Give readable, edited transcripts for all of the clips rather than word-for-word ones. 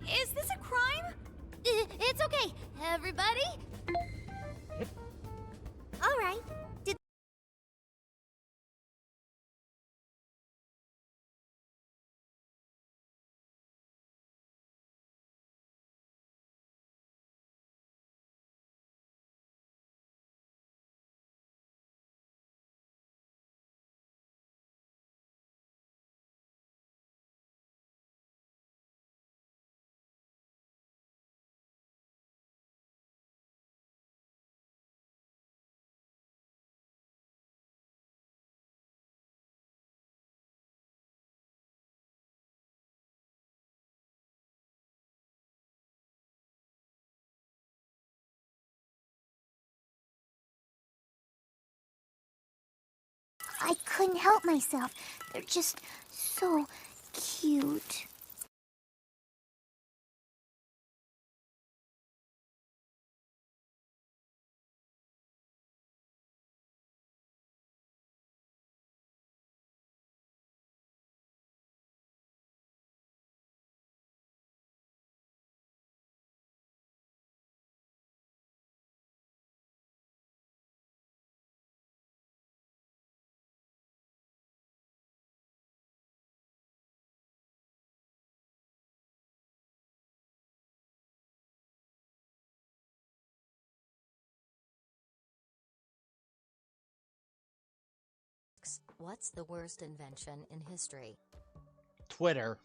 Is this a crime? It's okay, everybody. All right. Did I couldn't help myself. They're just so cute. What's the worst invention in history? Twitter.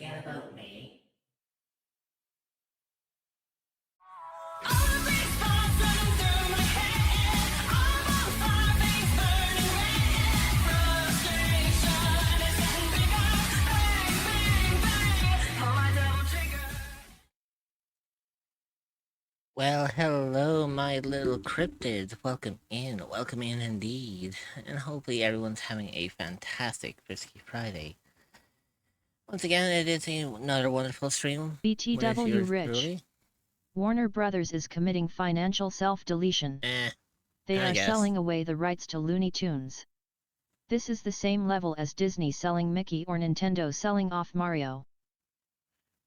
forget about me. Well, hello, my little cryptids. Welcome in indeed. And hopefully everyone's having a fantastic Frisky Friday. Once again, it is another wonderful stream. BTW Rich. Warner Brothers is committing financial self-deletion. They I are guess. selling away the rights to Looney Tunes. This is the same level as Disney selling Mickey or Nintendo selling off Mario.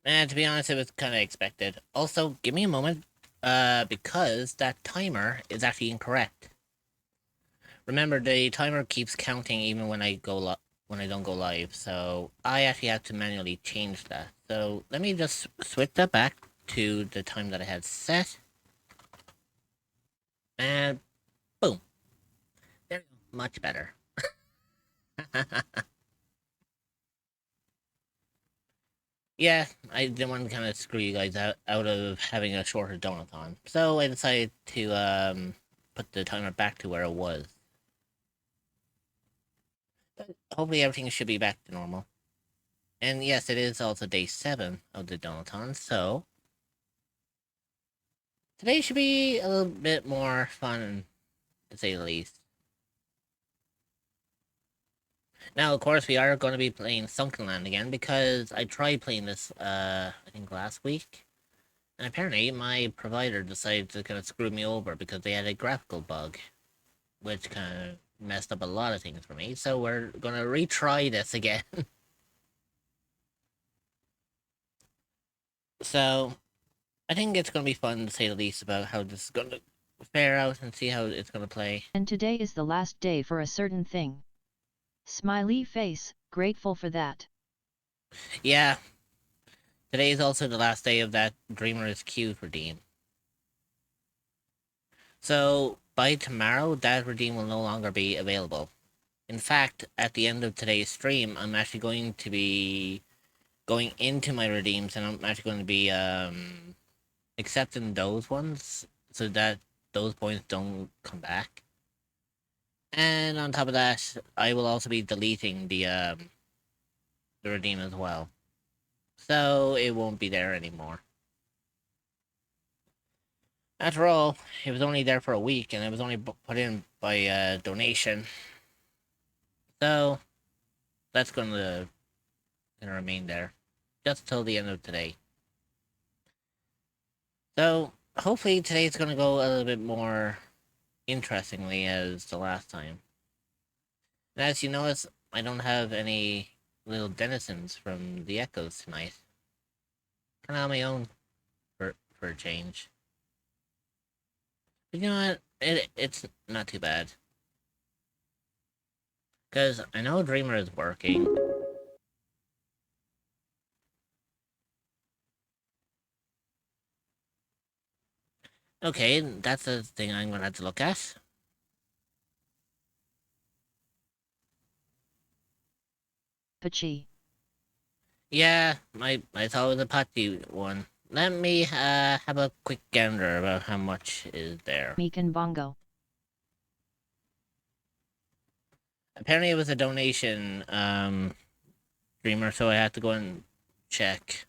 To be honest, it was kind of expected. Also, give me a moment, because that timer is actually incorrect. Remember, the timer keeps counting even when I don't go live, so I actually have to manually change that. So let me just switch that back to the time that I had set, and boom, there you go, much better. Yeah, I didn't want to kind of screw you guys out of having a shorter donathon, so I decided to put the timer back to where it was. But hopefully everything should be back to normal. And yes, it is also day 7 of the donathon, so today should be a little bit more fun, to say the least. Now, of course, we are going to be playing Sunkenland again, because I tried playing this, I think last week. And apparently, my provider decided to kind of screw me over because they had a graphical bug, which kind of messed up a lot of things for me. So we're going to retry this again. So, I think it's going to be fun, to say the least, about how this is going to fare out and see how it's going to play. And today is the last day for a certain thing. Smiley face, grateful for that. Yeah. Today is also the last day of that Dreamer is Cute redeem. So, by tomorrow, that redeem will no longer be available. In fact, at the end of today's stream, I'm actually going to be going into my redeems, and I'm actually going to be accepting those ones so that those points don't come back. And on top of that, I will also be deleting the redeem as well, so it won't be there anymore. After all, it was only there for a week, and it was only put in by donation, so that's gonna remain there just till the end of today. So hopefully today's gonna go a little bit more interestingly as the last time. And as you notice, I don't have any little denizens from the Echoes tonight. Kind of on my own for a change. But you know what? It's not too bad. Because I know Dreamer is working. Okay, that's the thing I'm gonna have to look at. Pachi. Yeah, I thought it was a Pachi one. Let me have a quick gander about how much is there. Meekan Bongo. Apparently it was a donation, Dreamer, so I have to go and check.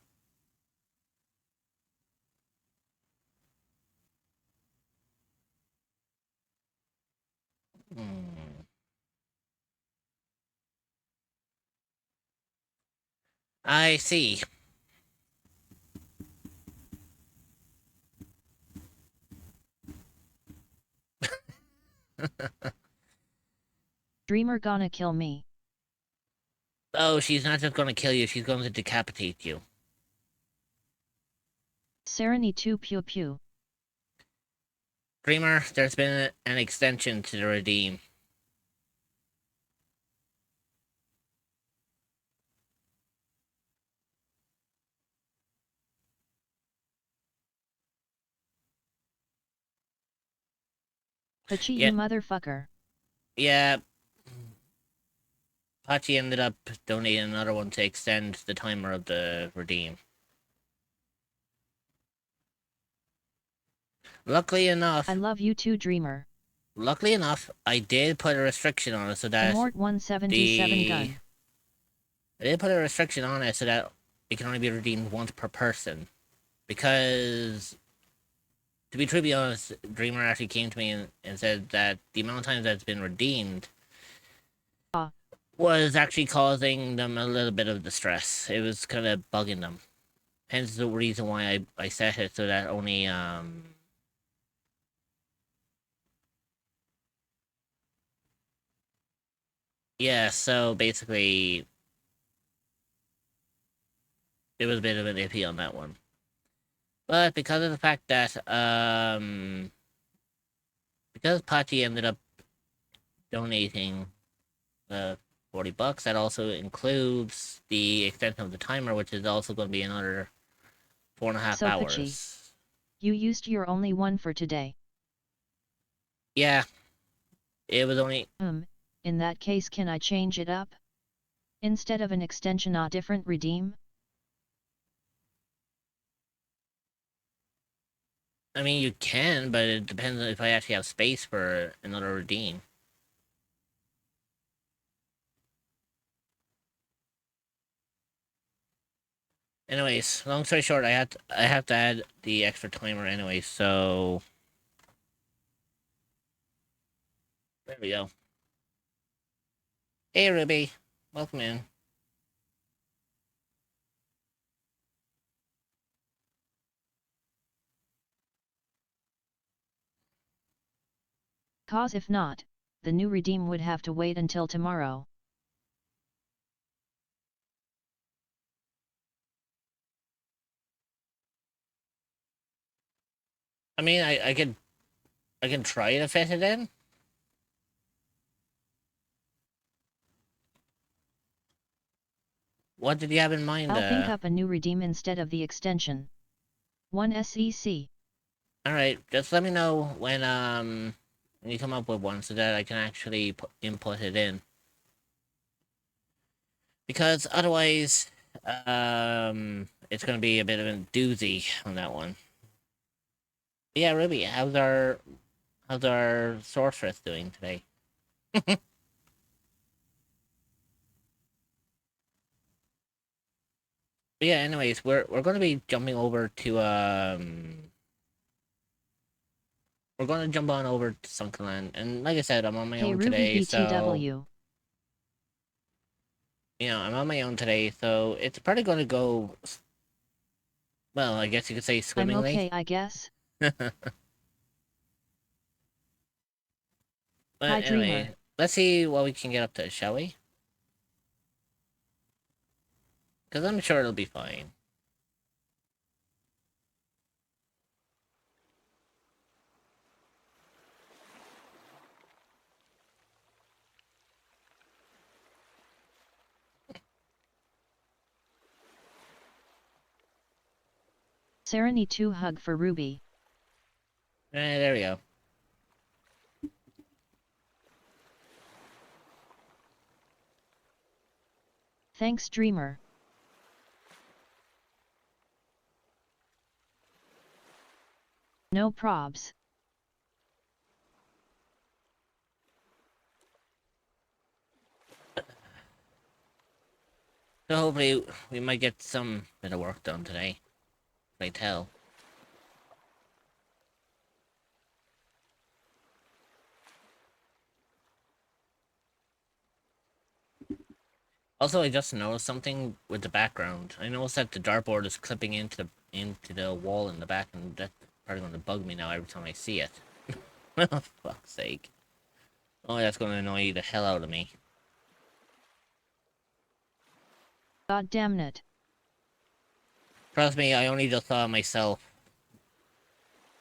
I see. Dreamer gonna kill me. Oh, she's not just gonna kill you, she's going to decapitate you. Sereny 2 Pew Pew. Dreamer, there's been an extension to the redeem. Pachi Yeah. you motherfucker. Yeah. Pachi ended up donating another one to extend the timer of the redeem. Luckily enough, I love you too, Dreamer. I did put a restriction on it so that Immort 177 gun. I did put a restriction on it so that it can only be redeemed once per person. Because, to be truly honest, Dreamer actually came to me and said that the amount of times that it's been redeemed was actually causing them a little bit of distress. It was kind of bugging them. Hence the reason why I set it so that only, yeah, so basically, it was a bit of an iffy on that one. But because of the fact that, because Pachi ended up donating the $40, that also includes the extension of the timer, which is also going to be another 4.5 So, hours. Pachi, you used your only one for today. Yeah. It was only... In that case, can I change it up? Instead of an extension, a different redeem? I mean, you can, but it depends on if I actually have space for another redeem. Anyways, long story short, I have to add the extra timer anyway, so there we go. Hey Ruby, welcome in. Cause if not, the new redeem would have to wait until tomorrow. I mean, I can try to fit it in. What did you have in mind? I'll think up a new redeem instead of the extension. 1 SEC. Alright, just let me know when you come up with one so that I can actually input it in. Because otherwise, it's gonna be a bit of a doozy on that one. But yeah, Ruby, how's our sorceress doing today? But yeah, anyways, we're gonna be jumping over to we're gonna jump on over to Sunkenland, and like I said, I'm on my Hey own Ruby today, so BTW. I'm on my own today, so it's probably gonna go, well, I guess you could say I'm swimmingly. okay, I guess. But Hi, anyway, Dreamer. let's see what we can get up to, shall we? Because I'm sure it'll be fine. Sereny 2 hug for Ruby. There we go. Thanks, Dreamer. No probs. So hopefully we might get some bit of work done today. I tell. Also, I just noticed something with the background. I noticed that the dartboard is clipping into the wall in the back, and that's probably going to bug me now every time I see it. Oh, fuck's sake. Oh, that's going to annoy the hell out of me. God damn it. Trust me, I only just saw it myself.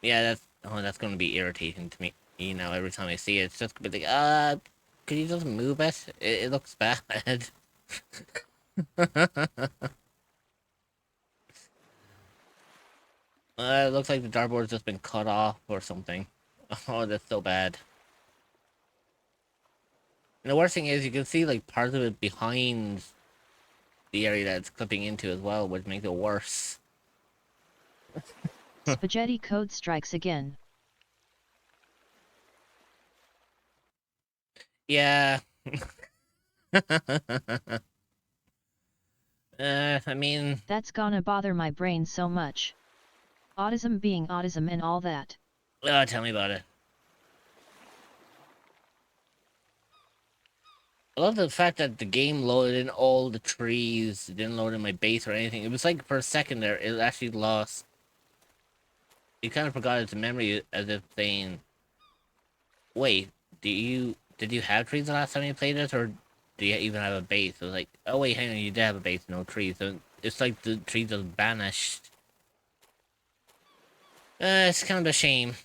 Yeah, that's going to be irritating to me. You know, every time I see it, it's just going to be like, could you just move it? It looks bad. It looks like the dartboard's just been cut off or something. Oh, that's so bad. And the worst thing is you can see like part of it behind the area that it's clipping into as well, which makes it worse. Spaghetti code strikes again. Yeah. I mean, That's gonna bother my brain so much. Autism being autism and all that. tell me about it. I love the fact that the game loaded in all the trees. It didn't load in my base or anything. It was like for a second there, it actually lost. You kind of forgot its memory as if saying, "Wait, did you have trees the last time you played this, or do you even have a base?" It was like, "Oh wait, hang on, you did have a base, no trees." So it's like the trees just vanished. It's kind of a shame.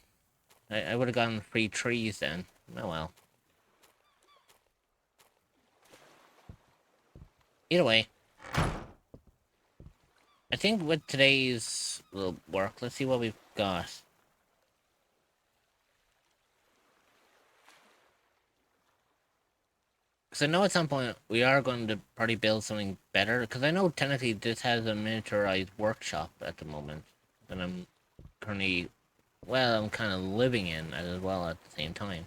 I would have gotten free trees then. Oh well. Either way, I think with today's little work, let's see what we've got. Because I know at some point we are going to probably build something better. Because I know technically this has a miniaturized workshop at the moment. That I'm currently, well, I'm kind of living in as well at the same time.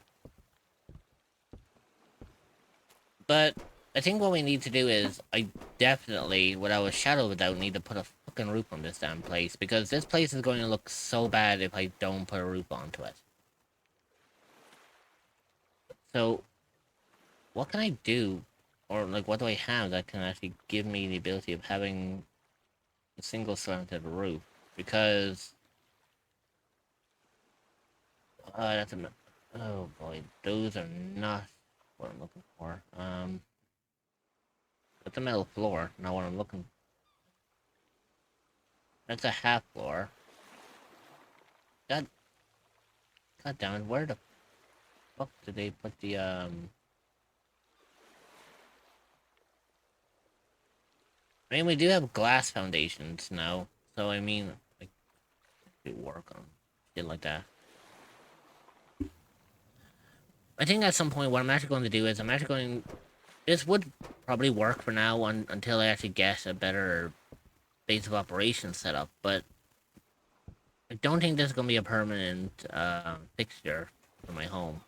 But I think what we need to do is, I definitely, without a shadow of a doubt, need to put a fucking roof on this damn place. Because this place is going to look so bad if I don't put a roof onto it. So, what can I do? Or, like, what do I have that can actually give me the ability of having a single slanted roof? Because, that's a... Oh boy, those are not what I'm looking for. That's a metal floor, not what I'm looking. That's a half floor. God, God damn it! Where the fuck did they put the I mean, we do have glass foundations now, so I mean, like, we work on shit like that. I think at some point, what I'm actually going to do is I'm actually going. This would probably work for now until I actually get a better base of operations set up, but I don't think this is going to be a permanent fixture for my home.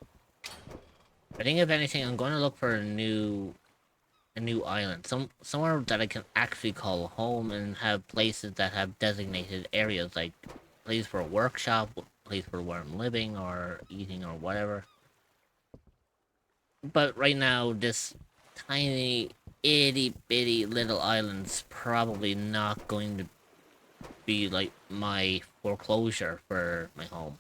I think if anything, I'm going to look for a new island, somewhere that I can actually call home and have places that have designated areas, like place for a workshop, place for where I'm living or eating or whatever. But right now, this tiny itty bitty little island's probably not going to be like my foreclosure for my home.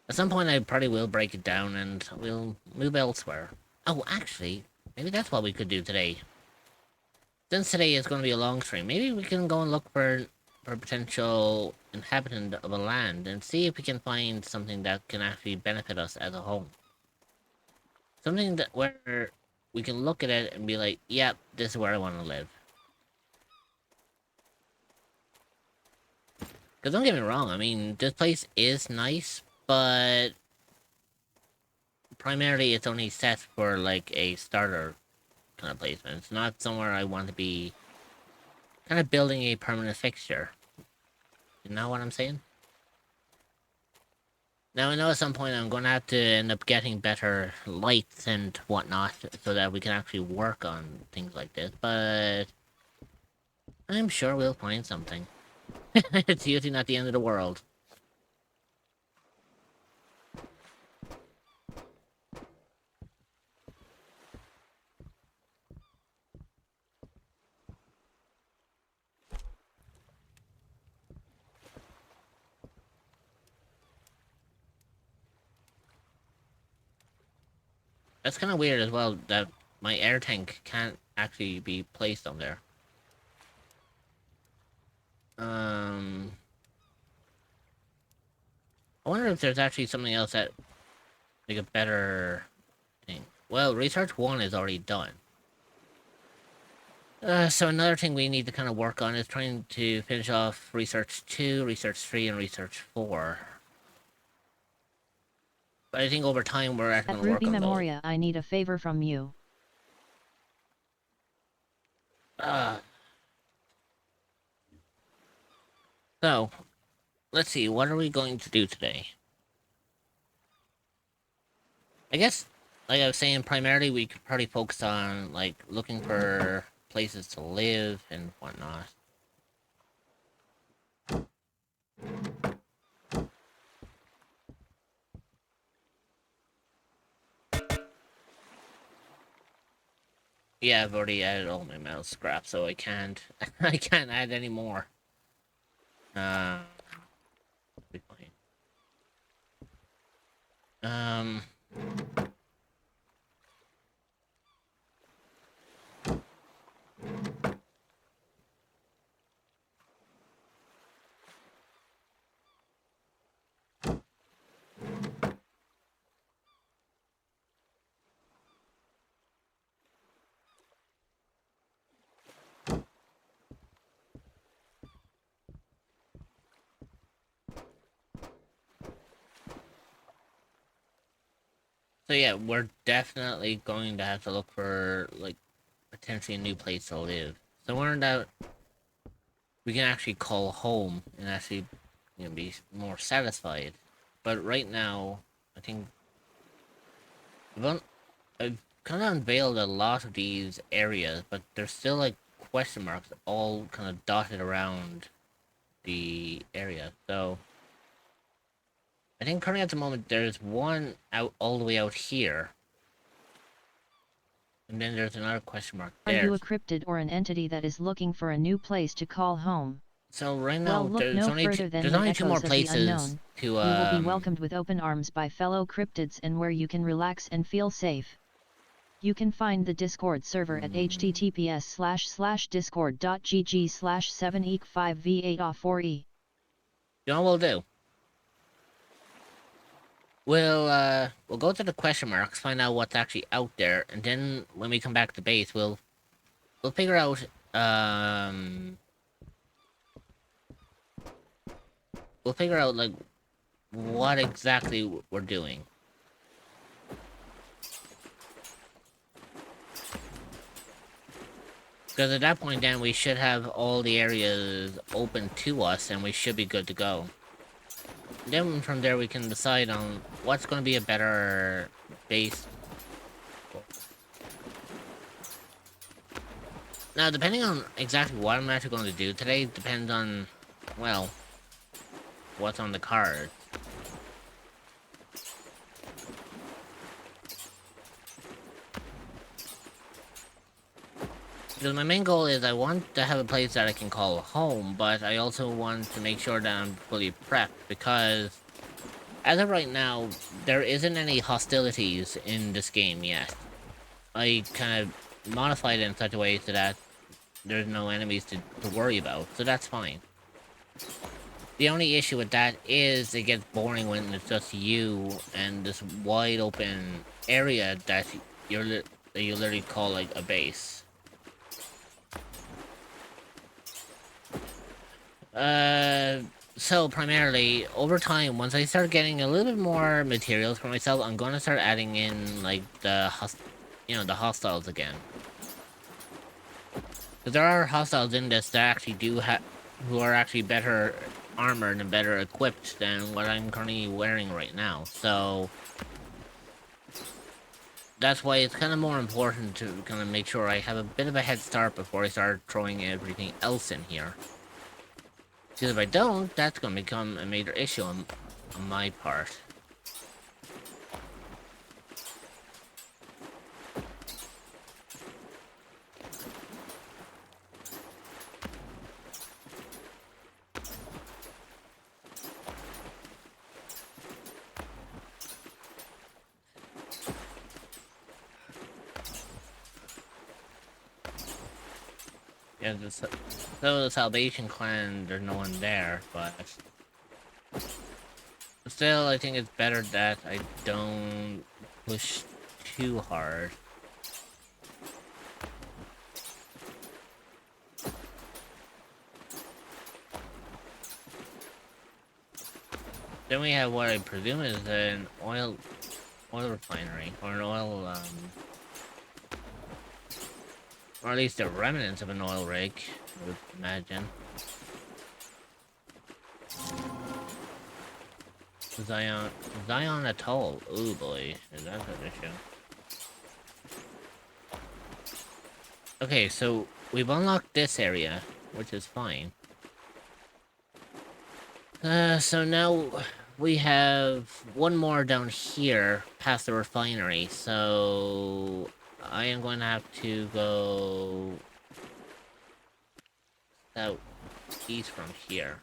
At some point, I probably will break it down and we'll move elsewhere. Oh, actually, maybe that's what we could do today. Since today is going to be a long stream, maybe we can go and look for a potential inhabitant of a land and see if we can find something that can actually benefit us as a home. Something that where we can look at it and be like, yep, this is where I want to live. Because don't get me wrong, I mean, this place is nice, but primarily it's only set for like a starter kind of placement. It's not somewhere I want to be kind of building a permanent fixture. You know what I'm saying? Now, I know at some point I'm going to have to end up getting better lights and whatnot so that we can actually work on things like this, but I'm sure we'll find something. It's usually not the end of the world. That's kind of weird as well that my air tank can't actually be placed on there. I wonder if there's actually something else that, like a better thing. Well, research 1 is already done. So another thing we need to kind of work on is trying to finish off research 2, research 3, and research 4. But I think over time we're actually At going to work Ruby on those. Memoria, I need a favor from you. So, let's see, what are we going to do today? I guess, like I was saying, primarily we could probably focus on, like, looking for places to live and whatnot. Yeah, I've already added all my metal scrap, so I can't, I can't add any more. Be fine. Um... So yeah, we're definitely going to have to look for, like, potentially a new place to live. Somewhere that we can actually call home and actually, you know, be more satisfied. But right now, I think I've kind of unveiled a lot of these areas, but there's still like question marks all kind of dotted around the area. So I think currently at the moment there's one out all the way out here. And then there's another question mark Are there. you a cryptid or an entity that is looking for a new place to call home? So right now Well, look there's no only further than there's the only two more echoes of the places unknown. to You will be welcomed with open arms by fellow cryptids and where you can relax and feel safe. You can find the Discord server at https://discord.gg/7eek5v8off4e. You know what we'll do? We'll go to the question marks, find out what's actually out there, and then when we come back to base, we'll figure out we'll figure out like what exactly we're doing. Because at that point, then we should have all the areas open to us, and we should be good to go. Then from there, we can decide on what's going to be a better base. Now, depending on exactly what I'm actually going to do today, depends on, well, what's on the card. Because my main goal is I want to have a place that I can call home, but I also want to make sure that I'm fully prepped, because as of right now, there isn't any hostilities in this game yet. I kind of modified it in such a way so that there's no enemies to worry about, so that's fine. The only issue with that is it gets boring when it's just you and this wide open area that you literally call like a base. So primarily, over time, once I start getting a little bit more materials for myself, I'm gonna start adding in, like, the hostiles again. Because there are hostiles in this that actually who are actually better armored and better equipped than what I'm currently wearing right now, so that's why it's kind of more important to kind of make sure I have a bit of a head start before I start throwing everything else in here. Because if I don't, that's going to become a major issue on my part. Yeah, so the Salvation Clan, there's no one there, but still, I think it's better that I don't push too hard. Then we have what I presume is an oil oil refinery, or an oil, or at least the remnants of an oil rig, I would imagine. Zion, Zion Atoll. Ooh boy, is that an issue? Okay, so we've unlocked this area, which is fine. So now we have one more down here past the refinery, so I am going to have to go southeast from here.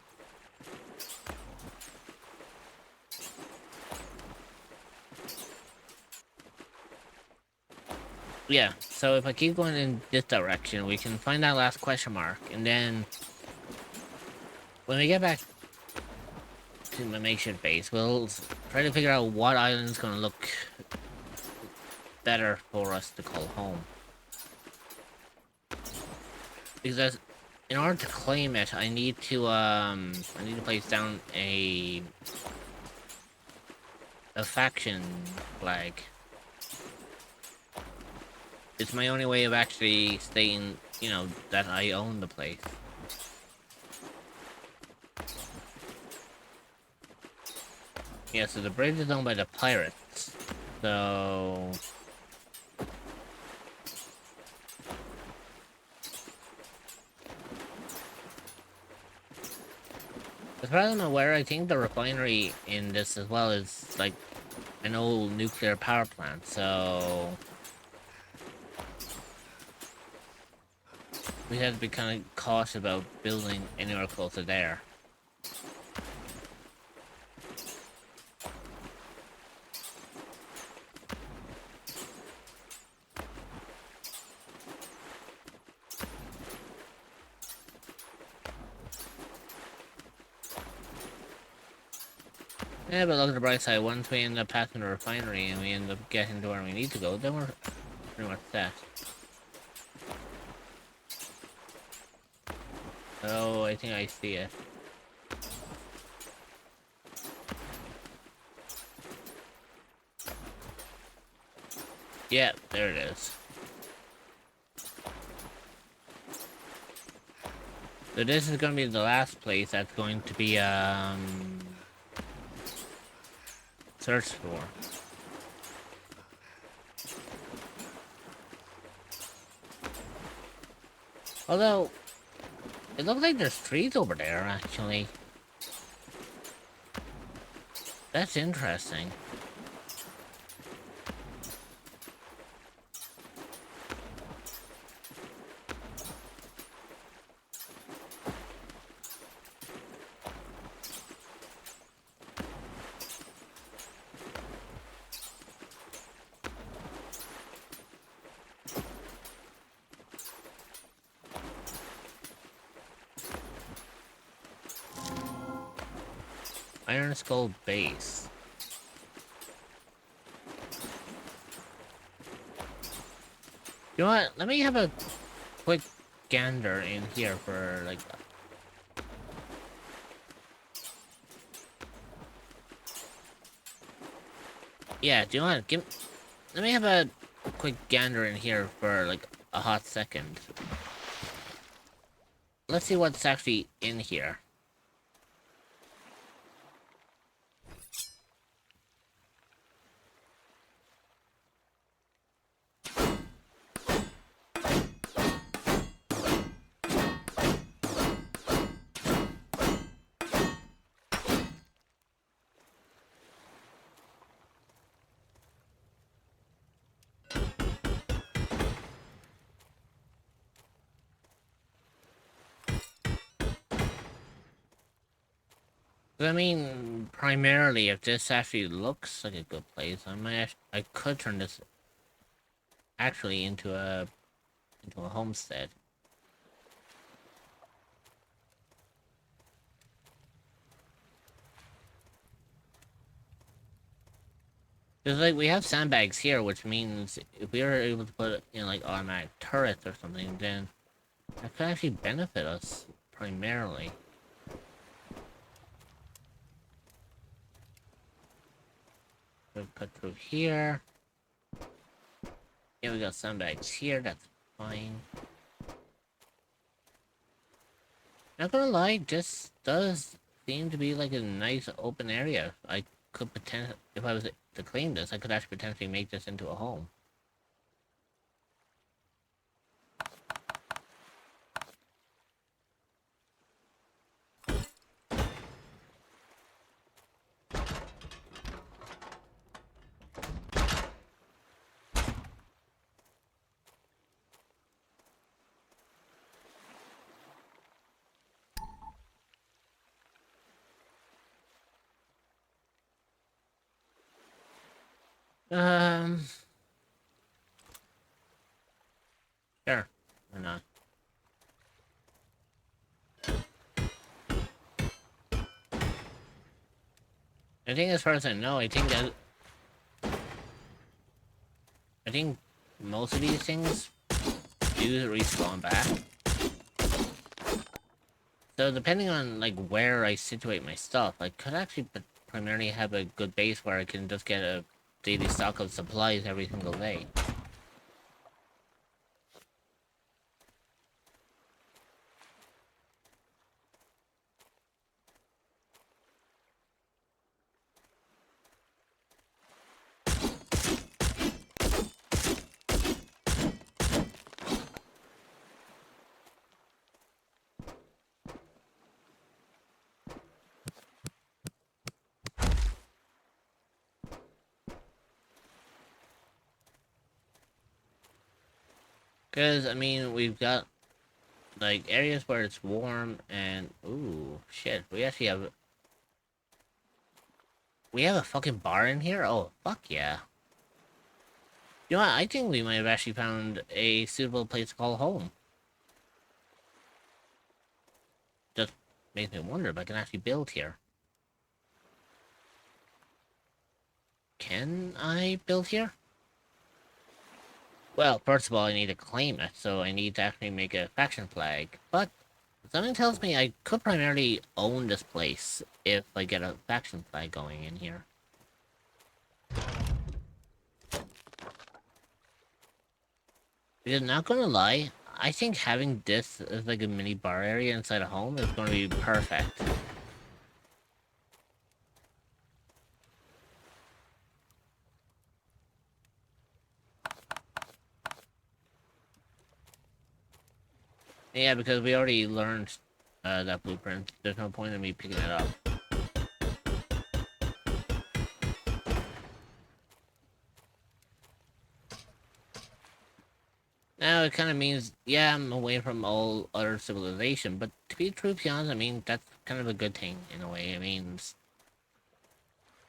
Yeah, so if I keep going in this direction, we can find that last question mark, and then when we get back to my makeshift base, we'll try to figure out what island's gonna look better for us to call home. Because in order to claim it, I need to place down a faction flag. It's my only way of actually stating, you know, that I own the place. Yeah, so the bridge is owned by the pirates. So as far as I'm aware, I think the refinery in this as well is like an old nuclear power plant, so we have to be kind of cautious about building anywhere close to there. Yeah, but look at the bright side. Once we end up passing the refinery and we end up getting to where we need to go, then we're pretty much set. Oh, I think I see it. Yeah, there it is. So this is gonna be the last place that's going to be, searched for. Although, it looks like there's trees over there, actually. That's interesting. Iron Skull Base. You know what? Let me have a quick gander in here for, like... Yeah, do you want to let me have a quick gander in here for, like, a hot second. Let's see what's actually in here. I mean, primarily, if this actually looks like a good place, I could turn this actually into a homestead. Because, like, we have sandbags here, which means if we are able to put in, like, automatic turrets or something, then that could actually benefit us primarily. We'll cut through here. Yeah, we got sandbags here, that's fine. Not gonna lie, this does seem to be like a nice open area. I could potentially, if I was to claim this, I could actually potentially make this into a home. Sure, why not? I think as far as I know, I think most of these things do respawn back. So depending on like where I situate my stuff, I could actually primarily have a good base where I can just get a daily stock of supplies every single day. Because, I mean, we've got, like, areas where it's warm and... Ooh, shit. We actually have... We have a fucking bar in here? Oh, fuck yeah. You know what? I think we might have actually found a suitable place to call home. Just makes me wonder if I can actually build here. Can I build here? Well, first of all, I need to claim it, so I need to actually make a faction flag. But something tells me I could primarily own this place if I get a faction flag going in here. Because not gonna lie, I think having this as like a mini bar area inside a home is gonna be perfect. Yeah, because we already learned that blueprint. There's no point in me picking it up. Now, it kind of means, yeah, I'm away from all other civilization, but to be truthfully honest, I mean, that's kind of a good thing, in a way. It means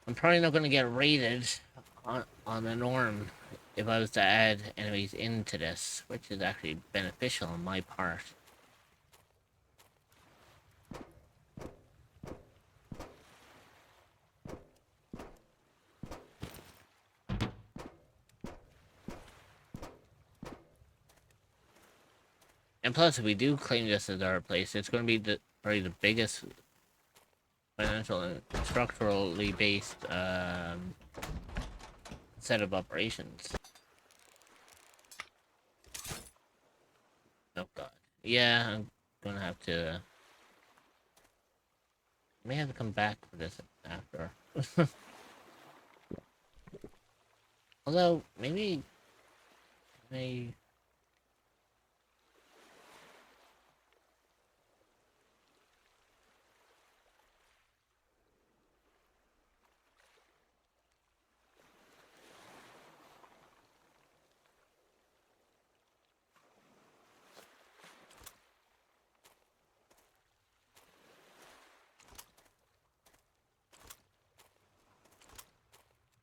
I'm probably not going to get raided on the norm if I was to add enemies into this, which is actually beneficial on my part. And plus, if we do claim this as our place, it's going to be probably the biggest financial and structurally based set of operations. Oh god. Yeah, I'm gonna have to... I may have to come back for this after. Although, maybe...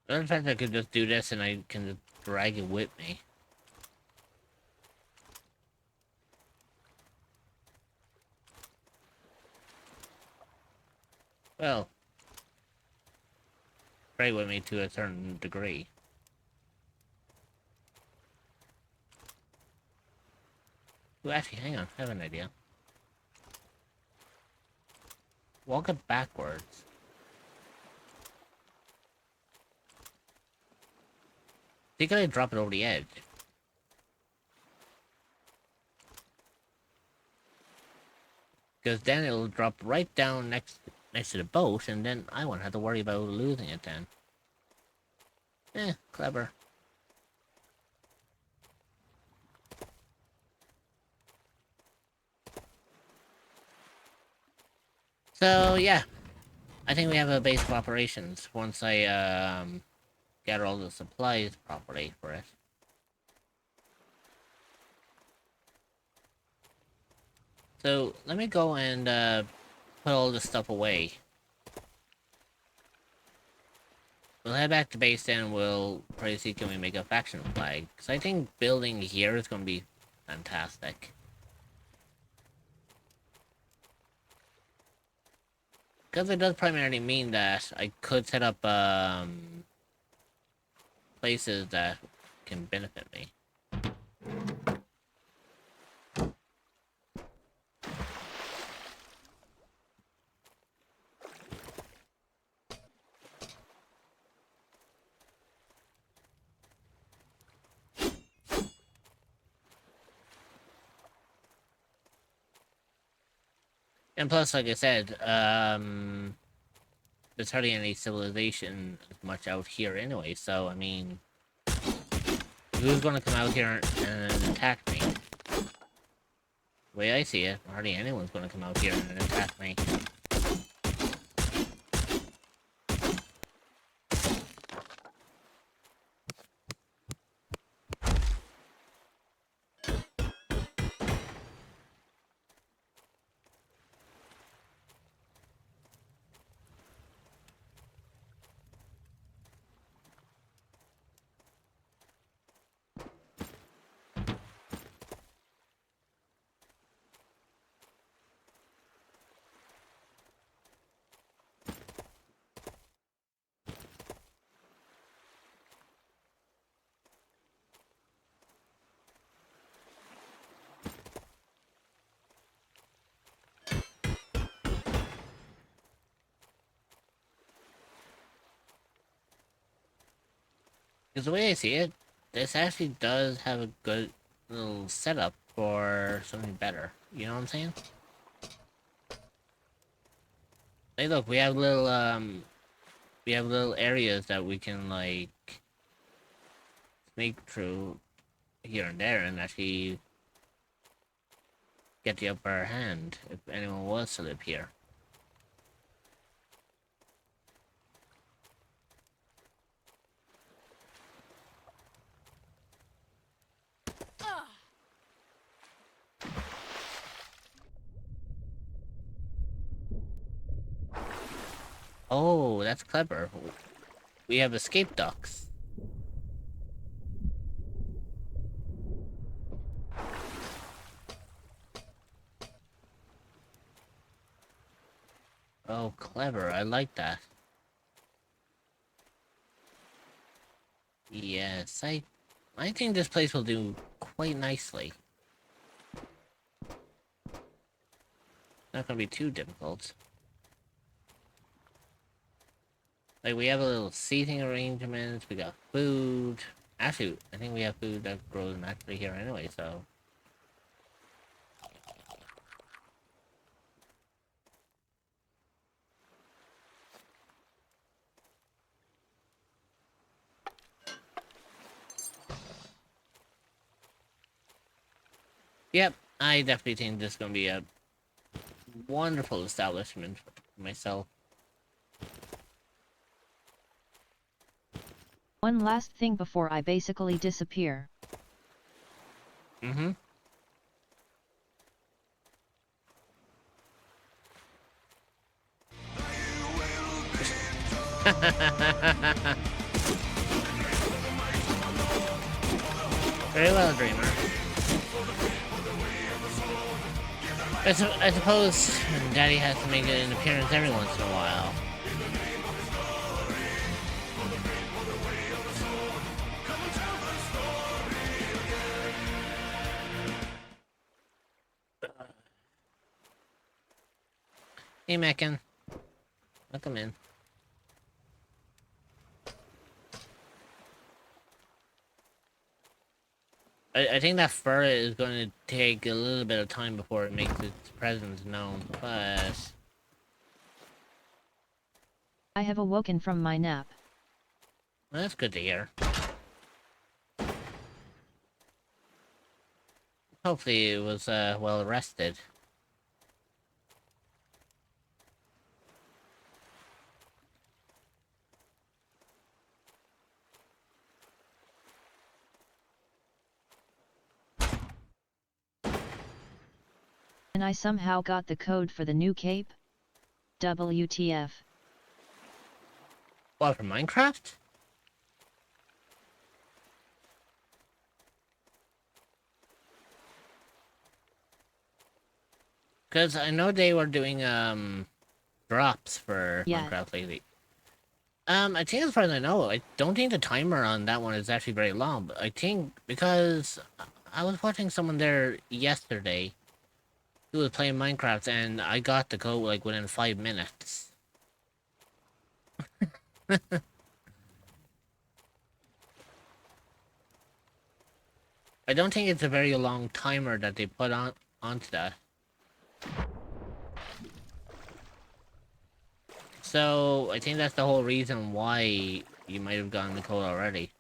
In fact, I could just do this and I can just drag it with me. Well, drag with me to a certain degree. Ooh, actually, hang on, I have an idea. Walk it backwards. you gotta drop it over the edge. Because then it'll drop right down next to the boat, and then I won't have to worry about losing it then. Clever. So, yeah. I think we have a base of operations once I, gather all the supplies properly for it. So, let me go and, put all this stuff away. We'll head back to base and we'll probably see can we make a faction flag. Because I think building here is going to be fantastic. Because it does primarily mean that I could set up, places that can benefit me. And plus, like I said, there's hardly any civilization much out here anyway, so, I mean, who's gonna come out here and attack me? The way I see it, hardly anyone's gonna come out here and attack me. Because the way I see it, this actually does have a good little setup for something better. You know what I'm saying? Hey, look, we have little areas that we can, like, sneak through here and there and actually get the upper hand if anyone wants to live here. Oh, that's clever. We have escape ducts. Oh, clever. I like that. Yes, I think this place will do quite nicely. Not gonna be too difficult. Like, we have a little seating arrangements, we got food. Actually, I think we have food that grows naturally here anyway, so... Yep, I definitely think this is gonna be a wonderful establishment for myself. One last thing before I basically disappear. Mm-hmm. Very well, Dreamer. I suppose Daddy has to make an appearance every once in a while. Hey, Mecken. Welcome in. I think that fur is going to take a little bit of time before it makes its presence known, but... I have awoken from my nap. Well, that's good to hear. Hopefully it was, well rested. And I somehow got the code for the new cape? WTF. What, for Minecraft? Because I know they were doing, drops for Yeah. Minecraft lately. I think as far as I know, I don't think the timer on that one is actually very long, but I think because I was watching someone there yesterday who was playing Minecraft and I got the code like within 5 minutes. I don't think it's a very long timer that they put onto that. So I think that's the whole reason why you might have gotten the code already.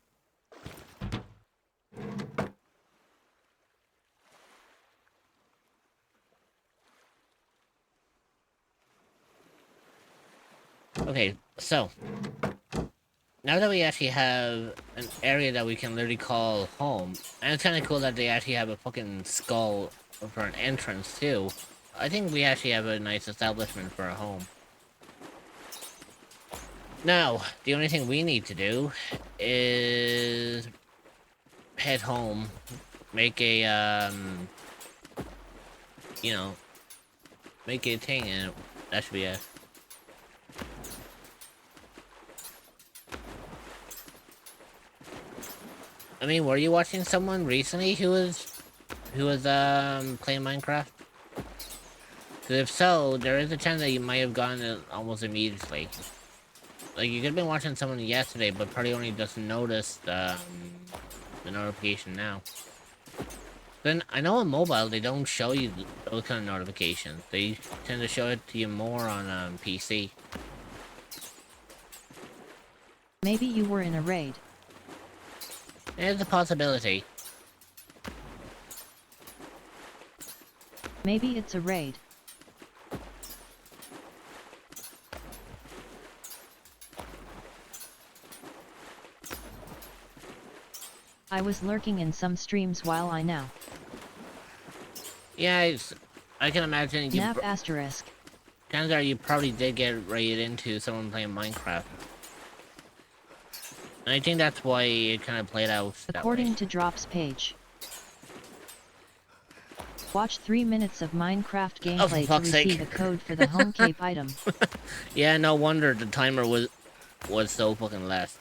Okay, so now that we actually have an area that we can literally call home, and it's kind of cool that they actually have a fucking skull for an entrance too. I think we actually have a nice establishment for a home. Now, the only thing we need to do is head home, make a, you know, make a thing, and that should be it. I mean, were you watching someone recently who was playing Minecraft? Because if so, there is a chance that you might have gotten it almost immediately. Like, you could have been watching someone yesterday, but probably only just noticed, the notification now. Then, I know on mobile, they don't show you those kind of notifications. They tend to show it to you more on, PC. Maybe you were in a raid. There's a possibility. Maybe it's a raid. I was lurking in some streams while I now. Yeah, I can imagine you... Nap asterisk. Chances are you probably did get raided into someone playing Minecraft. And I think that's why it kind of played out that According way. to Drops page. Watch 3 minutes of Minecraft gameplay to fuck's sake. receive a code for the home cape item. Yeah, no wonder the timer was so fucking less.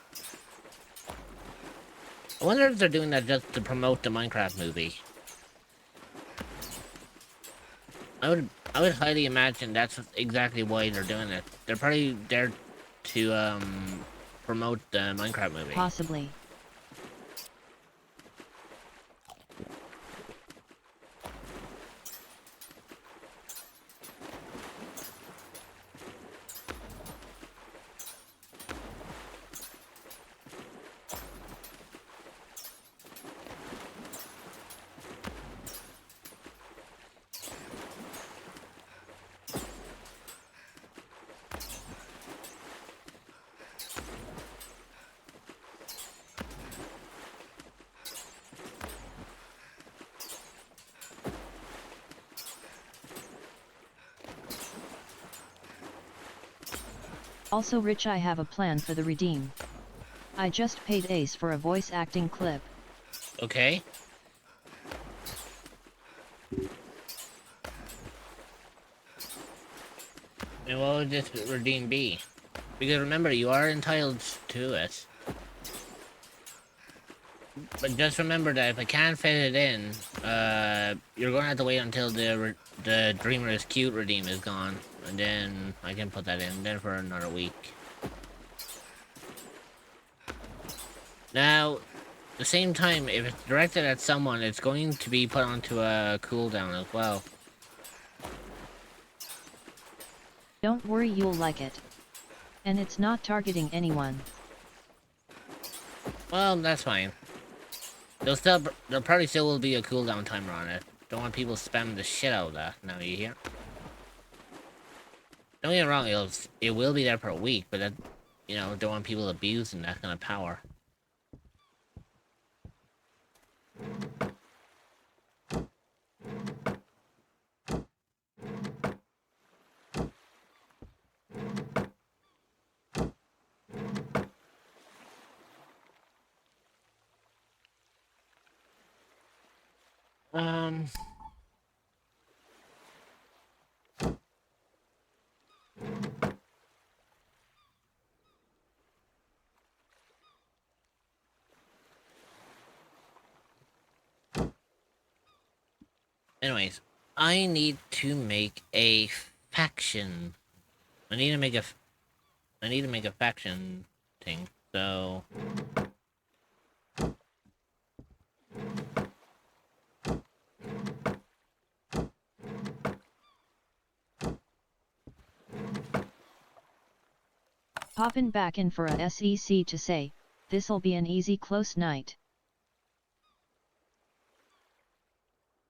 I wonder if they're doing that just to promote the Minecraft movie. I would highly imagine that's exactly why they're doing it. They're probably there to promote the Minecraft movie. Possibly. Also Rich, I have a plan for the redeem. I just paid Ace for a voice acting clip. Okay. And what would this redeem be? Because remember, you are entitled to it. But just remember that if I can't fit it in, you're going to have to wait until the Dreamer is Cute redeem is gone. And then I can put that in then for another week. Now, the same time, if it's directed at someone, it's going to be put onto a cooldown as well. Don't worry, you'll like it. And it's not targeting anyone. Well, that's fine. There probably still will be a cooldown timer on it. Don't want people spamming the shit out of that. Now you hear? Don't get me wrong, it will be there for a week, but that, you know, don't want people abusing that kind of power. Um. Anyways, I need to make a faction. I need to make a. I need to make a faction thing. So. Poppin' back in for a SEC to say, this'll be an easy close night.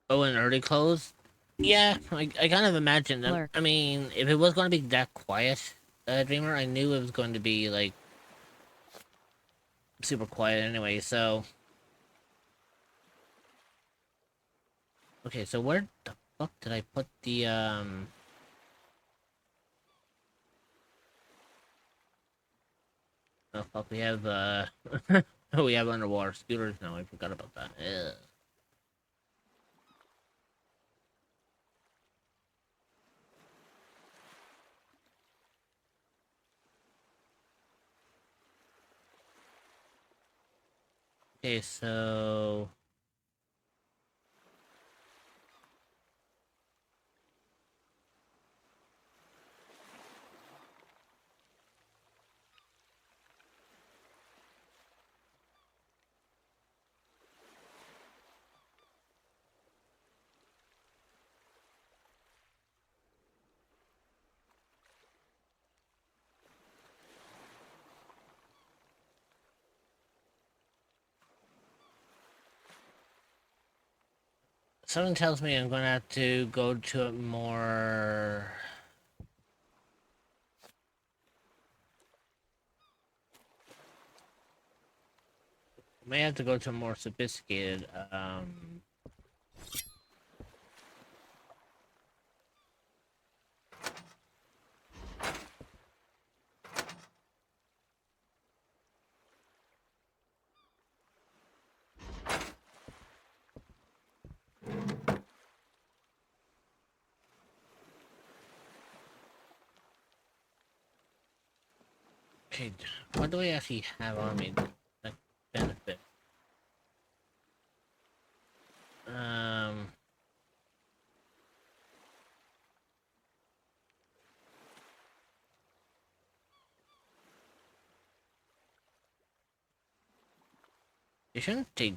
Oh, an early close? Yeah, I kind of imagined them. Lurk. I mean, if it was going to be that quiet, Dreamer, I knew it was going to be, like, super quiet anyway, so... Okay, so where the fuck did I put the, Oh, fuck, we have, Oh, we have underwater scooters now, I forgot about that. Ugh. Okay, so... Something tells me I'm gonna have to go to a more... May have to go to a more sophisticated, Okay, what do I actually have on me that benefit? Um... It shouldn't take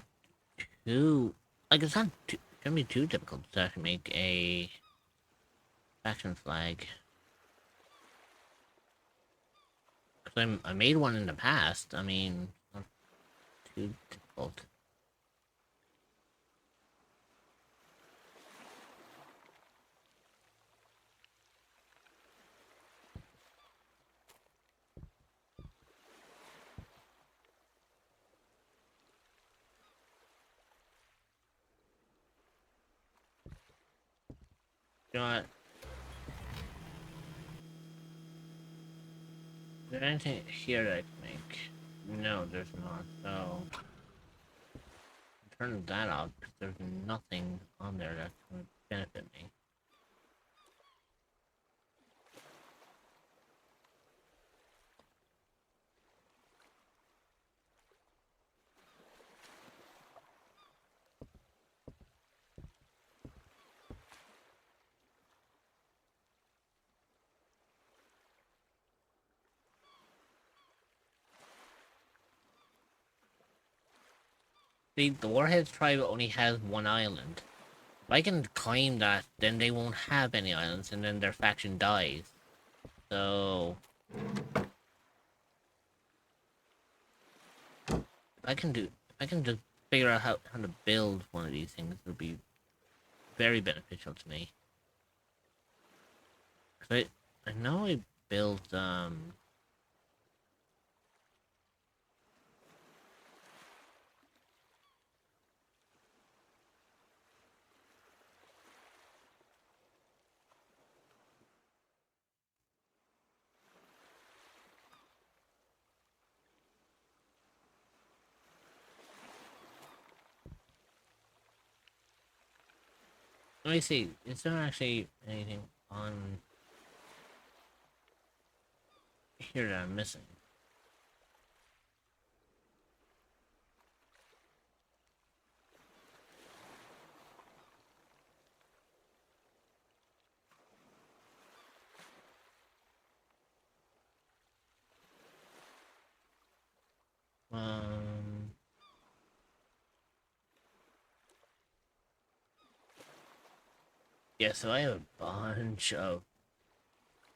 too... Like, it's not too... Shouldn't be too difficult to actually make a... faction flag. Because I made one in the past, I mean... Not too difficult. You know what? Is there anything here that I can make? No, there's not, so... Turn that off, because there's nothing on there that would benefit me. The Warheads tribe only has one island. If I can claim that, then they won't have any islands, and then their faction dies. So if I can just figure out how to build one of these things, it'll be very beneficial to me. 'Cause I know I built let me see, is there actually anything on here that I'm missing? Um, yeah, so I have a bunch of...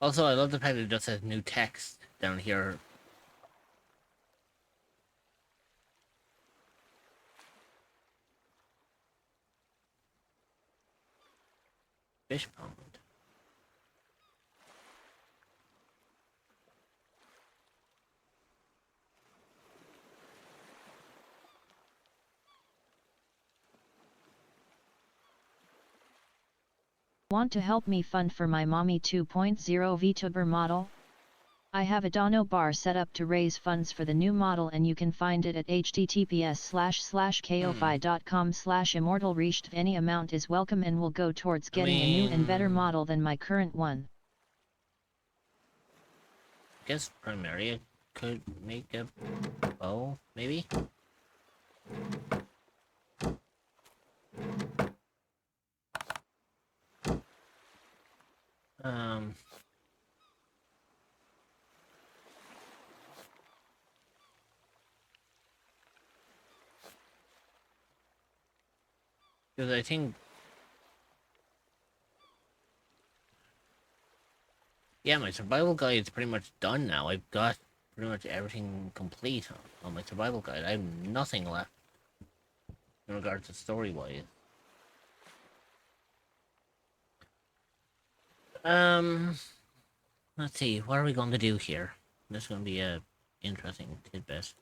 Also, I love the fact that it just says new text down here. Fish pond. Want to help me fund for my Mommy 2.0 VTuber model? I have a Dono bar set up to raise funds for the new model, and you can find it at https://ko-fi.com/immortalreached. Any amount is welcome and will go towards getting a new and better model than my current one. I guess Primaria could make a bow, maybe? Because I think... Yeah, my survival guide is pretty much done now. I've got pretty much everything complete on my survival guide. I have nothing left in regards to story-wise. Let's see, what are we going to do here? This is going to be a interesting tidbit.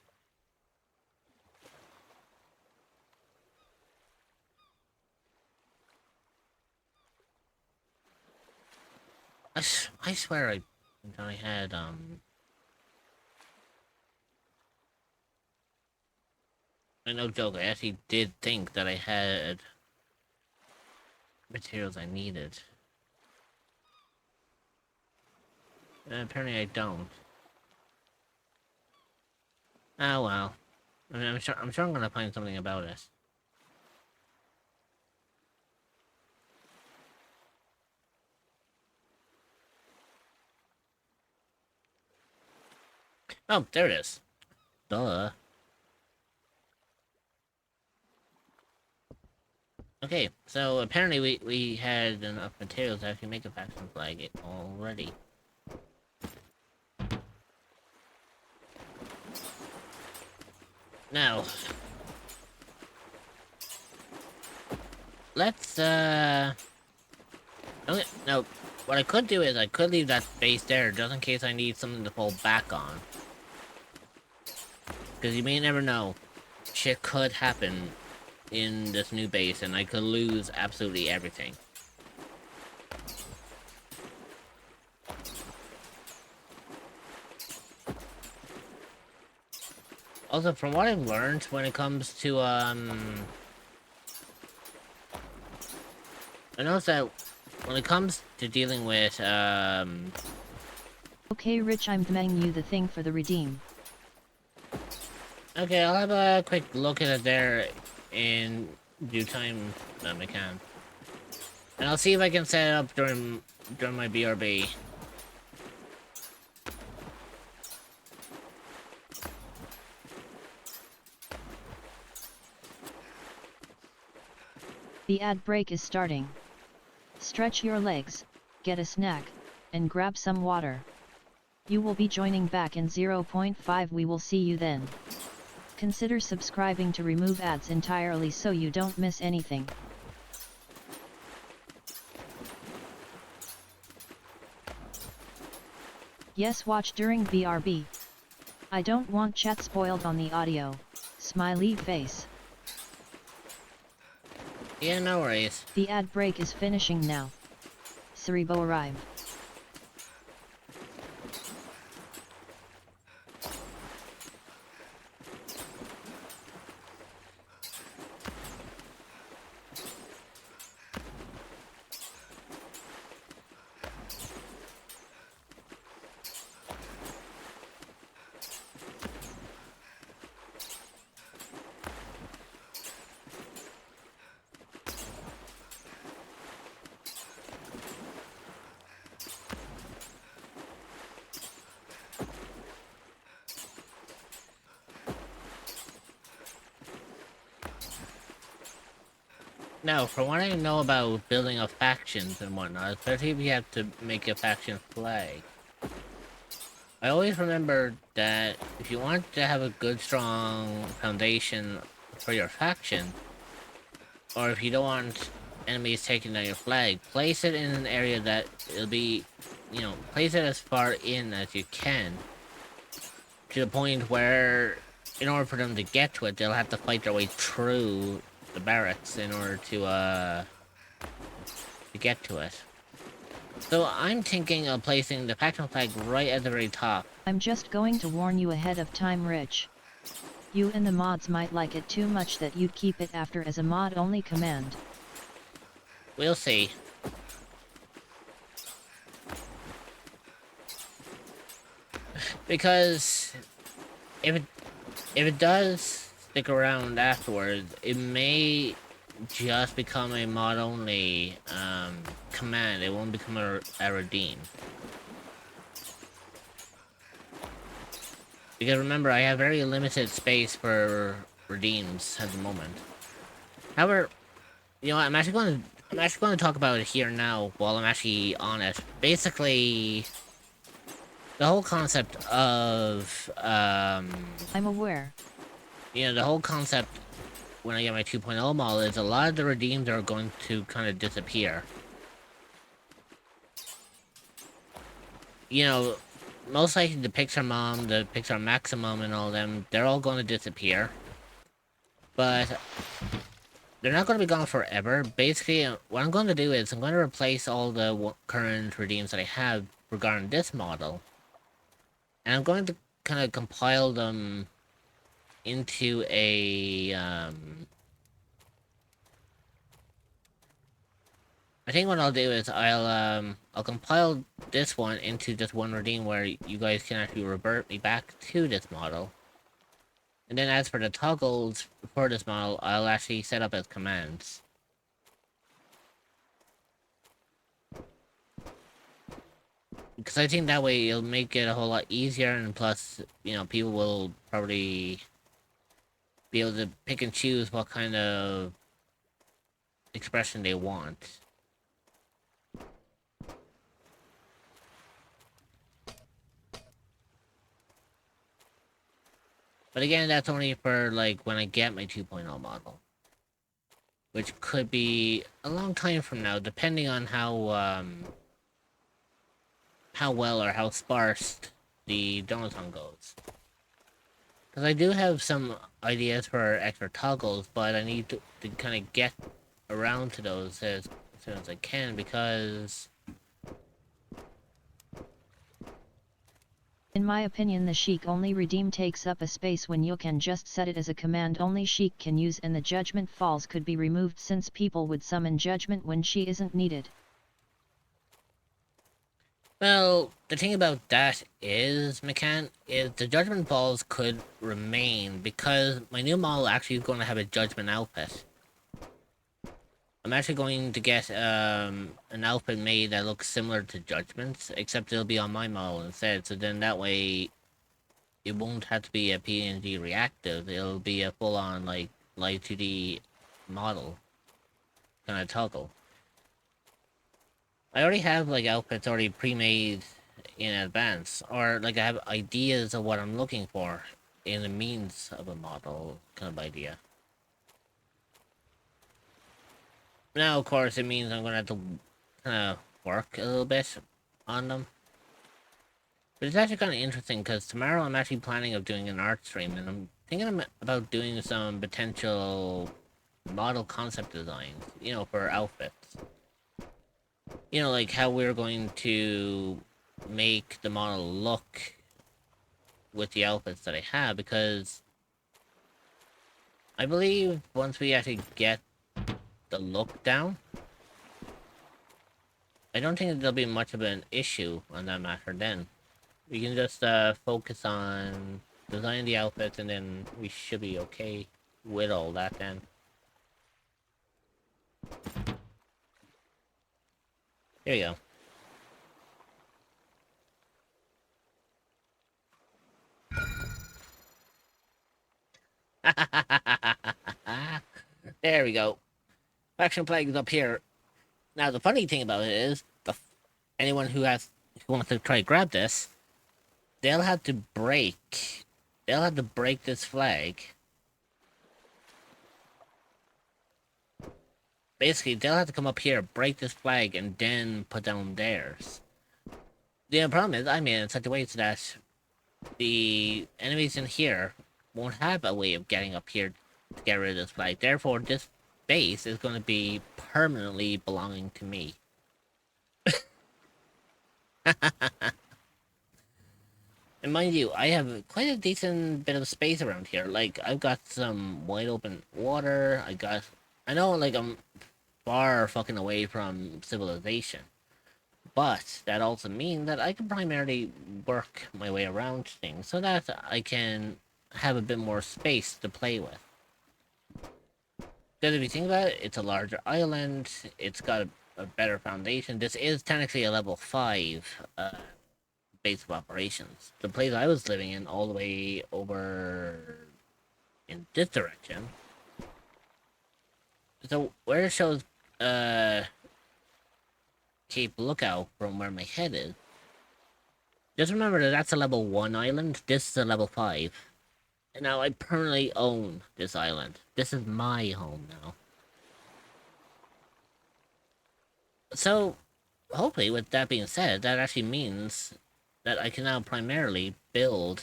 I swear I had, no joke, I actually did think that I had materials I needed. And apparently I don't. Oh well. I mean, I'm sure I'm gonna find something about it. Oh, there it is. Duh. Okay, so apparently we had enough materials to actually make a faction flag already. Now, let's okay, no, what I could do is I could leave that base there just in case I need something to fall back on. Because you may never know. Shit could happen in this new base and I could lose absolutely everything. Also, from what I've learned when it comes to, I noticed that when it comes to dealing with, Okay Rich, I'm DMing you the thing for the redeem. Okay, I'll have a quick look at it there in due time when I can. And I'll see if I can set it up during my BRB. The ad break is starting. Stretch your legs, get a snack, and grab some water. You will be joining back in 0.5. We will see you then. Consider subscribing to remove ads entirely so you don't miss anything. Yes, watch during BRB. I don't want chat spoiled on the audio. Smiley face. Yeah, no worries. The ad break is finishing now. Cerebo arrive. Now, from what I know about building up factions and whatnot, especially if you have to make a faction flag, I always remember that if you want to have a good, strong foundation for your faction, or if you don't want enemies taking down your flag, place it in an area that it'll be, you know, place it as far in as you can, to the point where, in order for them to get to it, they'll have to fight their way through the barracks in order to get to it. So I'm thinking of placing the faction flag right at the very top. I'm just going to warn you ahead of time, Rich. You and the mods might like it too much that you'd keep it after as a mod-only command. We'll see. Because if it does stick around afterwards, it may just become a mod-only command. It won't become a redeem. Because remember, I have very limited space for redeems at the moment. However, you know, I'm actually going to talk about it here now while I'm actually on it. Basically, the whole concept of I'm aware. you know, the whole concept when I get my 2.0 model is a lot of the redeems are going to kind of disappear. You know, most likely the Pixar Mom, the Pixar Maximum and all them, they're all going to disappear. But they're not going to be gone forever. Basically, what I'm going to do is I'm going to replace all the current redeems that I have regarding this model. And I'm going to kind of compile them into a, I think what I'll do is I'll compile this one into just one redeem where you guys can actually revert me back to this model. And then as for the toggles for this model, I'll actually set up as commands. Because I think that way it'll make it a whole lot easier, and plus, you know, people will probably be able to pick and choose what kind of expression they want. But again, that's only for, like, when I get my 2.0 model. Which could be a long time from now, depending on how well or how sparse the Donaton goes. Because I do have some ideas for extra toggles, but I need to kind of get around to those as soon as I can, because In my opinion, the Sheik only redeem takes up a space when you can just set it as a command only Sheik can use, and the Judgment Falls could be removed since people would summon Judgment when she isn't needed. well, the thing about that is, McCann, is the Judgment Balls could remain, because my new model actually is going to have a Judgment outfit. I'm actually going to get an outfit made that looks similar to Judgment's, except it'll be on my model instead, so then that way it won't have to be a PNG reactive, it'll be a full-on, like, live 2D model. kind of toggle. I already have like outfits already pre-made in advance, or like I have ideas of what I'm looking for in the means of a model kind of idea. Now, of course, it means I'm gonna have to kind of work a little bit on them. But it's actually kind of interesting because tomorrow I'm actually planning of doing an art stream, and I'm thinking about doing some potential model concept designs, you know, for outfits. You know, like how we're going to make the model look with the outfits that I have, because I believe once we actually get the look down, I don't think there'll be much of an issue on that matter then. We can just focus on designing the outfits, and then we should be okay with all that then. There you go. There we go. Faction flag is up here. Now the funny thing about it is, anyone who wants to try to grab this, they'll have to break. They'll have to break this flag. Basically, they'll have to come up here, break this flag, and then put down theirs. The problem is, I made it in such a way so that the enemies in here won't have a way of getting up here to get rid of this flag. Therefore, this base is going to be permanently belonging to me. And mind you, I have quite a decent bit of space around here. Like, I've got some wide open water. I know, like, I'm far fucking away from civilization. But that also means that I can primarily work my way around things so that I can have a bit more space to play with. Because if you think about it, it's a larger island, it's got a better foundation. This is technically a level 5 base of operations. The place I was living in, all the way over in this direction. So where it shows Cape Lookout from where my head is, just remember that that's a level 1 island, this is a level 5. And now I permanently own this island. This is my home now. So, hopefully, with that being said, that actually means that I can now primarily build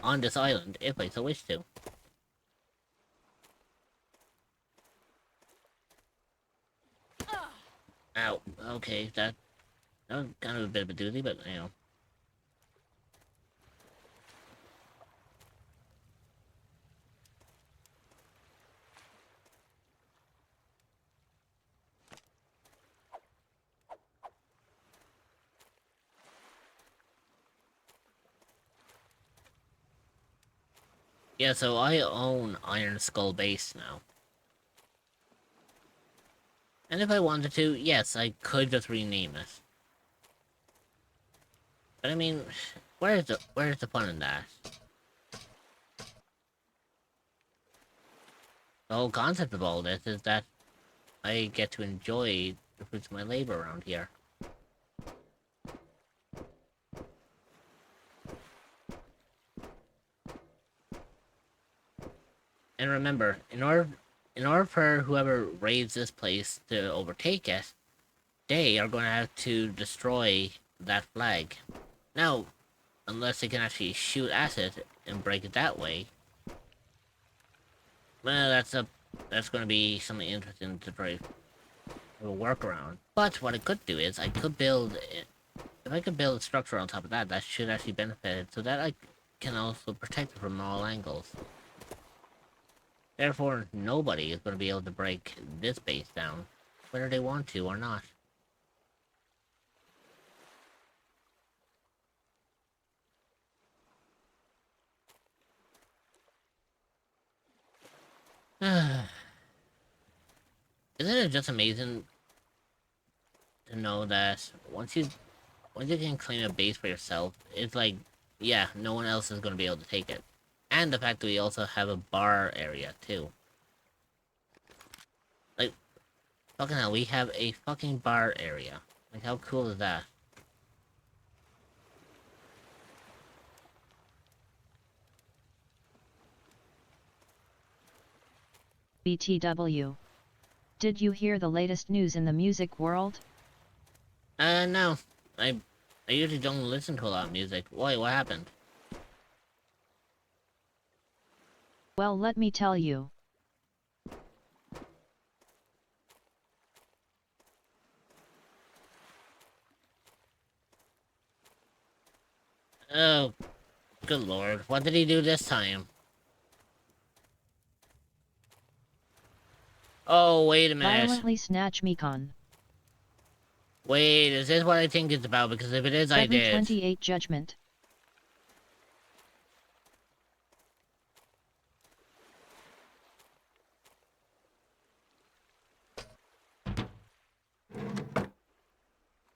on this island if I so wish to. Ow, okay, that was kind of a bit of a doozy, but you know. Yeah, so I own Iron Skull Base now. And if I wanted to, yes, I could just rename it. But I mean, where's the fun in that? The whole concept of all this is that I get to enjoy the fruits of my labor around here. And remember, in order for whoever raids this place to overtake it, they are going to have to destroy that flag. Now, unless they can actually shoot at it and break it that way, well, that's going to be something interesting to try to work around. But what I could do is I could build it. If I could build a structure on top of that, that should actually benefit it, so that I can also protect it from all angles. Therefore, nobody is going to be able to break this base down, whether they want to or not. Isn't it just amazing to know that once you can claim a base for yourself, it's like, yeah, no one else is going to be able to take it. And the fact that we also have a bar area, too. Like, Fucking hell, we have a fucking bar area. Like, how cool is that? BTW. Did you hear the latest news in the music world? No. I usually don't listen to a lot of music. Wait, what happened? Well, let me tell you. Oh, good lord. What did he do this time? Oh, wait a minute. Violently snatch Mekon. Wait, is this what I think it's about? Because if it is, I Every did. 28 judgment.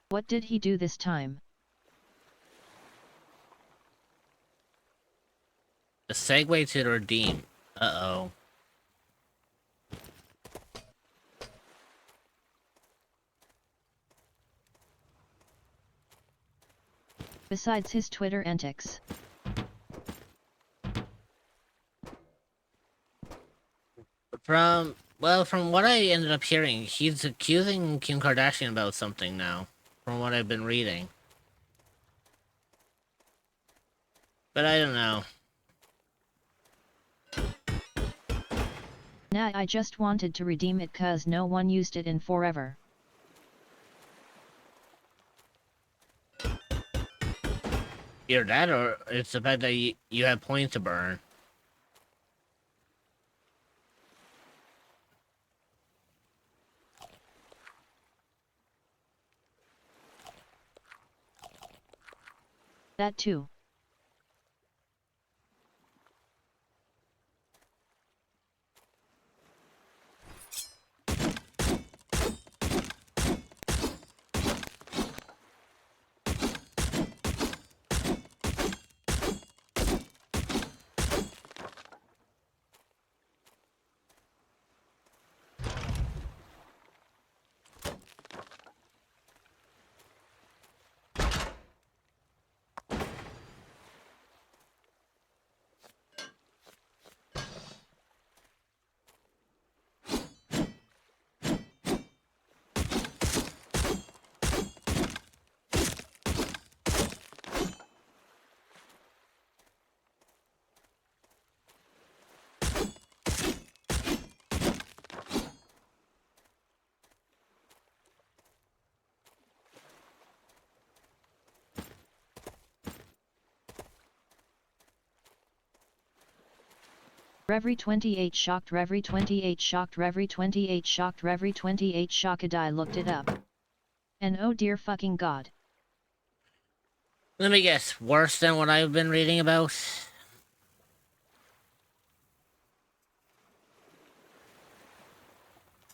What did he do this time? The segue to the redeem. Uh-oh. Besides his Twitter antics. From what I ended up hearing, he's accusing Kim Kardashian about something now. From what I've been reading. But I don't know. Nah, I just wanted to redeem it cause no one used it in forever. Either that or it's the fact that you have points to burn. That too. Reverie 28 shocked, Reverie 28 shocked, Reverie 28 shocked, Reverie 28 shocked. I looked it up. And oh dear fucking god. Let me guess, worse than what I've been reading about?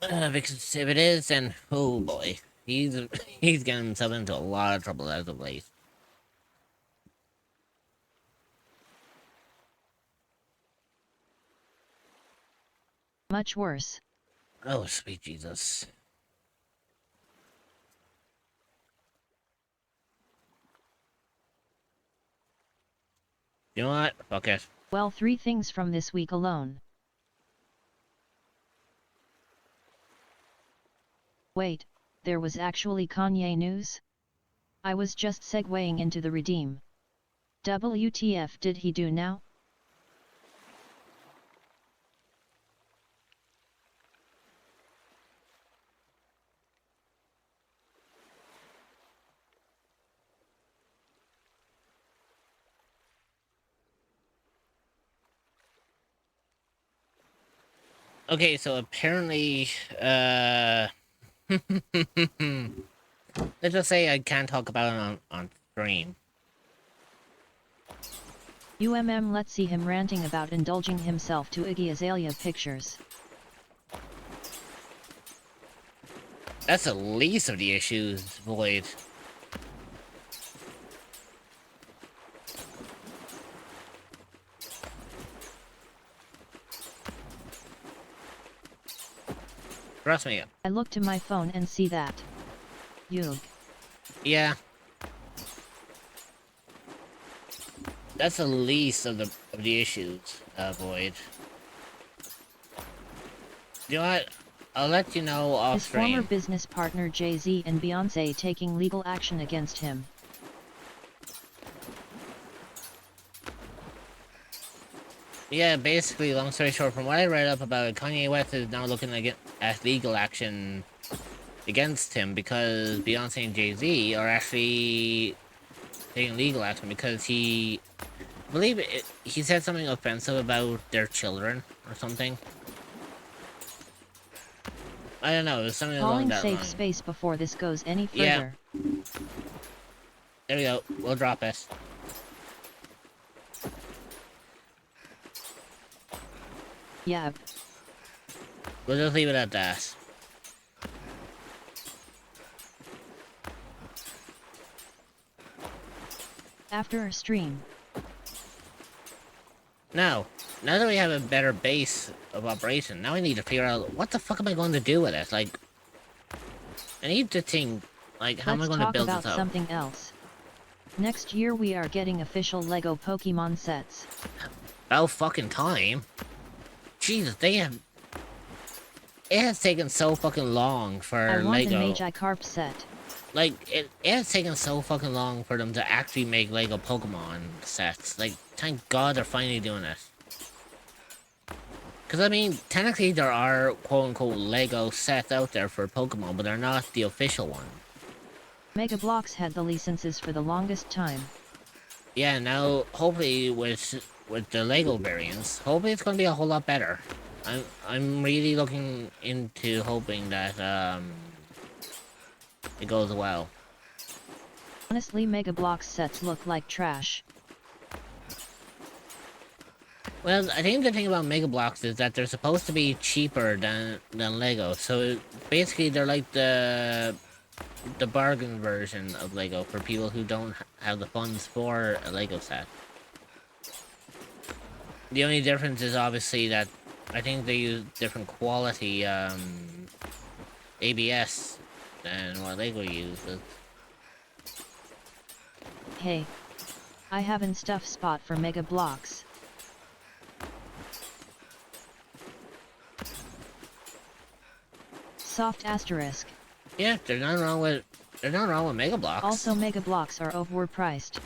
Because if it is, then oh boy, he's he's getting himself into a lot of trouble as of late. Much worse. Oh, sweet Jesus. You know what? Fuck it. Well, 3 things from this week alone. Wait, there was actually Kanye news? I was just segueing into the redeem. WTF did he do now? Okay, so apparently, let's just say I can't talk about it on stream. Let's see him ranting about indulging himself to Iggy Azalea pictures. That's the least of the issues, Void. Trust me. I look to my phone and see that. Yug. Yeah. That's the least of the issues, Void. You know what? I'll let you know off His former stream. business partner Jay-Z and Beyonce taking legal action against him. Yeah, basically, long story short, from what I read up about it, Kanye West is now looking at legal action against him because Beyonce and Jay-Z are actually taking legal action because I believe he said something offensive about their children or something. I don't know, it was something along Calling that safe line. space before this goes any Yeah. further. There we go, we'll drop it. Yab. We'll just leave it at that. After a stream. Now that we have a better base of operation, now I need to figure out what the fuck am I going to do with it. Like, I need to think, like, how am I Let's going to talk build about this up? something else. Next year we are getting official LEGO Pokemon sets. About fucking time. Jesus, it has taken so fucking long for I want Lego. a Magikarp set. Like, it has taken so fucking long for them to actually make Lego Pokemon sets. Like, thank God they're finally doing it. Because, I mean, technically there are quote-unquote Lego sets out there for Pokemon, but they're not the official one. Mega Bloks had the licenses for the longest time. Yeah, now, hopefully, with the Lego variants, hopefully it's going to be a whole lot better. I'm really looking into hoping that, it goes well. Honestly, Mega Bloks sets look like trash. Well, I think the thing about Mega Bloks is that they're supposed to be cheaper than Lego. So basically, they're like the bargain version of Lego for people who don't have the funds for a Lego set. The only difference is obviously that I think they use different quality ABS than what Lego uses. Hey. I haven't stuff spot for Mega Bloks. Soft asterisk. Yeah, there's nothing wrong with Mega Bloks. Also, Mega Bloks are overpriced.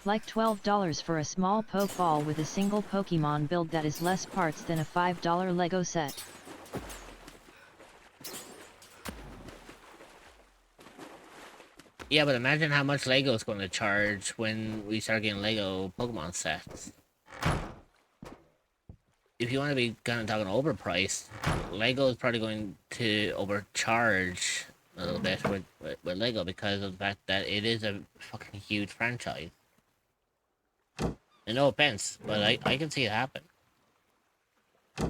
Like $12 for a small Pokeball with a single Pokemon build that is less parts than a $5 Lego set. Yeah, but imagine how much Lego's going to charge when we start getting Lego Pokemon sets. If you want to be kind of talking overpriced, Lego is probably going to overcharge a little bit with Lego because of the fact that it is a fucking huge franchise. And no offense, but I can see it happen. I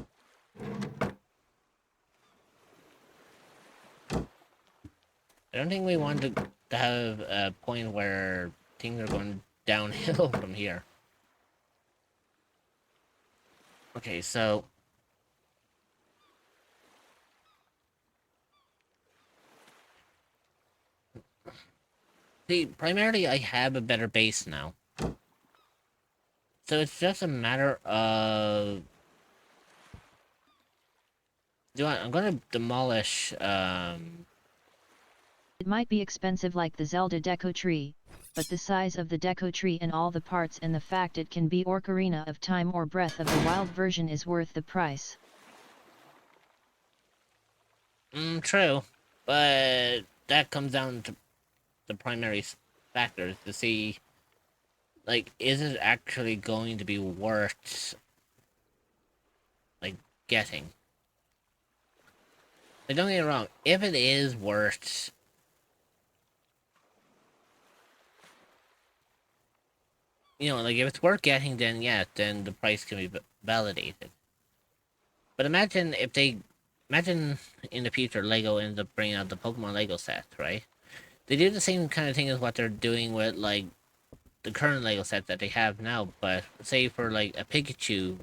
don't think we want to have a point where things are going downhill from here. Okay, so see, primarily I have a better base now. So it's just a matter of I'm gonna demolish It might be expensive like the Zelda Deco Tree, but the size of the Deco Tree and all the parts and the fact it can be Ocarina of Time or Breath of the Wild version is worth the price. True, but that comes down to the primary factors to see, like, is it actually going to be worth, like, getting? Like, don't get me wrong, if it is worth, you know, like, if it's worth getting, then yeah, then the price can be validated. But imagine in the future, Lego ends up bringing out the Pokemon Lego set, right? They do the same kind of thing as what they're doing with, like, the current Lego set that they have now, but say for, like, a Pikachu,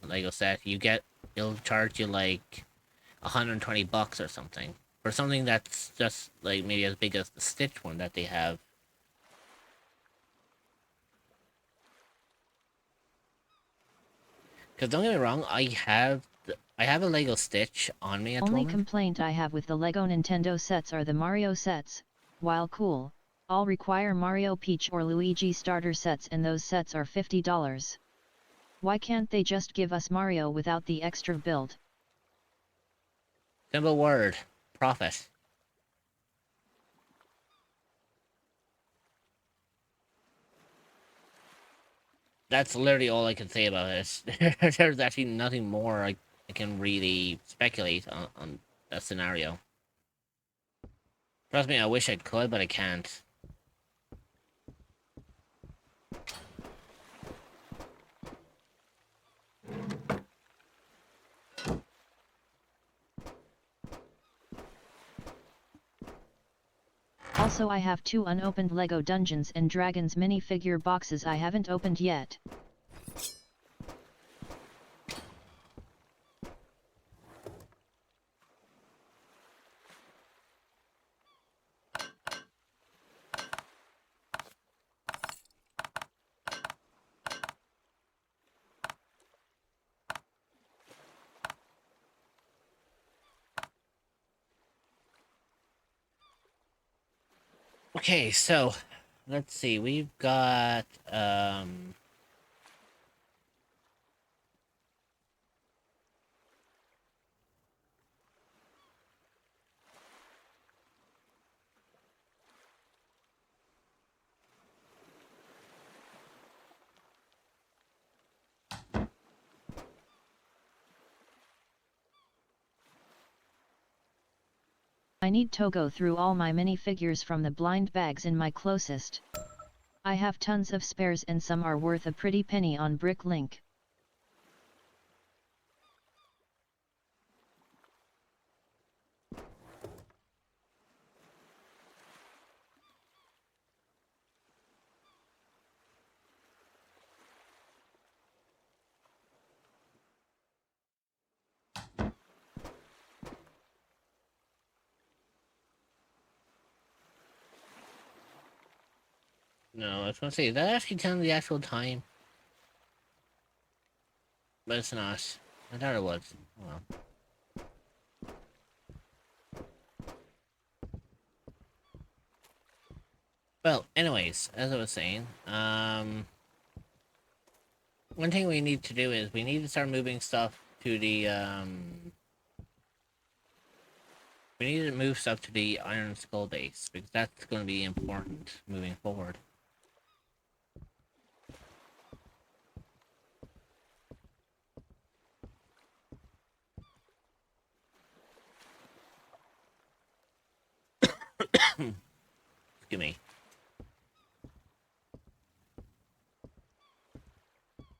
Lego set, it'll charge you, like, $120 or something for something that's just like maybe as big as the Stitch one that they have. Because don't get me wrong, I have a Lego Stitch on me at the Only moment. complaint I have with the LEGO Nintendo sets are the Mario sets. While cool, all require Mario Peach or Luigi starter sets, and those sets are $50. Why can't they just give us Mario without the extra build? Simple word, profit. That's literally all I can say about this. There's actually nothing more I can really speculate on that scenario. Trust me, I wish I could, but I can't. Also, I have 2 unopened LEGO Dungeons and Dragons minifigure boxes I haven't opened yet. Okay, so let's see. We've got I need to go through all my minifigures from the blind bags in my closest. I have tons of spares and some are worth a pretty penny on Bricklink. no, I was gonna say that actually telling the actual time, but it's not. I thought it was. Well. Well, anyways, as I was saying, one thing we need to do is we need to start moving stuff to the we need to move stuff to the Iron Skull base because that's going to be important moving forward. Excuse me.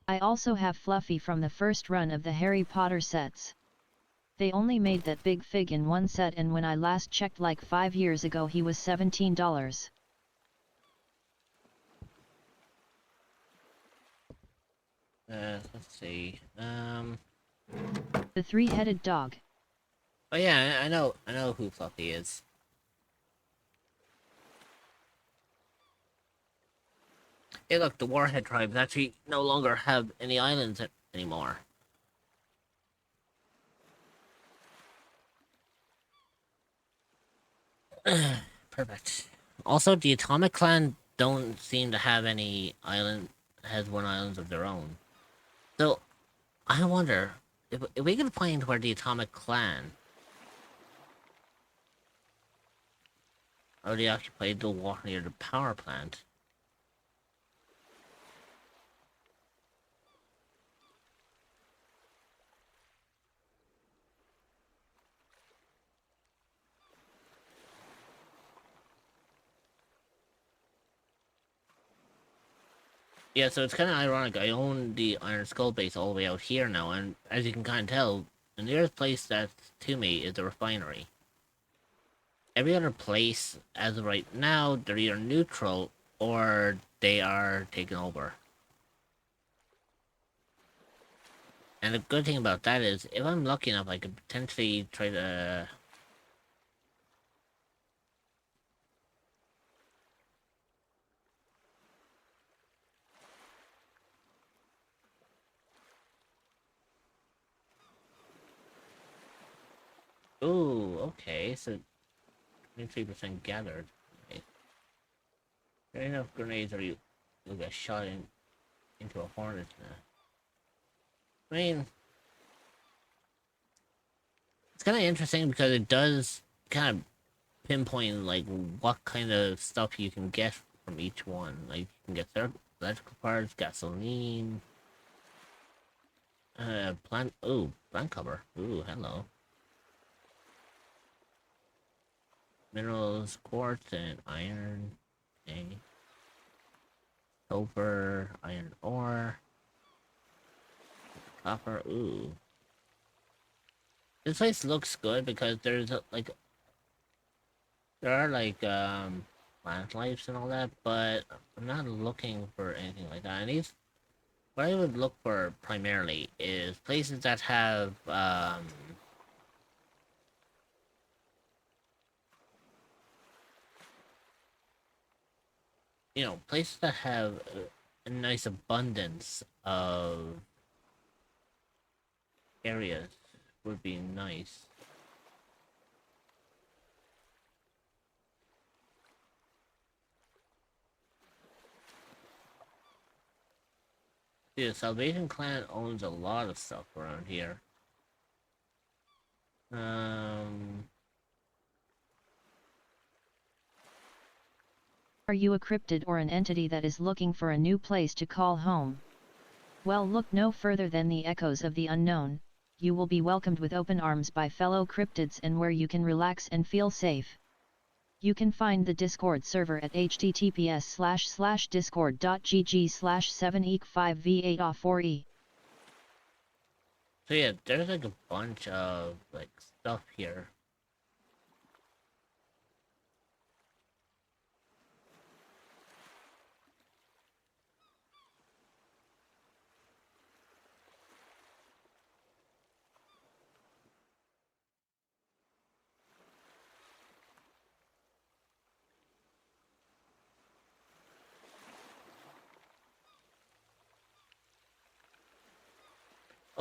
I also have Fluffy from the first run of the Harry Potter sets. They only made that big fig in one set, and when I last checked like 5 years ago he was $17. Let's see. The 3-headed dog. Oh yeah, I know who Fluffy is. Hey, look, the Warhead tribes actually no longer have any islands anymore. Perfect. Also, the Atomic Clan don't seem to have any has one islands of their own. So, I wonder if we can find where the Atomic Clan already occupied the water near the power plant. Yeah, so it's kind of ironic. I own the Iron Skull base all the way out here now, and as you can kind of tell, the nearest place that's to me is the refinery. Every other place, as of right now, they're either neutral or they are taken over. And the good thing about that is, if I'm lucky enough, I could potentially try to... Ooh, okay, so 23% gathered. Okay. There ain't enough grenades or you'll get shot into a hornet's nest. I mean, it's kind of interesting because it does kind of pinpoint like what kind of stuff you can get from each one. Like you can get electrical parts, gasoline, plant. Ooh, plant cover. Ooh, hello. Minerals, quartz, and iron. Okay. Silver, iron ore, copper. Ooh. This place looks good because there's like there are like plant lives and all that, but I'm not looking for anything like that. And these, what I would look for primarily is places that have you know, places that have a nice abundance of areas would be nice. See, the Salvation Clan owns a lot of stuff around here. Are you a cryptid or an entity that is looking for a new place to call home? Well, look no further than the echoes of the unknown. You will be welcomed with open arms by fellow cryptids and where you can relax and feel safe. You can find the Discord server at https://discord.gg/7eek5v8a4e. So yeah, there's like a bunch of like stuff here.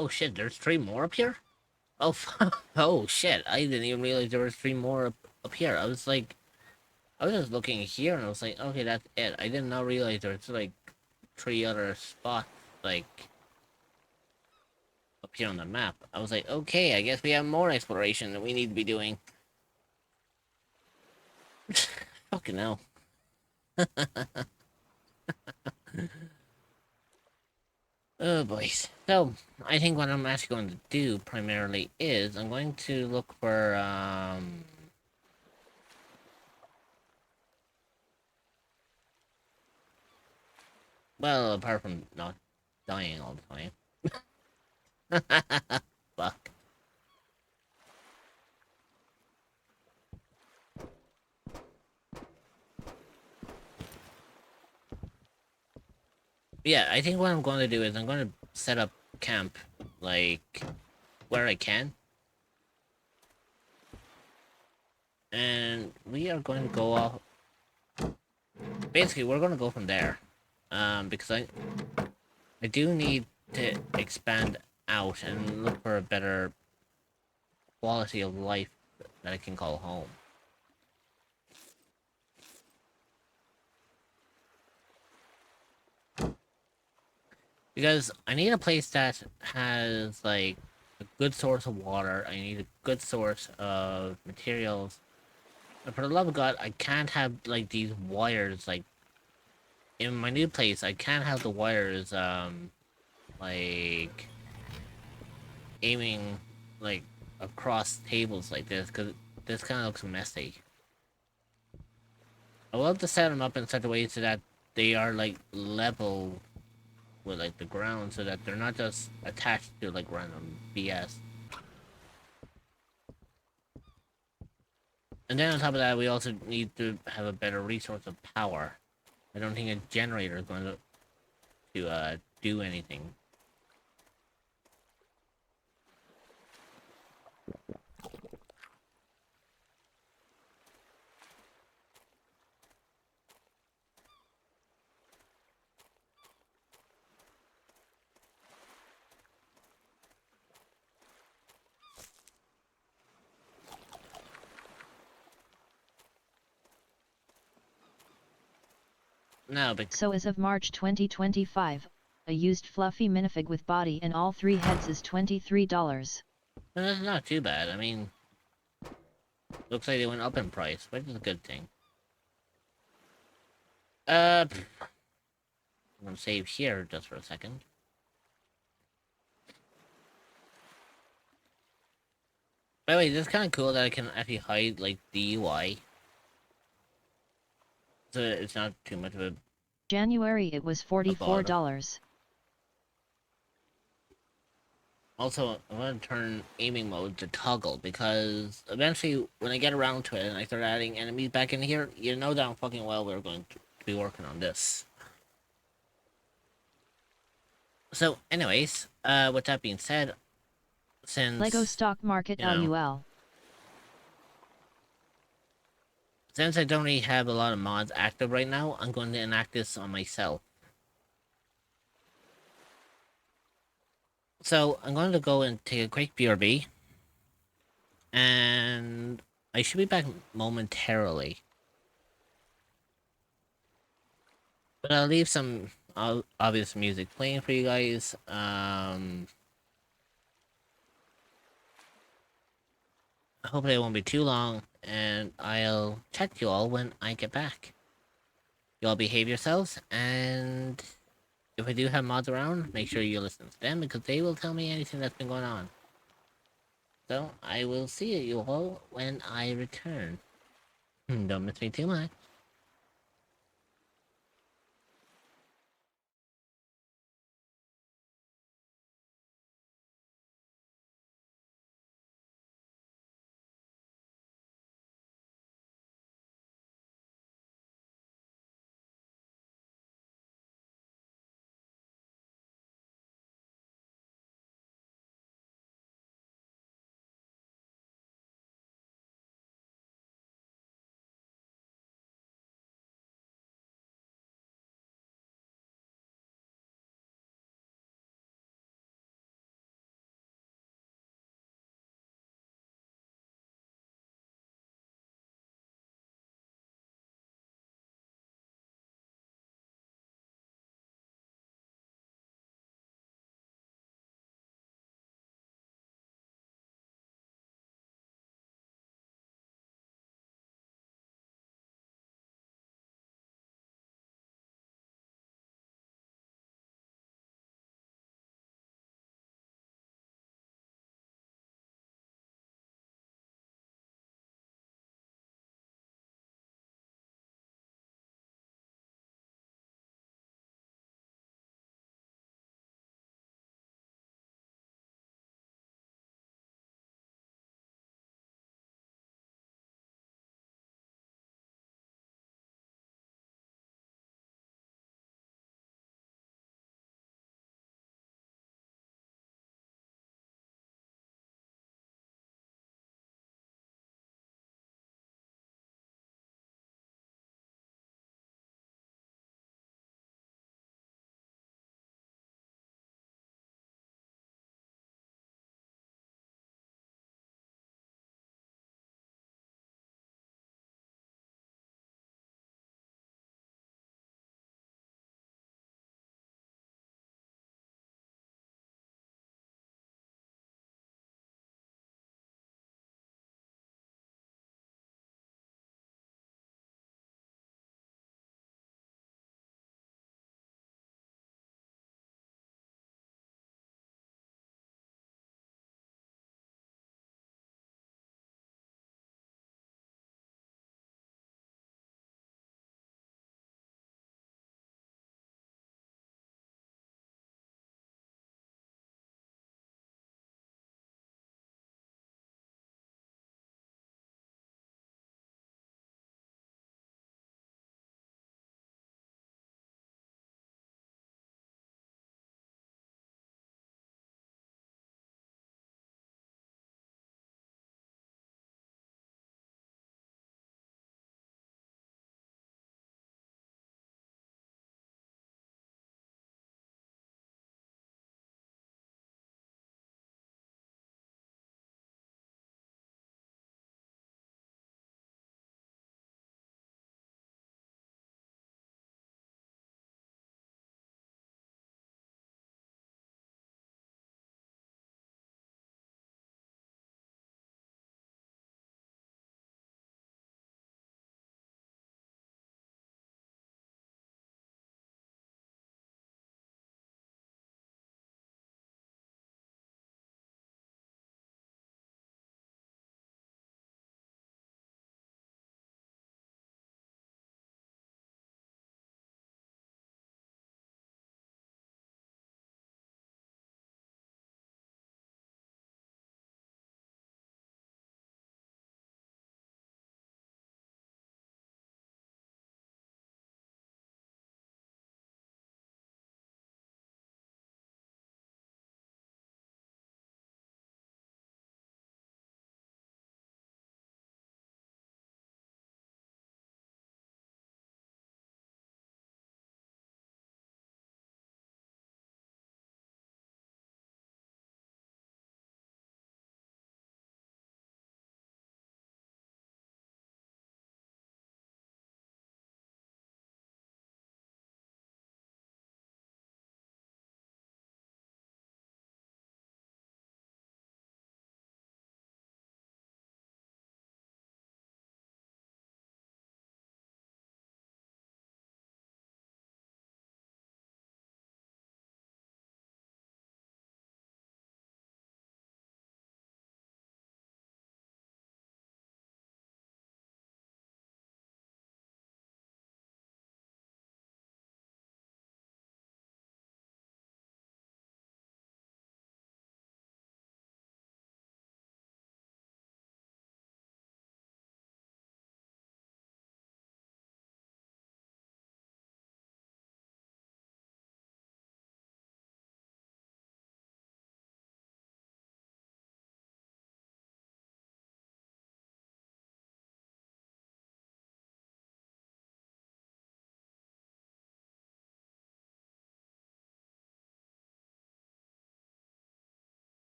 Oh shit, there's 3 more up here? Oh, oh shit, I didn't even realize there was 3 more up here. I was just looking here and I was like, okay, that's it. I did not realize there was like 3 other spots, like, up here on the map. I was like, okay, I guess we have more exploration that we need to be doing. Fucking hell. Oh, boys. So, I think what I'm actually going to do primarily is I'm going to look for, well, apart from not dying all the time. Fuck. Yeah, I think what I'm going to do is I'm going to set up camp, like, where I can. And we are going to go off... Basically, we're going to go from there. Because I do need to expand out and look for a better quality of life that I can call home. Because I need a place that has, like, a good source of water. I need a good source of materials. And for the love of God, I can't have, like, these wires, like, in my new place, I can't have the wires, like, aiming, like, across tables like this, because this kind of looks messy. I will have to set them up in such a way so that they are, like, level with, like, the ground, so that they're not just attached to, like, random BS. And then on top of that, we also need to have a better resource of power. I don't think a generator is going to do anything. No, but So as of March 2025, a used fluffy minifig with body and all 3 heads is $23. that's not too bad. I mean, looks like they went up in price, which is a good thing. I'm gonna save here just for a second. By the way, this is kind of cool that I can actually hide, like, the UI. So it's not too much of January it was a bother. $44. Also, I'm gonna turn aiming mode to toggle, because eventually, when I get around to it and I start adding enemies back in here, you know damn fucking well we're going to be working on this. So, anyways, with that being said, since... Lego Stock Market you know, LUL. Since I don't really have a lot of mods active right now, I'm going to enact this on myself. So, I'm going to go and take a quick BRB. And I should be back momentarily. But I'll leave some obvious music playing for you guys. Hopefully it won't be too long, and I'll chat to you all when I get back. You all behave yourselves, and if I do have mods around, make sure you listen to them, because they will tell me anything that's been going on. So, I will see you all when I return. Don't miss me too much.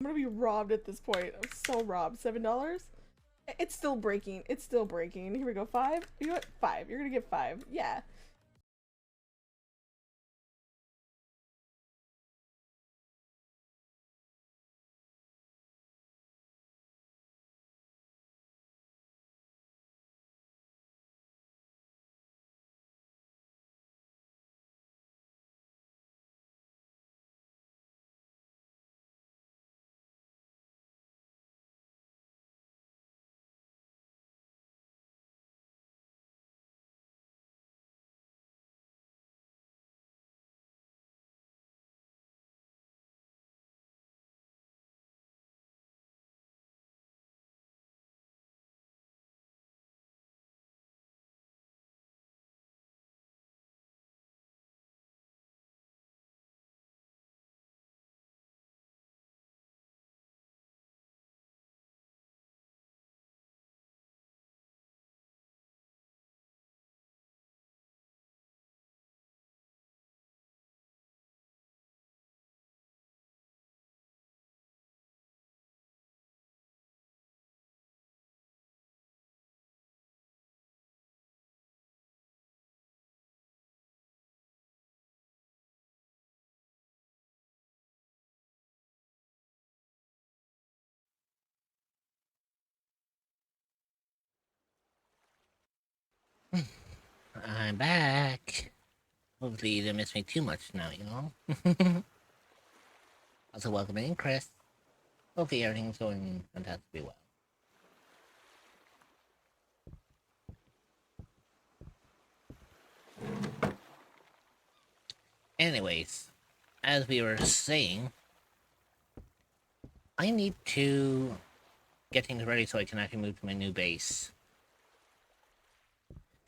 gonna be robbed at this point. I'm so robbed. $7? It's still breaking. It's still breaking. Here we go. 5? You know what? 5. You're gonna get 5. Yeah. I'm back. Hopefully you didn't miss me too much now, you know? Also, welcome in, Chris. Hopefully everything's going fantastically well. Anyways, as we were saying, I need to get things ready so I can actually move to my new base.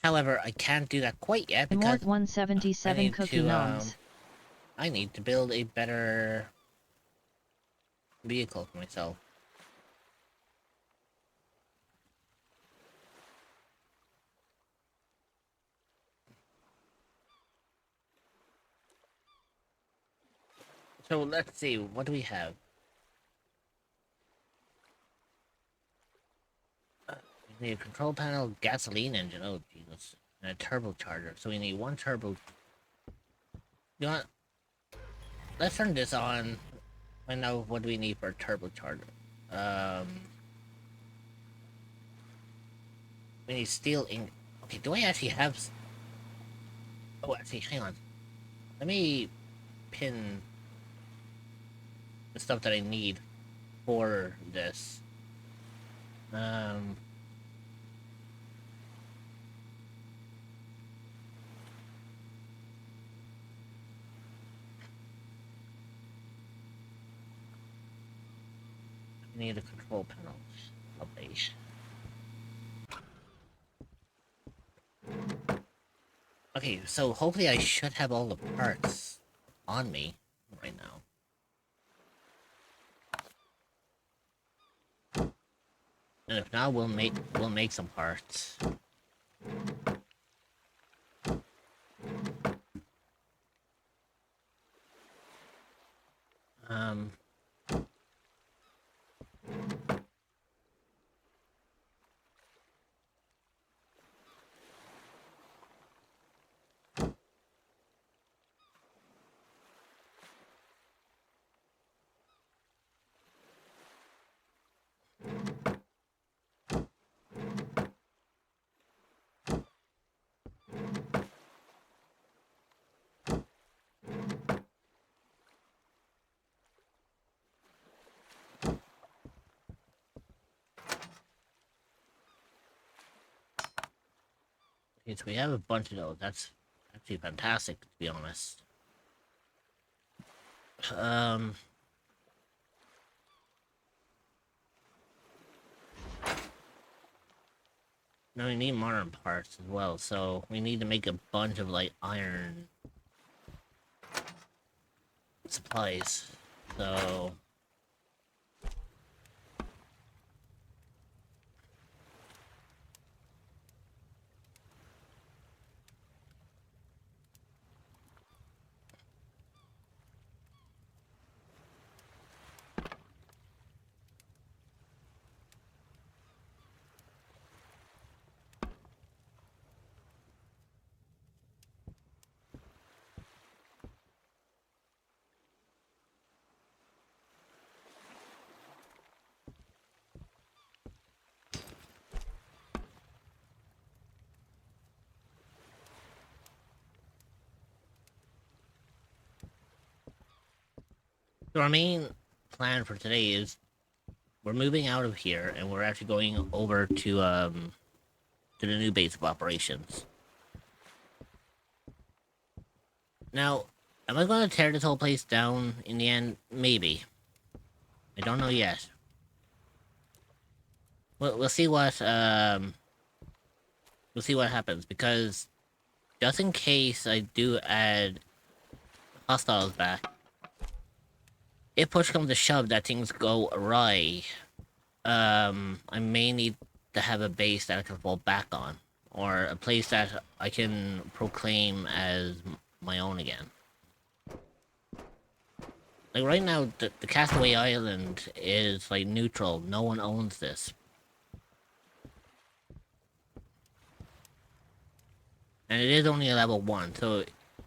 However, I can't do that quite yet because Immort 177 cookie noms. I need to build a better vehicle for myself. So let's see, what do we have? We need a control panel, gasoline engine, oh Jesus, and a turbocharger. So we need one turbo. You know what? Let's turn this on. Find out what do we need for a turbocharger. We need steel ink. Okay, do I actually have... Oh, actually, hang on. Let me pin the stuff that I need for this. I need a control panel update. Okay, so hopefully I should have all the parts on me right now. And if not, we'll make some parts. Um Okay, so we have a bunch of those. That's actually fantastic, to be honest. Now we need modern parts as well, so we need to make a bunch of like iron supplies. So So our main plan for today is we're moving out of here and we're actually going over to the new base of operations. Now, am I going to tear this whole place down in the end? Maybe. I don't know yet. We'll see what we'll see what happens, because just in case I do add hostiles back, if push comes to shove that things go awry, I may need to have a base that I can fall back on, or a place that I can proclaim as my own again. Like right now, the Castaway Island is like neutral. No one owns this. And it is only a level 1, so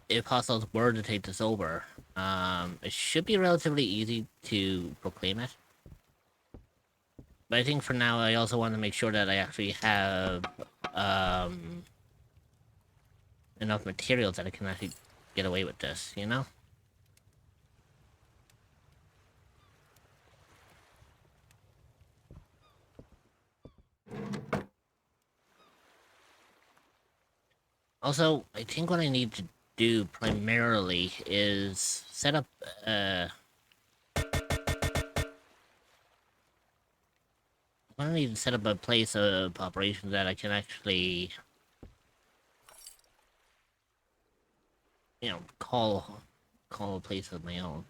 if hostiles were to take this over, it should be relatively easy to proclaim it. But I think for now, I also want to make sure that I actually have enough materials that I can actually get away with this, you know? Also, I think what I need to do primarily is set up, I'm gonna need to set up a place of operations that I can actually, you know, call a place of my own.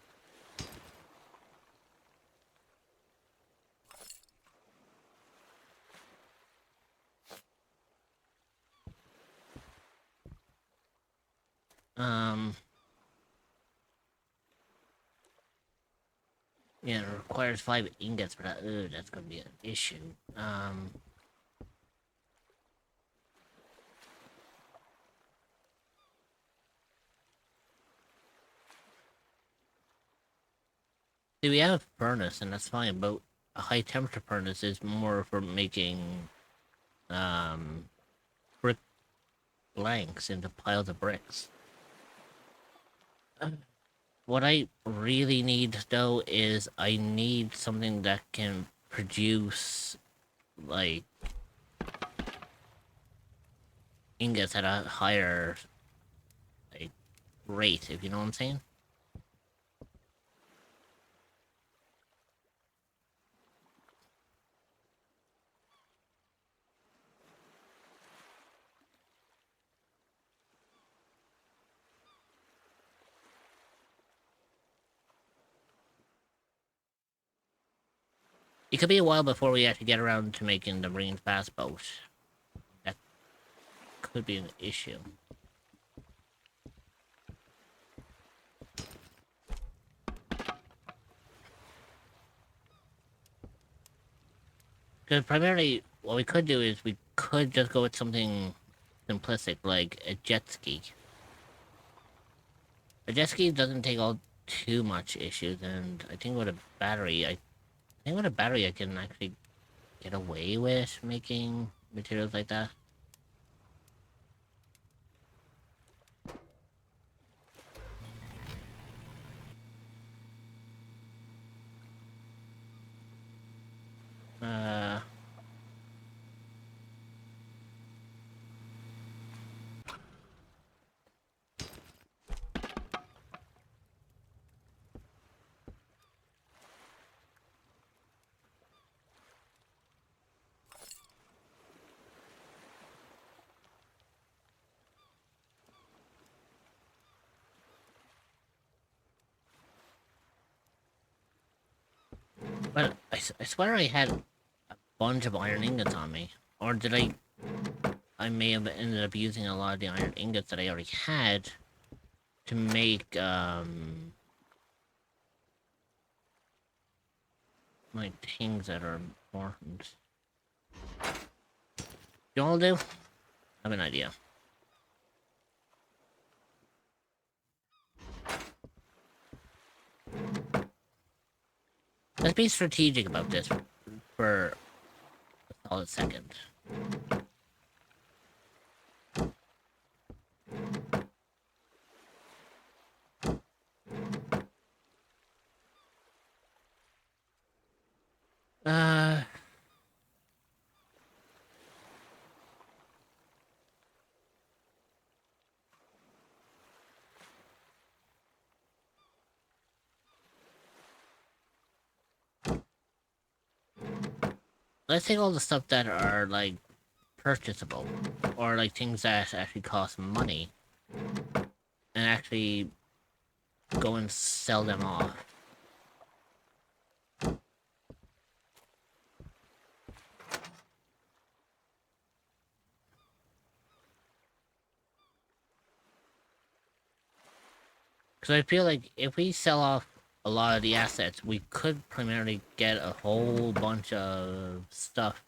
Yeah, it requires 5 ingots for that. Ugh, that's gonna be an issue. See, we have a furnace, and that's fine, but a high temperature furnace is more for making, brick blanks into piles of bricks. What I really need, though, is I need something that can produce, like, ingots at a higher, like, rate, if you know what I'm saying? It could be a while before we actually get around to making the marine fast boat. That could be an issue. Because primarily, what we could do is we could just go with something simplistic, like a jet ski. A jet ski doesn't take all too much issues, and I think with a battery, I think with a battery I can actually get away with making materials like that. Uh... But I swear I had a bunch of iron ingots on me. Or did I... I may have ended up using a lot of the iron ingots that I already had to make, my things that are important. You all do? I have an idea. Let's be strategic about this for a solid second. Uh, let's take all the stuff that are like purchasable, or like things that actually cost money, and actually go and sell them off. Because I feel like if we sell off a lot of the assets, we could primarily get a whole bunch of stuff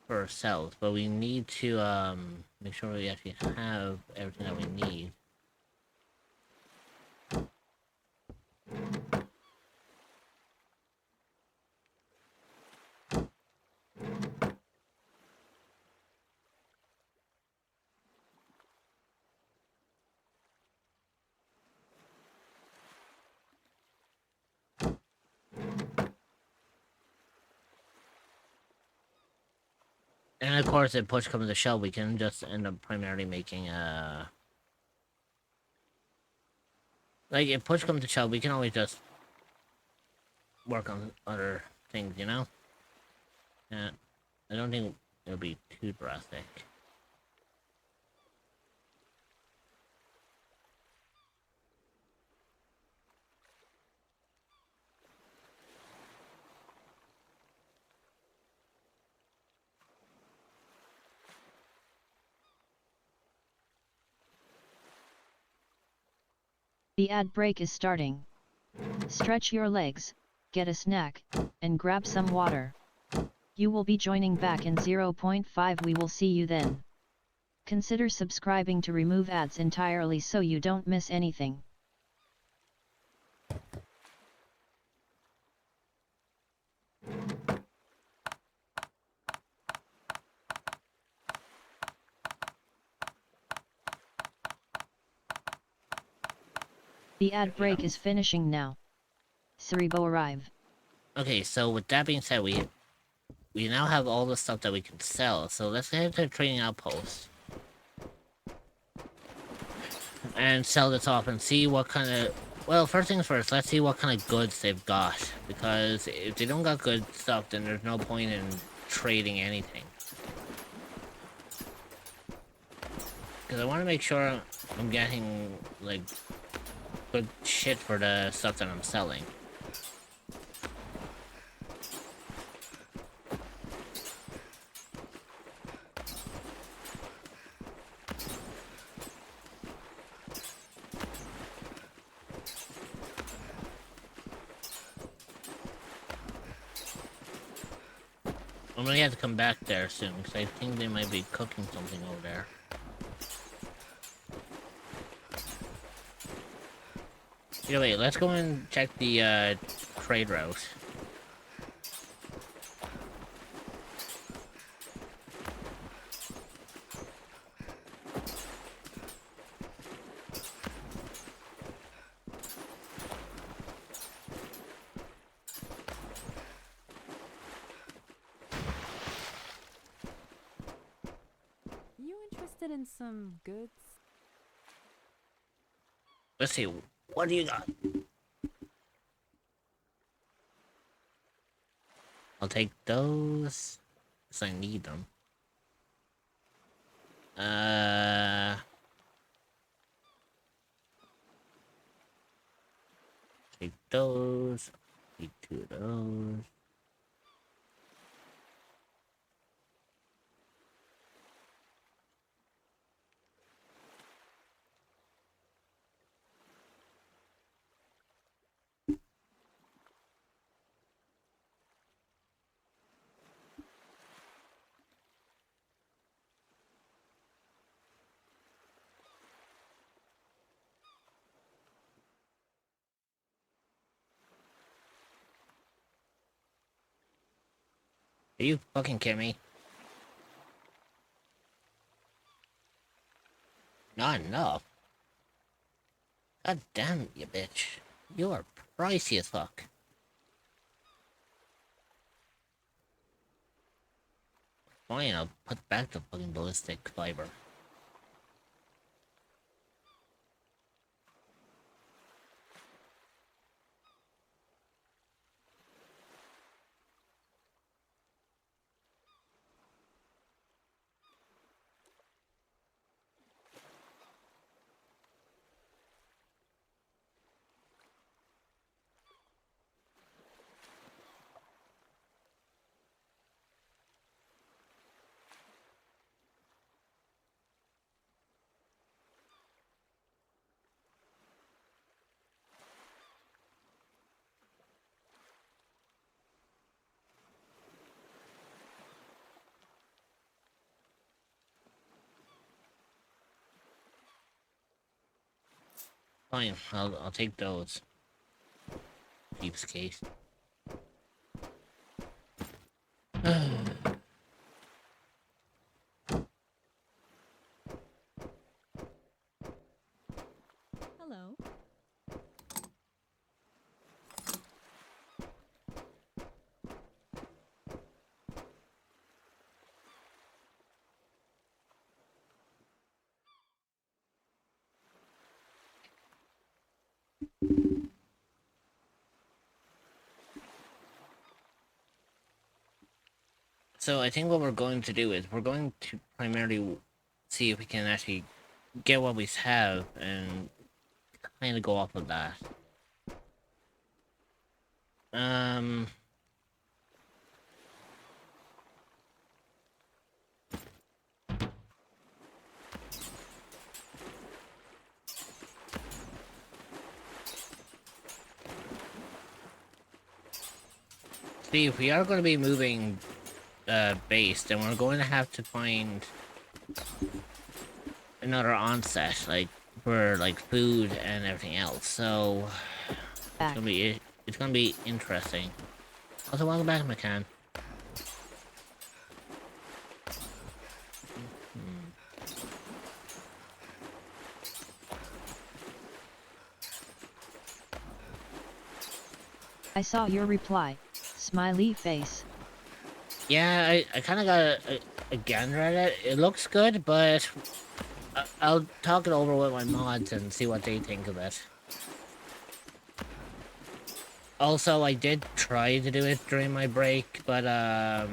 for ourselves, but we need to make sure we actually have everything that we need. And of course, if push comes to shove, we can just end up primarily making like if push comes to shove, we can always just work on other things, you know? Yeah, I don't think it'll be too drastic. The ad break is starting. Stretch your legs, get a snack, and grab some water. You will be joining back in 0.5. We will see you then. Consider subscribing to remove ads entirely so you don't miss anything. The ad break is finishing now. Cerebo arrive. Okay, so with that being said, we now have all the stuff that we can sell, so let's head to the trading outpost. And sell this off and see what kind of... Well, first things first, let's see what kind of goods they've got. Because if they don't got good stuff, then there's no point in trading anything. Because I want to make sure I'm getting, like, good shit for the stuff that I'm selling. I'm gonna have to come back there soon, because I think they might be cooking something over there. Either way, let's go and check the trade route. You interested in some goods? Let's see, what do you got? I'll take those, because I need them. Take those. Take 2 of those. Are you fucking kidding me? Not enough. God damn you, bitch. You are pricey as fuck. Fine, I'll put back the fucking ballistic fiber. Fine, I'll take those. Cheapskate. Hello. So I think what we're going to do is we're going to primarily see if we can actually get what we have and kind of go off of that. Um. See, if we are going to be moving base, then we're going to have to find another onset, like for like food and everything else. So Back. it's gonna be interesting. Also, welcome back, McCann. I saw your reply. Smiley face. Yeah, I kind of got a gander at it. It looks good, but I'll talk it over with my mods and see what they think of it. Also, I did try to do it during my break, but I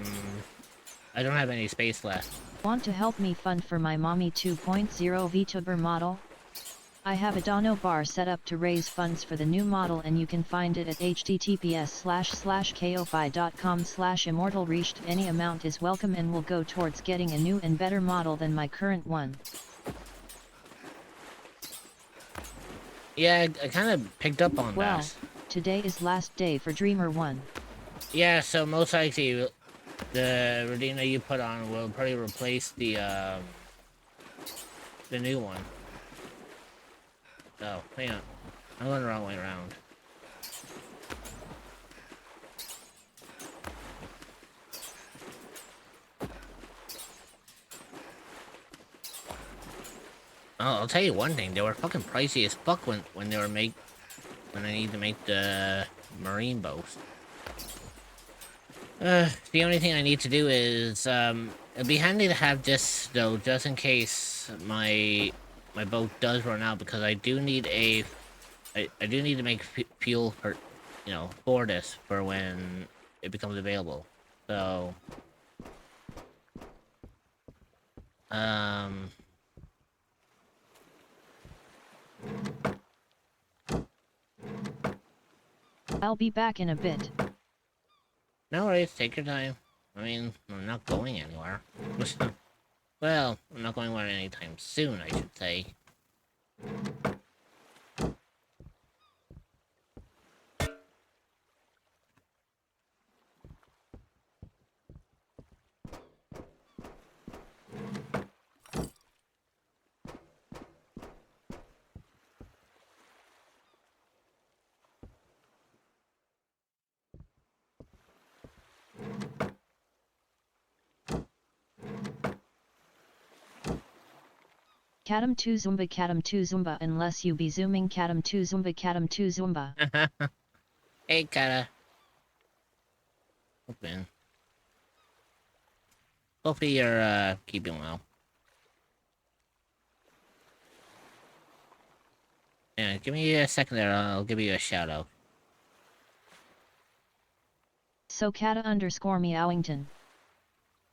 don't have any space left. Want to help me fund for my mommy 2.0 VTuber model? I have a Dono bar set up to raise funds for the new model, and you can find it at https://ko-fi.com/immortalreached. Any amount is welcome and will go towards getting a new and better model than my current one. Yeah, I kind of picked up on Well, that. today is last day for Dreamer 1. Yeah, so most likely the Redeem that you put on will probably replace the new one. Oh, hang on. I'm going the wrong way around. Oh, I'll tell you one thing, they were fucking pricey as fuck when I need to make the marine boat. The only thing I need to do is, it'll be handy to have this, though, just in case my boat does run out, because I do need I do need to make fuel for, for this, for when it becomes available. So, I'll be back in a bit. no worries, take your time. I mean, I'm not going anywhere. Well, I'm not going anywhere anytime soon, I should say. Katam 2 Zumba unless you be zooming Katam 2 Zumba. Hey, Kata. Open. Hopefully you're keeping well. Yeah, give me a second there. I'll give you a shout out. So Kata _ Meowington.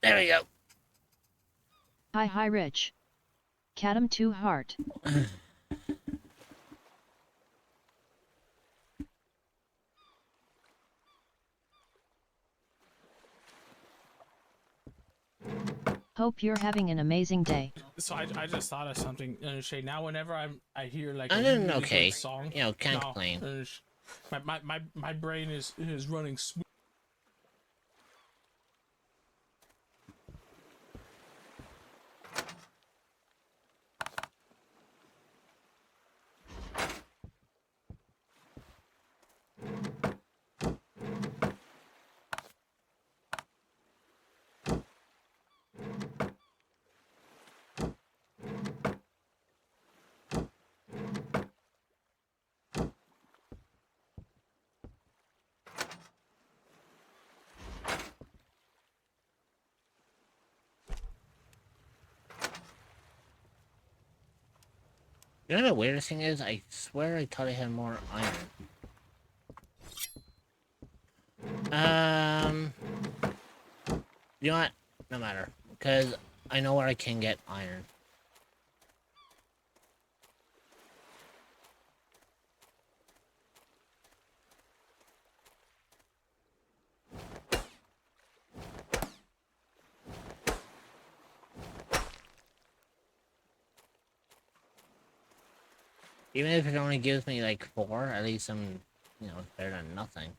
There we go. Hi Rich. Katam 2 heart. Hope you're having an amazing day. So I just thought of something, Shay. Now whenever I hear like I'm a doing really okay. good song, You know, can't no, complain. my brain is running smooth. You know the weirdest thing is? I swear I thought I had more iron. You know what? No matter. Because I know where I can get iron. Even if it only gives me like 4, at least I'm, you know, better than nothing.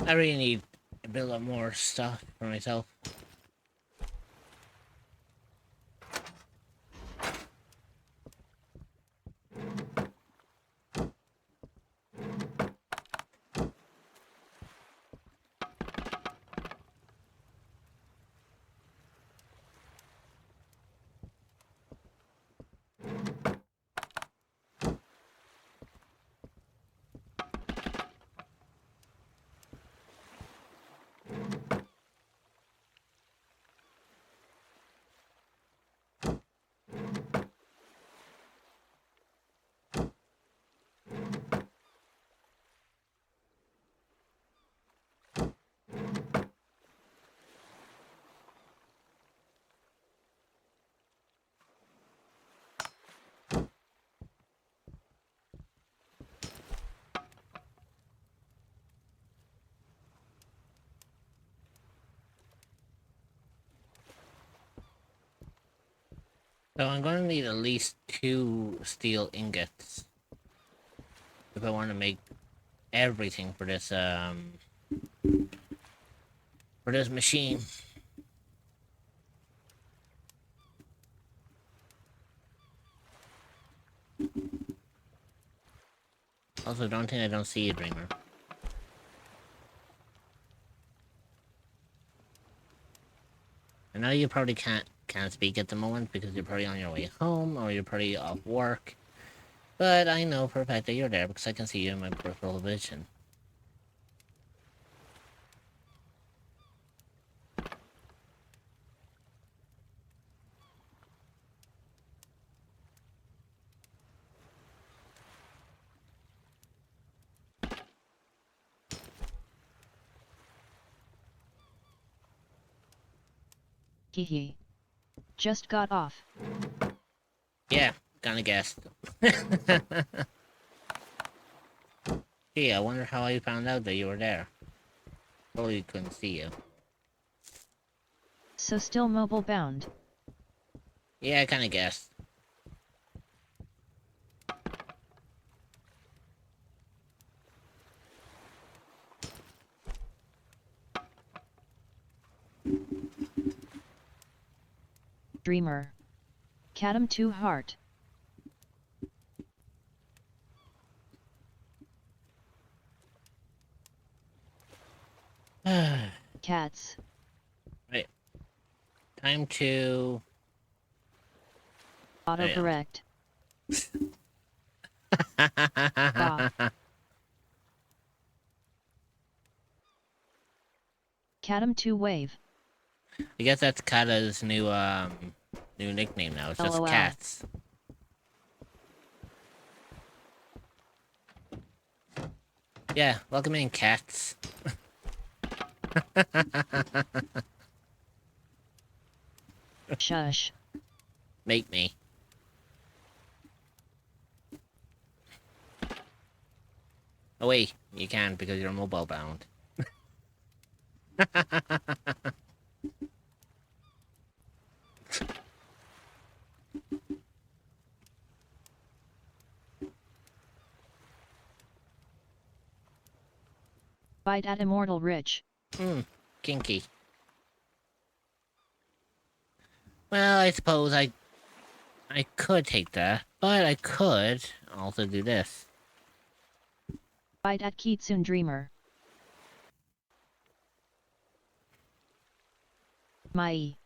I really need to build up more stuff for myself. So I'm going to need at least 2 steel ingots if I want to make everything for this machine. Also, don't think I don't see you, Dreamer. I know you probably can't speak at the moment because you're probably on your way home or you're probably off work. But I know for a fact that you're there because I can see you in my peripheral vision. Hehe. Just got off. Yeah, kinda guessed. Gee, I wonder how I found out that you were there. Totally couldn't see you. So still mobile bound. Yeah, I kind of guessed. Dreamer. Cadam 2 heart. Cats. Right. Time to... Autocorrect. Bah. Cadam 2 wave. I guess that's Kata's new nickname now. It's just LOL. Cats. Yeah, welcome in, Cats. Shush. Make me. Oh wait, you can't because you're mobile bound. Bite at Immortal Rich. Kinky. Well, I suppose I could take that, but I could also do this. Bite at Kitsune Dreamer. Mai.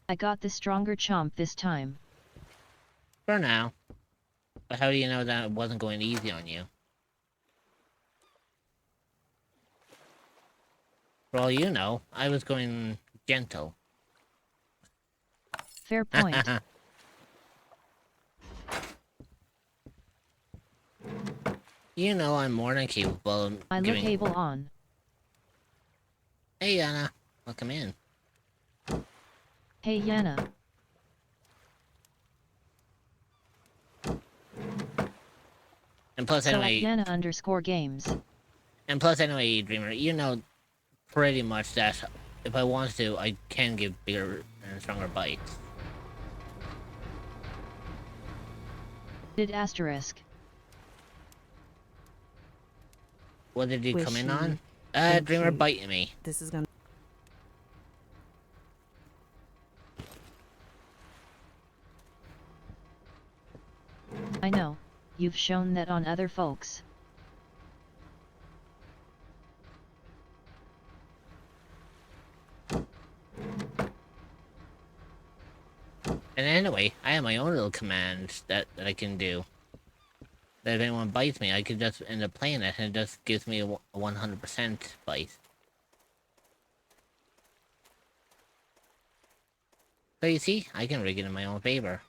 I got the stronger chomp this time. For now. But how do you know that it wasn't going easy on you? For all you know, I was going gentle. Fair point. You know I'm more than capable of I look giving... able on. Hey, Yana. Welcome in. Hey Yana. And plus, So at anyway... Yana underscore games. And plus, anyway, Dreamer, you know pretty much that if I want to, I can give bigger and stronger bites. Did asterisk. What did you come in Wishy, on? thank Dreamer you. biting me. This is gonna. I know. You've shown that on other folks. And anyway, I have my own little command that I can do. That if anyone bites me, I could just end up playing it, and it just gives me a 100% bite. So you see, I can rig it in my own favor.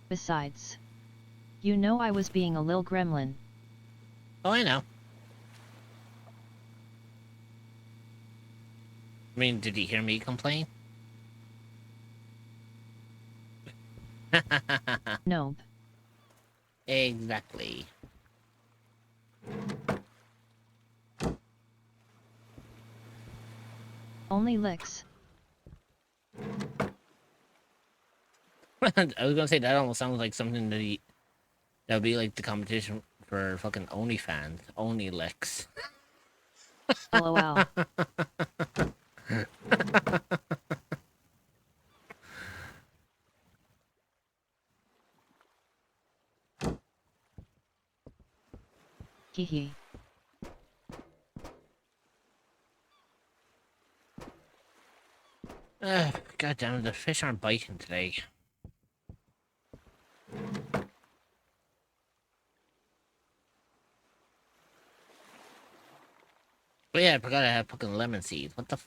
Besides. You know I was being a lil gremlin. Oh, I know. I mean, did you hear me complain? Nope. Exactly. Only licks. I was gonna say that almost sounds like something that would be like the competition for fucking OnlyFans. Only licks. LOL. Hehe. God damn it, the fish aren't biting today. But yeah, I forgot I had fucking lemon seeds. What the f...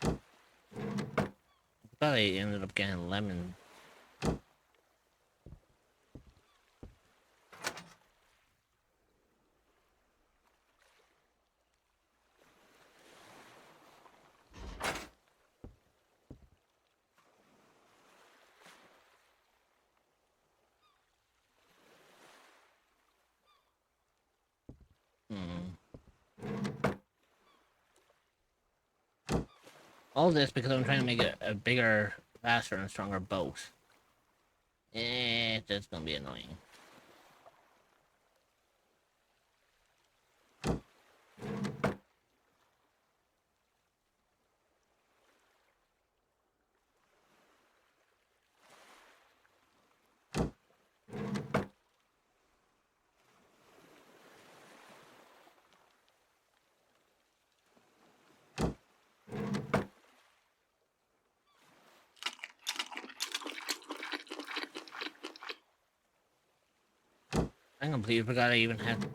I thought I ended up getting lemon All this because I'm trying to make a bigger, faster, and stronger boat. That's gonna be annoying. I completely forgot I even had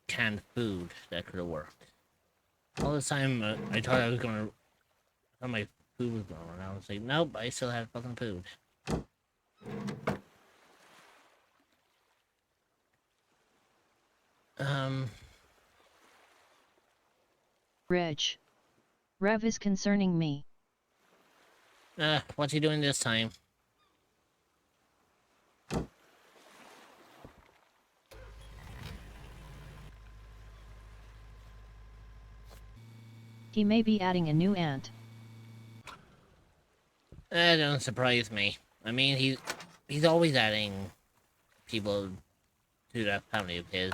canned food that could have worked. All this time, I thought I thought my food was gone, and I was like, nope, I still have fucking food. Reg. Rev is concerning me. What's he doing this time? He may be adding a new ant. That doesn't surprise me. I mean, he's always adding people to that family of his.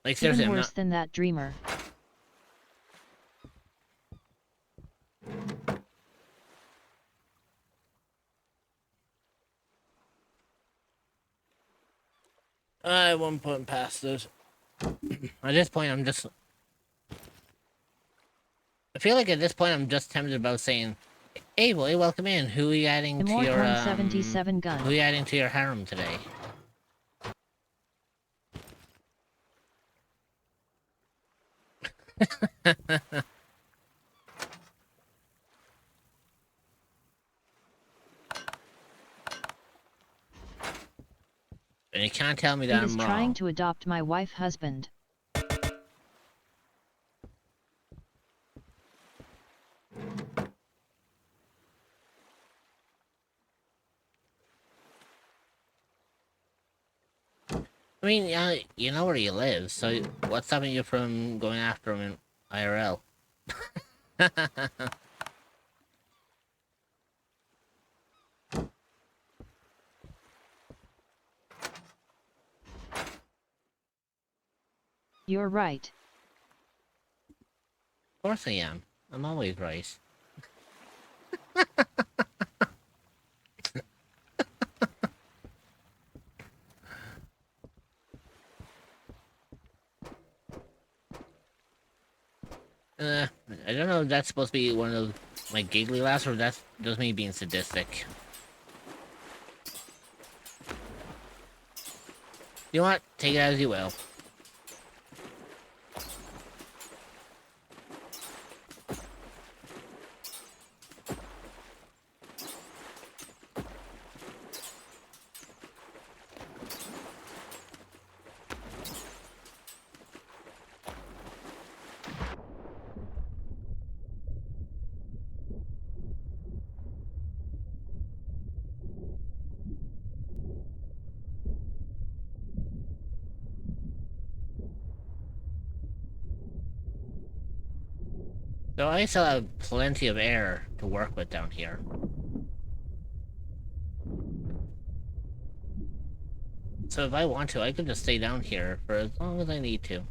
Like, seriously, Even I'm worse not... than that dreamer. I won't put him past it. At this point, I'm just... I feel like at this point, I'm just tempted about saying, hey boy, welcome in. Who are you adding to your, Immortorn 77 gun. Who are you adding to your harem today? And you can't tell me He that is I'm wrong. trying to adopt my wife husband. I mean, yeah, you know where he lives, so what's stopping you from going after him in IRL? You're right. Of course I am. I'm always right. I don't know if that's supposed to be one of those, my giggly laughs, or that's just me being sadistic. You know what? Take it as you will. So I still have plenty of air to work with down here. So if I want to, I could just stay down here for as long as I need to.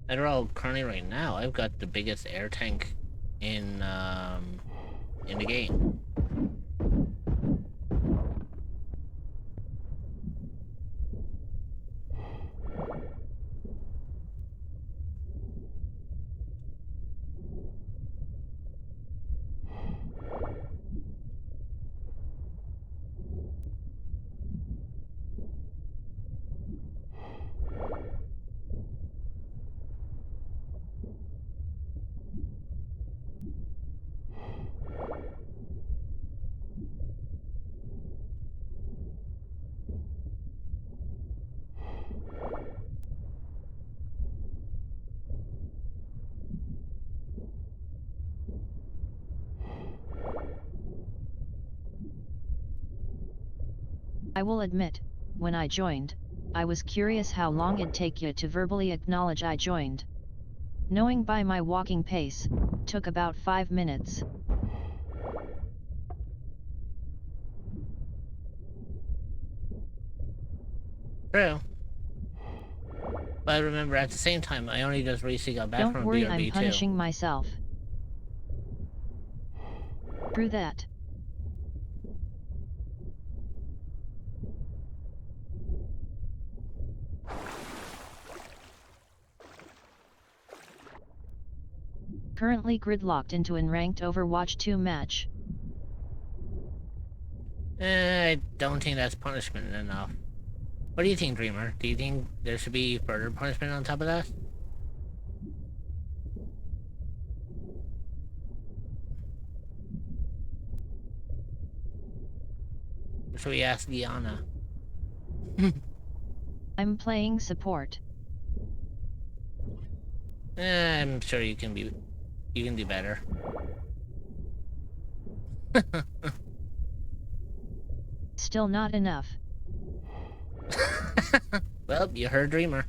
And all currently right now, I've got the biggest air tank in in the game. I will admit, when I joined, I was curious how long it'd take you to verbally acknowledge I joined. Knowing by my walking pace, took about 5 minutes. True. But remember, at the same time, I only just recently got back Don't from worry, I'm BRB too. punishing myself. True that. Currently gridlocked into an ranked Overwatch 2 match. I don't think that's punishment enough. What do you think, Dreamer? Do you think there should be further punishment on top of that? Or should we ask Gianna? I'm playing support. I'm sure you can do better. Still not enough. Well, you heard Dreamer.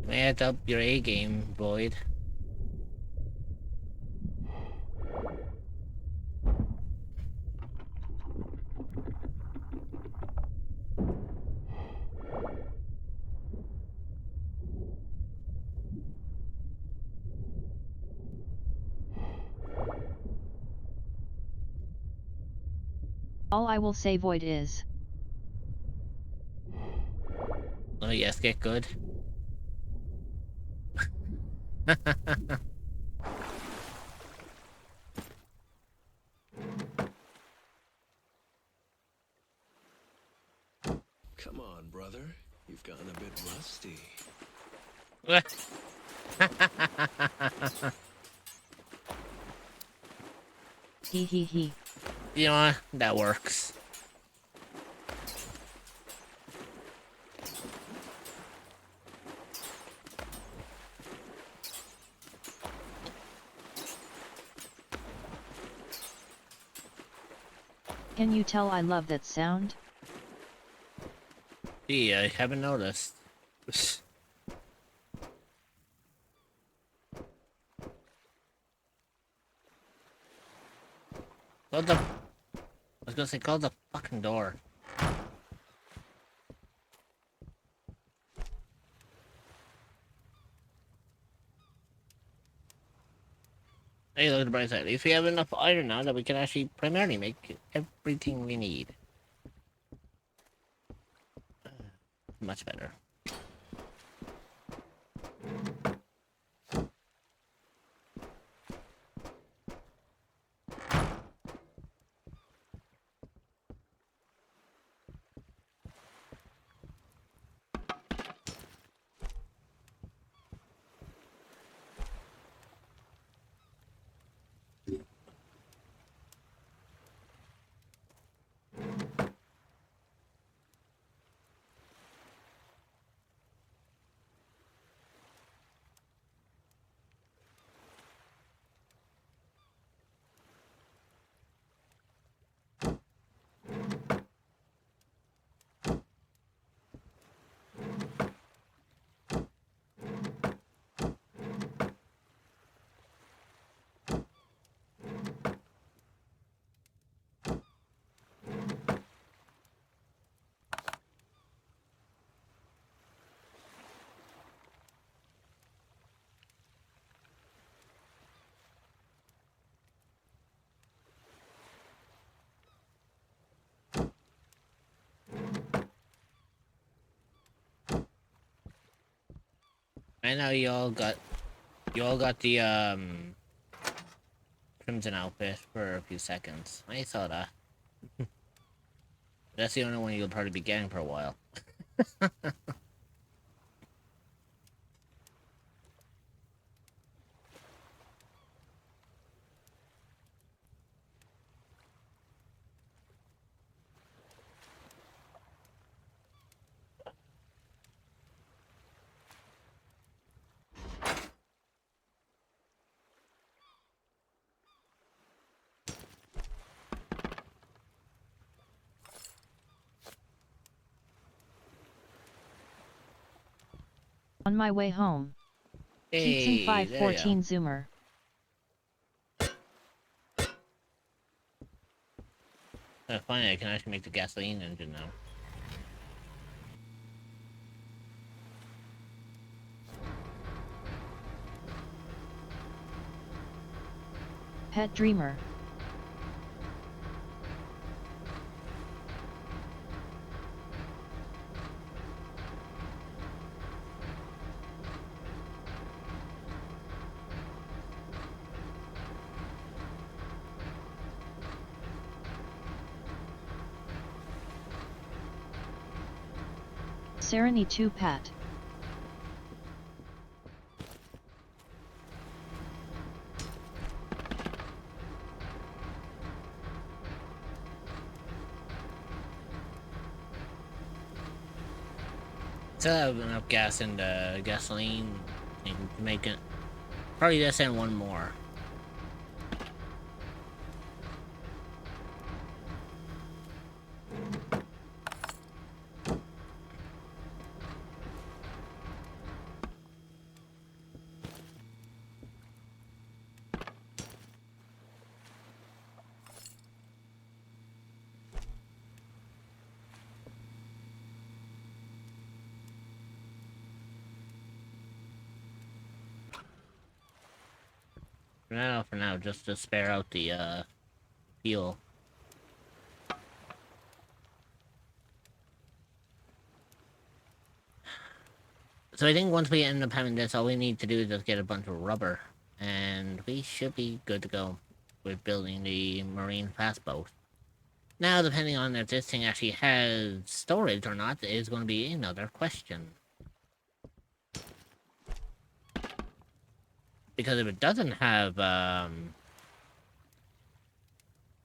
You may have to up your A game, Void. All I will say, Void, is Oh yes, get good. Come on, brother. You've gotten a bit rusty. hee hee hee. You know what? That works. Can you tell I love that sound? Gee, I haven't noticed. Close the... I was gonna say, close the fucking door. Hey, look at the bright side. At least we have enough iron now that we can actually primarily make everything we need. Much better. I know you all got the crimson outfit for a few seconds. I saw that. That's the only one you'll probably be getting for a while. On my way home. Hey, Keatson there you go. 514 Zoomer. Finally, I can actually make the gasoline engine now. Pet Dreamer. Sereny 2 Pat. Still have enough gas in the gasoline thing to make it. Probably just send one more. For now, just to spare out the fuel. So I think once we end up having this, all we need to do is just get a bunch of rubber, and we should be good to go with building the marine fastboat. Now, depending on if this thing actually has storage or not, is going to be another question. Because if it doesn't have,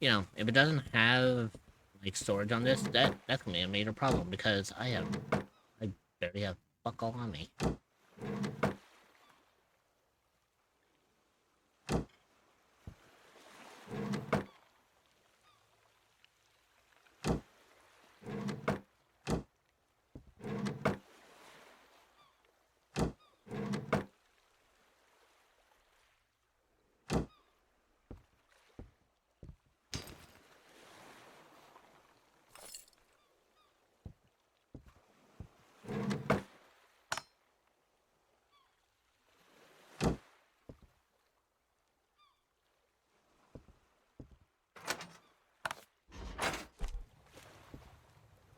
you know, if it doesn't have, like, storage on this, that's gonna be a major problem, because I barely have fuck all on me.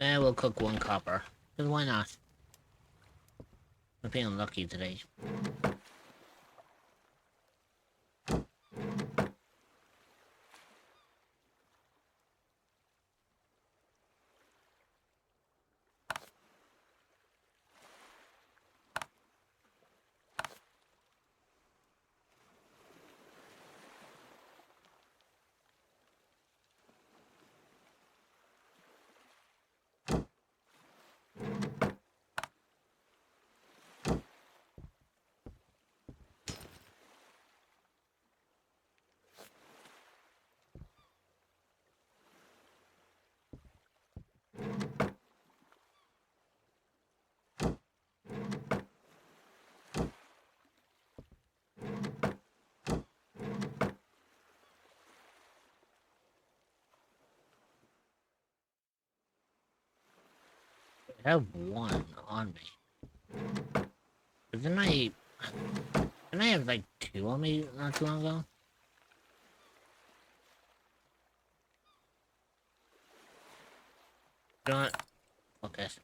We'll cook one copper. Because why not? I'm feeling lucky today. I have one on me. But didn't I have like two on me not too long ago? You know what? Fuck this.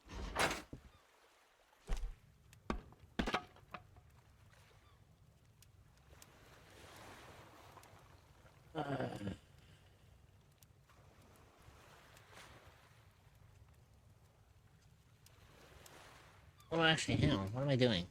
Oh, actually, hang on. What am I doing?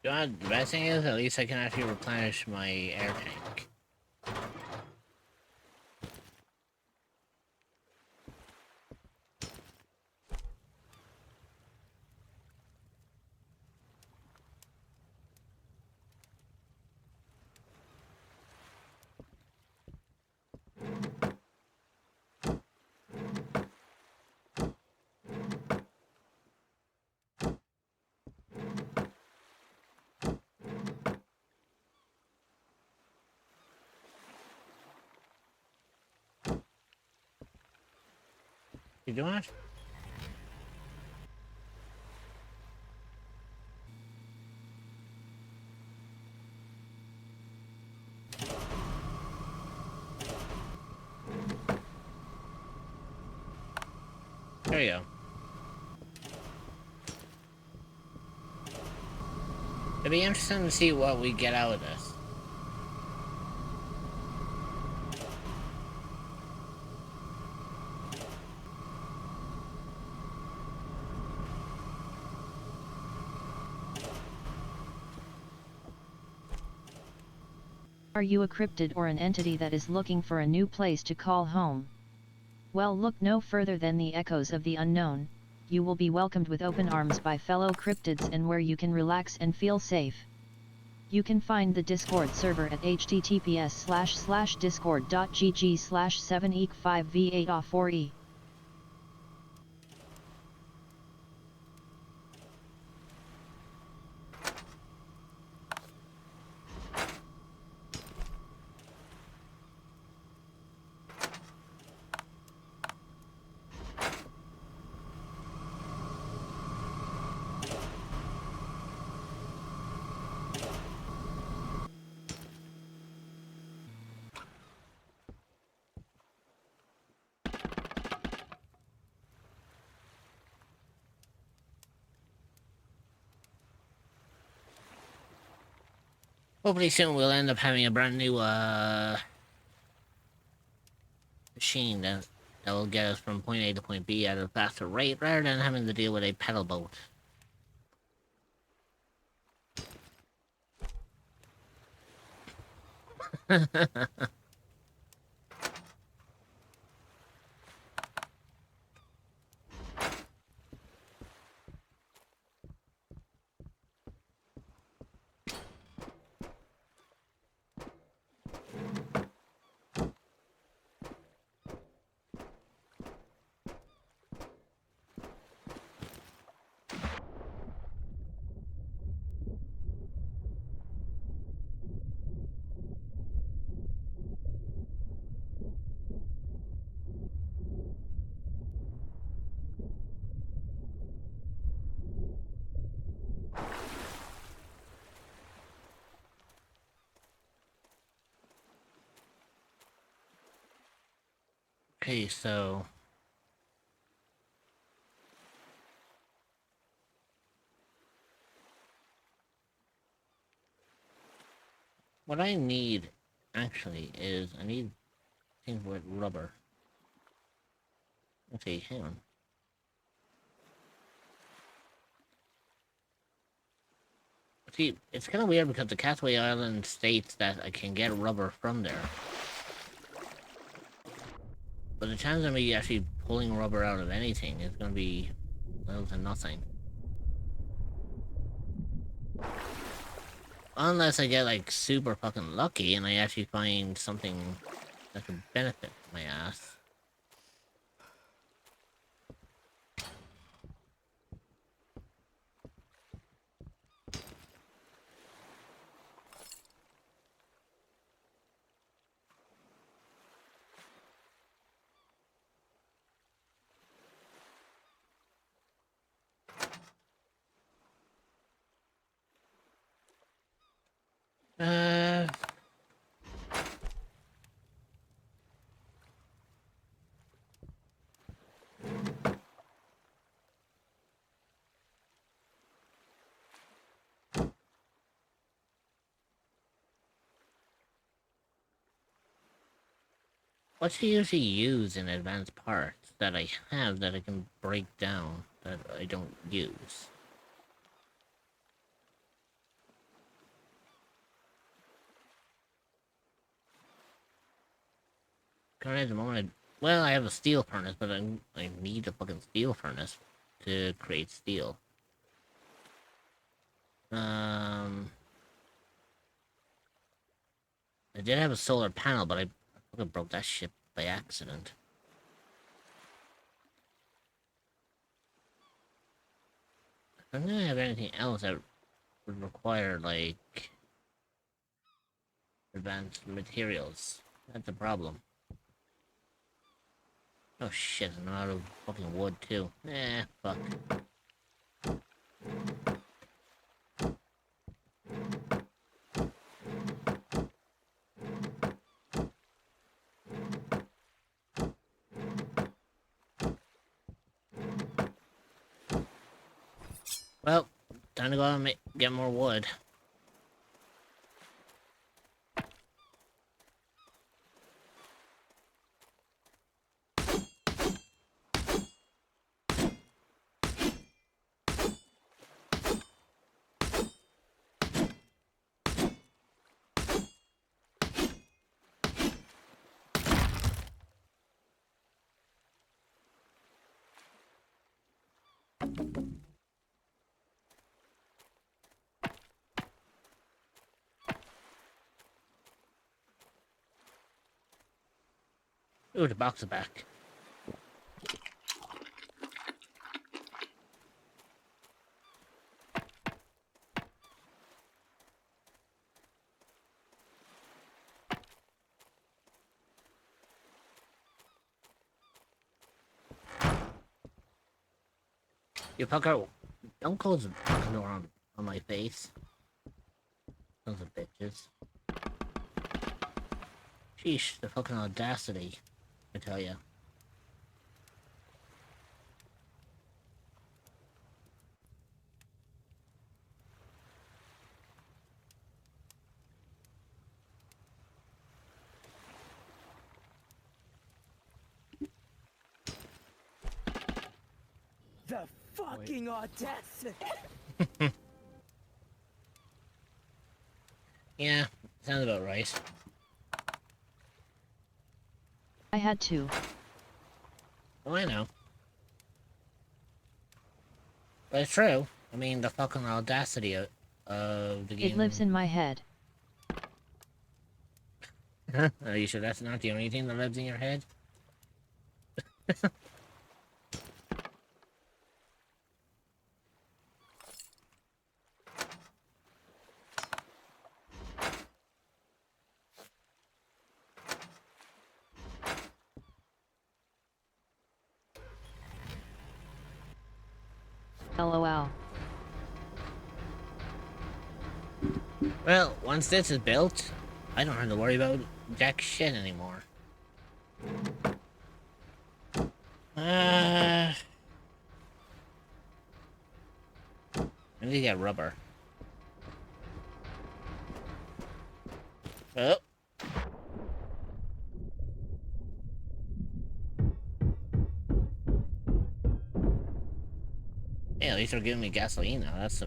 You know what the best thing is? At least I can actually replenish my air tank. You doing it? There you go. It'd be interesting to see what we get out of this. Are you a cryptid or an entity that is looking for a new place to call home? Well, look no further than the echoes of the unknown. You will be welcomed with open arms by fellow cryptids and where you can relax and feel safe. You can find the Discord server at https://discord.gg/7eek5v8a4e. Hopefully soon we'll end up having a brand new machine that will get us from point A to point B at a faster rate rather than having to deal with a pedal boat. Okay, so what I need actually is I need things with rubber. Okay, hang on. See, it's kind of weird because the Castaway Island states that I can get rubber from there. But the chance of me actually pulling rubber out of anything is going to be little to nothing. Unless I get like super fucking lucky and I actually find something that could benefit my ass. Uh, what do you usually use in advanced parts that I have that I can break down that I don't use? Currently, at the moment, well, I have a steel furnace, but I need a fucking steel furnace to create steel. I did have a solar panel, but I fucking broke that shit by accident. I don't think I have anything else that would require, like, advanced materials. That's a problem. Oh shit, I'm out of fucking wood too. Fuck. Well, time to go out and get more wood. Ooh, the box is back. You fucker, don't close the fucking door on my face. Sons of bitches. Sheesh, the fucking audacity, I tell ya. The fucking audacity! Yeah, sounds about right. I had to. Oh, I know. But it's true. I mean, the fucking audacity of the game. It lives in my head. Are you sure that's not the only thing that lives in your head? LOL. Well, once this is built, I don't have to worry about jack shit anymore. I need to get rubber. Oh. Hey, at least they're giving me gasoline now. That's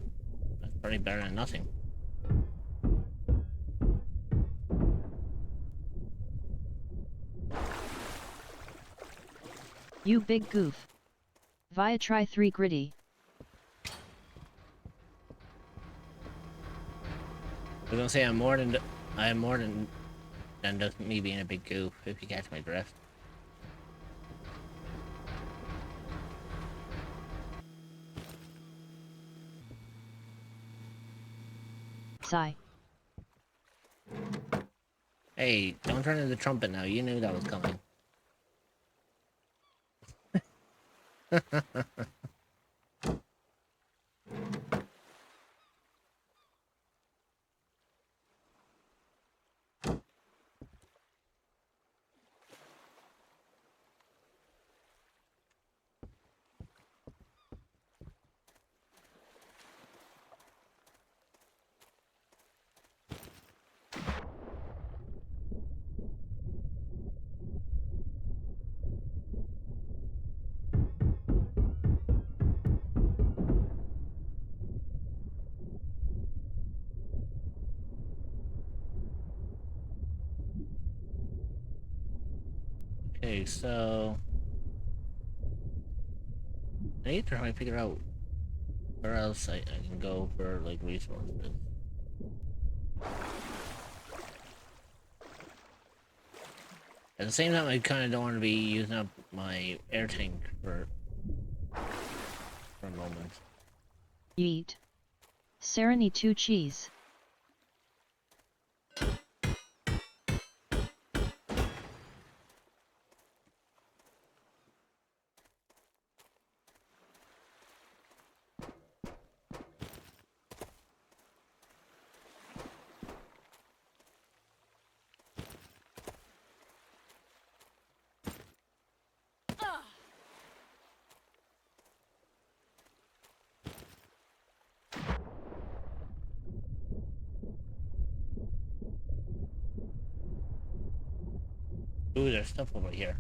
pretty better than nothing. You big goof. Via try 3 gritty. I was gonna say I'm more than just me being a big goof, if you catch my drift. Sigh. Hey, don't turn into the trumpet now. You knew that was coming. Okay, so I need to try to figure out where else I can go for like resources. At the same time, I kind of don't want to be using up my air tank for a moment. Yeet. Sereny 2 cheese. Ooh, there's stuff over here.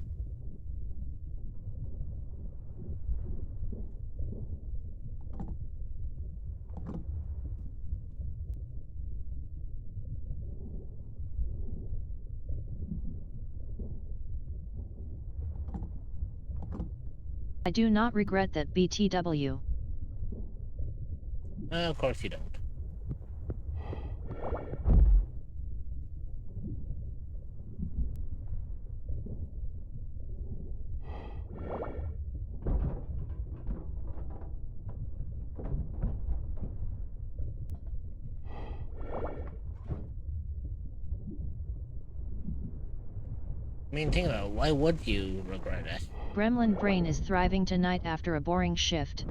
I do not regret that BTW. Of course you don't. I mean, think about it. Why would you regret it? Gremlin brain is thriving tonight after a boring shift.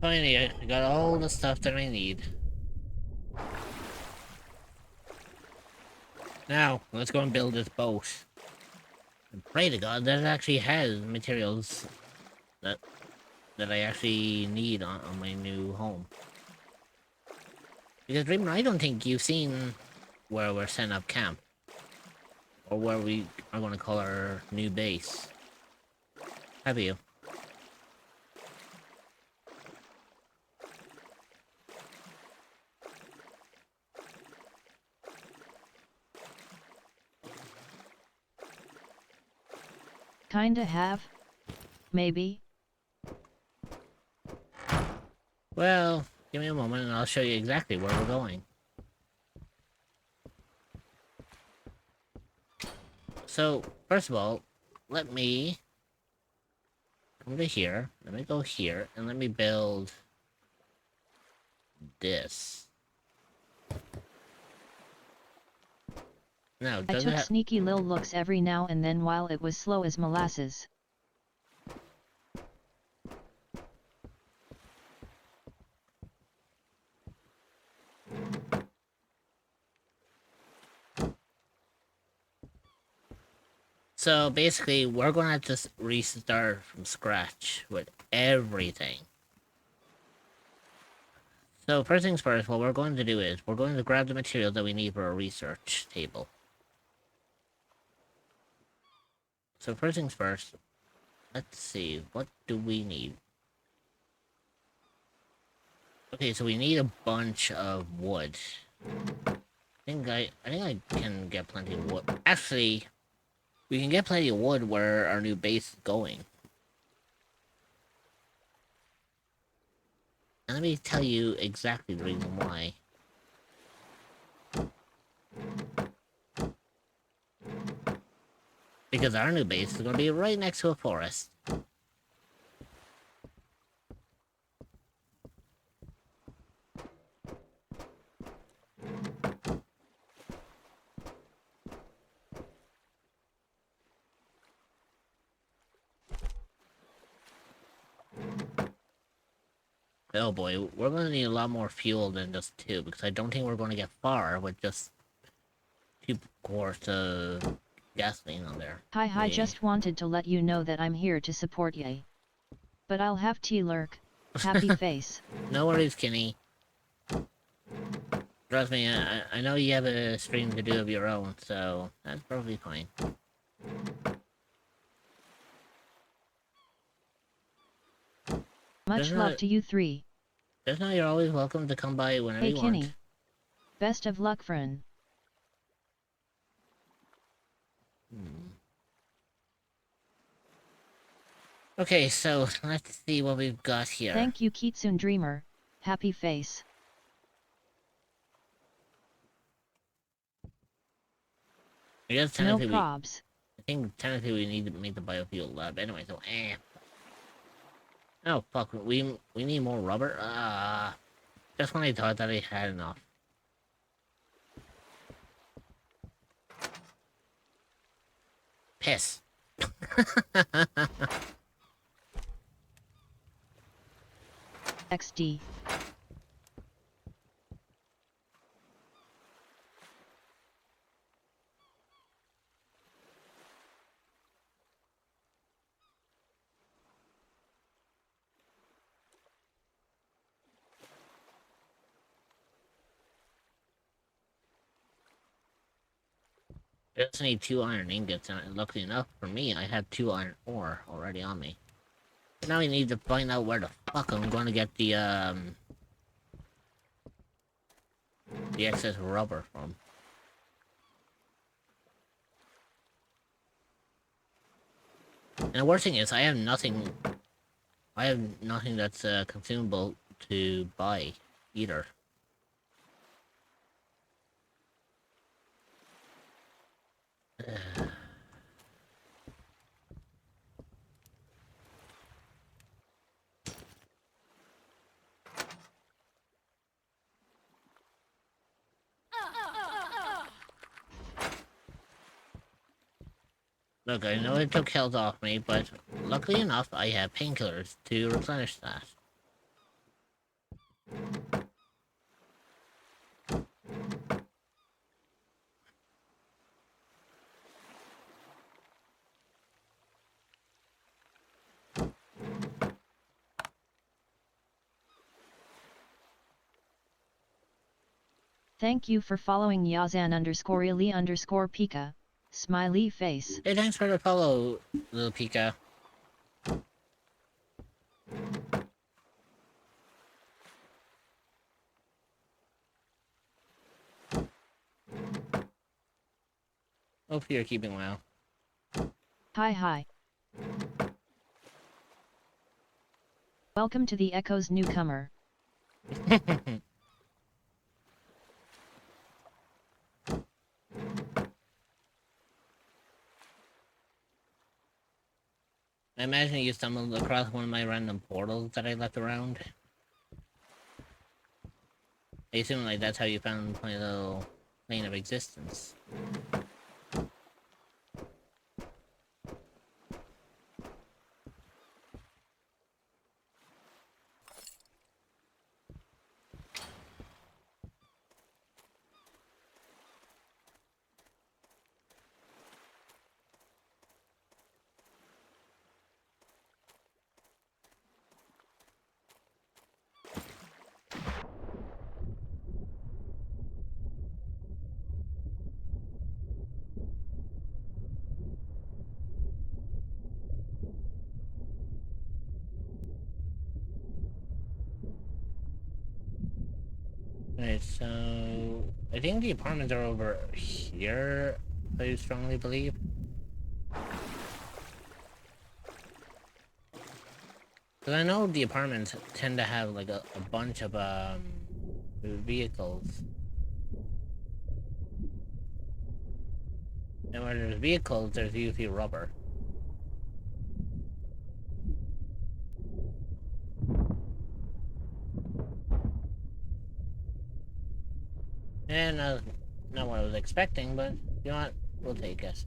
Finally, I got all the stuff that I need. Now, let's go and build this boat. And pray to God that it actually has materials that I actually need on my new home. Because Dreamer, I don't think you've seen where we're setting up camp. Or where we are going to call our new base. Have you? Kinda have? Maybe? Well, give me a moment and I'll show you exactly where we're going. So, first of all, let me come to here, let me go here, and let me build this. Now, I does took it sneaky lil looks every now and then while it was slow as molasses. So basically, we're gonna have to restart from scratch with everything. So first things first, what we're going to do is, we're going to grab the materials that we need for a research table. So first things first, let's see, what do we need? Okay, so we need a bunch of wood. I think I can get plenty of wood. Actually, we can get plenty of wood where our new base is going. And let me tell you exactly the reason why. Because our new base is going to be right next to a forest. Oh boy, we're going to need a lot more fuel than just 2, because I don't think we're going to get far with just 2 quarts of gasoline on there. Hi, Yeah. just wanted to let you know that I'm here to support ye. But I'll have tea lurk. Happy face. No worries, Kenny. Trust me, I know you have a stream to do of your own, so that's probably fine. Much Just love not- to you three. Just know you're always welcome to come by whenever Hey you Kenny. want. Best of luck, friend. Okay, so let's see what we've got here. Thank you, Kitsune Dreamer. Happy face. I guess No technically probs. I think technically we need to make the biofuel lab anyway, so Oh fuck, we need more rubber? Just when I thought that I had enough. Piss. XD. Just need 2 iron ingots, and luckily enough for me, I have 2 iron ore already on me. Now we need to find out where the fuck I'm gonna get the excess rubber from. And the worst thing is, I have nothing that's consumable to buy either. Look, I know it took health off me, but luckily enough, I have painkillers to replenish that. Thank you for following Yazan_Ili_Pika. Smiley face. Hey, thanks for the follow, little Pika. Hope you're keeping well. Hi. Welcome to the Echoes newcomer. I imagine you stumbled across one of my random portals that I left around. I assume like that's how you found my little plane of existence. Right, so I think the apartments are over here, I strongly believe. Because I know the apartments tend to have like a bunch of vehicles. And where there's vehicles, there's usually rubber. And not what I was expecting, but you know what? We'll take it.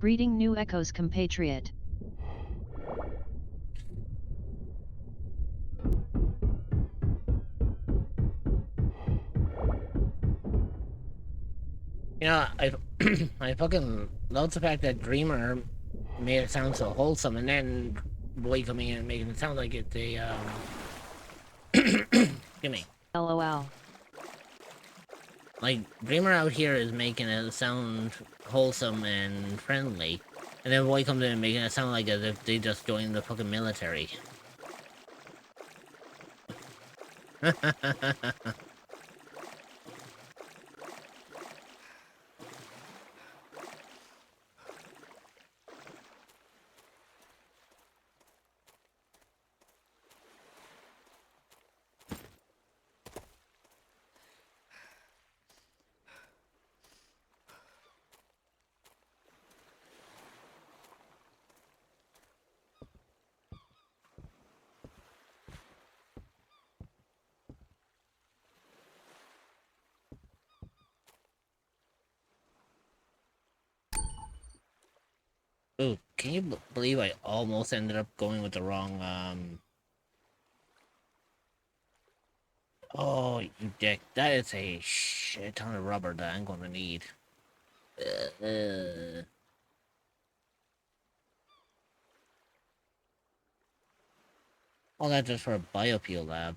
Greeting new Echoes compatriot. You know, I I fucking love the fact that Dreamer made it sound so wholesome, and then Boy coming in and making it sound like it's a gimme. LOL. Like Dreamer out here is making it sound wholesome and friendly, and then Boy comes in and making it sound like as if they just joined the fucking military. Ooh, can you believe I almost ended up going with the wrong, Oh, you dick. That is a shit ton of rubber that I'm gonna need. All that just for a biofuel lab.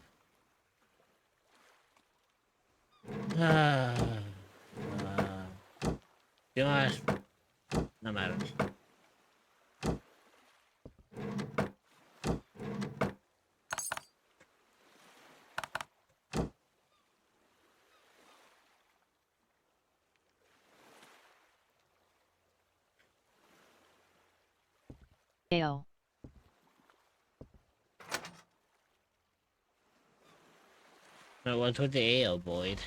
You know what? No matter. Ayo. What's with the AO, Boyd?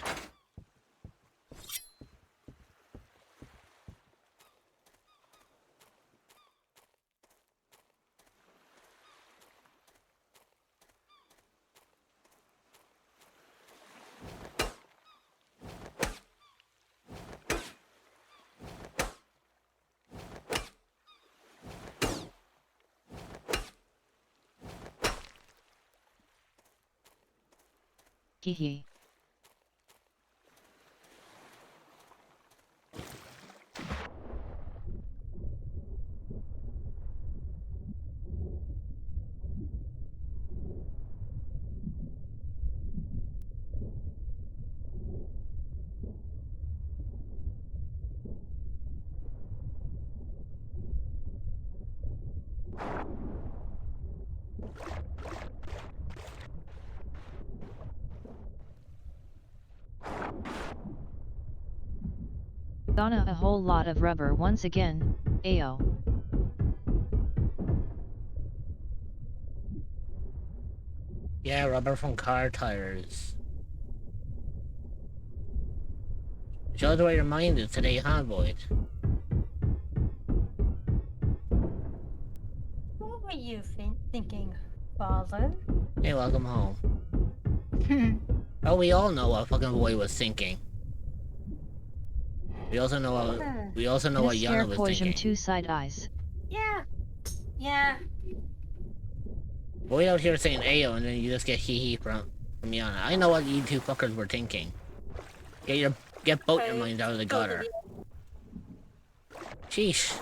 Hehe. Gonna a whole lot of rubber once again, ayo. Yeah, rubber from car tires. Shows where your mind is today, huh, Boyd? What were you thinking, father? Hey, welcome home. Oh, we all know what fucking Boyd was thinking. We also know what Miss Yana was Poison thinking. 2 side eyes. Yeah. Boyd out here saying Ayo, and then you just get hee hee from Yana. I know what you two fuckers were thinking. Get both your minds out of the gutter. Sheesh.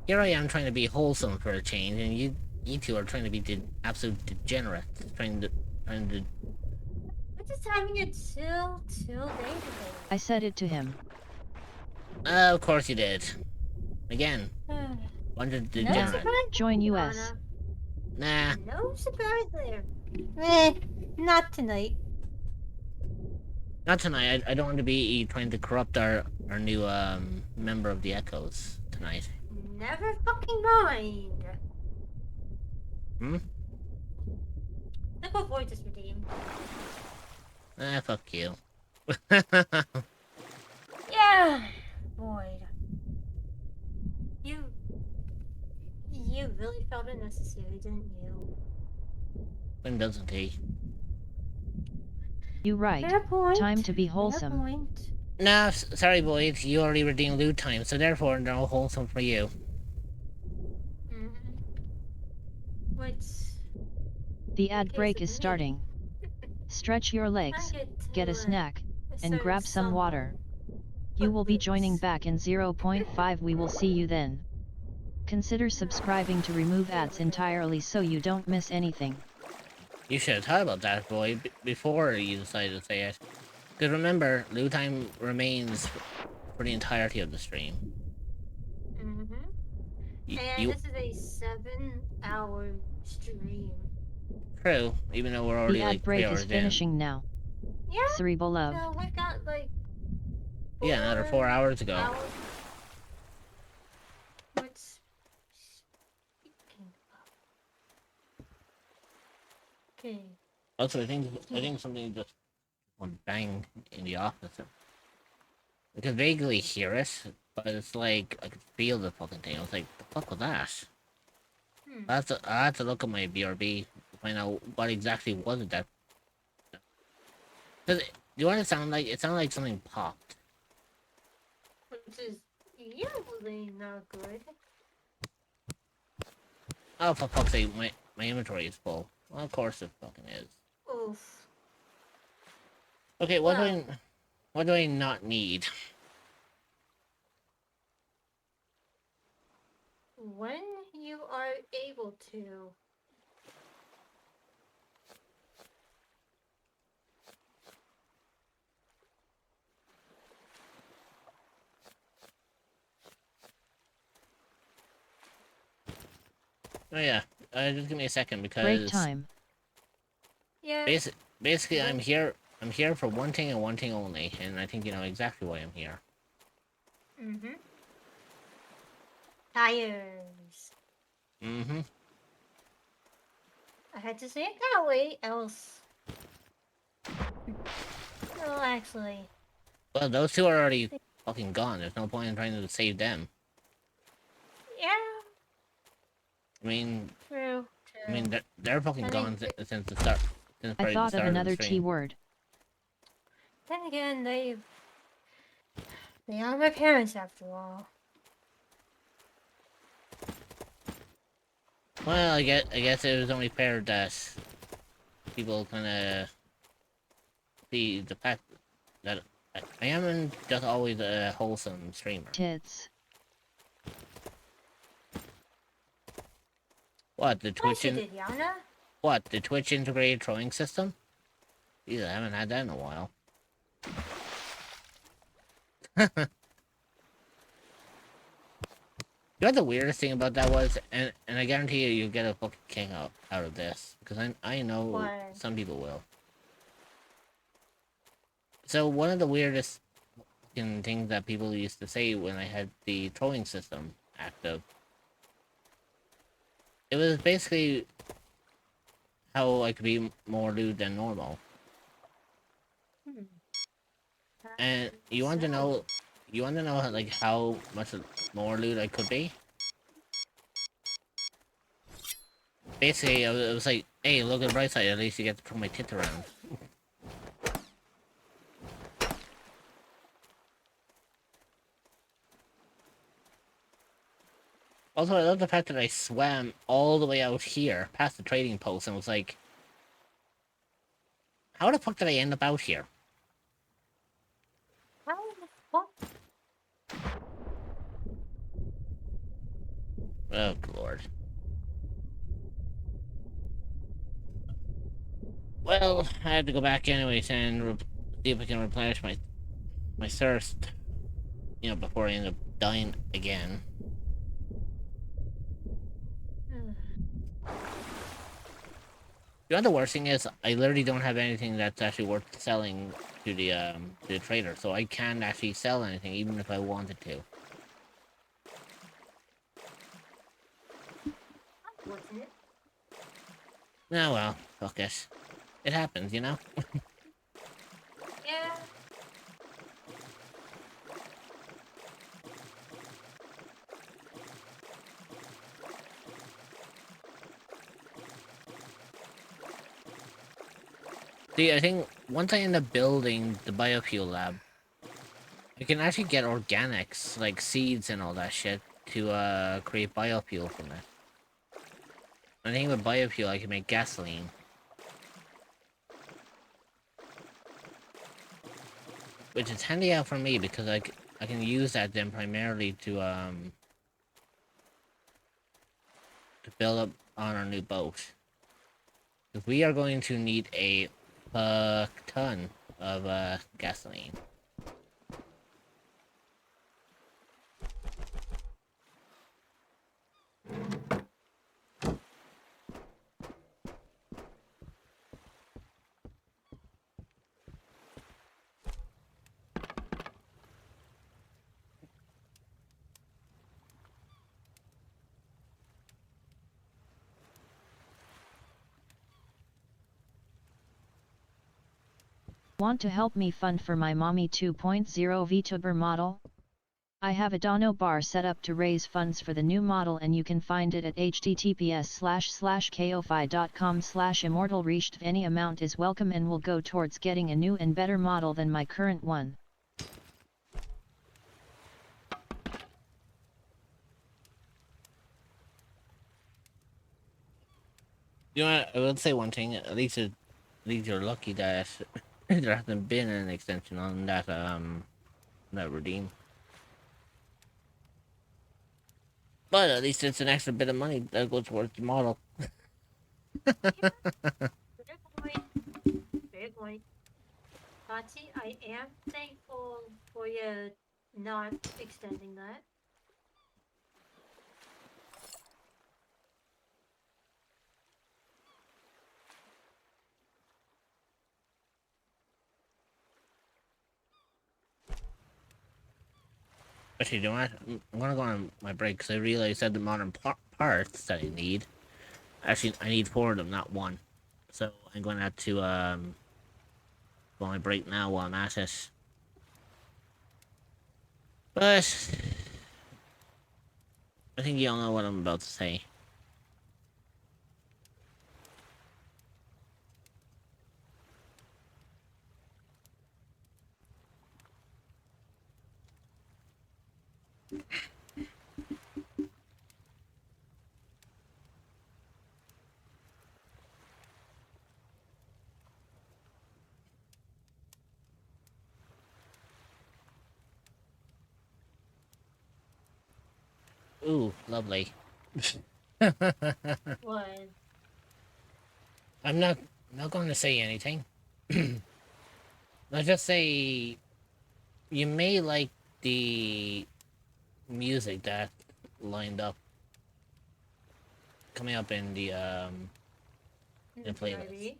Here I am trying to be wholesome for a change, and you two are trying to be absolute degenerates. Trying to. We're just having a chill day today. I said it to him. Of course you did. Again. Bunch of degenerates. Join US. Nah. No surprise there. Not tonight. Not tonight. I don't want to be trying to corrupt our new member of the Echoes tonight. Never fucking mind. Hmm? Look what Void just redeemed. Ah, fuck you. Yeah, Void. You really felt it necessary, didn't you? When doesn't he? You right. Fair point. Time to be Fair wholesome. point. Nah, sorry boys, you already redeemed loot time, so therefore no wholesome for you. What's The the ad case break of is me? starting. Stretch your I legs, get to a snack, and serve grab some water. someone. You will be joining Footloose. back in 0.5. We will see you then. Consider subscribing to remove Here ads we go. entirely so you don't miss anything. You should have thought about that, boy, before you decided to say it. Because remember, loot time remains for the entirety of the stream. Mm-hmm. Y- And you this is a 7-hour stream. True, even though we're The already ad like 3 break is hours in. finishing now. Yeah. Cerebral love. So we've got like Yeah, another 4 hours to go. hours. What's speaking of? Okay. Also, I think something just went bang in the office. I could vaguely hear it, but it's like I could feel the fucking thing. I was like, "The fuck was that?" I have to look at my BRB to find out what exactly was it that. Cause do you want it to sound like? It sounded like something popped. Which is usually not good. Oh, for fuck's sake, my inventory is full. Well, of course it fucking is. Oof. Okay, Well. what do I not need? When you are able to. Oh yeah, just give me a second because Break time. Yeah. basically I'm here for one thing and one thing only, and I think you know exactly why I'm here. Mm-hmm. Tires. Mm-hmm. I had to say it that way, else. Well, actually. Well, those two are already fucking gone. There's no point in trying to save them. Yeah. I mean, True. they're fucking gone since the start. Since I probably the thought of start another the stream. T-word. Then again, they are my parents after all. Well, I guess it was only fair that people kind of see the fact that I am just always a wholesome streamer. Tits. What the What Twitch you did, Yana? What the Twitch integrated throwing system? Jeez, I haven't had that in a while. You know what the weirdest thing about that was, and I guarantee you get a fucking king out of this because I know What? some people will. So one of the weirdest fucking things that people used to say when I had the trolling system active, it was basically how I could be more lewd than normal. And you want to know like how much more lewd I could be? Basically, it was like, hey, look at the bright side, at least you get to throw my tits around. Also, I love the fact that I swam all the way out here, past the trading post, and was like, how the fuck did I end up out here? How the fuck? Oh, lord. Well, I have to go back anyways and see if I can replenish my thirst, you know, before I end up dying again. You know the worst thing is, I literally don't have anything that's actually worth selling to the trader, so I can't actually sell anything even if I wanted to. Unfortunate. Oh well, fuck it. It happens, you know? Yeah. See, I think once I end up building the biofuel lab, I can actually get organics, like seeds and all that shit, to create biofuel from it. I think with biofuel I can make gasoline. Which is handy out for me because I can use that then primarily to build up on our new boat. Because we are going to need a fuck ton of gasoline. Want to help me fund for my Mommy 2.0 VTuber model? I have a Dono bar set up to raise funds for the new model and you can find it at https://ko-fi.com/immortal-reached. Any amount is welcome and will go towards getting a new and better model than my current one. You know what? I will say one thing. At least you're lucky that there hasn't been an extension on that redeem. But at least it's an extra bit of money that goes towards the model. Fair point. Fair point. Tati, I am thankful for you not extending that. Actually, you know what? I'm gonna go on my break because I realized that the modern parts that I need. Actually, I need 4 of them, not 1. So I'm going to have to go on my break now while I'm at it. But I think you all know what I'm about to say. Ooh, lovely. What? I'm not going to say anything. Let's just say you may like the music that lined up coming up in the playlist. BRB?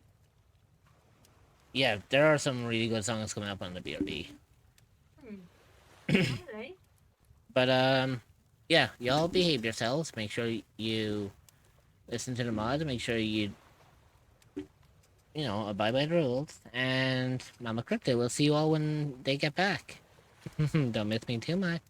Yeah, there are some really good songs coming up on the BRB. Alright. But yeah, y'all behave yourselves. Make sure you listen to the mod. Make sure you abide by the rules. And Mama Crypto will see you all when they get back. Don't miss me too much.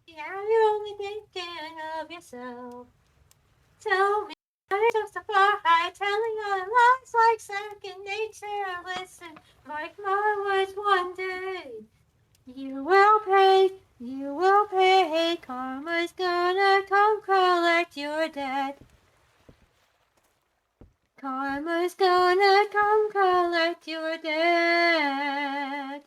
Yeah, you're only thinking of yourself. Tell me how to justify telling your lies like second nature. Listen, mark my words one day. You will pay, you will pay. Karma's gonna come collect your debt. Karma's gonna come collect your debt.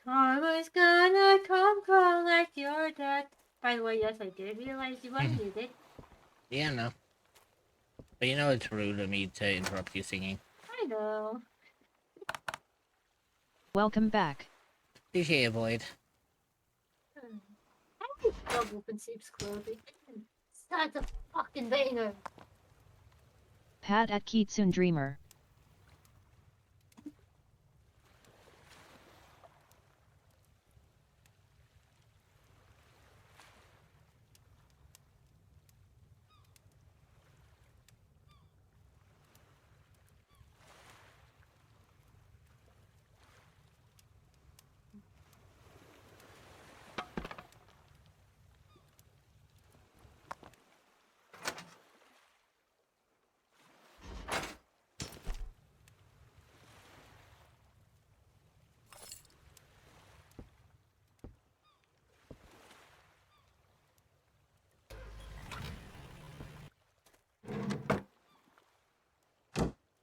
Karma's gonna come collect your debt. By the way, yes, I did realize you unmuted it. Yeah, no. But you know it's rude of me to interrupt you singing. I know. Welcome back. Appreciate it, Void. I love Open Seeps clothing. Such a fucking banger. Pat at Kitsune Dreamer.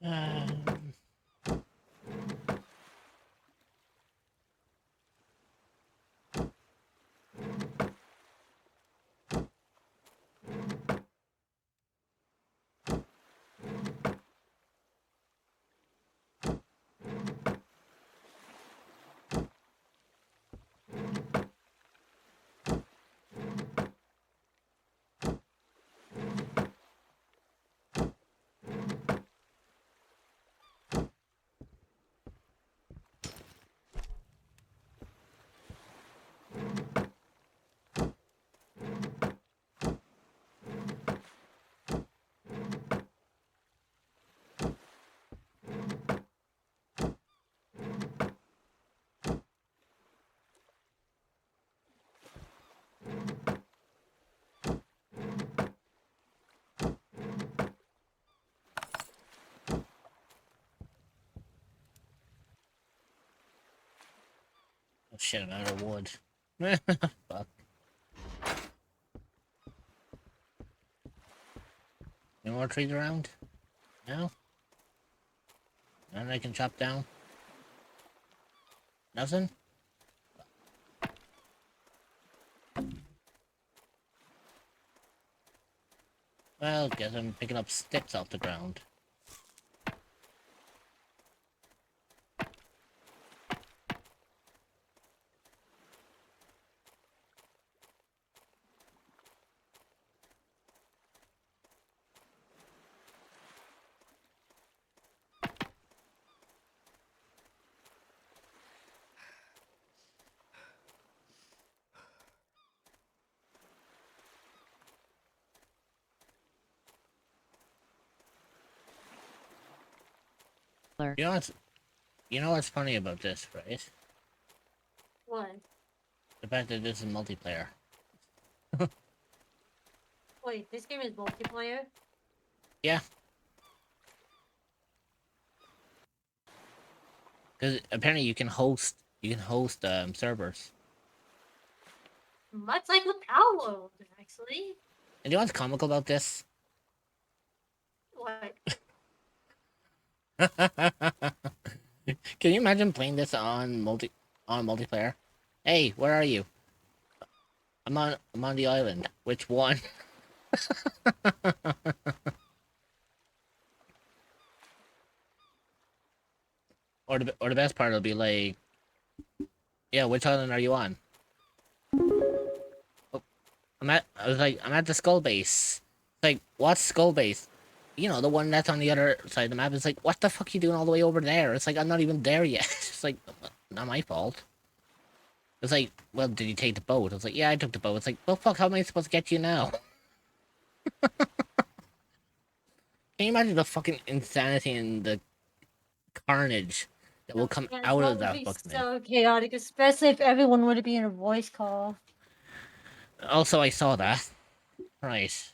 Um, oh shit, I'm out of wood. Fuck. Any more trees around? No? None I can chop down? Nothing? Well, guess I'm picking up sticks off the ground. You know what's funny about this, right? What? The fact that this is multiplayer. Wait, this game is multiplayer? Yeah. Because apparently you can host servers. Much like with Power, actually. And you know what's comical about this? What? Can you imagine playing this on multiplayer? Hey, where are you? I'm on the island. Which one? Or the best part will be like, yeah, which island are you on? Oh, I'm at the skull base. It's like, what's skull base? You know, the one that's on the other side of the map. It's like, what the fuck are you doing all the way over there? It's like, I'm not even there yet. It's like, not my fault. It's like, well, did you take the boat? I was like, yeah, I took the boat. It's like, well, fuck, how am I supposed to get you now? Can you imagine the fucking insanity and the carnage that will come out of that fucking so chaotic, especially if everyone would be in a voice call. Also, I saw that. Right.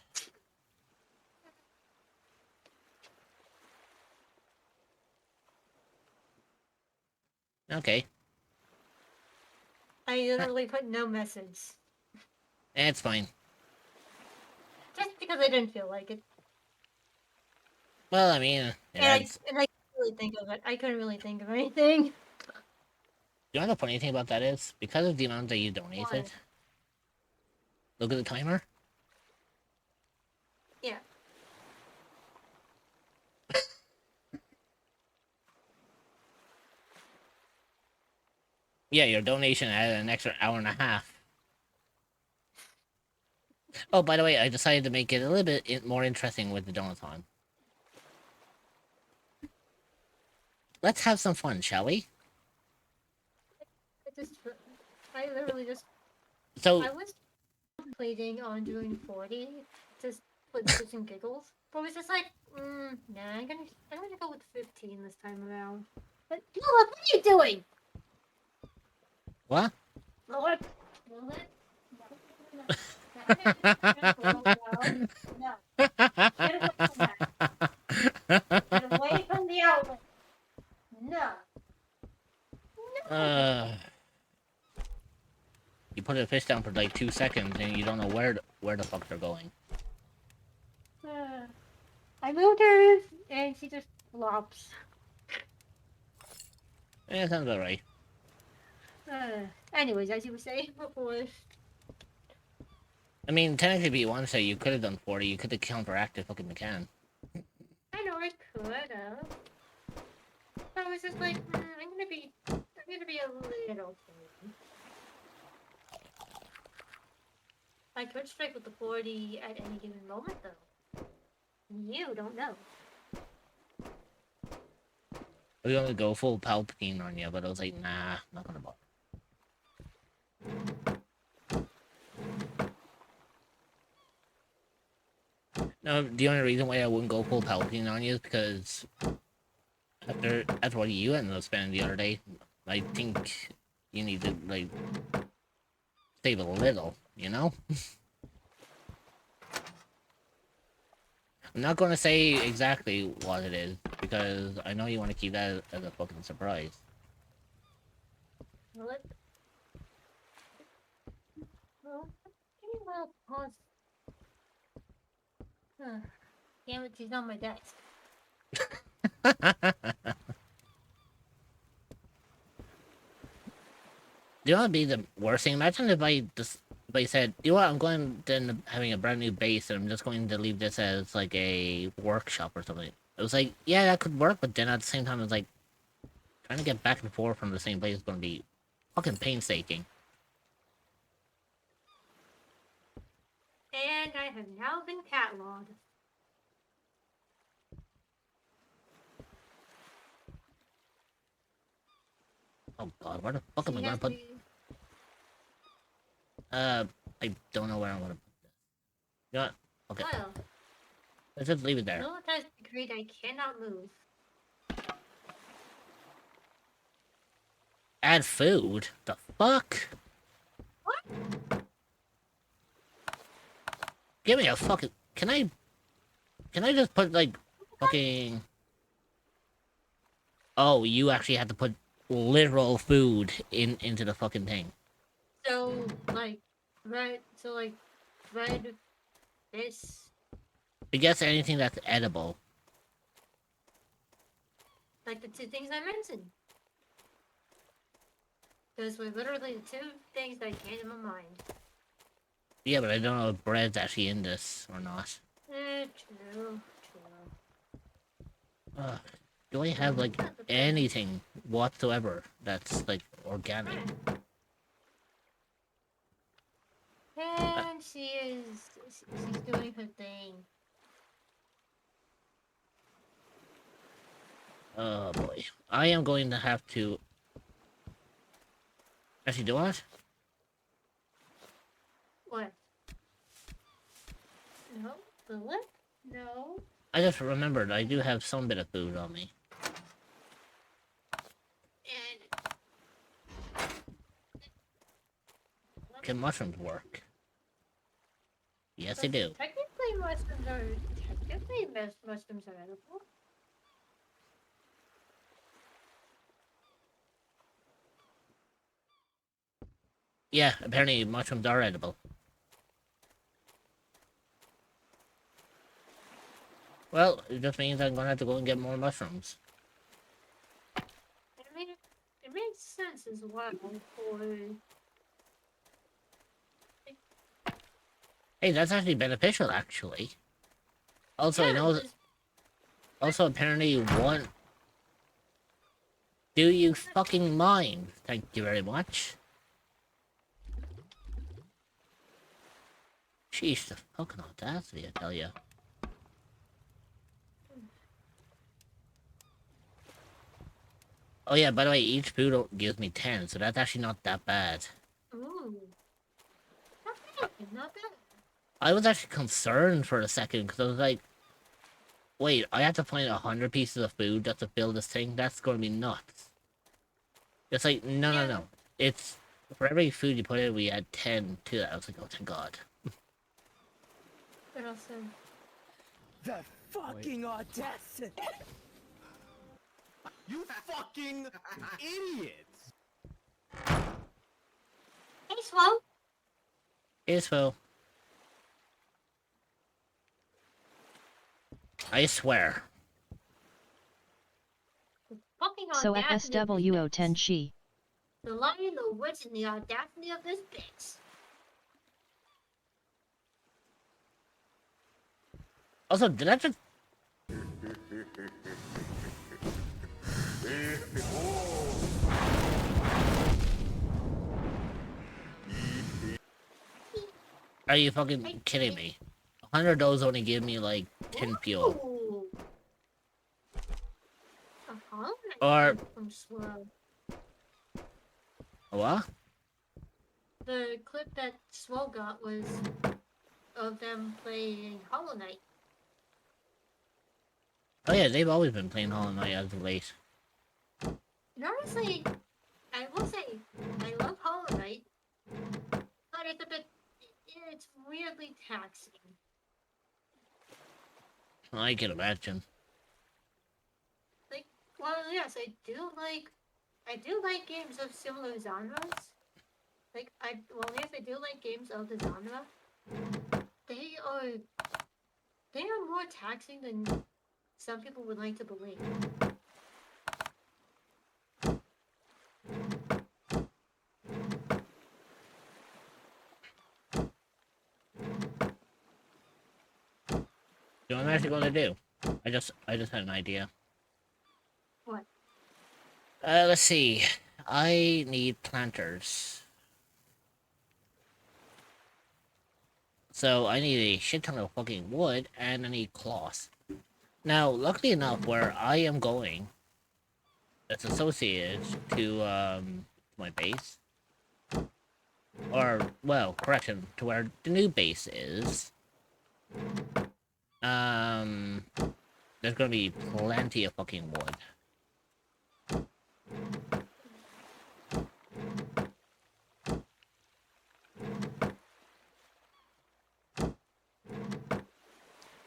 Okay. I literally put no message. It's fine. Just because I didn't feel like it. Well, I mean, And I couldn't really think of it. I couldn't really think of anything. you know the funny thing about that is? Because of the amount that you donated, What? look at the timer. Yeah. Yeah, your donation added an extra hour and a half. Oh, by the way, I decided to make it a little bit more interesting with the donathon. Let's have some fun, shall we? I literally just. So, I was planning on doing 40, just with shits and giggles. But I was just like, nah, I'm gonna go with 15 this time around. But Lilith, what are you doing? what? Lilith? No. Get away from the outlet. No. You put a fish down for like 2 seconds and you don't know where the fuck they're going. I moved her and she just flops. Yeah, sounds alright. Anyways, as you were saying before. I mean, technically, if you want to say you could have done 40, you could have counteracted fucking McCann. I know I could have. I was just like, I'm gonna be a little thing. I could strike with the 40 at any given moment, though. You don't know. I was gonna go full Palpatine on you, but I was like, nah, not gonna bother. No, the only reason why I wouldn't go full Palpatine on you is because after what you ended up spending the other day, I think you need to, like, save a little, you know? I'm not gonna say exactly what it is, because I know you want to keep that as a fucking surprise. What? Well, give me a little pause. Damn it, she's on my desk. You know what would be the worst thing? Imagine if I said, you know what, I'm going to end up having a brand new base and I'm just going to leave this as like a workshop or something. It was like, yeah, that could work, but then at the same time, it's like, trying to get back and forth from the same place is going to be fucking painstaking. And I have now been cataloged. Oh god, where the fuck am I She gonna has put... to- I don't know where I'm gonna put this. You know what? Okay, Well, let's just leave it there. Lilith has agreed I cannot move. Add food? The fuck? What? Give me a fucking... Can I just put, like, fucking... Oh, you actually have to put literal food into the fucking thing. So, like, red, this, I guess anything that's edible. like the two things I mentioned. Those were literally the two things that came to my mind. Yeah, but I don't know if bread's actually in this or not. True. Do I have, like, anything whatsoever that's, like, organic? And she's doing her thing. Oh boy. I am going to have to... Actually, do what? What? No? The what? No? I just remembered I do have some bit of food on me. And... Can mushrooms work? Yes, they do. Technically, mushrooms are edible. Yeah, apparently mushrooms are edible. Well, it just means I'm gonna have to go and get more mushrooms. I mean, it makes sense as well for. Hey, that's actually beneficial, actually. Also, I Yeah, know. Also, apparently, one. Do you fucking mind? Thank you very much. Sheesh, the fucking audacity, I tell ya. Oh yeah, by the way, each food gives me 10, so that's actually not that bad. Ooh. Not bad, not bad. I was actually concerned for a second, because I was like, wait, I have to find 100 pieces of food just to fill this thing? That's gonna be nuts. It's like, no. It's, for every food you put in, we add 10 to that. I was like, oh, thank God. But also, The fucking audacity! You fucking idiots! hey, Swell. It's Phil. I swear. The fucking So at audacity of this SWO bitch. 10 she. The lion, the witch, and the audacity of this bitch. Also, did I just... Are you fucking kidding me? 100 of those only give me like 10 fuel. Ooh. Or- From Swell. What? The clip that Swell got was of them playing Hollow Knight. Oh yeah, they've always been playing Hollow Knight as of late. And honestly, I will say, I love Hollow Knight, but it's a bit, it's weirdly taxing. I can imagine. Like, well, yes, I do like games of similar genres. Like, I do like games of the genre. They are more taxing than some people would like to believe. You know what I'm actually going to do? I just had an idea. What? Let's see. I need planters. So I need a shit ton of fucking wood, and I need cloth. Now, luckily enough, where I am going, it's associated to my base. Or, well, correction, to where the new base is. There's gonna be plenty of fucking wood.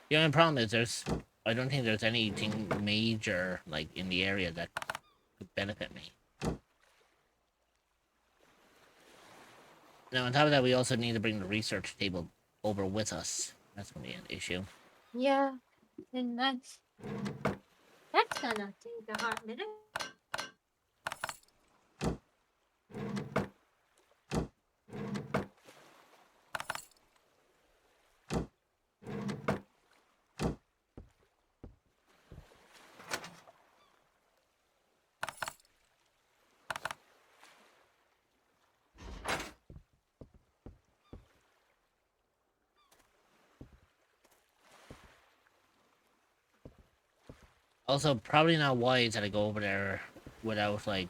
The only problem is I don't think there's anything major, like, in the area that could benefit me. Now, on top of that, we also need to bring the research table over with us. That's gonna be an issue. Yeah, and that's gonna take a hot minute. Also, probably not wise that I go over there without, like...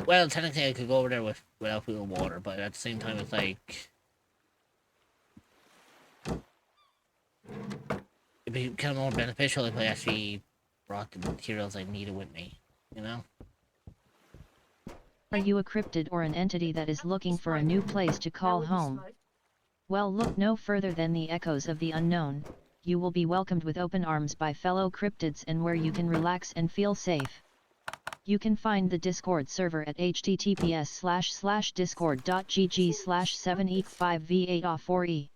Well, technically I could go over there without food and water, but at the same time it's like... It'd be kind of more beneficial if I actually brought the materials I needed with me, you know? Are you a cryptid or an entity that is looking for a new place to call home? Well, look no further than the echoes of the unknown. You will be welcomed with open arms by fellow cryptids and where you can relax and feel safe. You can find the Discord server at https://discord.gg/7e5v8a4e.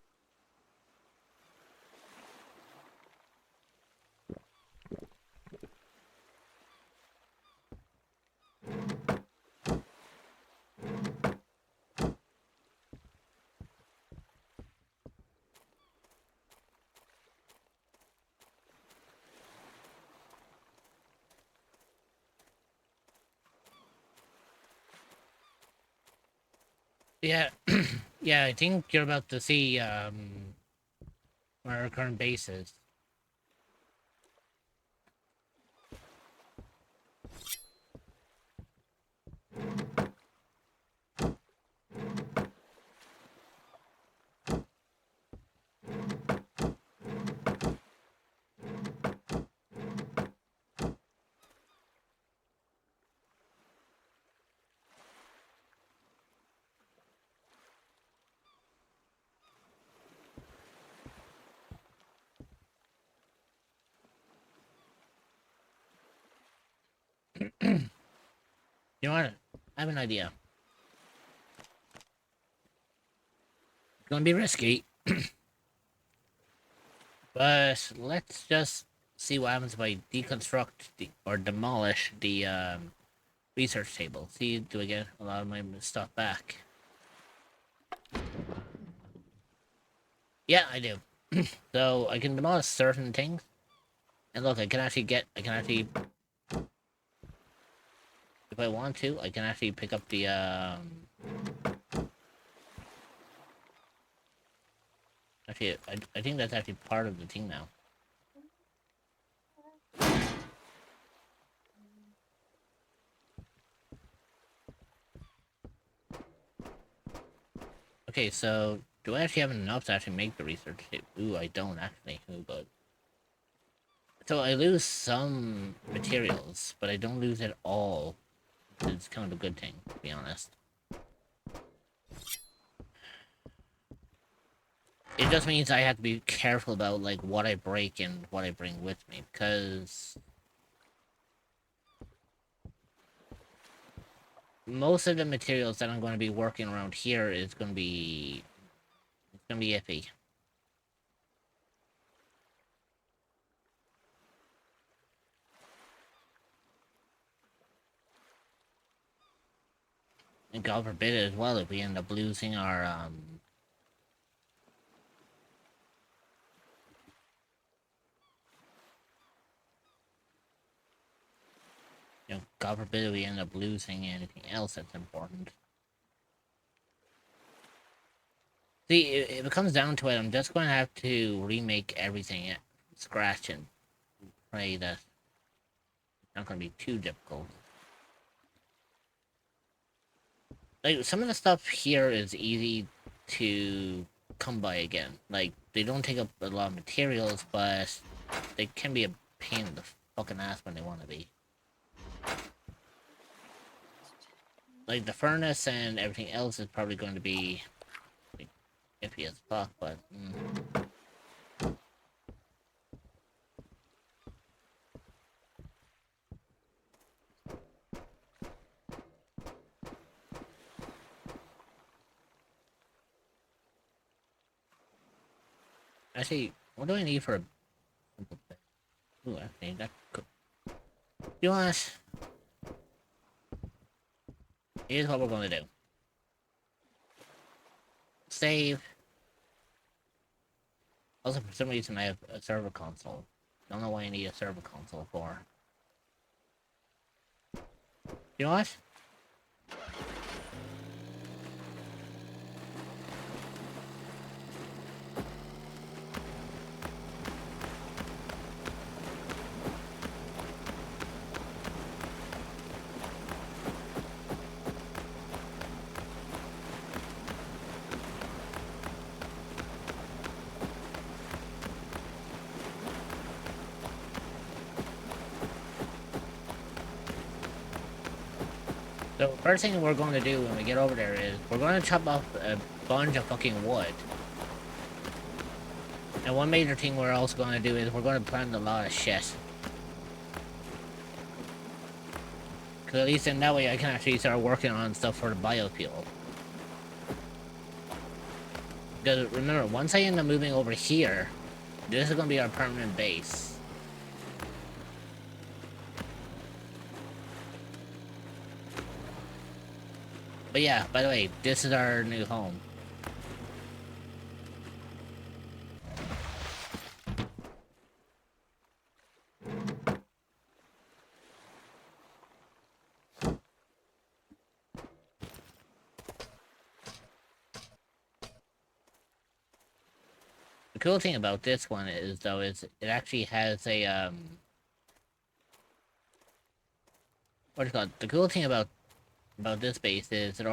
Yeah, yeah, I think you're about to see where our current base is. You know what? I have an idea. It's gonna be risky, but let's just see what happens if I deconstruct or demolish the research table. See, do I get a lot of my stuff back? Yeah, I do. So I can demolish certain things, and look, I can actually, if I want to, I can actually pick up the Actually, I think that's actually part of the thing now. Okay, so do I actually have enough to actually make the research tape? Ooh, I don't actually. Ooh, but so I lose some materials, but I don't lose it all. It's kind of a good thing, to be honest. It just means I have to be careful about like what I break and what I bring with me, because most of the materials that I'm going to be working around here is going to be iffy. And God forbid as well if we end up losing our you know, God forbid we end up losing anything else that's important. See, if it comes down to it, I'm just going to have to remake everything at scratch and pray that it's not going to be too difficult. Like, some of the stuff here is easy to come by again. Like, they don't take up a lot of materials, but they can be a pain in the fucking ass when they want to be. Like, the furnace and everything else is probably going to be like, iffy as fuck, but actually, what do I need for a simple thing? Ooh, actually, that could... You know what? Here's what we're going to do. Save. Also, for some reason, I have a server console. Don't know why I need a server console for. You know what? So first thing we're going to do when we get over there is we're going to chop off a bunch of fucking wood. And one major thing we're also going to do is we're going to plant a lot of shit. Because at least in that way I can actually start working on stuff for the biofuel. Because remember, once I end up moving over here, this is going to be our permanent base. But yeah, by the way, this is our new home. The cool thing about this one is, though, is it actually has a, what's it called? The cool thing about this base is it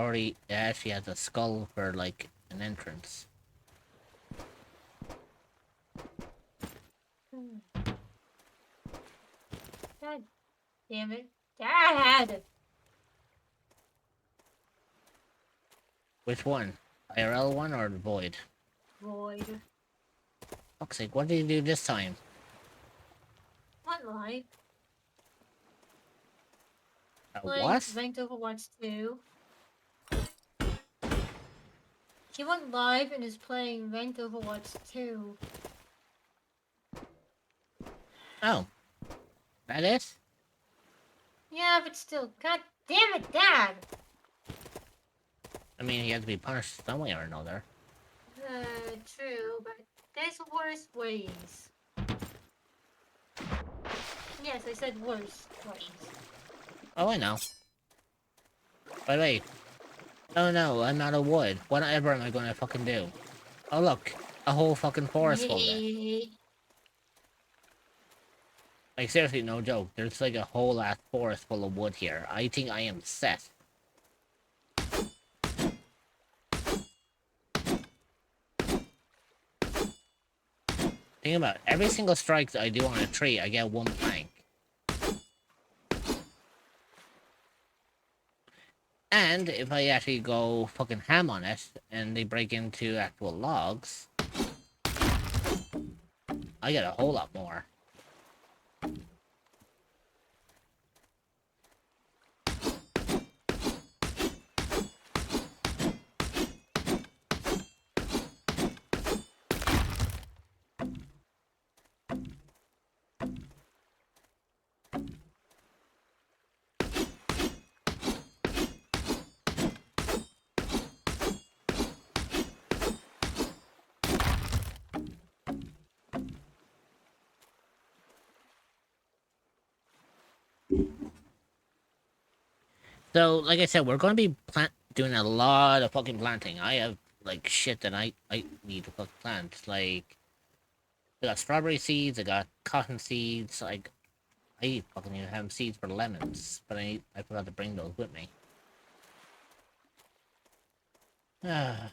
actually has a skull for, like, an entrance. God damn it. Dad! Which one? IRL one or the Void? Void. Fuck's sake, what did you do this time? What life? What? Ranked Overwatch 2. He went live and is playing Ranked Overwatch 2. Oh. That is? Yeah, but still, god damn it, Dad! I mean, he had to be punished some way or another. True, but there's worse ways. Yes, I said worse ways. Oh, I know. By the way. Oh no, I'm out of wood. Whatever am I gonna fucking do? Oh look, a whole fucking forest full of it. Like seriously, no joke. There's like a whole ass forest full of wood here. I think I am set. Think about it. Every single strike that I do on a tree, I get one plank. And if I actually go fucking ham on it, and they break into actual logs, I get a whole lot more. So, like I said, we're going to be doing a lot of fucking planting. I have, like, shit that I need to fucking plant. Like, I got strawberry seeds, I got cotton seeds, I fucking even have seeds for lemons, but I forgot to bring those with me. But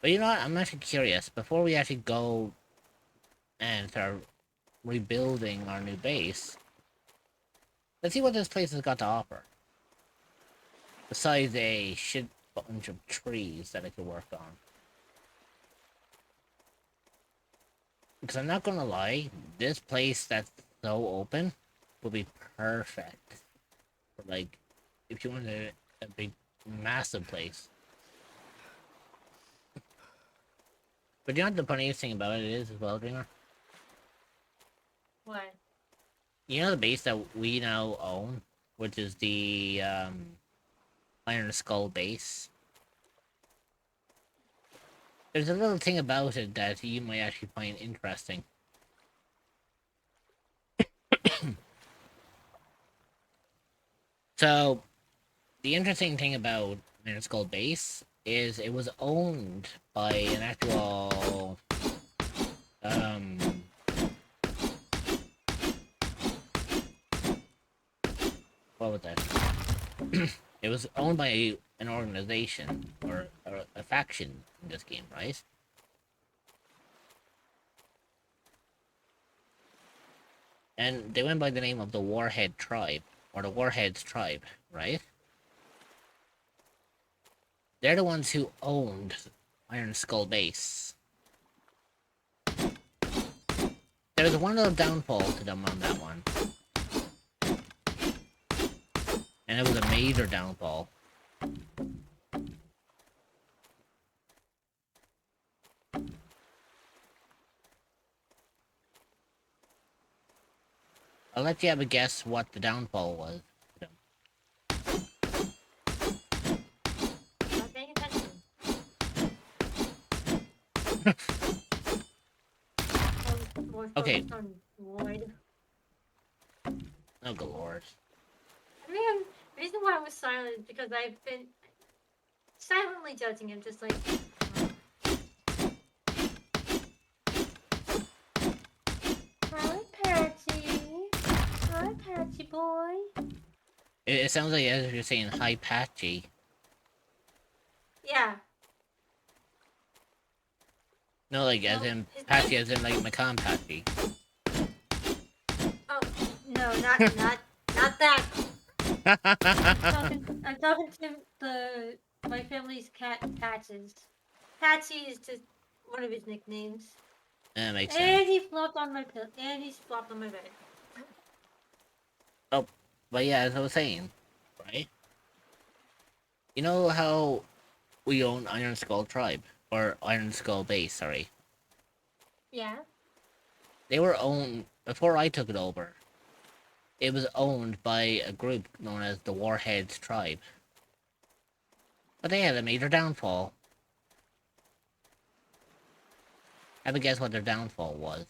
you know what, I'm actually curious, before we actually go and start rebuilding our new base, let's see what this place has got to offer. Besides a shit bunch of trees that I could work on. Because I'm not gonna lie, this place that's so open will be perfect. For like, if you wanted a big, massive place. But you know what the funniest thing about it is as well, Dreamer? What? You know the base that we now own, which is the Iron Skull base? There's a little thing about it that you might actually find interesting. So, the interesting thing about Iron Skull base is it was owned by an actual what was that? It was owned by an organization or a faction in this game, right? And they went by the name of the Warhead Tribe. or the Warheads tribe, right? They're the ones who owned Iron Skull Base. There's one little downfall to them on that one. And it was a major downfall. I'll let you have a guess what the downfall was. Not paying attention. More Okay. focused on Lloyd. Oh, good lord. I mean, the reason why I was silent is because I've been silently judging him, just like. Hi, Patsy. Hi, Patsy boy. It sounds like as if you're saying hi, Patchy. Yeah. No, like as No, in his Patchy, name- as in like Macomb Patchy. Oh no, not that. I'm talking to my family's cat Patches. Patsy is just one of his nicknames. That makes sense. And he flopped on my pillow. And he flopped on my bed. But yeah, as I was saying, right? You know how we own Iron Skull Tribe? Or Iron Skull Base, sorry. Yeah. They were owned, before I took it over, it was owned by a group known as the Warheads Tribe. But they had a major downfall. Have a guess what their downfall was.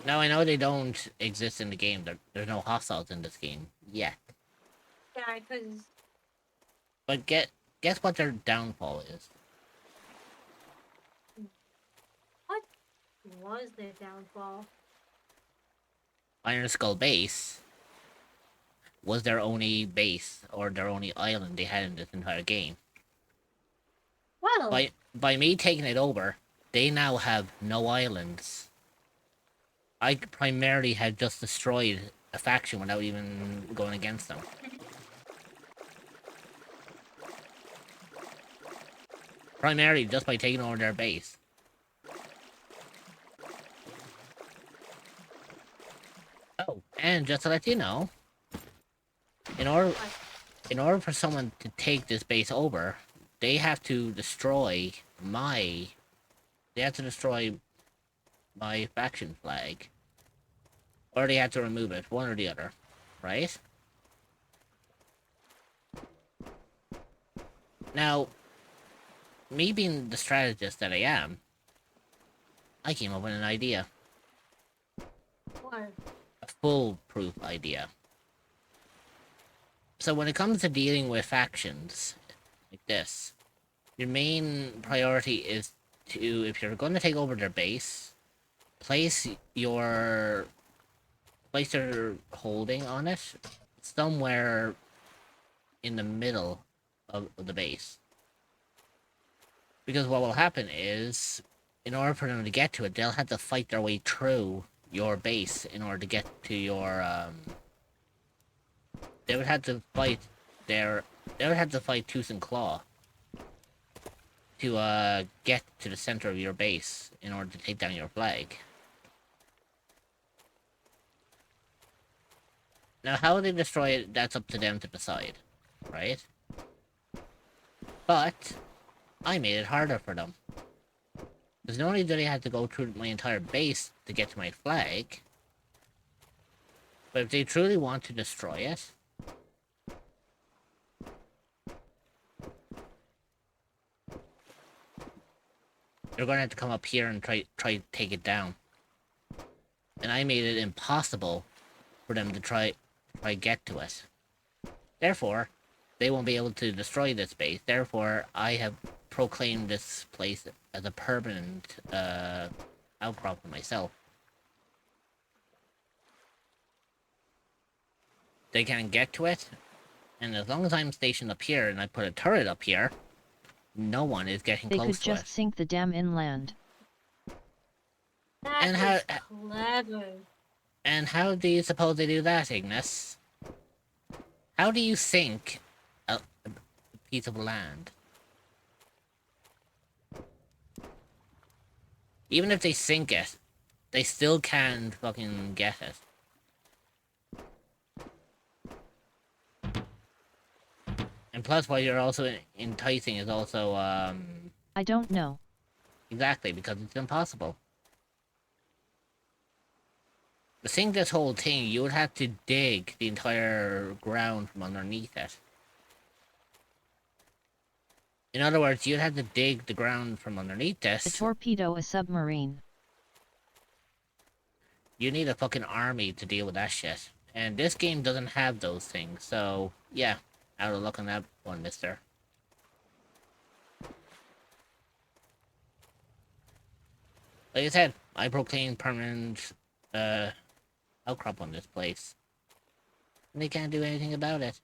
Now I know they don't exist in the game. There's no hostiles in this game yet. Yeah, because But guess what their downfall is. what was their downfall? Iron Skull Base was their only base or their only island they had in this entire game. Well, By me taking it over, they now have no islands. I primarily had just destroyed a faction without even going against them. Primarily just by taking over their base. Oh, and just to let you know, in order for someone to take this base over, they have to destroy my faction flag. Or they have to remove it, one or the other, right? Now, me being the strategist that I am, I came up with an idea. what? A foolproof idea. So when it comes to dealing with factions like this, your main priority is to, if you're going to take over their base, place your holding on it somewhere in the middle of the base. Because what will happen is, in order for them to get to it, they'll have to fight their way through your base in order to get to your, they would have to fight tooth and claw to, get to the center of your base in order to take down your flag. Now, how they destroy it, that's up to them to decide, right? But I made it harder for them. Because not only do they have to go through my entire base to get to my flag, but if they truly want to destroy it, they're going to have to come up here and try to take it down. And I made it impossible for them to try get to it. Therefore, they won't be able to destroy this base. Therefore, I have proclaimed this place as a permanent outcrop for myself. They can't get to it, and as long as I'm stationed up here and I put a turret up here, no one is getting They close could to just it. sink the dam inland. That And is clever. And how do you suppose they do that, Ignis? How do you sink a piece of land? Even if they sink it, they still can't fucking get it. And plus, what you're also enticing is also, I don't know. exactly, because it's impossible. To sink this whole thing, you would have to dig the entire ground from underneath it. In other words, you'd have to dig the ground from underneath The this. torpedo a submarine. You need a fucking army to deal with that shit. And this game doesn't have those things, so yeah, out of luck on that one, mister. Like I said, I proclaim permanent outcrop on this place. And they can't do anything about it.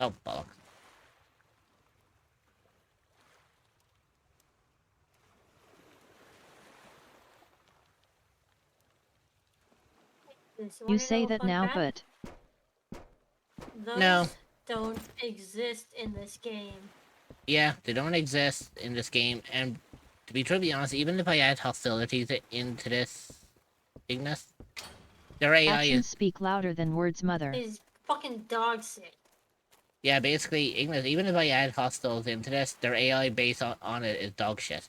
Oh, bollocks. You say that now, but Those No. don't exist in this game. Yeah, they don't exist in this game, and to be truly honest, even if I add hostilities into this, Ignis, their AI actions is... speak louder than words, mother. Is fucking dog shit. Yeah, basically, Ignis, even if I add hostiles into this, their AI based on it is dog shit.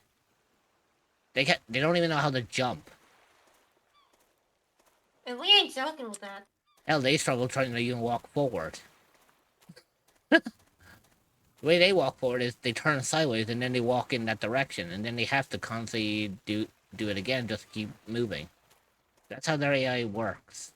They don't even know how to jump. And we ain't joking with that. Hell, they struggle trying to even walk forward. The way they walk forward is they turn sideways and then they walk in that direction, and then they have to constantly do it again just to keep moving. That's how their AI works.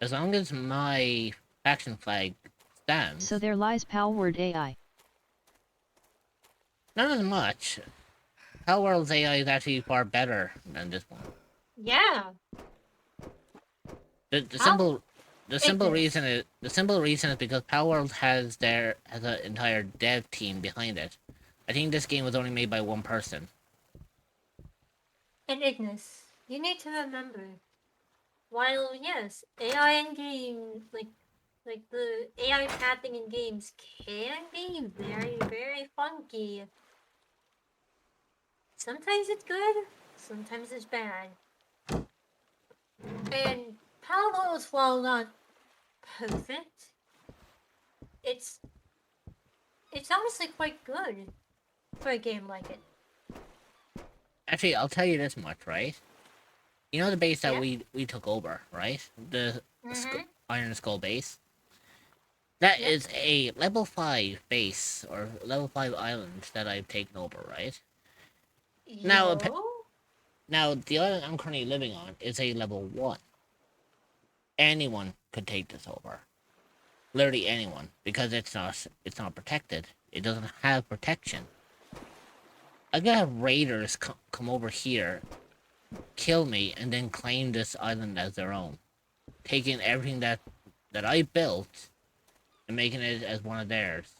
As long as my faction flag stands. So there lies Palworld AI. Not as much. Palworld's AI is actually far better than this one. Yeah. The simple reason is because Palworld has an entire dev team behind it. I think this game was only made by one person. And Ignis, you need to remember, while yes, AI in game, like the AI pathing in games can be very, very funky. Sometimes it's good, sometimes it's bad. And Palworld, while not perfect, it's honestly quite good for a game like it. Actually, I'll tell you this much, right? You know the base that Yeah. we took over, right? The Mhm. Iron Skull base? That Yeah. is a level 5 base, or level 5 island that I've taken over, right? Now, Now, the island I'm currently living on is a level 1. Anyone could take this over. Literally anyone, because it's not protected. It doesn't have protection. I could have raiders come over here, kill me, and then claim this island as their own, taking everything that I built and making it as one of theirs.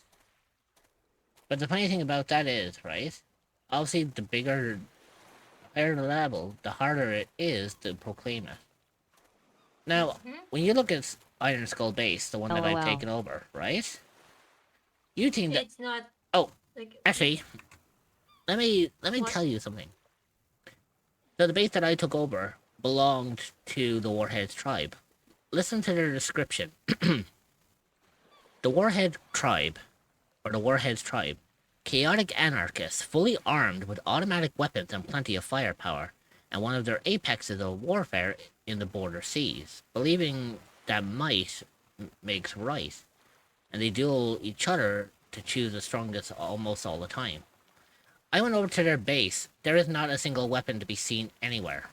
But the funny thing about that is, right? Obviously, the higher the level, the harder it is to proclaim it. Now, when you look at Iron Skull Base, the one that I've LOL. taken over, right? You think that... It's not. Oh, Like, actually, let me What? tell you something. So the base that I took over belonged to the Warheads tribe. Listen to their description. The Warhead tribe, or the Warheads tribe, chaotic anarchists, fully armed with automatic weapons and plenty of firepower, and one of their apexes of warfare in the border seas, believing that might makes right, and they duel each other to choose the strongest almost all the time. I went over to their base. There is not a single weapon to be seen anywhere.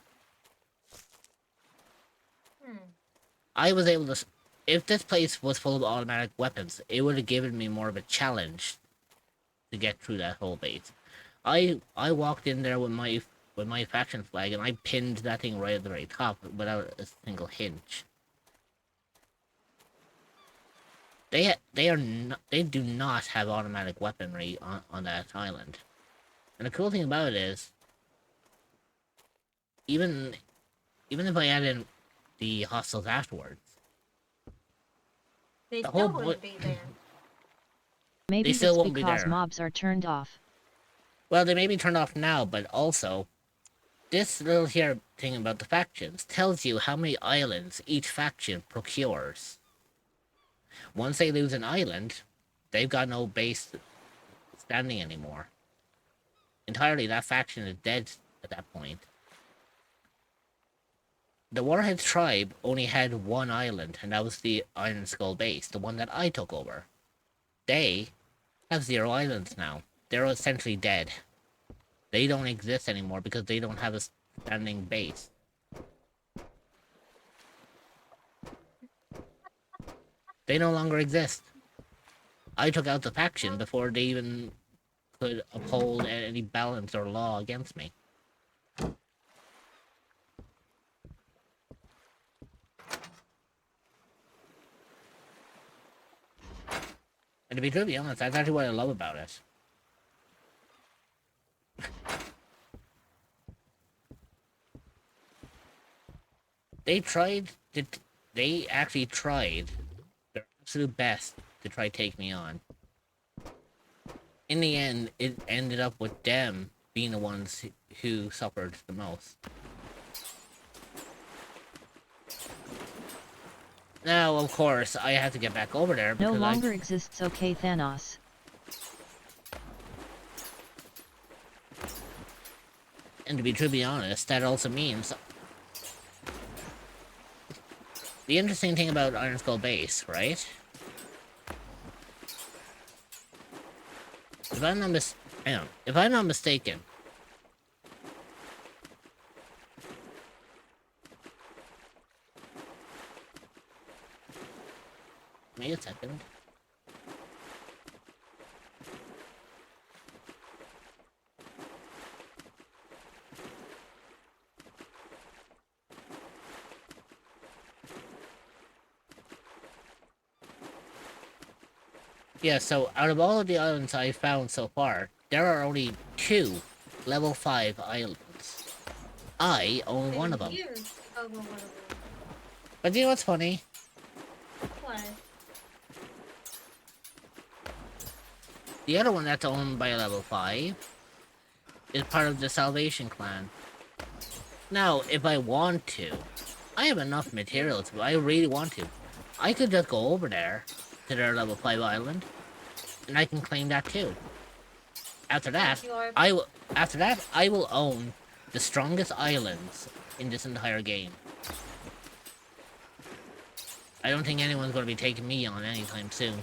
I was able to. If this place was full of automatic weapons, it would have given me more of a challenge to get through that whole base. I walked in there with my faction flag and I pinned that thing right at the very top without a single hinge. They do not have automatic weaponry on that island. And the cool thing about it is, even if I add in the hostiles afterwards, They the still whole wouldn't be there. Maybe They still it's won't be because there. mobs are turned off. well, they may be turned off now, but also, this little here thing about the factions tells you how many islands each faction procures. Once they lose an island, they've got no base standing anymore. Entirely, that faction is dead at that point. The Warhead tribe only had one island, and that was the Iron Skull base, the one that I took over. They have 0 islands now. They're essentially dead. They don't exist anymore because they don't have a standing base. They no longer exist. I took out the faction before they even could uphold any balance or law against me. And to be truly honest, that's actually what I love about it. They actually tried their absolute best to try take me on. In the end, it ended up with them being the ones who suffered the most. Now, of course, I have to get back over there No because longer exists, okay Thanos. and to be truly honest, that also means the interesting thing about Iron Skull Base, right? If I'm not mistaken, wait a second. Yeah, so out of all of the islands I've found so far, there are only 2 level 5 islands. I own one of them. You own one of them. But you know what's funny? What? The other one that's owned by a level 5 is part of the Salvation Clan. Now, if I want to, I have enough materials, but I really want to. I could just go over there to their level 5 island, and I can claim that too. After that, I will own the strongest islands in this entire game. I don't think anyone's going to be taking me on anytime soon.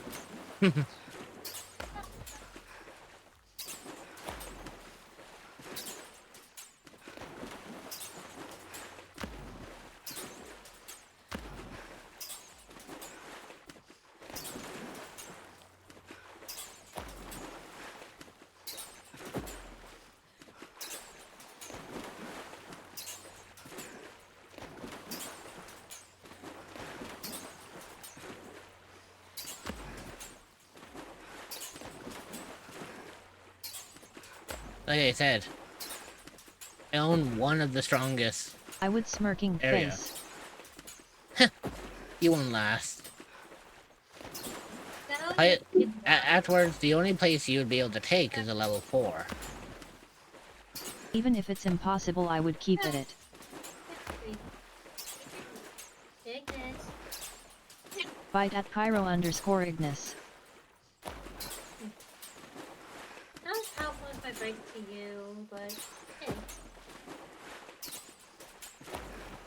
Like I said, I own one of the strongest. I would smirking Area. face. You won't last. That Afterwards, the only place you would be able to take is a level 4. Even if it's impossible, I would keep it. Ignis. Bite at Pyro_Ignis. Not how close my break to you, but hey.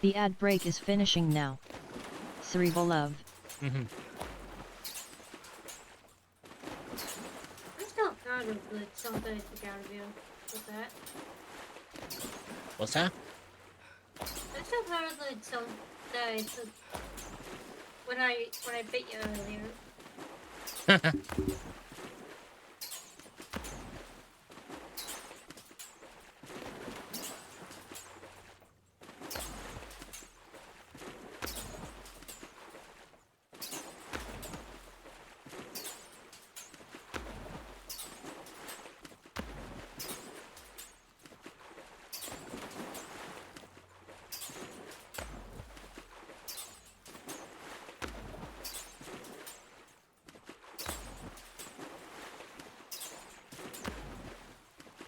The ad break is finishing now. Cerebral love. I'm still proud of the song that I took out of you with that. What's that? I'm still proud of the song that I took when I bit you earlier.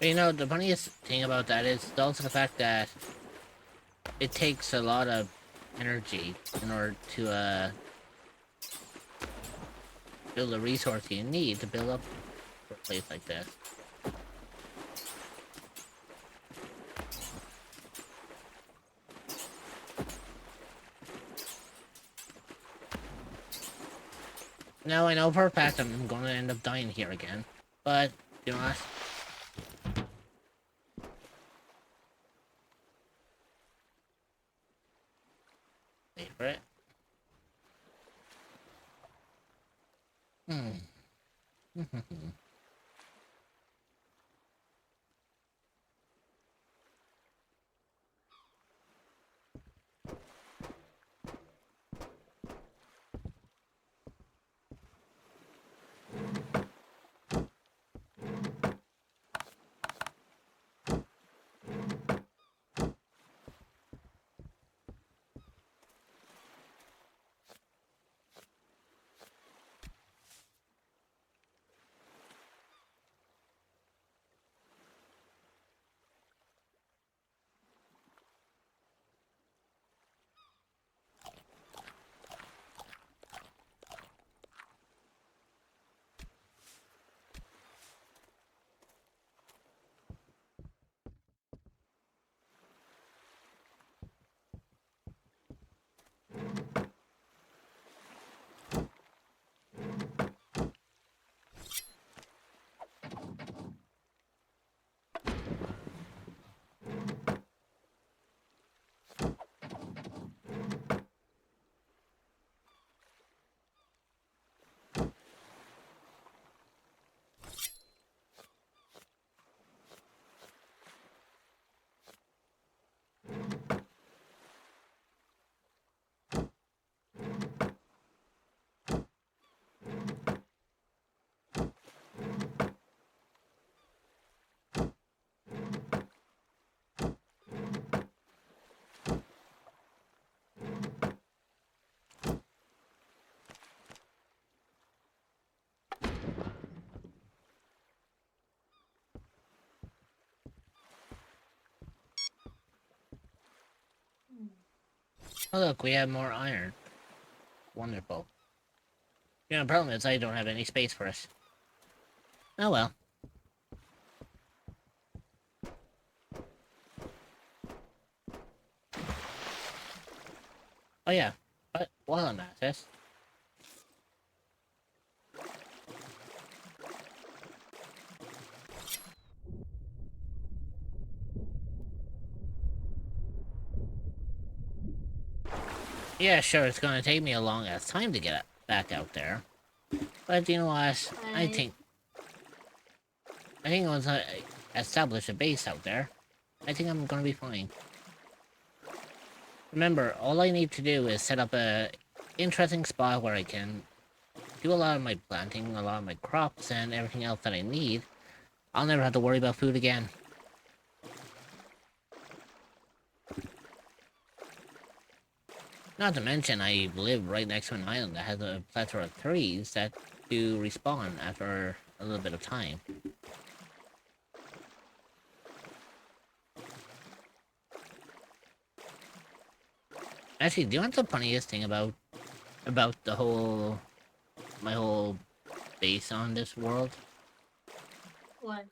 You know, the funniest thing about that is also the fact that it takes a lot of energy in order to build the resource you need to build up a place like this. Now I know for a fact I'm going to end up dying here again, but you know what? Wait for it. Oh look, we have more iron. Wonderful. You know, the problem is I don't have any space for it. Oh well. Oh yeah, but while I'm at this... Yeah, sure, it's gonna take me a long ass time to get back out there. But you know what? I think once I establish a base out there, I think I'm gonna be fine. Remember, all I need to do is set up a interesting spot where I can do a lot of my planting, a lot of my crops, and everything else that I need. I'll never have to worry about food again. Not to mention, I live right next to an island that has a plethora of trees that do respawn after a little bit of time. Actually, do you want the funniest thing about the whole... my whole base on this world? What?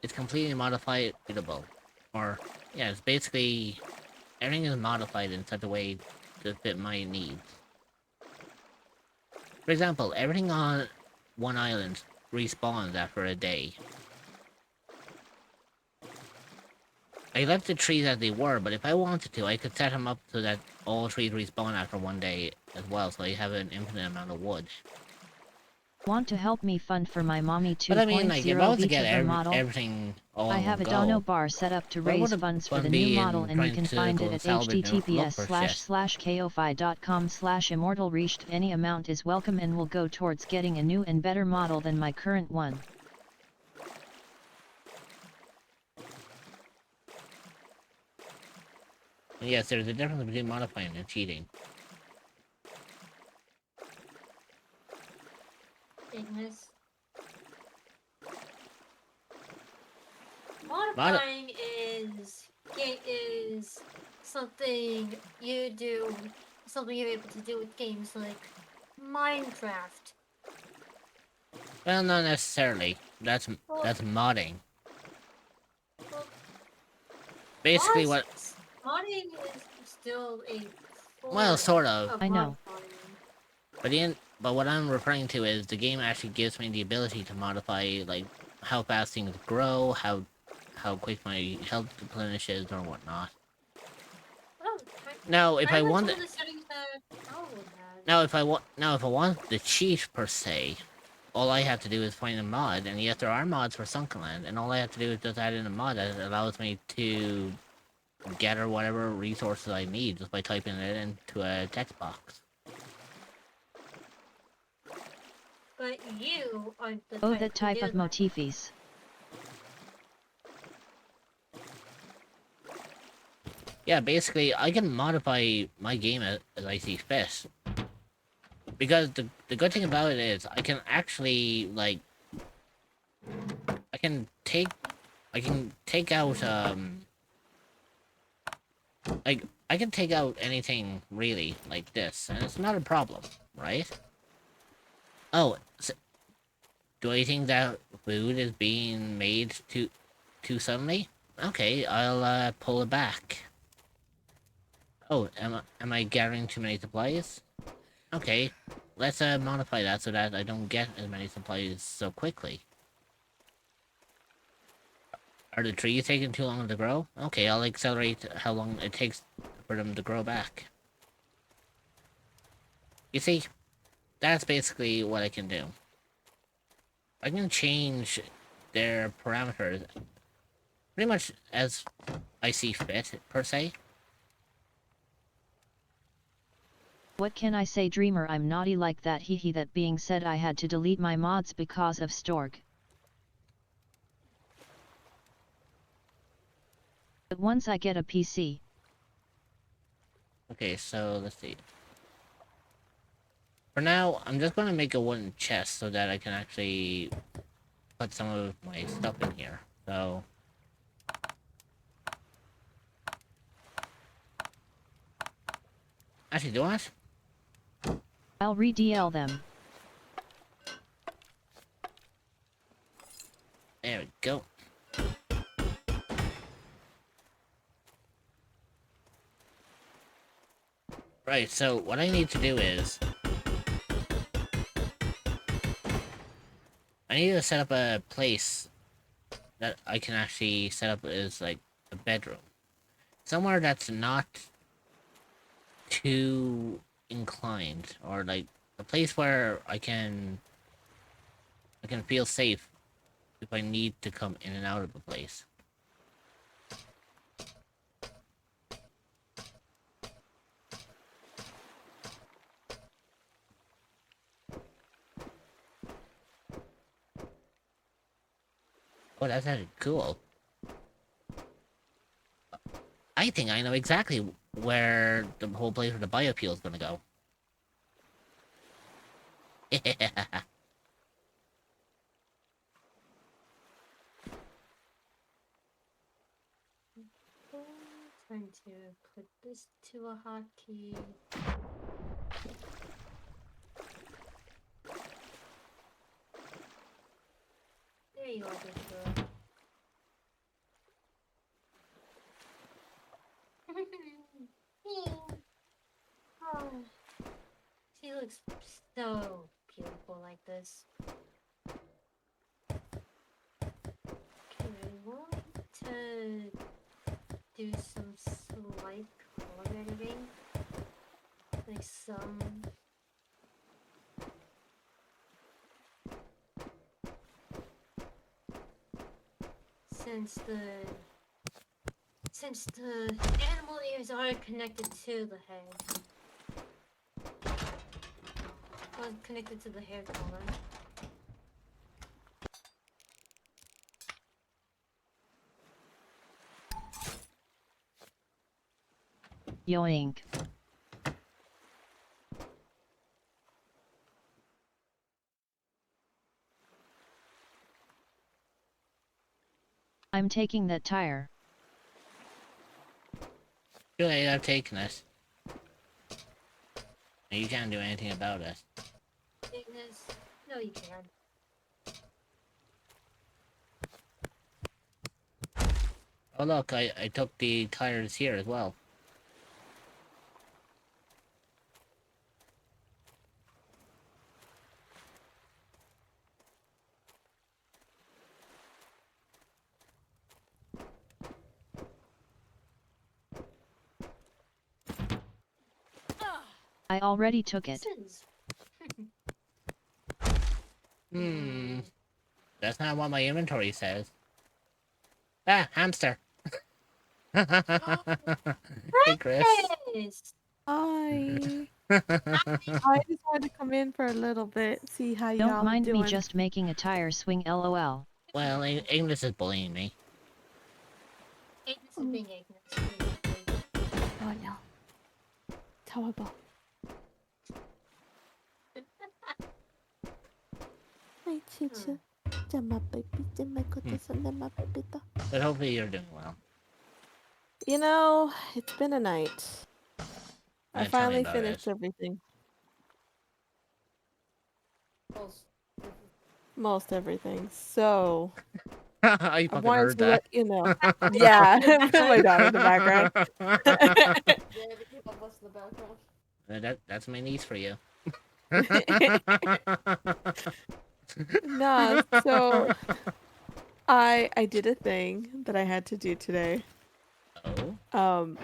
It's completely modifiable. Or, yeah, it's basically... everything is modified in such a way to fit my needs. For example, everything on one island respawns after a day. I left the trees as they were, but if I wanted to, I could set them up so that all trees respawn after one day as well, so you have an infinite amount of wood. Want to help me fund for my mommy 2.0 But I mean, like, if I was to get VTuber model? everything all I in have a one dono go, bar set up to what would raise the funds for fun the be new in model, and you trying can to find go it and at salvage and look for shit? https://ko-fi.com/immortal reached. Any amount is welcome and will go towards getting a new and better model than my current one. Yes, there's a difference between modifying and cheating. Ignis. Modifying is something you do, something you're able to do with games like Minecraft. Well, not necessarily. That's modding. Well, Basically, modding is still a well, sort of. I know. But what I'm referring to is the game actually gives me the ability to modify, like, how fast things grow, how quick my health replenishes, or whatnot. Oh, Now, if I want, the settings that Owl had. now if I want the cheat per se, all I have to do is find a mod, and yes, there are mods for Sunkenland, and all I have to do is just add in a mod that allows me to gather whatever resources I need just by typing it into a text box. But you are the Oh, that type of motifs. Yeah, basically, I can modify my game as I see fit. Because the good thing about it is, I can actually, like... I can take out, like, I can take out anything, really, like this, and it's not a problem, right? Oh, so, do I think that food is being made too suddenly? Okay, I'll, pull it back. Oh, am I gathering too many supplies? Okay, let's modify that so that I don't get as many supplies so quickly. Are the trees taking too long to grow? Okay, I'll accelerate how long it takes for them to grow back. You see, that's basically what I can do. I can change their parameters pretty much as I see fit, per se. What can I say, Dreamer? I'm naughty like that. Hehe. That being said, I had to delete my mods because of Storg. But once I get a PC. Okay, so let's see. For now, I'm just gonna make a wooden chest so that I can actually put some of my stuff in here. So... Actually, do what? I'll re-DL them. There we go. Right, so what I need to do is... I need to set up a place that I can actually set up as, like, a bedroom. Somewhere that's not too inclined, or, like, a place where I can feel safe if I need to come in and out of the place. Oh, that's actually cool. I think I know exactly where the whole place for the biofuel is gonna go. Trying to put this to a hotkey. There you are, good girl. Oh, she looks so beautiful like this. Okay, I want to do some slight color editing. like some. Since the animal ears are connected to the head. Well, connected to the hair color. Yoink. I'm taking that tire. Too late, I've taken it. And you can't do anything about it. Ignis. No, you can. Oh look, I took the tires here as well. I already took it. That's not what my inventory says. Ah, hamster. Hey, Chris. Hi. I just wanted to come in for a little bit, see how y'all Don't mind doing. me just making a tire swing lol. Well, Ignis is bullying me. Ignis is being Ignis. Oh no. Terrible. Hi, Chicha. My baby, my baby. But hopefully you're doing well. You know, it's been a night. I Tell me finally about finished it. everything. Most everything. So I I fucking wanted heard to that. let you know. Yeah, my dog in the background. That's my niece for you. No, so I did a thing that I had to do today. Oh?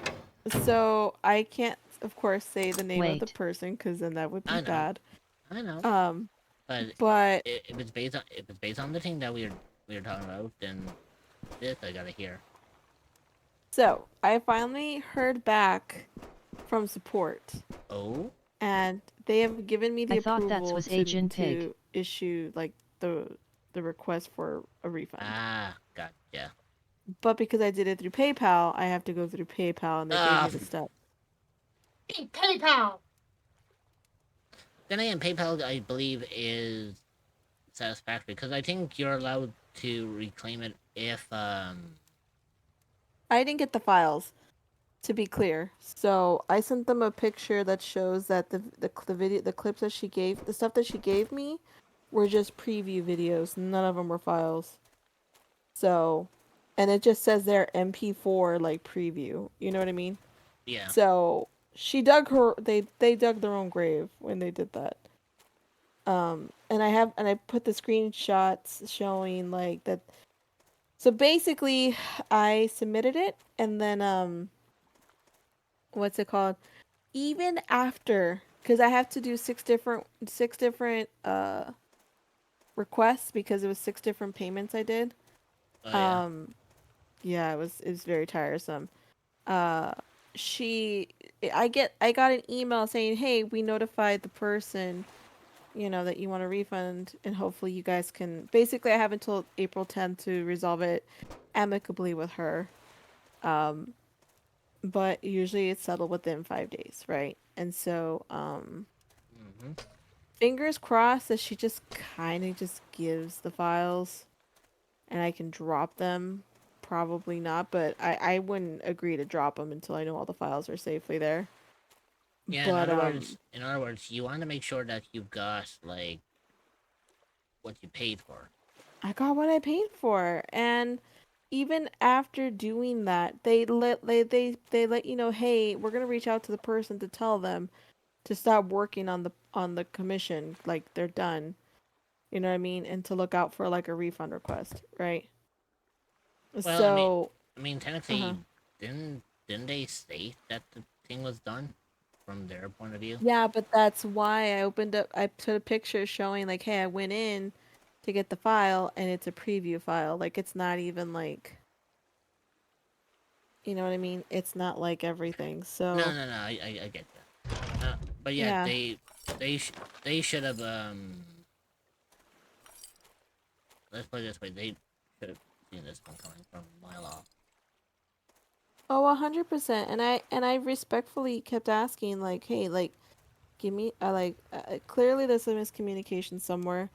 So I can't, of course, say the name of the Wait. person because then that would be I know. bad. I know. But But if it's based on the thing that we were talking about, then this I gotta hear. so I finally heard back from support. Oh? And they have given me the I thought that approval was to Agent Pig. to issue like the request for a refund. Ah, gotcha. But because I did it through PayPal, I have to go through PayPal, and they gave me the steps. PayPal. Then again, PayPal, I believe, is satisfactory because I think you're allowed to reclaim it if I didn't get the files, to be clear. So I sent them a picture that shows that the clips that she gave, the stuff that she gave me, were just preview videos. None of them were files. So, and it just says there MP4 like preview. You know what I mean? Yeah. So she dug they dug their own grave when they did that. And I put the screenshots showing like that. So basically, I submitted it, and then what's it called? Even after, because I have to do six different requests because it was 6 different payments I did. Oh, yeah. Yeah, it was very tiresome. I got an email saying, "Hey, we notified the person, that you want a refund, and hopefully you guys can." Basically, I have until April 10th to resolve it amicably with her. But usually it's settled within 5 days, right? And so, fingers crossed that she just kind of just gives the files and I can drop them. Probably not, but I wouldn't agree to drop them until I know all the files are safely there. Yeah, But, in other words, you want to make sure that you've got, like, what you paid for. I got what I paid for, and even after doing that, they let you know, hey, we're gonna reach out to the person to tell them to stop working on the commission, like they're done. You know what I mean? And to look out for like a refund request, right? Well, So I mean, technically, didn't they state that the thing was done? from their point of view. Yeah, but that's why I opened up. I put a picture showing like, hey, I went in to get the file, and it's a preview file. Like, it's not even like, you know what I mean? It's not like everything. So No, no, no. I get that. But yeah, yeah, they should have let's put it this way, they should have seen this one coming from a mile off. oh, 100%. And I respectfully kept asking, like, hey, like, give me, clearly there's a miscommunication somewhere,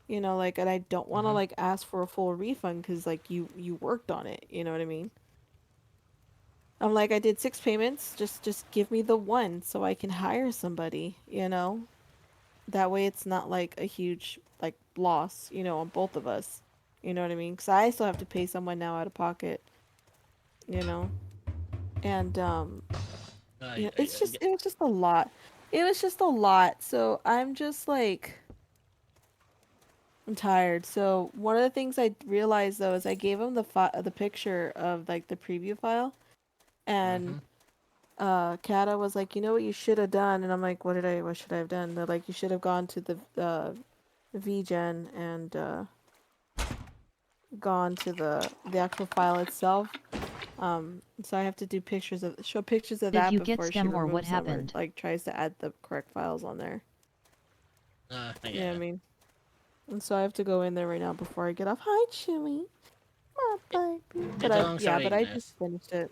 you know, like, and I don't want to Mhm. like ask for a full refund because like you worked on it, you know what I mean? I'm like, I did 6 payments, just give me the one so I can hire somebody, you know? That way it's not like a huge like loss, you know, on both of us. You know what I mean? Because I still have to pay someone now out of pocket, you know? And I, yeah, I, it's I just get, it was just a lot. It was just a lot. So I'm just like I'm tired. So one of the things I realized though is I gave him the picture of like the preview file, and Mhm. Kata was like, you know what you should have done, and I'm like, what should I have done? They're like, you should have gone to the VGen and gone to the actual file itself. So I have to do show pictures of Did that you get before she scam or what removes them or happened? like tries to add the correct files on there. I You know what I get mean? And so I have to go in there right now before I get off. Hi, Chewy. My baby. But It's a long but story, I just Miss. finished it.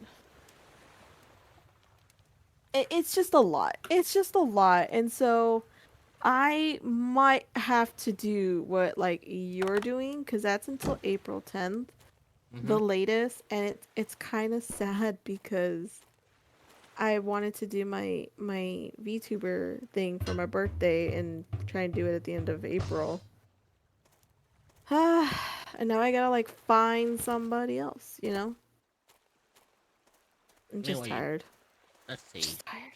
It's just a lot. It's just a lot. And so I might have to do what like you're doing because that's until April 10th, the Mhm. latest, and it's kind of sad because I wanted to do my VTuber thing for my birthday and try and do it at the end of April. And now I gotta like find somebody else, you know? I'm I mean, just what you? tired. Let's see. Just tired.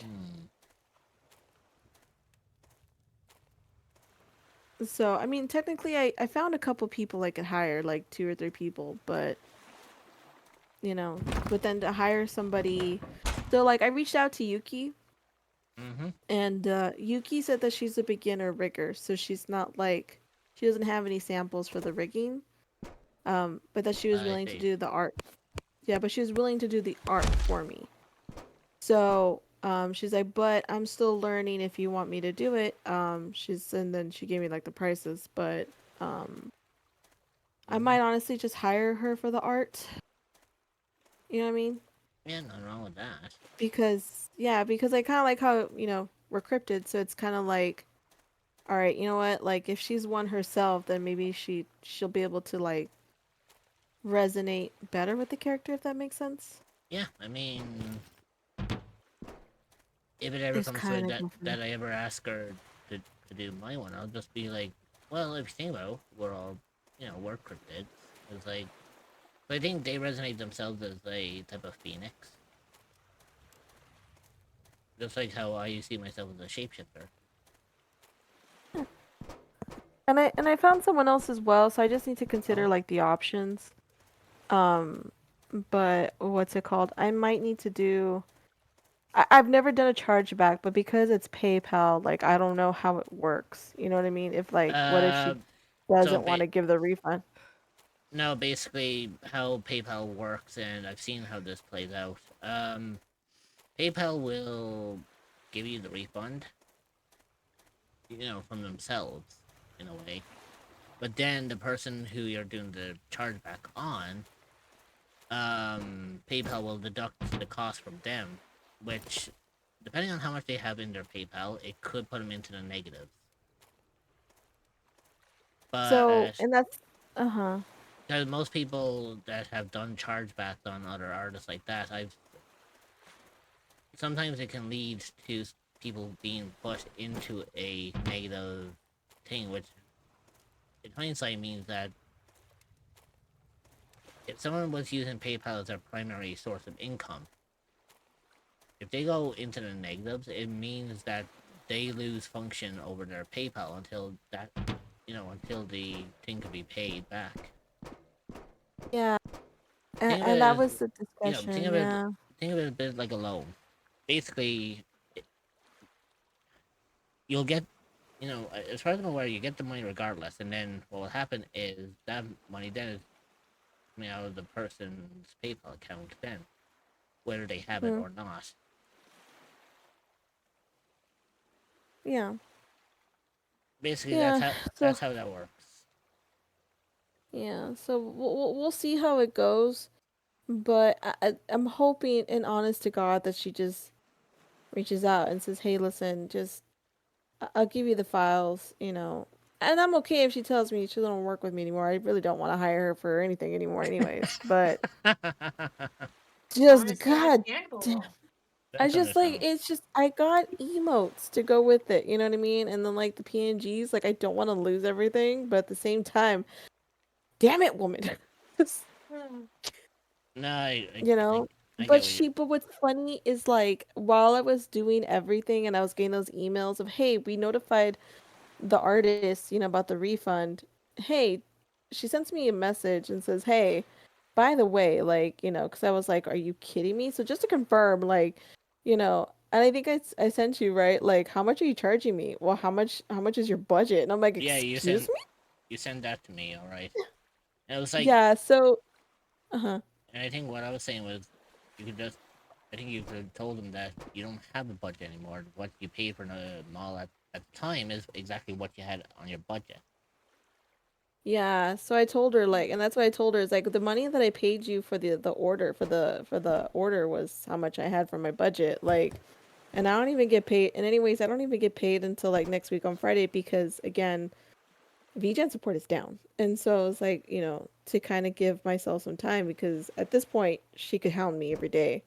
So, I mean, technically I found a couple people I could hire, like 2 or 3 people, but you know, but then to hire somebody, so like I reached out to Yuki, Mhm. and Yuki said that she's a beginner rigger, so she's not like she doesn't have any samples for the rigging. But that she was I willing to see. do the art. Yeah, but she was willing to do the art for me. So, she's like, but I'm still learning if you want me to do it. And then she gave me like the prices, but I might honestly just hire her for the art. You know what I mean? Yeah, nothing wrong with that. Because I kind of like how, you know, we're cryptid, so it's kind of like, all right, you know what? Like if she's one herself, then maybe she'll be able to like resonate better with the character if that makes sense. Yeah, I mean, if it ever It's comes to it kind of that goofy. I ever ask her to do my one, I'll just be like, well, if you think about it, we're all, we're cryptids. It's like, but I think they resonate themselves as a type of phoenix. Just like how I see myself as a shapeshifter. And I found someone else as well, so I just need to consider like the options. Um, but what's it called? I might need to do. I've never done a chargeback, but because it's PayPal, like I don't know how it works. You know what I mean? If like, what if she So doesn't want to give the refund? no, basically how PayPal works, and I've seen how this plays out. PayPal will give you the refund, from themselves, in a way. But then the person who you're doing the chargeback on, PayPal will deduct the cost from them, which, depending on how much they have in their PayPal, it could put them into the negatives. So, But and that's, uh-huh. because most people that have done chargebacks on other artists like that, sometimes it can lead to people being pushed into a negative thing, which in hindsight means that if someone was using PayPal as their primary source of income, if they go into the negatives, it means that they lose function over their PayPal until until the thing can be paid back. Yeah. Think of And that it as, was the discussion, yeah. think of it a bit like a loan. Basically, you'll get, as far as I'm aware, you get the money regardless, and then what will happen is that money then is coming out of the person's PayPal account then, whether they have it Hmm. or not. Yeah. Basically, Yeah. So that's how that works. yeah. So we'll see how it goes. But I'm hoping, and honest to God, that she just reaches out and says, "Hey, listen, just I'll give you the files, you know." And I'm okay if she tells me she don't work with me anymore. I really don't want to hire her for anything anymore, anyways. But just Honestly, God damn. understandable. I That's just like understandable. it's just I got emotes to go with it, you know what I mean? And then like the PNGs, like I don't want to lose everything, but at the same time, damn it, woman. Just, Hmm. No, you know? I get what you. But what's funny is like while I was doing everything and I was getting those emails of, "Hey, we notified the artist, you know, about the refund." Hey, she sends me a message and says, "Hey, by the way, like, you know, because I was like, are you kidding me?" So just to confirm, like, you know, and I think I sent you, right? Like, how much are you charging me? Well, how much is your budget? And I'm like, Yeah, excuse me? you send that to me, all right. And it was like, Yeah, so, uh-huh. and I think what I was saying was, you could just, I think you could have told them that you don't have a budget anymore. What you paid for the mall at the time is exactly what you had on your budget. Yeah, so I told her like, and that's what I told her is like the money that I paid you for the order for the order was how much I had for my budget. Like, and I don't even get paid. And anyways, I don't even get paid until like next week on Friday because again, VGen support is down. And so it's like, you know, to kind of give myself some time because at this point she could hound me every day.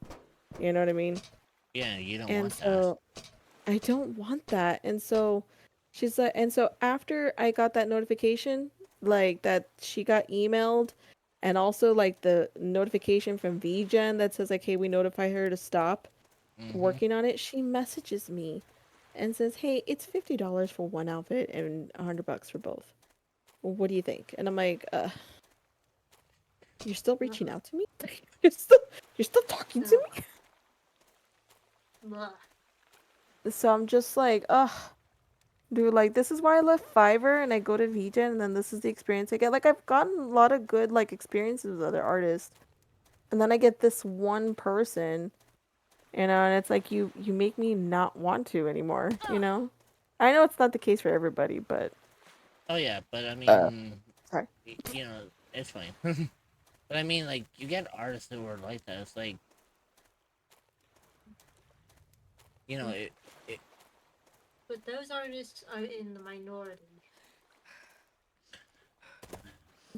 You know what I mean? Yeah, you don't And want that. so I don't want that. And so she's like, and so after I got that notification, like that she got emailed, and also like the notification from VGen that says like, hey, we notify her to stop Mm-hmm. working on it, she messages me and says, hey, it's $50 for one outfit and $100 for both. What do you think? And I'm like, you're still reaching out to me? You're still talking to me? Ugh. So I'm just like, ugh. Dude, like this is why I left Fiverr and I go to VGen and then this is the experience I get. Like I've gotten a lot of good like experiences with other artists. And then I get this one person, you know, and it's like you make me not want to anymore, you know? I know it's not the case for everybody, but Oh yeah, but I uh mean, sorry. it's fine. But I mean, like, you get artists who are like that. It's like, it But those artists are in the minority.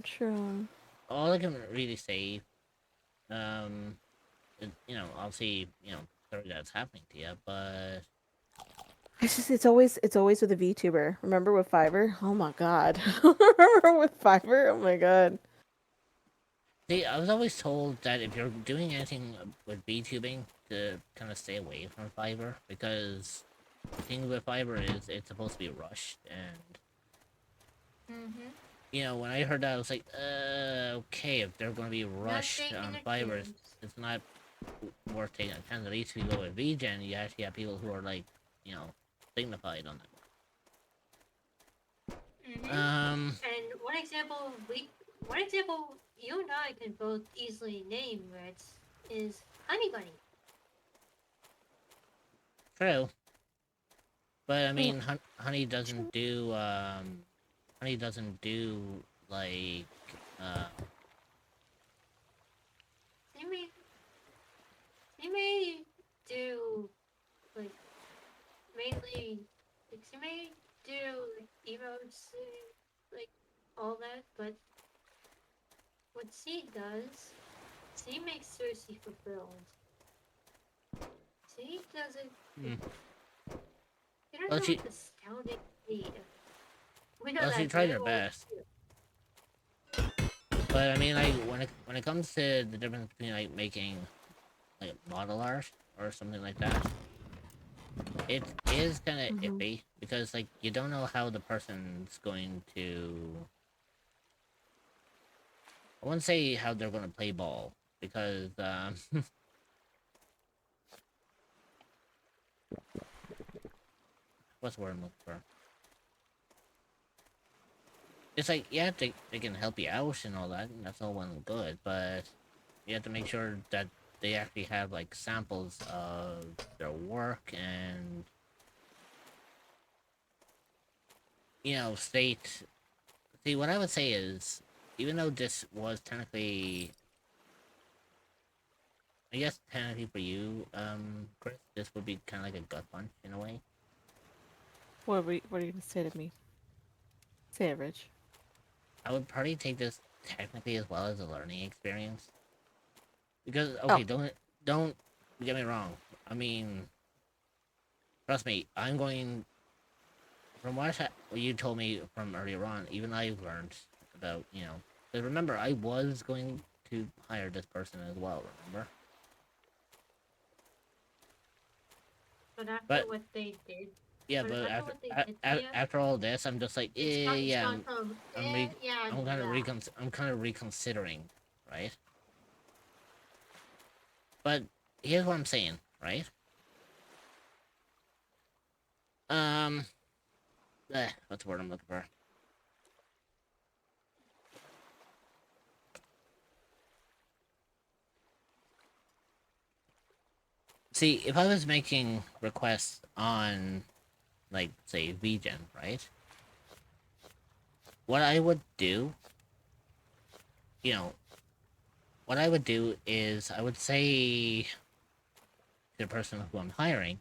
True. all I can really say, obviously, sorry that's happening to you, but It's just it's always with a VTuber. Remember with Fiverr? Oh my god. Remember with Fiverr? Oh my god. see, I was always told that if you're doing anything with VTubing, to kind of stay away from Fiverr, because the thing with Fiverr is it's supposed to be rushed, and Mm-hmm. when I heard that, I was like, okay, if they're going to be rushed taking on a Fiverr, chance. it's not worth taking a chance. At least if you go with VGen, you actually have people who are like, dignified on it. Mm-hmm. And one example you and I can both easily name, Reds, is Honey Bunny. True. But I mean, Honey doesn't do, Honey doesn't do, like, They may do, like, mainly, like, she may do, like, emotes, like, all that, but what she does, she makes sure she fulfills. She doesn't, you don't well, know she, what astounding speed. We know well, that she tried her very well. best. But I mean, like, when it comes to the difference between, like, making, like, model art or something like that, it is kind of iffy, because, like, you don't know how the person's going to, I wouldn't say how they're going to play ball, because, what's the word I'm looking for? It's like, yeah, they can help you out and all that, and that's all well and good, but you have to make sure that they actually have like samples of their work and state. See, what I would say is, even though this was technically, I guess technically for you, Chris, this would be kind of like a gut punch in a way. What are you gonna say to me? Say it, Rich. I would probably take this technically as well as a learning experience. Because okay, don't get me wrong. I mean, trust me, I'm going. From what you told me from earlier on, even I've learned about Because remember, I was going to hire this person as well. Remember? But after what they did. Yeah, but after all this, I'm just like, I'm kind of reconsidering, right? But here's what I'm saying, right? What's the word I'm looking for? See, if I was making requests on, like, say, VGen, right? What I would do, what I would do is I would say to the person who I'm hiring,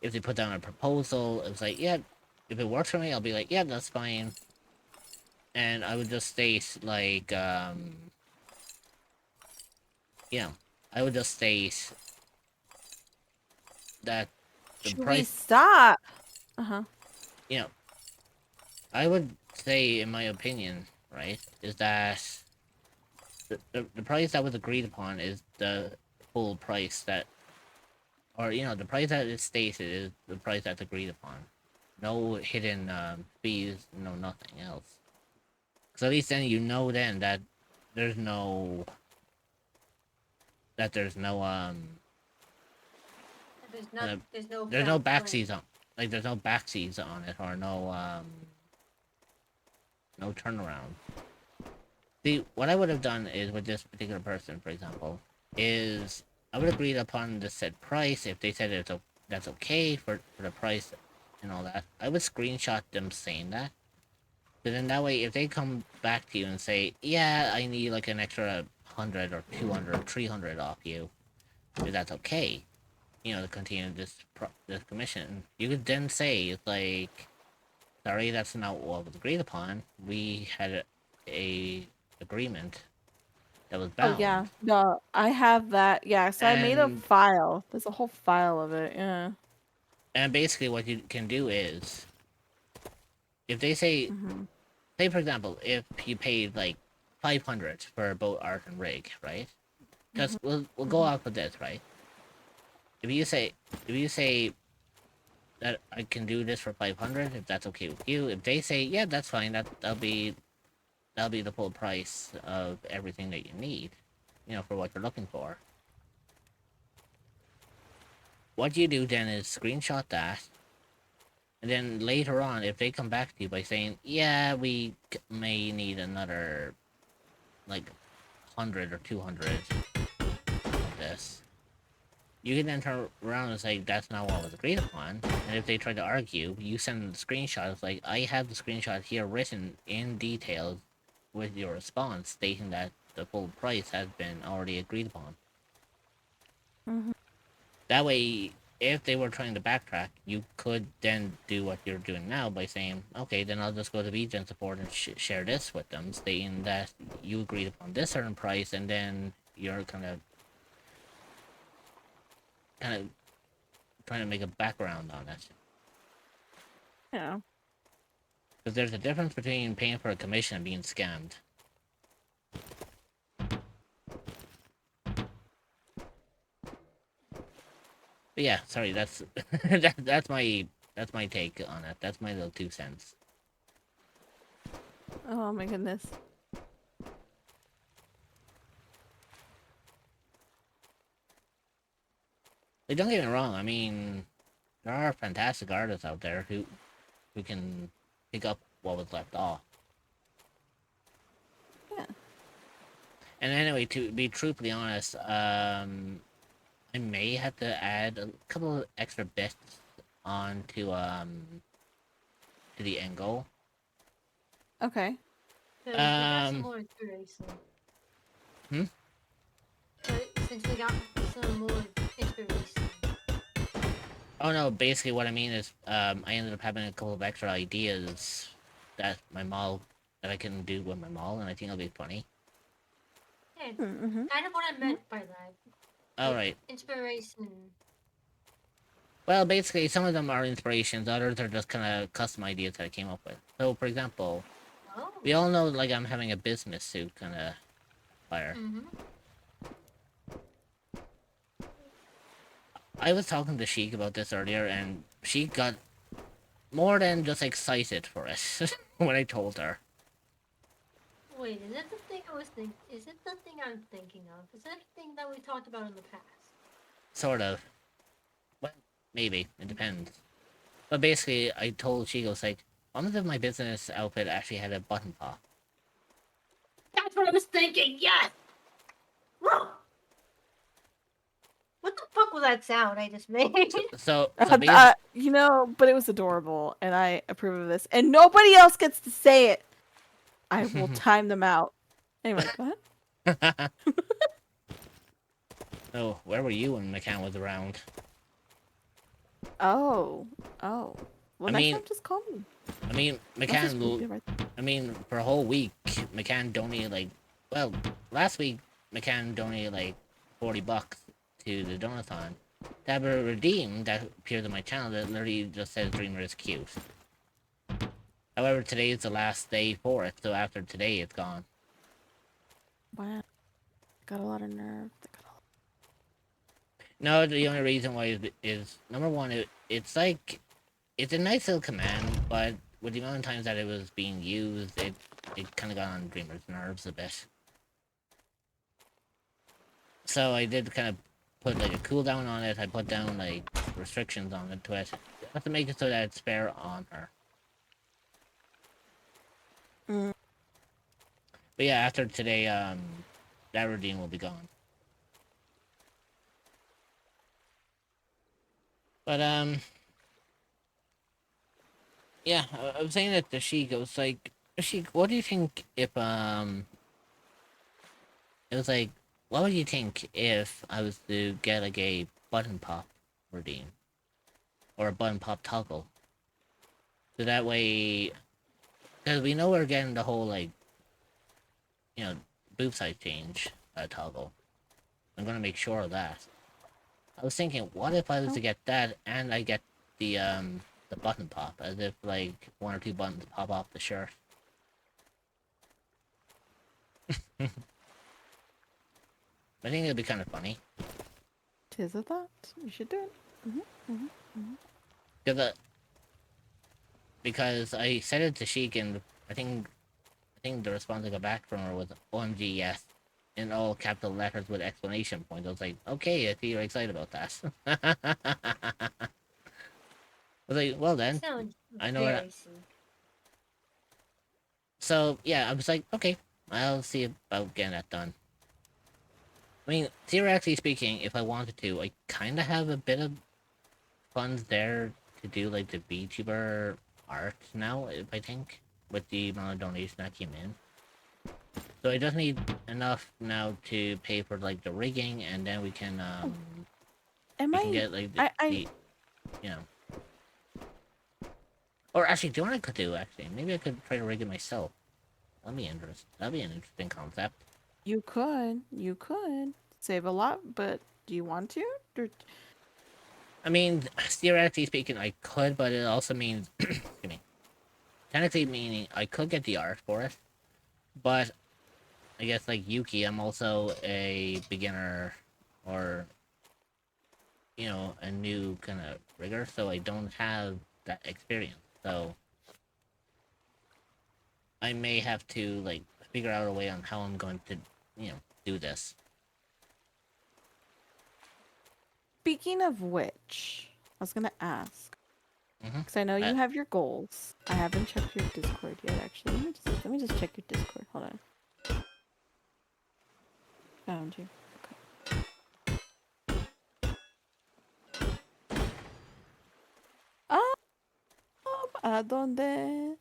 if they put down a proposal, it's like, yeah, if it works for me, I'll be like, yeah, that's fine. And I would just state, like, I would just state that the Should price... we stop? Uh-huh. I would say, in my opinion, right, is that the price that was agreed upon is the full price that, or, the price that is stated is the price that's agreed upon. No hidden fees, no nothing else. So at least then then that there's no There's no backseas on, like, there's no backseas on it, or no turnaround. See, what I would have done is with this particular person, for example, is I would agree upon the said price. If they said that's okay for the price and all that, I would screenshot them saying that. So then that way, if they come back to you and say, yeah, I need like an extra 100 or 200 or 300 off you, if that's okay, to continue this commission, you could then say, it's like, sorry, that's not what was agreed upon. We had a agreement that was bound. Oh yeah, no, I have that. Yeah, so I made a file. There's a whole file of it. Yeah. And basically, what you can do is, if they say, say for example, if you paid like 500 for a boat art and rig, right? Because we'll go off with this, right? If you say that I can do this for 500, if that's okay with you, if they say, yeah, that's fine, that'll be the full price of everything that you need, for what you're looking for. What you do then is screenshot that, and then later on, if they come back to you by saying, yeah, we may need another, like, 100 or 200 of this, you can then turn around and say, that's not what was agreed upon. And if they try to argue, you send them the screenshot. It's like, I have the screenshot here written in detail with your response stating that the full price has been already agreed upon. That way, if they were trying to backtrack, you could then do what you're doing now by saying, okay, then I'll just go to VGen support and share this with them, stating that you agreed upon this certain price, and then you're kind of trying to make a background on it. Yeah. Because there's a difference between paying for a commission and being scammed. But yeah, sorry, that's that's my take on it. That's my little 2 cents. Oh my goodness. Like, don't get me wrong, I mean, there are fantastic artists out there who can pick up what was left off. Yeah. And anyway, to be truthfully honest, I may have to add a couple of extra bits onto to the end goal. Okay. We got some Um, more inspiration. Hmm? Since we got some more inspiration. Oh no, basically what I mean is, I ended up having a couple of extra ideas that I can do with my mall, and I think it'll be funny. Yeah, Mm-hmm. kind of what I meant by that. Alright. Inspiration. Well, basically, some of them are inspirations, others are just kind of custom ideas that I came up with. So, for example, Oh. we all know, like, I'm having a business suit kind of fire. I was talking to Sheik about this earlier, and she got more than just excited for it when I told her. Wait, is it the thing I was thinking? Is it the thing I'm thinking of? Is it the thing that we talked about in the past? Sort of. Well, maybe. It depends. But basically, I told Sheik, I was like, what if my business outfit actually had a button pop? That's what I was thinking. Yes. Whoa. What the fuck was that sound I just made? So You know, but it was adorable, and I approve of this. And nobody else gets to say it. I will time them out. Anyway, go ahead. Oh, where were you when McCann was around? Oh. Well, I next mean- time just call me. I mean, I'll just McCann. be right there. I mean, for a whole week, McCann donated like, well, last week McCann donated like $40 to the Donathon. To have a redeem that appears on my channel that literally just says Dreamer is cute. However, today is the last day for it, so after today, it's gone. Wow. Got a lot of nerve. No, the only reason why is number one, it's like, it's a nice little command, but with the amount of times that it was being used, it kind of got on Dreamer's nerves a bit. So I did kind of put like a cooldown on it. I put down like restrictions on it to it, just to make it so that it's fair on her. But yeah, after today, that redeem will be gone. But yeah, I was saying that to Sheik. I was like, Sheik, what do you think if it was like, what would you think if I was to get like a button pop redeem or a button pop toggle? So that way, because we know we're getting the whole like, you know, boob size change toggle. I'm gonna make sure of that. I was thinking, what if I was to get that and I get the button pop, as if like one or two buttons pop off the shirt. I think it'd be kind of funny. Tis a thought. You should do it. Because I said it to Sheik, and I think the response I got back from her was OMG yes, in all capital letters with exclamation point. I was like, okay, I feel you're excited about that. I was like, well then, I know what. So yeah, I was like, okay, I'll see about getting that done. I mean, theoretically speaking, if I wanted to, I kind of have a bit of funds there to do like the VTuber art now, I think, with the amount of donation that came in. So I just need enough now to pay for like the rigging, and then we can get like the you know. Or actually, do you know what I could do? Actually, maybe I could try to rig it myself. That'd be interesting. That'd be an interesting concept. You could save a lot, but do you want to? Or... I mean, theoretically speaking, I could, but it also means, excuse me, technically meaning I could get the art for it, but I guess like Yuki, I'm also a beginner, or you know, a new kind of rigger, so I don't have that experience. So I may have to like figure out a way on how I'm going to, you know, do this. Speaking of which, was gonna ask. Mm-hmm. Because I know you have your goals. I haven't checked your Discord yet, actually. Let me just check your Discord. Hold on. Found you. Okay. ¿A dónde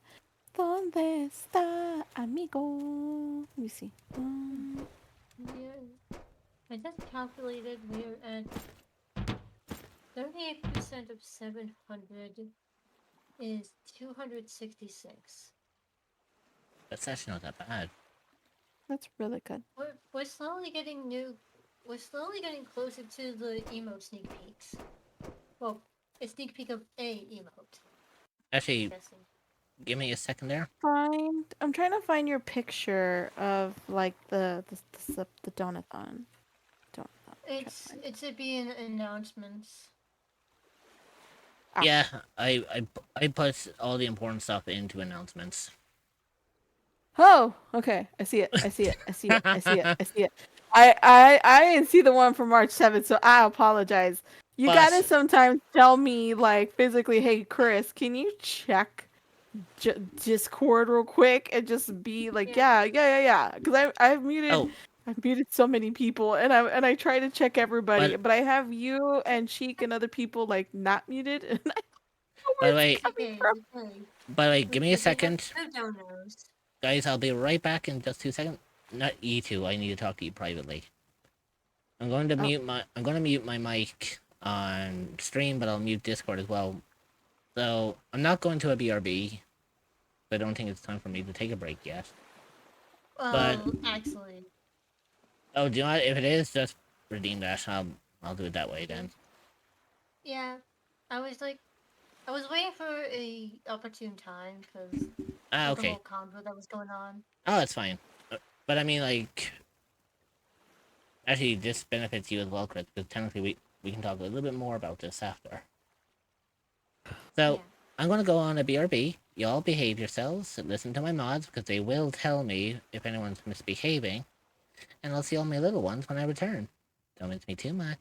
está, amigo? Let me see. I just calculated we're at 38% of 700 is 266. That's actually not that bad. That's really good. We're slowly getting closer to the emote sneak peeks. Well, a sneak peek of a emote. Actually, give me a second there. I'm trying to find your picture of like the donathon. It should be in announcements. Yeah, I put all the important stuff into announcements. Oh, okay. I see it. I see it. I see it. I see it. I see it. I didn't see the one for March 7th, so I apologize. You gotta sometimes tell me like physically, hey Chris, can you check Discord real quick and just be like, yeah. Because I've muted so many people and I try to check everybody, but I have you and Cheek and other people like not muted. And I By the way, Okay. give me a second. Guys, I'll be right back in just 2 seconds. Not you two. I need to talk to you privately. I'm going to mute my mic on stream, but I'll mute Discord as well. So I'm not going to a BRB. I don't think it's time for me to take a break yet. But Actually. oh, do you know what? If it is, just redeem that. I'll do it that way then. Yeah, I was waiting for a opportune time because okay. the whole convo that was going on. Oh, that's fine. But I mean, like, actually, this benefits you as well, Chris, because technically we can talk a little bit more about this after. So, I'm gonna go on a BRB. Y'all behave yourselves, listen to my mods, because they will tell me if anyone's misbehaving. And I'll see all my little ones when I return. Don't miss me too much.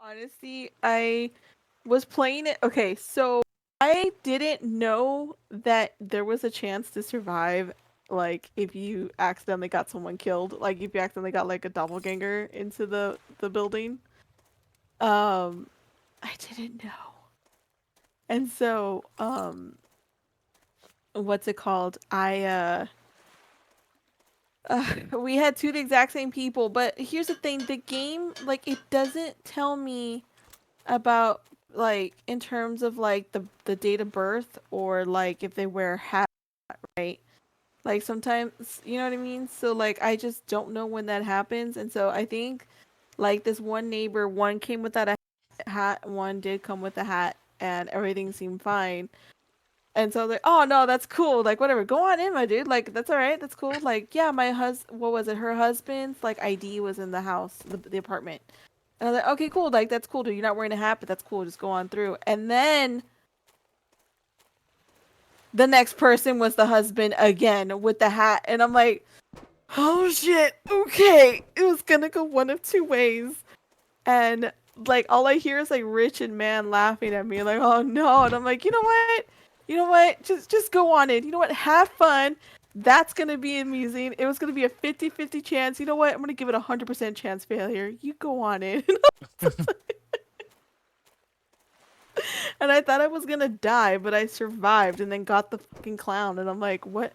Honestly, I was playing it. Okay, so I didn't know that there was a chance to survive, like if you accidentally got someone killed, like if you accidentally got like a doppelganger into the building. I didn't know. And so, what's it called? We had two the exact same people, but here's the thing, the game, like, it doesn't tell me about, like, in terms of, like, the date of birth or, like, if they wear a hat, right? Like, sometimes, you know what I mean? So, like, I just don't know when that happens, and so I think, like, this one neighbor, one came without a hat, one did come with a hat, and everything seemed fine. And so I was like, oh no, that's cool. Like, whatever, go on in, my dude. Like, that's all right. That's cool. Like, yeah, what was it? Her husband's like ID was in the house, the apartment. And I was like, okay, cool. Like, that's cool, dude. You're not wearing a hat, but that's cool. Just go on through. And then the next person was the husband again with the hat, and I'm like, oh shit. Okay, it was gonna go one of two ways, and like all I hear is like Rich and Man laughing at me, like, oh no, and I'm like, you know what? You know what? Just go on in. You know what? Have fun. That's going to be amusing. It was going to be a 50-50 chance. You know what? I'm going to give it a 100% chance failure. You go on in. And I thought I was going to die, but I survived and then got the fucking clown. And I'm like, what?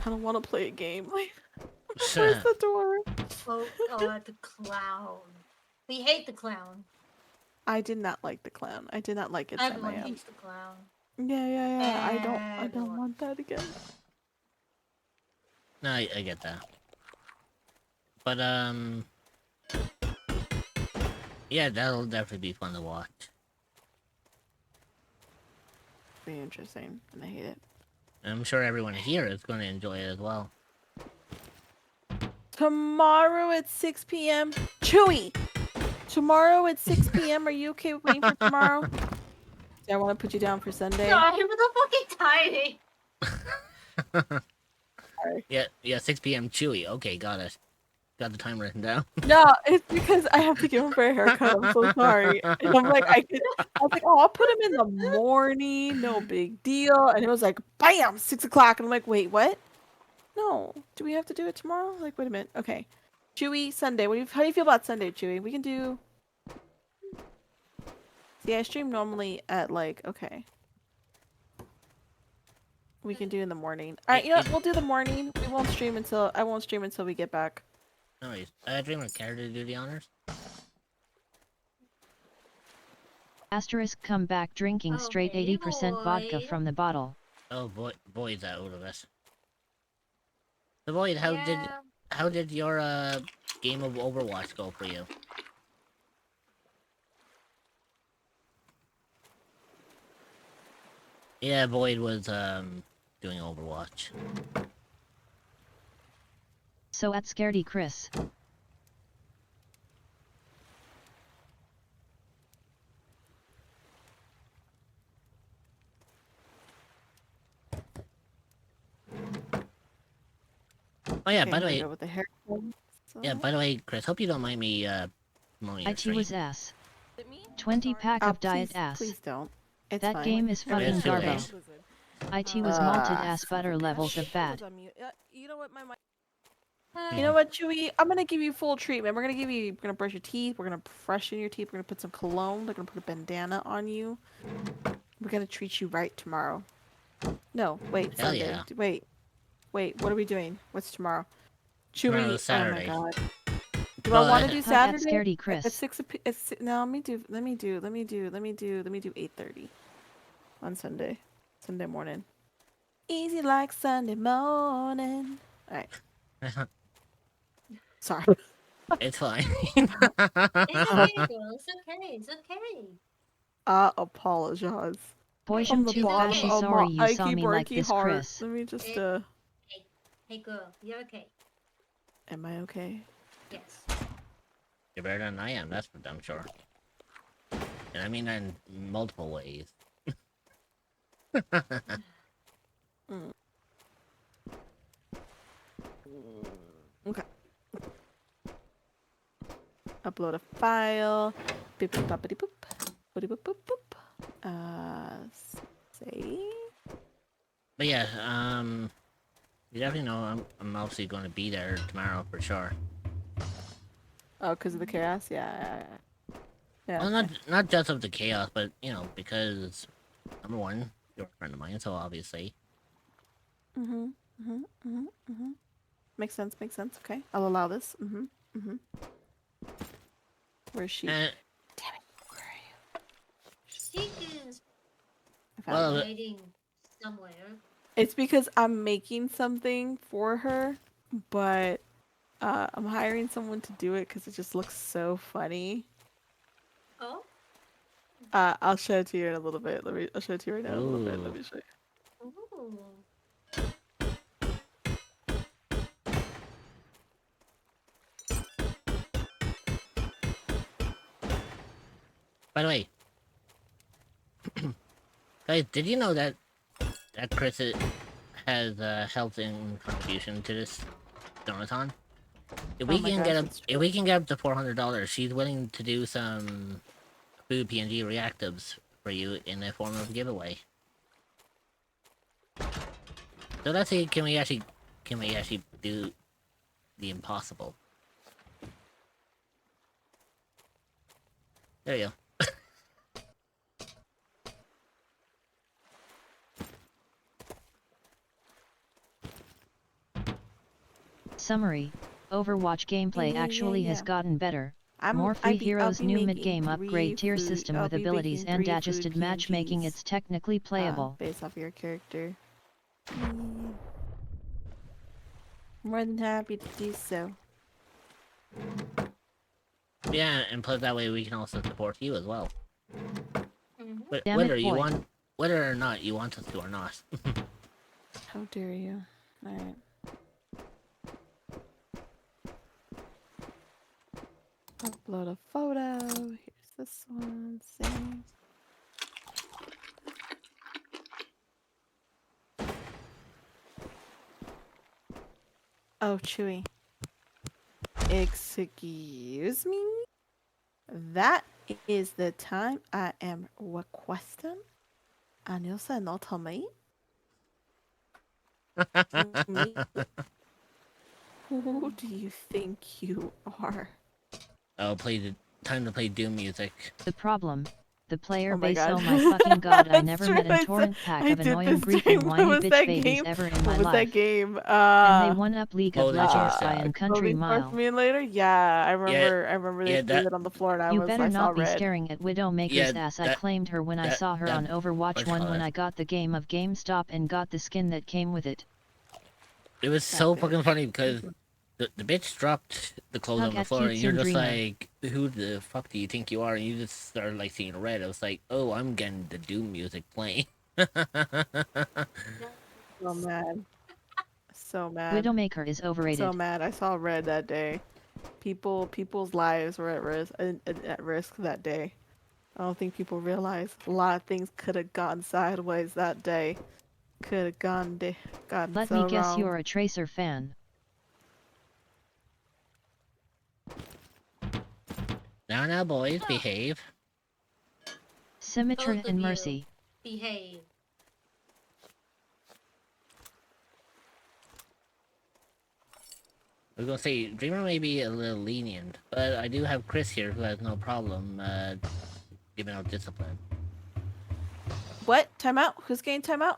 I don't want to play a game. Like, where's the door? Oh, the clown. We hate the clown. I did not like the clown. I did not like it. Everyone hates the clown. Yeah. I don't want that again. No, I get that. But, yeah, that'll definitely be fun to watch. Very interesting, and I hate it. And I'm sure everyone here is going to enjoy it as well. Tomorrow at 6 p.m. Chewy! Tomorrow at 6 p.m. Are you okay with waiting for tomorrow? Do I want to put you down for Sunday? No, I'm the fucking tiny. Yeah, 6 p.m. Chewy. Okay, got it. Got the time written down. No, it's because I have to give him for a haircut. I'm so sorry. And I'm like, I was like, oh, I'll put him in the morning. No big deal. And it was like, bam, 6 o'clock. And I'm like, wait, what? No. Do we have to do it tomorrow? Like, wait a minute. Okay. Chewy, Sunday. How do you feel about Sunday, Chewy? We can do... See, I stream normally at like, okay. We can do in the morning. Alright, you know what? We'll do the morning. I won't stream until we get back. No worries. Dreamer, care to do the honors? Asterisk come back drinking straight 80% vodka from the bottle. Oh boy, Boyd's out of it. So Boyd, how did your game of Overwatch go for you? Yeah, Boyd was doing Overwatch. So at Scaredy Chris. Oh yeah, by the way. With the hair Yeah, by the way, Chris, hope you don't mind me promoting your IT stream. was ass. 20 pack of diet ass. Please don't. It's that fine. game is fucking too late. garbage. IT was malted ass butter levels of bad. You know what, You know what, Chewy? I'm gonna give you full treatment. We're gonna brush your teeth. We're gonna freshen your teeth. We're gonna put some cologne. We're gonna put a bandana on you. We're gonna treat you right tomorrow. No, wait, Hell Sunday. yeah. Wait. What are we doing? What's tomorrow? Tomorrow's Chewy. Saturday. Oh my god. Do I want to do Hug that Saturday? Scaredy Chris. At 6 No, let me do 8:30 on Sunday. Sunday morning. Easy like Sunday morning. All right. Sorry. It's fine. It's okay. I apologize. Boy, From I'm the too bottom fashy of sorry my you saw achy me like breaky this, heart. Chris. Let me just Hey girl, you're okay. Am I okay? Yes. You're better than I am, that's for damn sure. And I mean that in multiple ways. Okay. Upload a file. Beep boop boppity boop. Boopity boop boop boop. Say. But yeah, you definitely know I'm obviously going to be there tomorrow for sure. Oh, because of the chaos? Yeah. Well, not just of the chaos, but you know, because number one, you're a friend of mine, so obviously. Makes sense. Okay, I'll allow this. Where's she? And, Damn it! Where are you? She is I found well, her. hiding somewhere. It's because I'm making something for her, but I'm hiring someone to do it because it just looks so funny. Oh? I'll show it to you in a little bit. I'll show it to you right now in a little bit. Let Ooh. me show you. Ooh. by the way, guys, did you know that Chris has helped in contribution to this donathon? If we Oh my can gosh, get up, that's if we can get up to $400, she's willing to do some food PNG reactives for you in the form of a giveaway. So let's see, can we actually do the impossible? There you go. Summary: Overwatch gameplay actually has gotten better. More free heroes, new mid-game upgrade tier system with abilities and adjusted matchmaking. It's technically playable. Based off your character. More than happy to do so. Yeah, and plus that way we can also support you as well. But Damn whether it, you boy. want, whether or not you want us to or not. How dare you? Alright. Upload a photo. Here's this one. Save. Oh, Chewy. Excuse me? That is the time I am requesting. And you say no to me? Me? Who do you think you are? Oh, time to play Doom music. The problem: the player Oh my base. God. Oh my fucking god! I That's never true, met I a said- torrent pack I of did annoying this griefing game. whiny What was bitch that babies game? ever in What my was life. that game? And they won up League of Clothing Source Legends by Simulator. an country Clothing Source mile. Simulator? Yeah, I remember. I remember they yeah, threw that- it on the floor, and I You was. better I saw not be red. staring at Widowmaker's Yeah, ass. I that- claimed her when I that- saw her on that- Overwatch what's 1 called when it? I got the game of GameStop and got the skin that came with it. It was so fucking funny because the bitch dropped the clothes Hug on the at floor, and you're Cutesy just Dreamer. like, who the fuck do you think you are? And you just started like seeing red. I was like, oh, I'm getting the Doom music playing. So mad. So mad. Widowmaker is overrated. So mad. I saw red that day. People's lives were at risk that day. I don't think people realize a lot of things could have gone sideways that day. Could have gone Let so me guess, wrong. you're a Tracer fan. Now, boys, behave. Symmetra Both of and you. Mercy. Behave. I was gonna say, Dreamer may be a little lenient, but I do have Chris here who has no problem giving out discipline. What? Timeout? Who's getting timeout?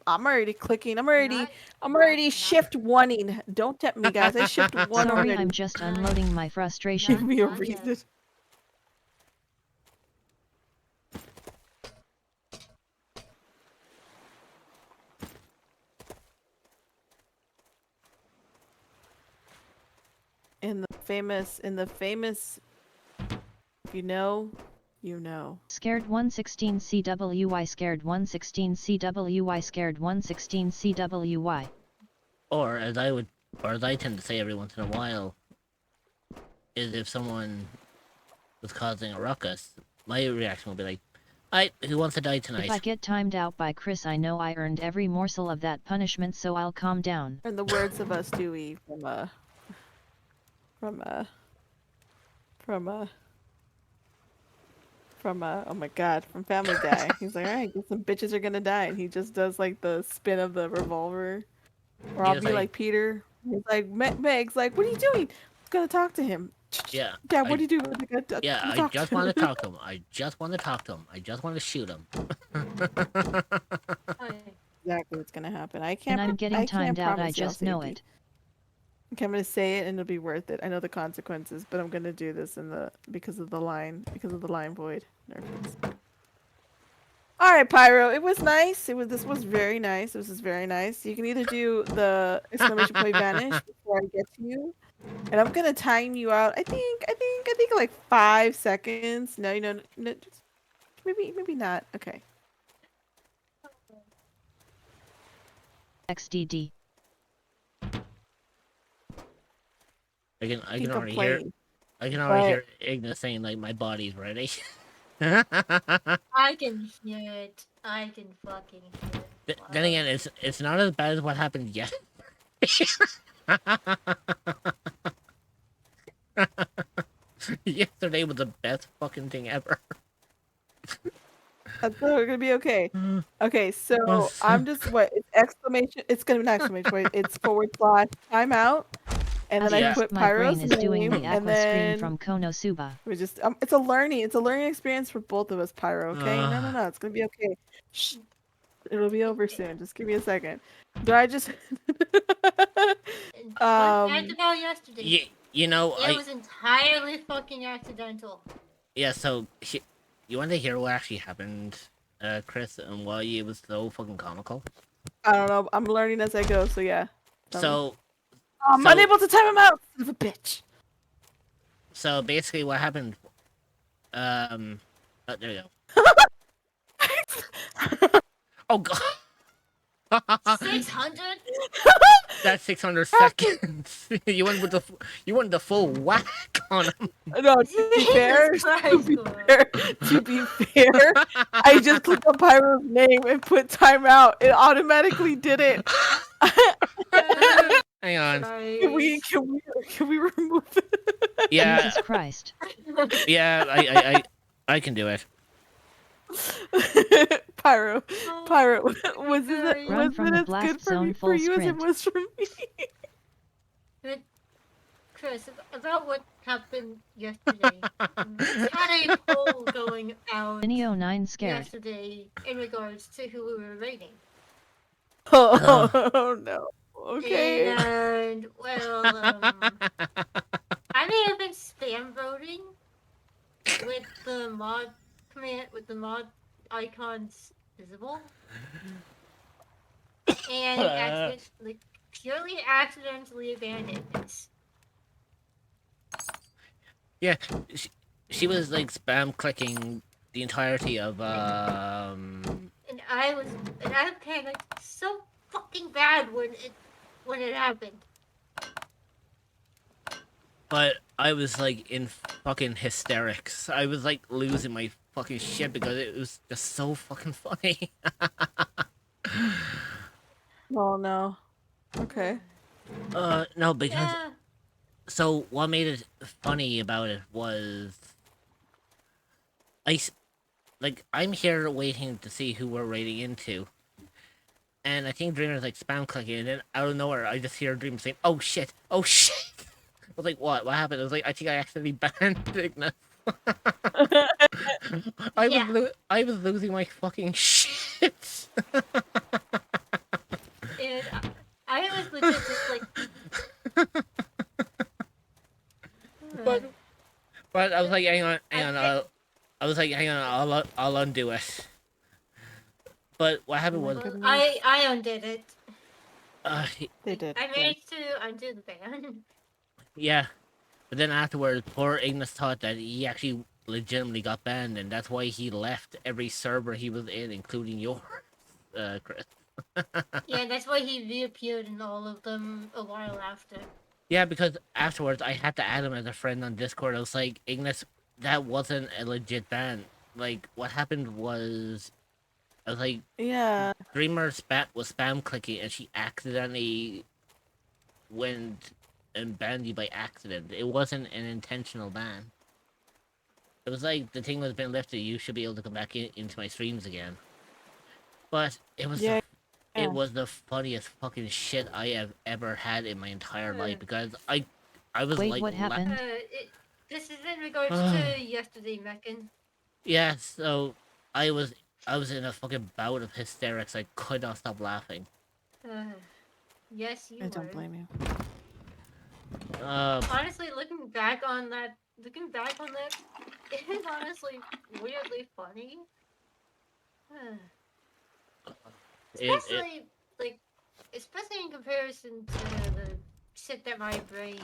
I'm already clicking. I'm already Not- shift oneing. Don't tempt me, guys. I shift one Sorry, already. I'm just unloading my frustration. Give me a Not yet. reason. In the famous, if you know, you know. Scared 116 CWY, scared 116 CWY, scared 116 CWY. Or as I tend to say every once in a while, is if someone was causing a ruckus, my reaction will be like, "Alright, who wants to die tonight?" If I get timed out by Chris, I know I earned every morsel of that punishment, so I'll calm down. In the words of us, Stewie, from from oh my god, from Family Guy. He's like, all right, guess some bitches are gonna die, and he just does like the spin of the revolver. Or He I'll was be like Peter. He's like Meg's like, what are you doing? I'm gonna talk to him. Yeah. Dad, what I- do you do? I'm gonna Yeah, I talk just to want him. to talk to him. I just want to talk to him. I just want to shoot him. Exactly what's gonna happen. I And can't. I'm I getting can't timed out, I promise y'all just know safety. it. Okay, I'm gonna say it and it'll be worth it. I know the consequences, but I'm gonna do this because of the line void. All right, Pyro. It was nice. This was very nice. This was very nice. You can either do the exclamation point vanish before I get to you, and I'm gonna time you out. I think like 5 seconds. No, just maybe not. Okay. XDD. I can think I'm already hear. playing. I can already But- hear Ignis saying like my body's ready. I can hear it. I can fucking hear it. Then again, it's not as bad as what happened yet. Yesterday was the best fucking thing ever. I thought we're gonna be okay. Okay, so I'm just it's exclamation. It's gonna be not exclamation point. It's / timeout, and then I Yeah. put My brain Pyro's is doing name, the and aqua screen then from Konosuba. we just it's a learning experience for both of us, Pyro. Okay, no, it's gonna be okay. Shh. It'll be over soon. Just give me a second. Do I just What talked about yesterday? You know, It was entirely fucking accidental. Yeah, so you want to hear what actually happened, Chris, and why it was so fucking comical? I don't know. I'm learning as I go, so yeah. Tell me. So I'm unable to time him out. Son of a bitch. So basically, what happened? Oh, there you go. Oh god. 600? That's 600 seconds. You went with the full whack on him. No, to be fair, to be fair, I just clicked on Pyro's name and put timeout. It automatically did it. Hang on. Can we remove it? Yeah. Jesus Christ. Yeah, I can do it. Pyro, was it Run was from it the as blast good zone for full you as it sprint. was for me? But, Chris, about what happened yesterday. We had a poll going out Neo9 scared. yesterday in regards to who we were rating. Oh no. Okay. And, well, I may have been spam voting with the mod command, with the mod icons visible. And purely accidentally abandoned this. Yeah, she was like spam clicking the entirety of And I panicked so fucking bad when it happened. But I was like in fucking hysterics. I was like losing my fucking shit because it was just so fucking funny. Oh no. Okay. No, because Yeah. so what made it funny about it was I'm here waiting to see who we're raiding into. And I think Dreamer's like spam clicking, and then out of nowhere I just hear Dreamer saying, "Oh shit! Oh shit!" I was like, "What? What happened?" I was like, "I think I accidentally banned Ignis." I was losing my fucking shit. And I was legit just like. But I was like, hang on. I was like, hang on, I'll undo it. But what happened was, I undid it. They did. I managed to undo the ban. yeah. But then afterwards, poor Ignis thought that he actually legitimately got banned, and that's why he left every server he was in, including yours, Chris. Yeah, that's why he reappeared in all of them a while after. Yeah, because afterwards I had to add him as a friend on Discord. I was like, Ignis, that wasn't a legit ban. Like, what happened was, I was like, Yeah. Dreamer was spam clicking, and she accidentally went and banned you by accident. It wasn't an intentional ban. it was like the thing was been lifted. You should be able to come back into my streams again. But it was Yeah. it was the funniest fucking shit I have ever had in my entire life because I was Wait, like, what happened? This is in regards to yesterday, Meccan. Yeah, so I was in a fucking bout of hysterics. I could not stop laughing. Yes, you I were. don't blame you. Honestly, looking back on that, it is honestly weirdly funny. Especially, especially in comparison to the shit that my brain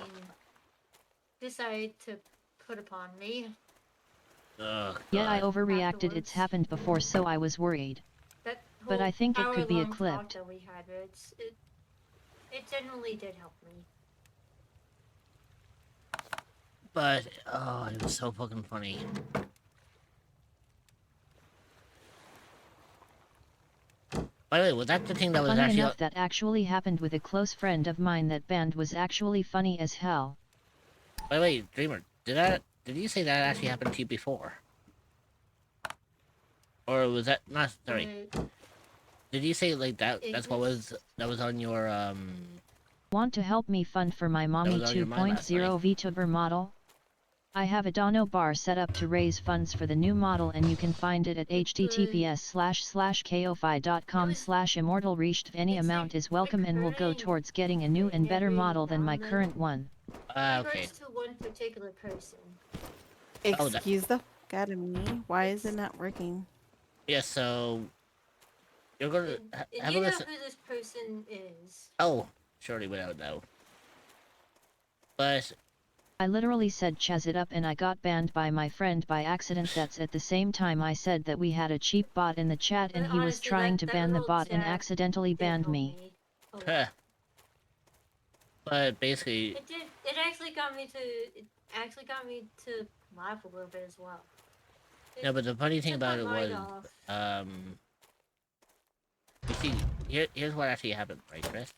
decided to put upon me. Yeah, I overreacted. It's happened before, so I was worried. That But I think it could be a hour-long talk clipped. that we had, it generally did help me. But it was so fucking funny. By the way, was that the thing that was Funny actually? enough, that actually happened with a close friend of mine. That band was actually funny as hell. By the way, Dreamer, did you say that actually happened to you before? Or was that not? Sorry. Did you say like that? That's what was on your Want to help me fund for my mommy was on your mind last 2.0 VTuber model? I have a Dono bar set up to raise funds for the new model, and you can find it at https://ko-fi.com/immortalreached. Any amount is welcome and will go towards getting a new and better model than my current one. Okay. To one particular person. Excuse the fuck out of me. Why is it not working? Yeah, so you're gonna have You a know listen. who this person is. Oh, surely without a doubt. But I literally said chaz it up and I got banned by my friend by accident. That's at the same time I said that we had a cheap bot in the chat and he was honestly, trying to that ban the little bot and chat accidentally banned me. but basically, It actually got me to laugh a little bit as well. no. But the funny thing took about my it mind was, off. you see, here's what actually happened, right, Chris?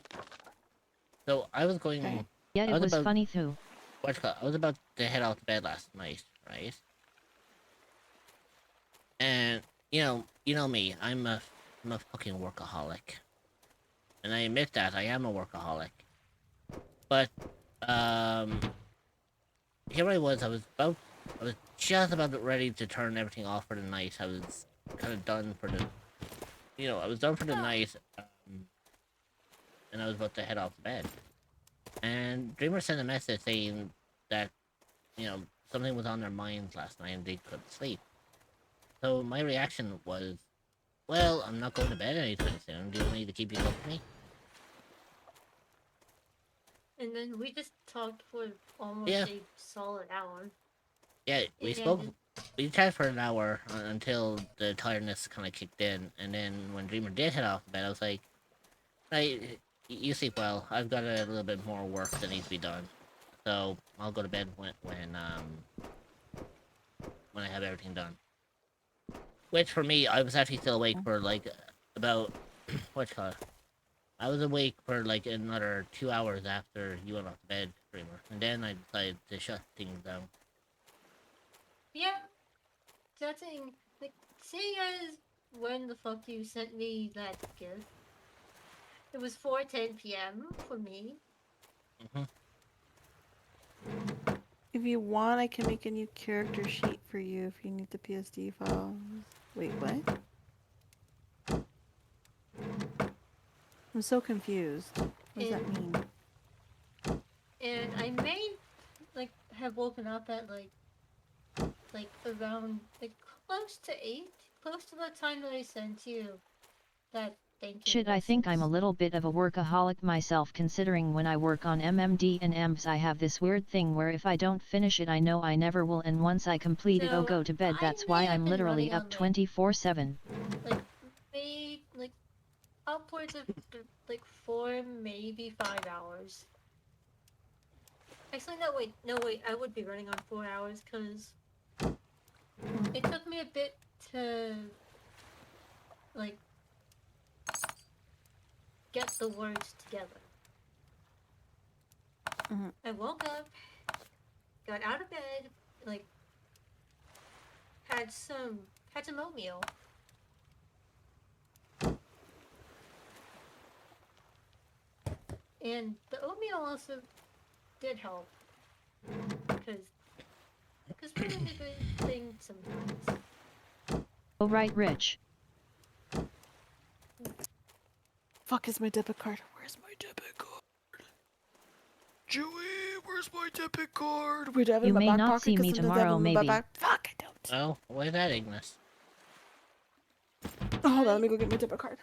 So I was going. Okay. Yeah, I it was about, funny too. I was about to head out to bed last night, right? And you know me, I'm a fucking workaholic, and I admit that I am a workaholic. But here I was just about ready to turn everything off for the night. I was kind of done for the, I was done for the night, and I was about to head off to bed. And Dreamer sent a message saying that, something was on their minds last night and they couldn't sleep. So my reaction was, well, I'm not going to bed anytime soon. Do you need to keep you company? And then we just talked for almost Yeah. a solid hour. Yeah, we And spoke. We chatted for an hour until the tiredness kind of kicked in, and then when Dreamer did head off to bed, I was like, you sleep well. I've got a little bit more work that needs to be done, so I'll go to bed when I have everything done." Which for me, I was actually still awake for like about I was awake for like another 2 hours after you went off to bed, Dreamer, and then I decided to shut things down. Yeah, that thing, seeing as when the fuck you sent me that gift, it was 4:10 p.m. for me. If you want, I can make a new character sheet for you if you need the PSD files. Wait, what? I'm so confused. What does that mean? And I may, have woken up at, around, close to 8, close to the time that I sent you that thank you Shit, I think I'm a message. little bit of a workaholic myself, considering when I work on MMD and EMS I have this weird thing where if I don't finish it I know I never will, and once I complete it I'll So, go to bed. I That's may why have I'm been literally running up on, 24/7. Upwards of, 4, maybe 5 hours. Actually, no wait, I would be running on 4 hours, because it took me a bit to, get the words together. I woke up, got out of bed, had some oatmeal. And the oatmeal also did help. Because putting a good thing sometimes. Oh right, Rich. Fuck is my debit card? Where's my debit card? Joey, where's my debit card? Wait, I have it You in my may back not pocket see 'cause me sometimes I have it tomorrow, in my maybe. back- Fuck, I don't. Oh, why that, Ignis? Oh, hold on, let me go get my debit card.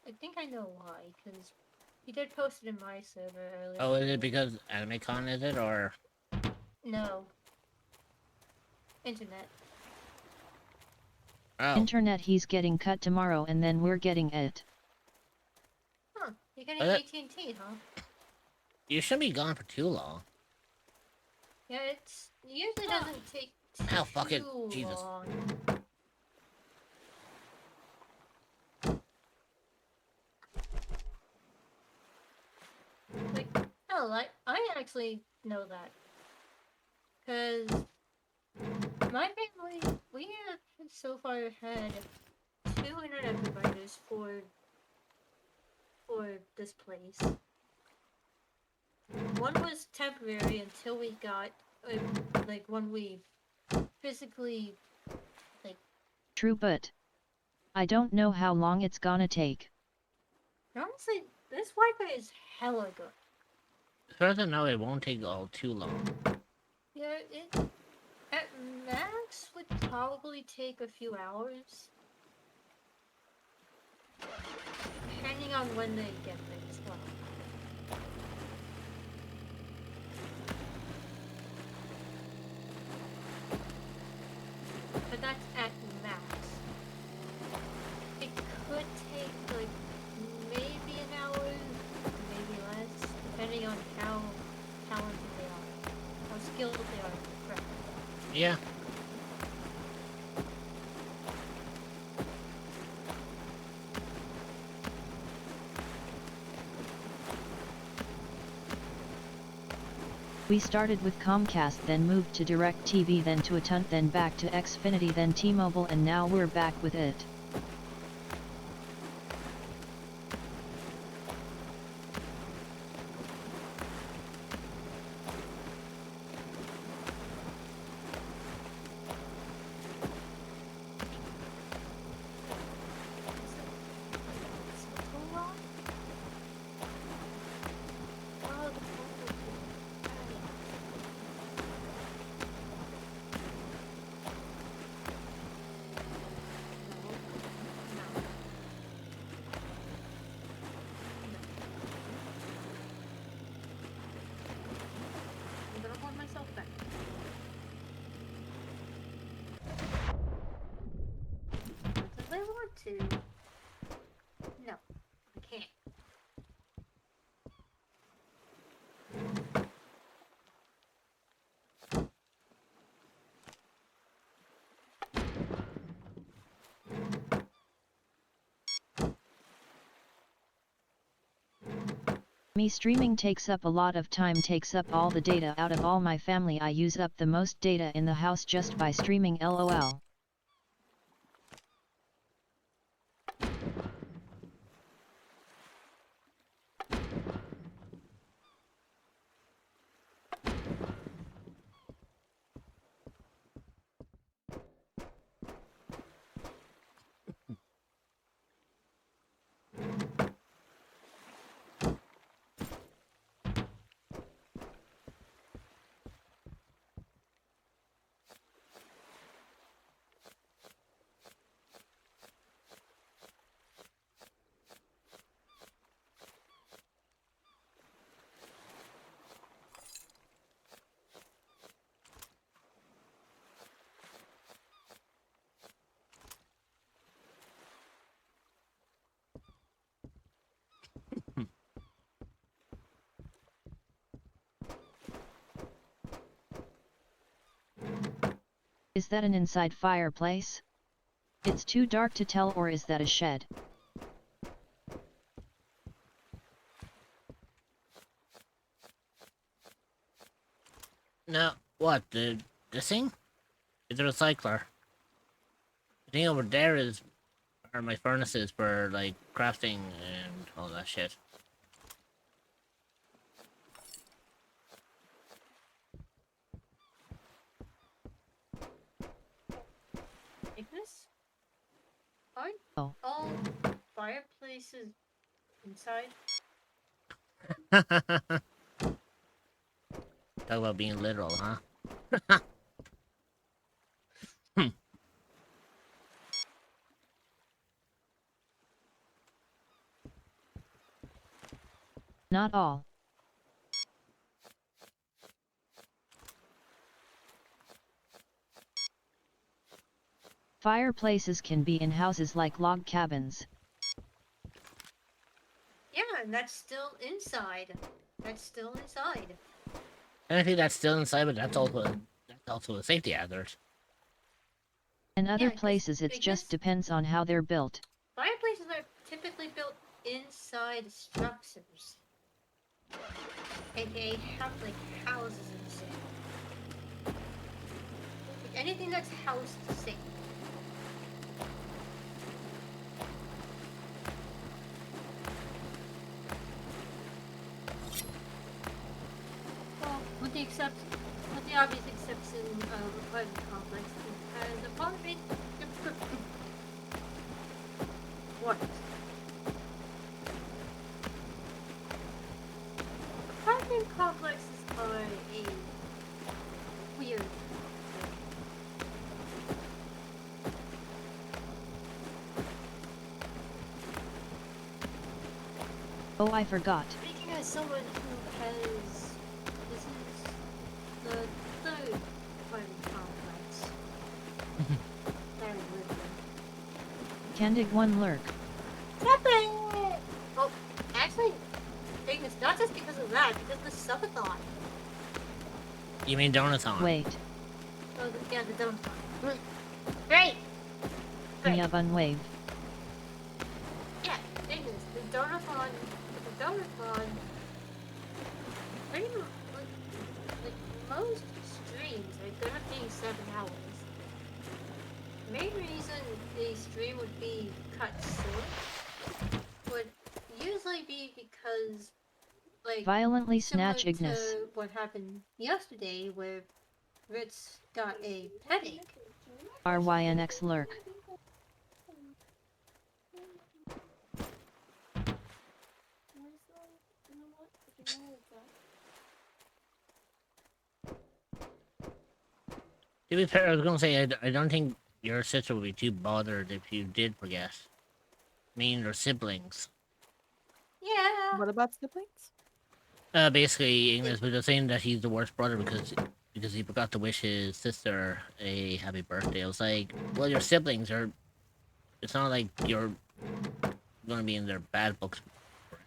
I think I know why, because he did post it in my server earlier. Oh, is it because AnimeCon is it, or? No. Internet. Oh. Internet, he's getting cut tomorrow and then we're getting it. Huh. You're getting Uh, AT&T, huh? You shouldn't be gone for too long. Yeah, it usually doesn't take Oh, fuck it. too Jesus. long. Like, oh, I actually know that. Because my family, we have so far had 2 internet providers for this place. One was temporary until we got, like, when we physically, like... True, but I don't know how long it's gonna take. Honestly, this Wi-Fi is hella good. As far as I know, it won't take all too long. Yeah, it at max would probably take a few hours. Depending on when they get there as well. But that's at max. It could take like maybe an hour, maybe less, depending on how talented they are, how skilled they are. Correct. Yeah. We started with Comcast, then moved to DirecTV, then to Atunt, then back to Xfinity, then T-Mobile, and now we're back with it. I want to. No, I can't. Me streaming takes up a lot of time, takes up all the data out of all my family. I use up the most data in the house just by streaming, lol. Is that an inside fireplace? It's too dark to tell, or is that a shed? No, what, the This thing? It's a recycler. The thing over there are my furnaces for like crafting and all that shit. Ignis? Aren't Oh. all fireplaces inside? Talk about being literal, huh? Not all. Fireplaces can be in houses like log cabins. Yeah, and that's still inside. That's still inside. And I think that's still inside, but that's also a safety hazard. In other Yeah, 'cause places it just depends on how they're built. Fireplaces are typically built inside structures. AKA like houses and shit. Anything that's housed safe. Well, with the obvious exception of apartment complex, as apartment. What? Apartment complexes are a weird thing. Oh, I forgot. Speaking as someone who has, this is the third apartment complex that I live in. Candig one lurk. Stop it! Oh, actually, it's not just because of that, because of the subathon. You mean Donathon? Wait. Oh, yeah, the donathon. Great! Yabun wave. Yeah, Ignis, the donathon, pretty much, like most streams are gonna be 7 hours. The main reason the stream would be cut short would usually be because, like, Violently similar snatch Ignis. to what happened yesterday where Ritz got a headache. RYNX lurk. To be fair, I was gonna say I don't think your sister would be too bothered if you did forget. Me and her siblings. Yeah. What about siblings? Basically, Ignis was just saying that he's the worst brother because he forgot to wish his sister a happy birthday. I was like, well, your siblings are. It's not like you're gonna be in their bad books forever.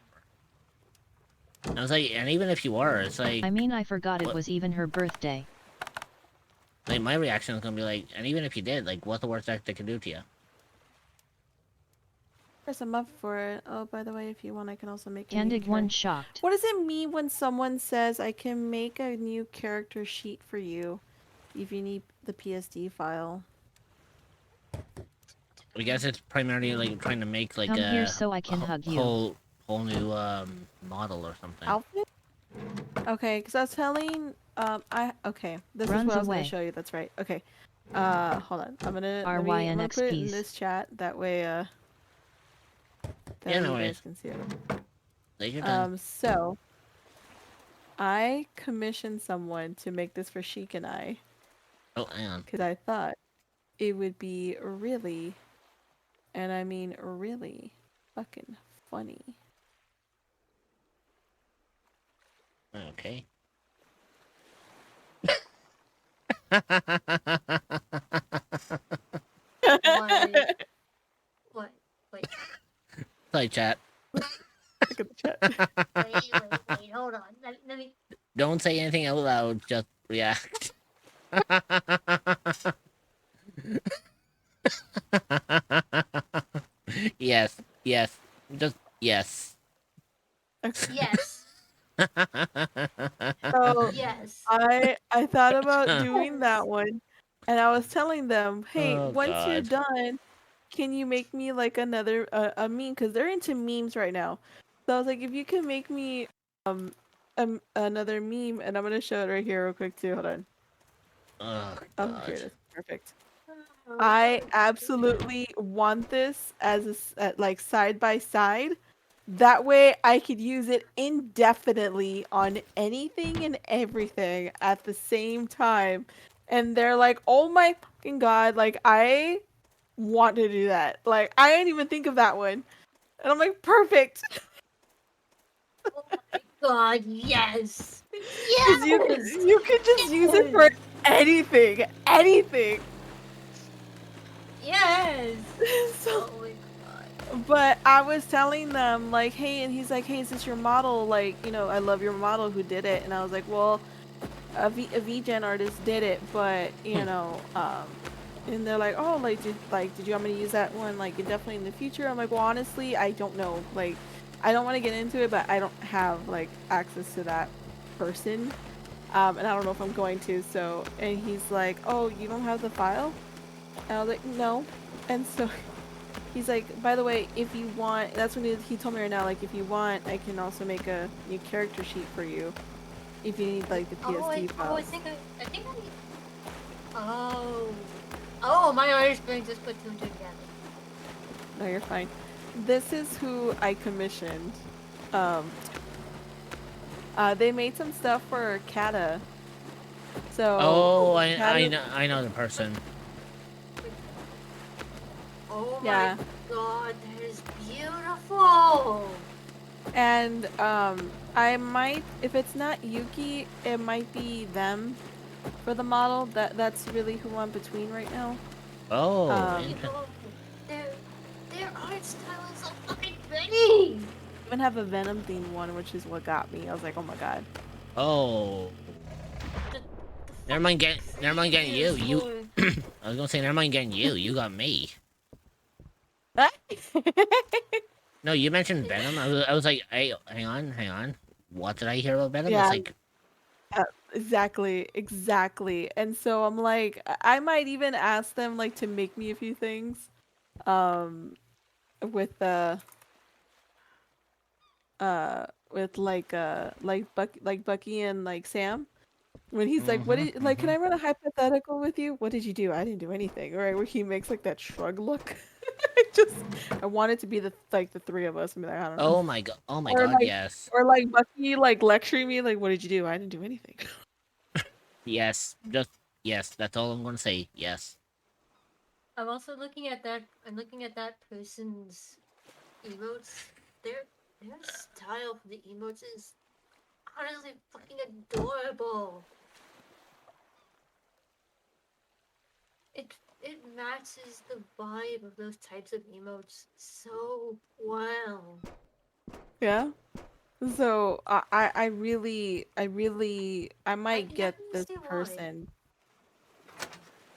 I was like, and even if you are, it's like. I mean, I forgot it what- was even her birthday. Like, my reaction is gonna be like, and even if you did, like, what's the worst that they could do to you? Chris, I'm up for it. Oh, by the way, if you want, I can also make a new Candig one character. shocked. What does it mean when someone says, I can make a new character sheet for you if you need the PSD file? I guess it's primarily like trying to make like Come a here so I can hug you. whole new model or something. Outfit? Okay, because I was telling, okay, this Runs is what I was away. going to show you. That's right. Okay. Hold on. I'm gonna RYNX put it in piece. this chat. That way, Yeah, you no guys worries. can see it. Like you're done. So I commissioned someone to make this for Sheik and I Oh, hang on. because I thought it would be really, and I mean really, fucking funny. Okay. What? Wait. Sorry, chat. Look at the chat. Wait, hold on. Let me. Don't say anything out loud. Just react. Yes. Just yes. Yes. So Yes. I thought about doing that one, and I was telling them, hey, Oh once you're god. done, can you make me like another a meme? Because they're into memes right now. So I was like, if you can make me another meme, and I'm gonna show it right here real quick too. Hold on. Oh Oh, here god. it is. Perfect. I absolutely want this as like side by side. That way I could use it indefinitely on anything and everything at the same time. And they're like, "Oh my fucking god, like I want to do that." Like I didn't even think of that one. And I'm like, "Perfect." Oh my god, yes! Cuz Yes! you could just use it for anything. Anything. Yes! So Oh my god. but I was telling them like, hey, and he's like, hey, is this your model? Like, you know, I love your model who did it. And I was like, well, a VGen artist did it, but you know, and they're like, oh, did you want me to use that one like definitely in the future? I'm like, well, honestly, I don't know. Like, I don't want to get into it, but I don't have like access to that person, and I don't know if I'm going to. So, and he's like, oh, you don't have the file? And I was like, no, and so. He's like, by the way, if you want, that's when he told me right now, like, if you want, I can also make a new character sheet for you. If you need, like, the PSD files. I think I need... Oh, my artist brain just put two and two together. No, you're fine. This is who I commissioned. They made some stuff for Kata. So. Oh, I Kata... I know the person. Oh my Yeah. god, that is beautiful! And, I might, if it's not Yuki, it might be them for the model. That's really who I'm between right now. Oh, Their art style is so fucking pretty! I even have a Venom themed one, which is what got me. I was like, oh my god. oh. Never mind getting you. You. I was gonna say never mind getting you. You got me. No, you mentioned Venom. I was like, hey, hang on. What did I hear about Venom? Yeah. It's like, Exactly. And so I'm like, I might even ask them like to make me a few things, with like Bucky and like Sam. When he's like, what did like, can I run a hypothetical with you? What did you do? I didn't do anything. Right? Where he makes like that shrug look. I want it to be the three of us and be like, I don't know. oh my Or god, like, yes. or like Bucky like lecturing me like, what did you do? I didn't do anything. Yes, yes, that's all I'm gonna say. Yes. I'm also looking at that. I'm looking at that person's emotes. Their style for the emotes is honestly fucking adorable. It matches the vibe of those types of emotes so well. Yeah. So I might get this person.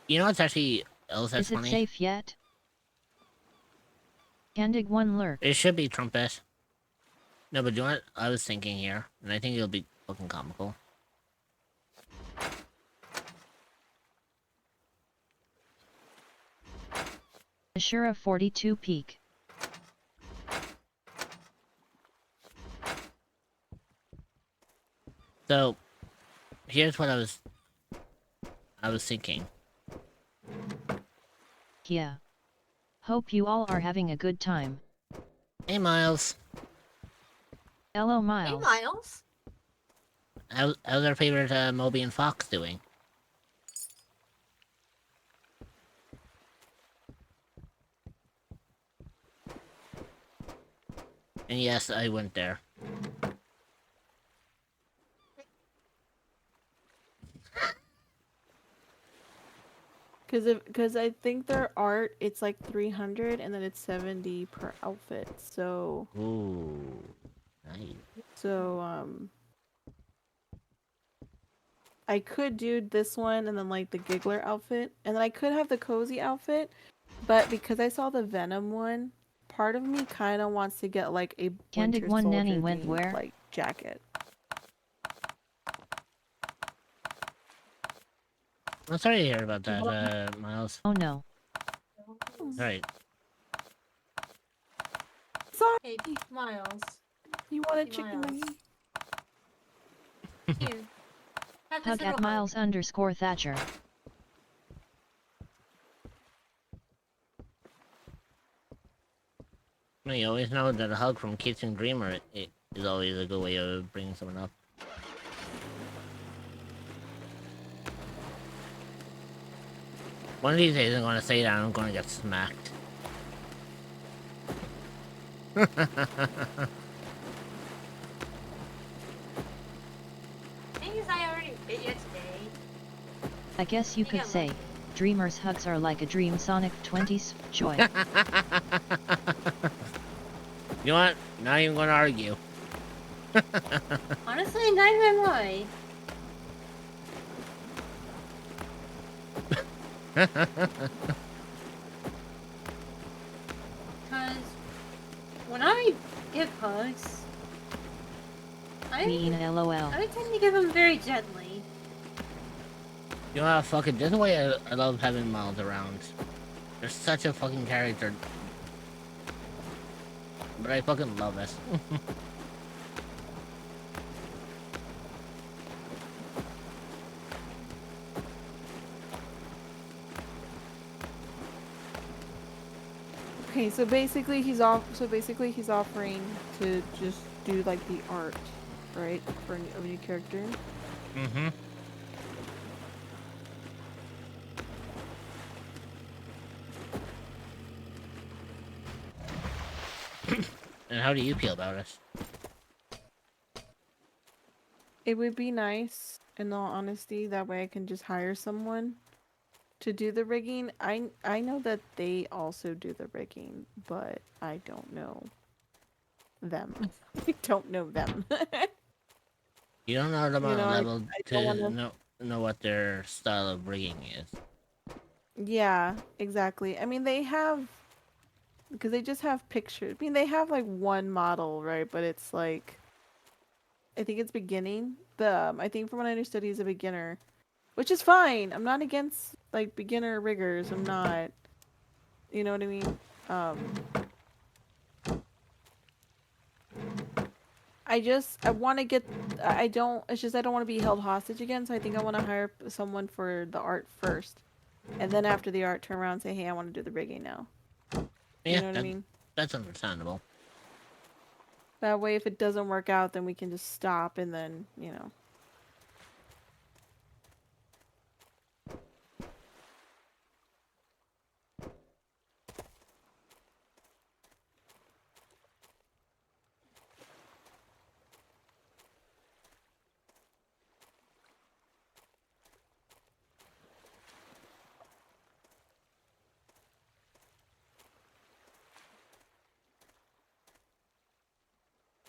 You know what's actually else that's Is it funny? safe yet? Candig one lurk. It should be Trumpet. No, but you know what I was thinking here, and I think it'll be fucking comical. Ashura 42 peak. So, here's what I was thinking. Yeah. Hope you all are having a good time. Hey, Miles. Hello, Miles. Hey, Miles. How's our favorite Moby and Fox doing? And yes, I went there. Because I think their art, it's like 300 and then it's 70 per outfit. So. Ooh, nice. So I could do this one and then like the Giggler outfit, and then I could have the cozy outfit, but because I saw the Venom one, part of me kind of wants to get like a Candig Winter one Soldier nanny went themed, where? like jacket. I'm sorry to hear about that, Miles. Oh no. Right. Sorry. Hey, Miles. You want a Hey, chicken Miles. nugget? Here. Have this Hug little at Miles_Thatcher. Well, you always know that a hug from Kitchen Dreamer is always a good way of bringing someone up. One of these days I'm gonna say that and I'm gonna get smacked. Thing is, I already bit you today. I guess you could say, Dreamer's hugs are like a dream Sonic 20's joy. You know what? Not even gonna argue. Honestly, neither am I. Because when I give hugs, Mean LOL. I tend to give them very gently. You know what? Fuck it. This is why I love having Miles around. They're such a fucking character. But I fucking love it. Okay, so basically he's offering to just do like the art, right, for a new character. Mm-hmm. And how do you feel about it? It would be nice, in all honesty, that way I can just hire someone to do the rigging. I know that they also do the rigging, but I don't know them. I don't know them. You don't know them You on know, a I level don't to wanna- know what their style of rigging is. Yeah, exactly. I mean, they have, because they just have pictures. I mean, they have like one model, right? But it's like, I think it's beginning. I think from what I understood, he's a beginner, which is fine. I'm not against like beginner riggers. I'm not. You know what I mean? I want to get. I don't. It's just I don't want to be held hostage again. So I think I want to hire someone for the art first, and then after the art, turn around and say, "Hey, I want to do the rigging now." Yeah, You know what I mean? That's understandable. That way, if it doesn't work out, then we can just stop and then, you know.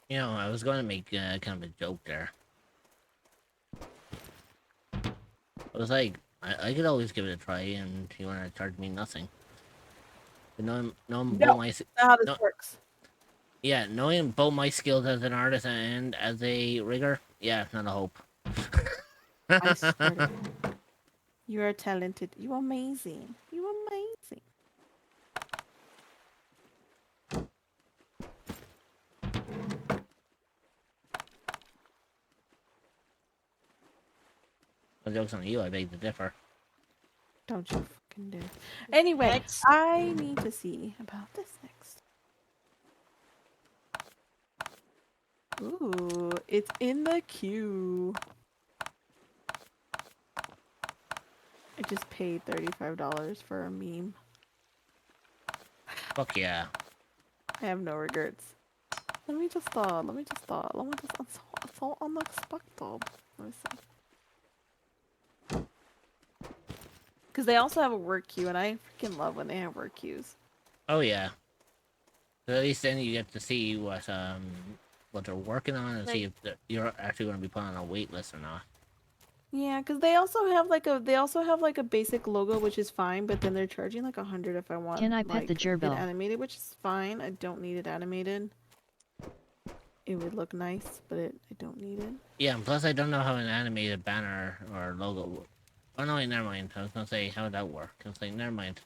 You know, I was going to make kind of a joke there. I was like, I could always give it a try, and you want to charge me nothing. But knowing both my That's not how this works. yeah, knowing both my skills as an artist and as a rigger, yeah, not a hope. I swear to God. You are talented. You are amazing. You are amazing. The joke's on you, I beg to differ. Don't you fucking do. Anyway, I need to see about this next. Ooh, it's in the queue. I just paid $35 for a meme. Fuck yeah. I have no regrets. Let me just it's so unexpected. Let me see. Because they also have a work queue, and I freaking love when they have work queues. Oh yeah. So at least then you get to see what they're working on and see if you're actually going to be put on a wait list or not. Yeah, because they also have like a basic logo, which is fine, but then they're charging like 100 if I want. Can I pet like, the it gerbil? animated, which is fine. I don't need it animated. It would look nice, but I don't need it. Yeah, and plus I don't know how an animated banner or logo Oh no, wait, never mind. I was gonna say, how would that work? I was like, never mind.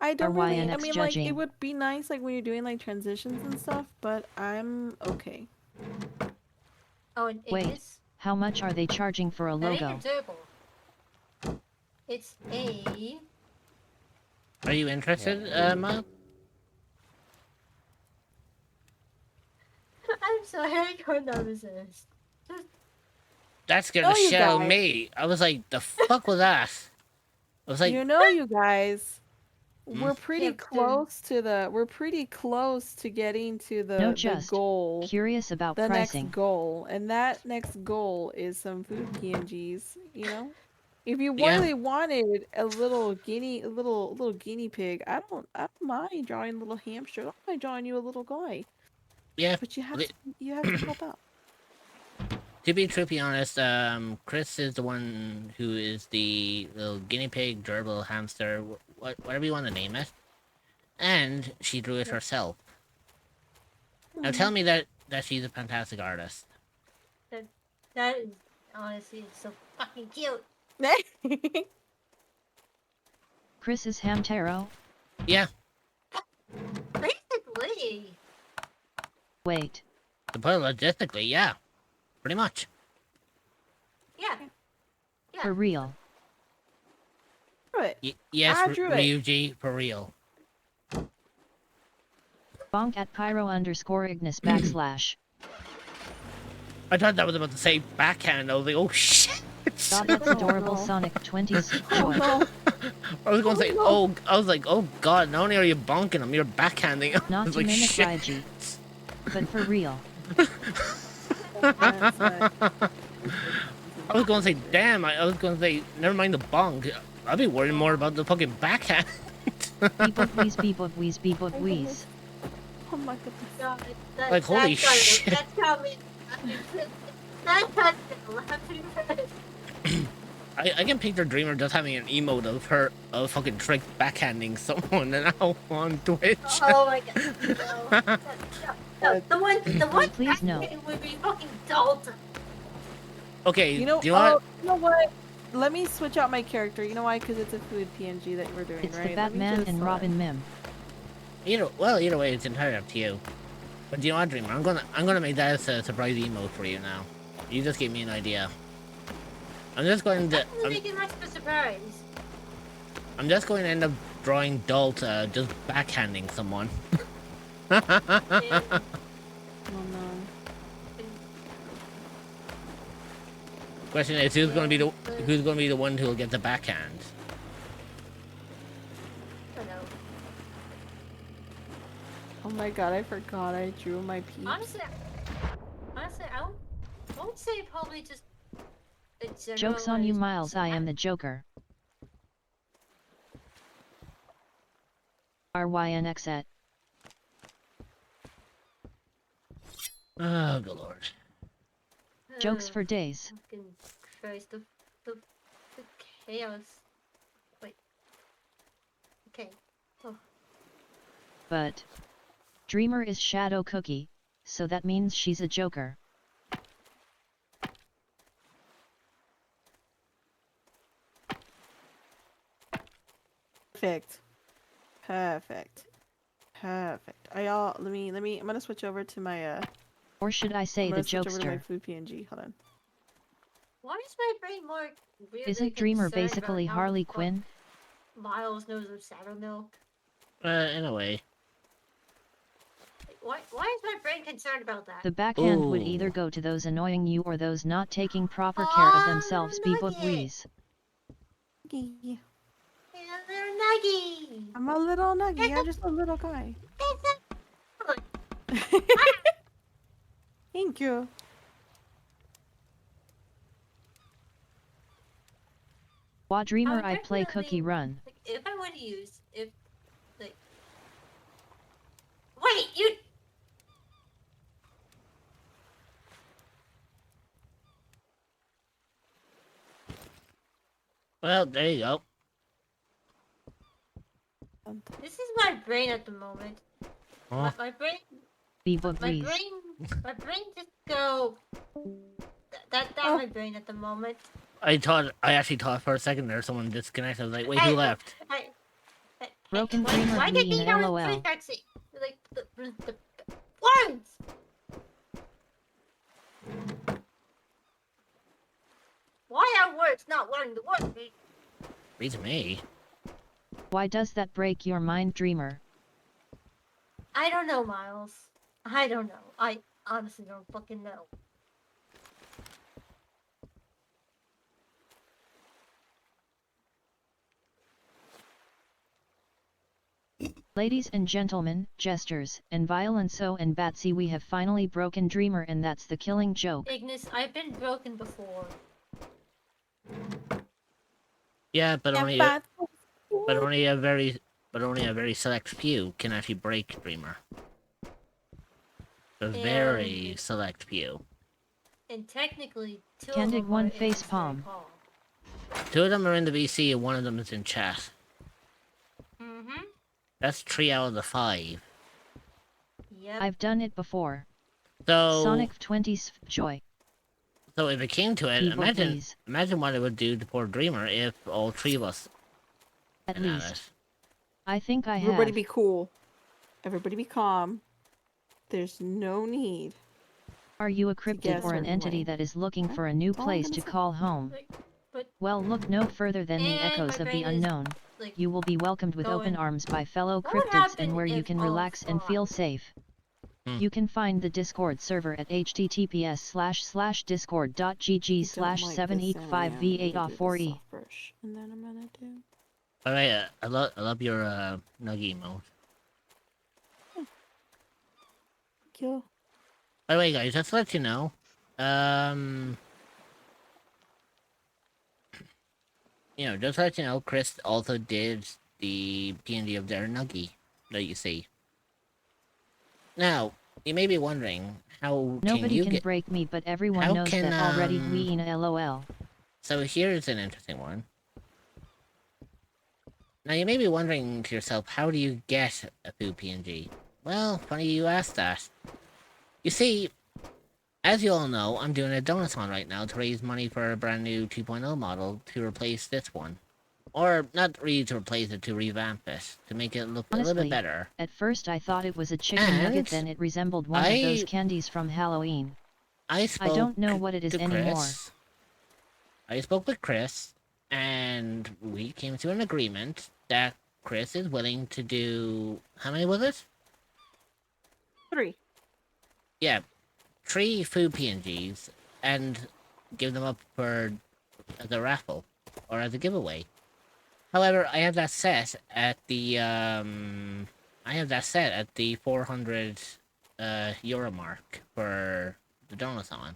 I don't really. I RYNX mean, like, it judging. would be nice, like, when you're doing, like, transitions and stuff, but I'm okay. Oh, and it Wait, is. how much are they charging for a That ain't logo? durable. It's a. Are you interested, Mom? I'm sorry, I don't know this is. That scared No, the you shit out of guys. me. I was like, the fuck was that? I was like, You know, you guys, Hmm? we're pretty Yeah, close to the. We're pretty close to getting to No, the just goal. curious about The pricing. next goal, and that next goal is some food PNGs. You know, if you Yeah. really wanted a little guinea pig, I don't mind drawing a little hamster. I don't mind drawing you a little guy, yeah. but you have li- to help out. To be truthfully honest, Chris is the one who is the little guinea pig, gerbil, hamster, whatever you want to name it, and she drew it herself. Now tell me that she's a fantastic artist. That is honestly it's so fucking cute. Chris is Hamtaro? Yeah, Basically. Wait, to put it logistically, yeah, pretty much. Yeah. Yeah. for real. Right. Yes, I drew it. Ryuji, for real. Bonk at Pyro_Ignis /. I thought that was about to say backhand. I was like, oh shit. God, that's adorable. Sonic 20s joy. I was gonna say, oh, I was like, oh god, not only are you bonking him, you're backhanding him. I Not was to like, mimic shit. Raiji, but for real. I was gonna say, damn, I was gonna say, never mind the bonk. I'd be worried more about the fucking backhand. Beep of wheeze, beep of wheeze, beep of wheeze. Oh my goodness. No, that, Like, holy that's not it. shit. That's coming. That's not I can picture Dreamer just having an emote of her fucking trick backhanding someone now on Twitch. Oh my god. No. No, the one Please no. it would be fucking Dalton. Okay, You know, do you want? you know what? Let me switch out my character. You know why? Because it's a food PNG that we're doing, It's right? the Let me Batman just, and Robin meme. Either way, it's entirely up to you. But do you know what, Dreamer? I'm gonna make that as a surprise emote for you now. You just gave me an idea. I'm just going to. Doesn't make it much of a surprise. I'm just going to end up drawing Dalt just backhanding someone. Yeah. Oh no. Question is, who's gonna be the one who will get the backhand? I don't know. Oh my god, I forgot I drew my peeps. Honestly, I won't say probably just a general. Joke's on you, Miles. I am the Joker. RYNX. Oh, good lord. Jokes for days. Fucking Christ, the chaos. Wait. Okay. Oh. But Dreamer is Shadow Cookie, so that means she's a Joker. Perfect. Perfect. Perfect. Let me I'm gonna switch over to my Or should I say I'm the gonna switch over to my Jokester? food PNG. Hold on. Why is my brain more weirdly Isn't Dreamer concerned about basically how Harley the fuck Quinn? Miles knows of Saddle Milk. In a way. Why is my brain concerned about that? The backhand would Ooh. either go to those annoying you or those not taking proper care of themselves. Beep of Nugget. wheeze. Nuggy. Yeah, they're nuggy. I'm a little nuggy. I'm just a little guy. Thank you. Wah Dreamer, I I play definitely- Cookie Run. Like, if I would use, like, wait, you. Well, there you go. This is my brain at the moment. Oh. My brain, Beep of my wheeze. brain just go. That's my brain at the moment. I actually thought for a second there someone disconnected. I was like, wait, Hey, who left? Hey, Broken why, Dreamer why did Green they not LOL. include taxi? Like the words. Why are words not learning the word? Read me. Why does that break your mind, Dreamer? I don't know, Miles. I don't know. I honestly don't fucking know. Ladies and gentlemen, jesters, and Violenso and Batsy, we have finally broken Dreamer, and that's the killing joke. Ignis, I've been broken before. Yeah, but only But only a very select few can actually break Dreamer. A very select few. And technically, two Candid of them one are face in palm. Hall. 2 of them are in the VC and 1 of them is in chat. Mm-hmm. That's 3 out of the 5. Yep. I've done it before. So Sonic 20's joy. So if it came to it, Evo, imagine please. imagine what it would do to poor Dreamer if all 3 of us At went at least. it. I think I everybody have. be cool. Everybody be calm. There's no need. Are you a get cryptid a or an certain entity way. that is looking for a new all I'm place gonna to say. call home? But Well, look no further than the And echoes my of the brain is, unknown. like, You will be welcomed with open going, arms by fellow what would cryptids, happen and where you if can all relax and feel 5? safe. Hmm. You can find the Discord server at https://discord.gg/785v8off4e. And then I'm gonna do. Alright, I love your Nuggy emote. Kill. By the way, guys, just to let you know, just to let you know, Chris also did the PNG of their Nuggy that you see. Now, you may be wondering, how Nobody you can get... break me, but everyone How knows can, that already. Weena lol. So here's an interesting one. Now, you may be wondering to yourself, how do you get a food PNG? Well, funny you asked that. You see, as you all know, I'm doing a donathon right now to raise money for a brand new 2.0 model to replace this one. Or, not really to replace it, to revamp it, to make it look a little Honestly, bit better. at first I thought it was a chicken nugget, then it resembled one of those candies from Halloween. I don't know what it is anymore. Chris. I spoke with Chris, and we came to an agreement that Chris is willing to do... How many was it? 3. Yeah, 3 food PNGs, and give them up for as a raffle, or as a giveaway. However, I have that set at the 400 euro mark for the donathon.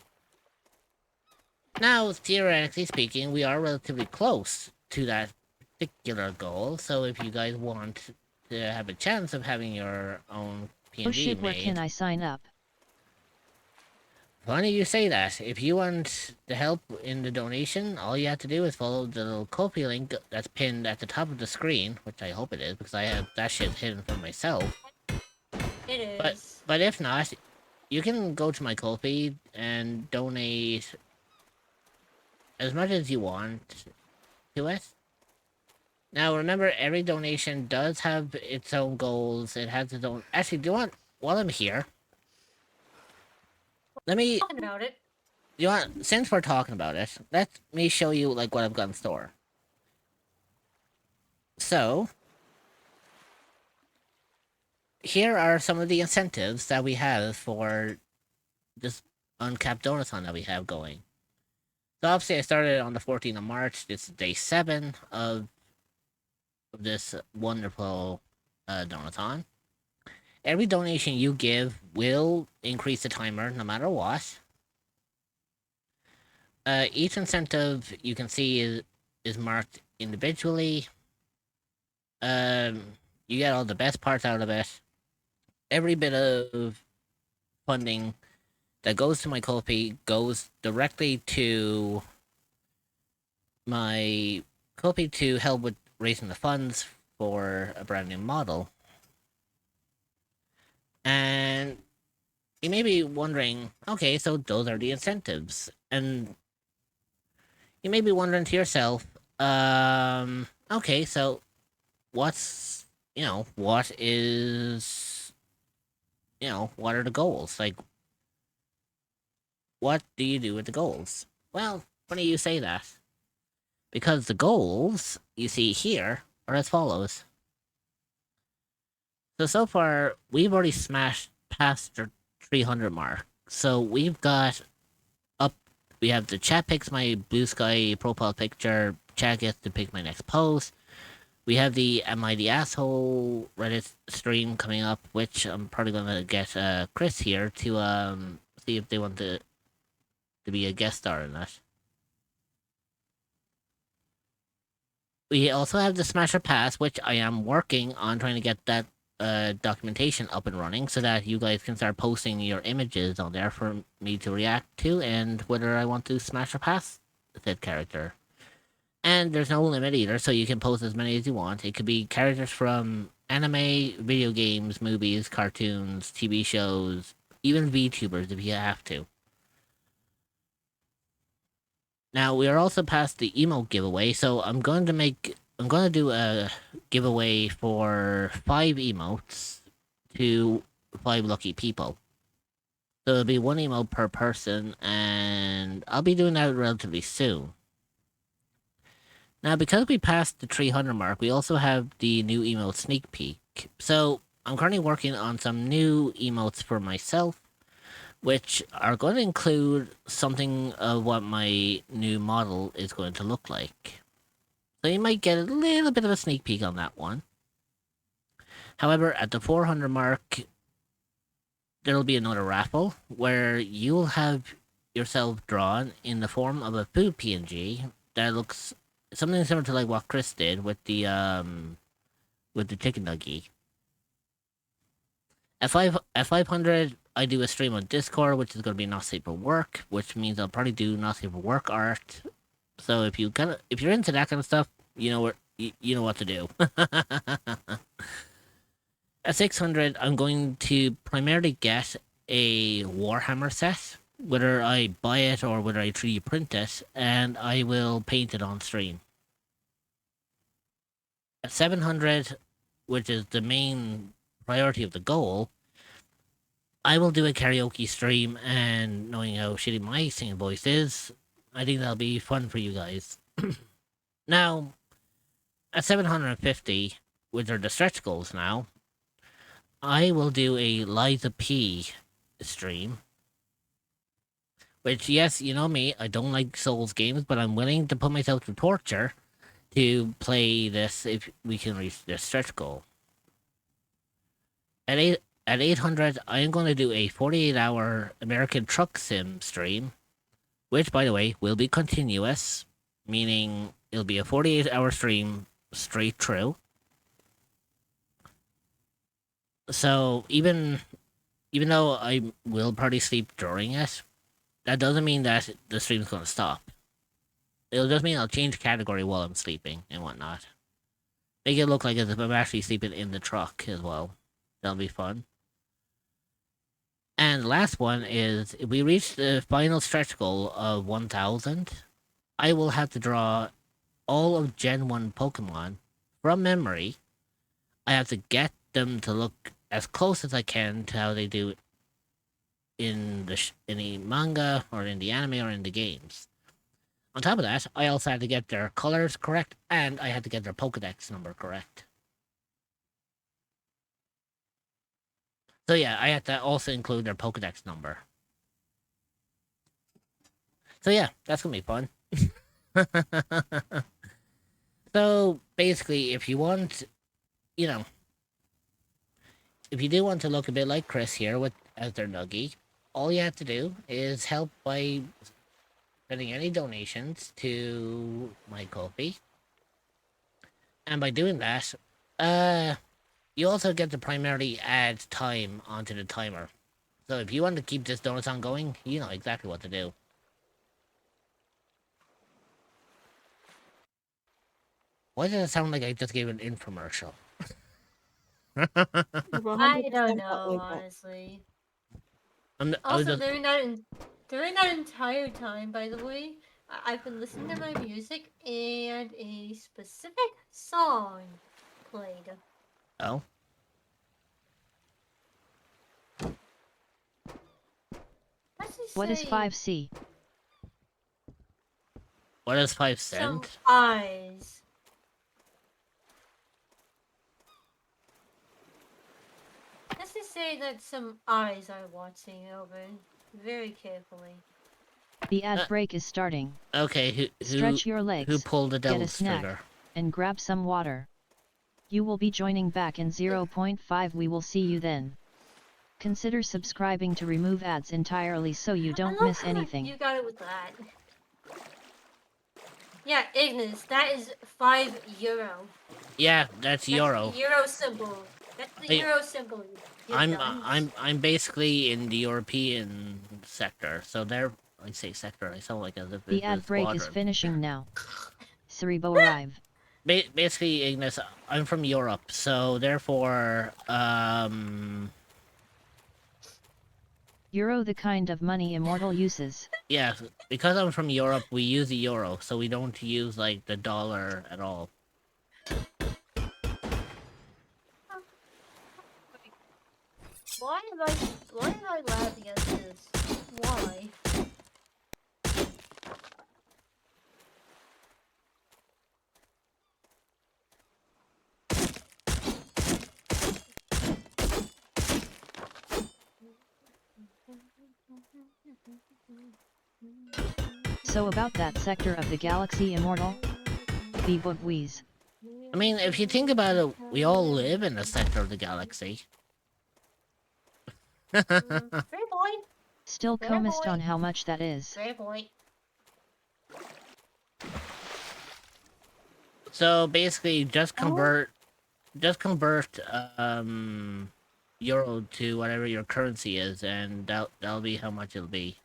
Now, theoretically speaking, we are relatively close to that particular goal, so if you guys want to have a chance of having your own PNG Oh shit, made... where can I sign up? Funny you say that. If you want the help in the donation, all you have to do is follow the little Ko-fi link that's pinned at the top of the screen, which I hope it is, because I have that shit hidden from myself. It is. But if not, you can go to my Ko-fi and donate as much as you want to it. Now, remember, every donation does have its own goals. It has its own... Actually, do you want... While I'm here... Let me... Talking about it. You want... Since we're talking about it, let me show you, like, what I've got in store. So... Here are some of the incentives that we have for this uncapped donathon that we have going. So obviously I started on the 14th of March. This is day 7 of this wonderful donathon. Every donation you give will increase the timer no matter what. Each incentive you can see is marked individually. You get all the best parts out of it. Every bit of funding that goes to my Ko-fi goes directly to my Ko-fi to help with raising the funds for a brand new model. And you may be wondering, okay, so those are the incentives. And You may be wondering to yourself, okay, so what's, what is, what are the goals? Like, what do you do with the goals? Well, funny you say that. Because the goals you see here are as follows. So far, we've already smashed past the 300 mark. So we've got we have the chat picks my Blue Sky profile picture, chat gets to pick my next post. We have the Am I the Asshole Reddit stream coming up, which I'm probably gonna get Chris here to see if they want to be a guest star in that. We also have the Smasher Pass, which I am working on trying to get that documentation up and running so that you guys can start posting your images on there for me to react to and whether I want to smash or pass that character. And there's no limit either, so you can post as many as you want. It could be characters from anime, video games, movies, cartoons, TV shows, even VTubers if you have to. Now we are also past the emote giveaway, so I'm going to do a giveaway for 5 emotes to 5 lucky people. So it'll be 1 emote per person, and I'll be doing that relatively soon. Now, because we passed the 300 mark, we also have the new emote sneak peek. So I'm currently working on some new emotes for myself, which are going to include something of what my new model is going to look like. So you might get a little bit of a sneak peek on that one. However, at the 400 mark, there will be another raffle where you'll have yourself drawn in the form of a food PNG that looks something similar to like what Chris did with the chicken nugget. At 500, I do a stream on Discord, which is going to be Not Safe for Work, which means I'll probably do Not Safe for Work art. So if you're into that kind of stuff, you know what to do. At 600, I'm going to primarily get a Warhammer set, whether I buy it or whether I 3D print it, and I will paint it on stream. At 700, which is the main priority of the goal, I will do a karaoke stream, and knowing how shitty my singing voice is, I think that'll be fun for you guys. Now, at 750, which are the stretch goals now, I will do a Liza P stream. Which, yes, you know me, I don't like Souls games, but I'm willing to put myself through torture to play this if we can reach this stretch goal. At 800, I am going to do a 48-hour American Truck Sim stream, which, by the way, will be continuous, meaning it'll be a 48-hour stream straight through. So, even though I will probably sleep during it, that doesn't mean that the stream's going to stop. It'll just mean I'll change category while I'm sleeping and whatnot. Make it look like as if I'm actually sleeping in the truck as well. That'll be fun. And the last one is, if we reach the final stretch goal of 1000, I will have to draw all of Gen 1 Pokemon from memory. I have to get them to look as close as I can to how they do in the manga, or in the anime, or in the games. On top of that, I also had to get their colors correct, and I had to get their Pokedex number correct. So yeah, I had to also include their Pokedex number. So yeah, that's gonna be fun. So basically, if you want, if you do want to look a bit like Chris here as their Nuggie, all you have to do is help by sending any donations to my Ko-fi. And by doing that, you also get to primarily add time onto the timer. So if you want to keep this donathon going, you know exactly what to do. Why does it sound like I just gave an infomercial? I don't know, honestly. Also, during that entire time, by the way, I've been listening to my music and a specific song played. Oh. Let's just What is say 5C? What is 5 some cent? eyes. Let's just say that some eyes are watching over very carefully. The ad break is starting. Okay, Stretch your legs, who pulled the get a devil's snack, trigger? and grab some water. You will be joining back in 0.5. We will see you then. Consider subscribing to remove ads entirely so you don't miss anything. You got it with that. Yeah, Ignis, that is €5. Yeah, that's euro. The euro symbol. That's the Hey, euro symbol. you dumb. I'm basically in the European sector, so there. I say sector. I sound like as if The it's a ad break is squadron. finishing now. Cerebo arrive. Basically, Ignis, I'm from Europe, so therefore, Euro, the kind of money Immortal uses. yeah, because I'm from Europe, we use the euro, so we don't use like the dollar at all. Why am I laughing at this? Why? So about that sector of the galaxy, Immortal? Bebubweeze. I mean, if you think about it, we all live in a sector of the galaxy. Fair point. Still Fair comist point. on how much that is. Fair point. So basically, just convert euro to whatever your currency is, and that'll be how much it'll be.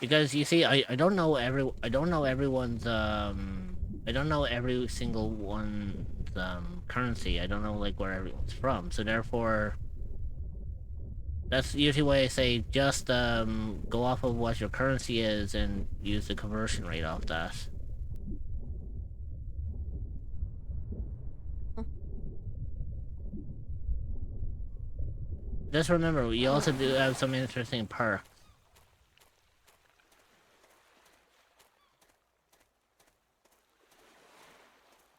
Because you see, I don't know everyone's I don't know every single one's currency. I don't know like where everyone's from. So therefore, that's usually why I say just go off of what your currency is and use the conversion rate off that. Just remember, you also do have some interesting perks.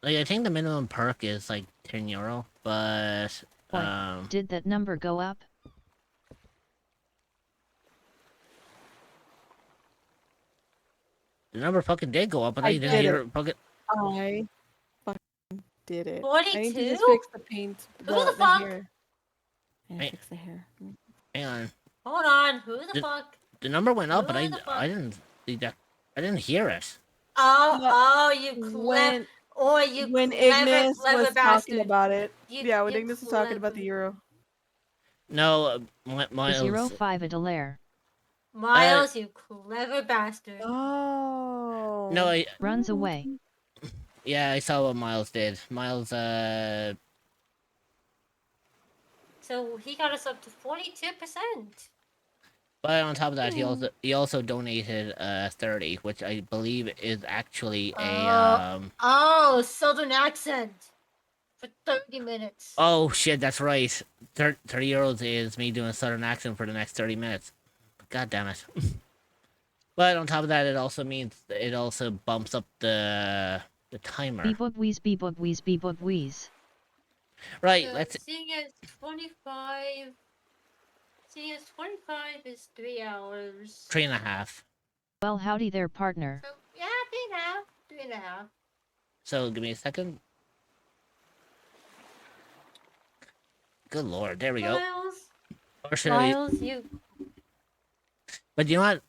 Like, I think the minimum perk is like €10, but What? Did that number go up? the number fucking did go up, but I I didn't did hear it. it fucking. I fucking did it. I need to 42? just fix the paint. Who the fuck? hair. I Hey. fix the hair. Hang on, Hold on. Who the Did- fuck? the number went up, but Who the fuck? I didn't see that. I didn't hear it. Oh, you clever. When Ignis clever was bastard. talking about it. You- When you Ignis was talking about the clever- euro. No, Miles. 05 a Delaire. Miles, you clever bastard. Oh. No, Runs away. yeah, I saw what Miles did. Miles, So he got us up to 42%. but on top of that, he also donated 30, which I believe is actually a Oh, southern accent. For 30 minutes. Oh shit, that's right. €30 is me doing a southern accent for the next 30 minutes. God damn it. But on top of that, it also means it also bumps up the timer. Bebubweeze, Bebubweeze, Bebubweeze. Right, So let's seeing as 25 is 3 hours. 3.5. Well, howdy there, partner. So yeah, 3.5. So give me a second. Good lord, there we go. Miles, Or should I? Miles, you. But you know what?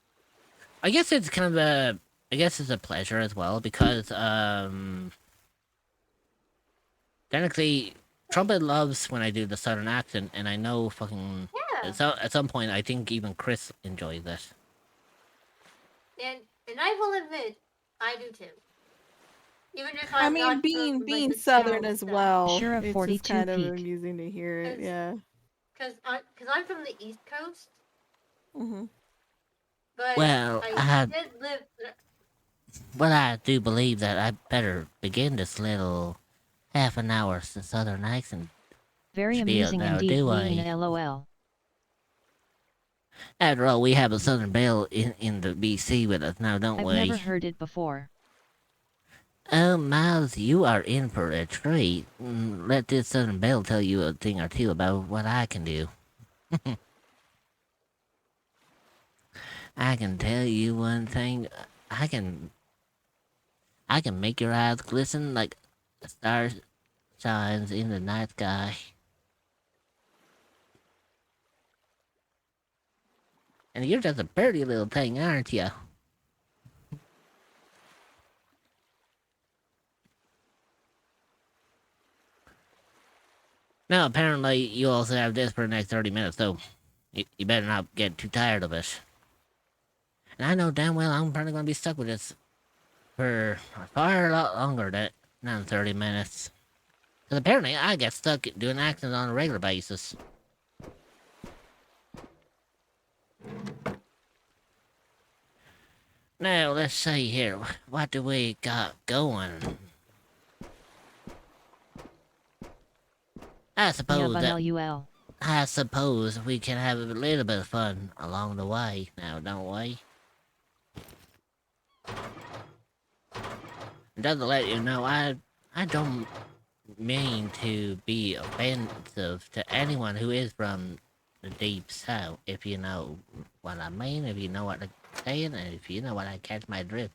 I guess it's kind of a. I guess it's a pleasure as well because technically Trumpet loves when I do the southern accent, and I know fucking Yeah. at some point I think even Chris enjoys it. And I will admit, I do too. Even if I I'm mean, not being from, like, being the southern south, as though. well, Sure of it's just 42 kind of peak. amusing to hear it. Cause, Yeah. cause I'm from the East Coast, Hmm. but Well, I did live. I do believe that I better begin this little half an hour southern accent Very spiel amusing now, indeed, do Ween I? LOL. After all, we have a Southern Belle in the BC with us now, don't I've we? never heard it before. Oh, Miles, you are in for a treat. Let this Southern Belle tell you a thing or two about what I can do. I can tell you one thing. I can make your eyes glisten like a star shines in the night sky. And you're just a pretty little thing, aren't you? Now, apparently, you also have this for the next 30 minutes, so you better not get too tired of it. And I know damn well I'm probably going to be stuck with this for far a lot longer than 30 minutes. Because apparently I get stuck doing accents on a regular basis. Now, let's see here. What do we got going? I suppose we can have a little bit of fun along the way now, don't we? Just to let you know, I don't mean to be offensive to anyone who is from the deep south, if you know what I mean, if you know what I'm saying, and if you know what I catch my drift.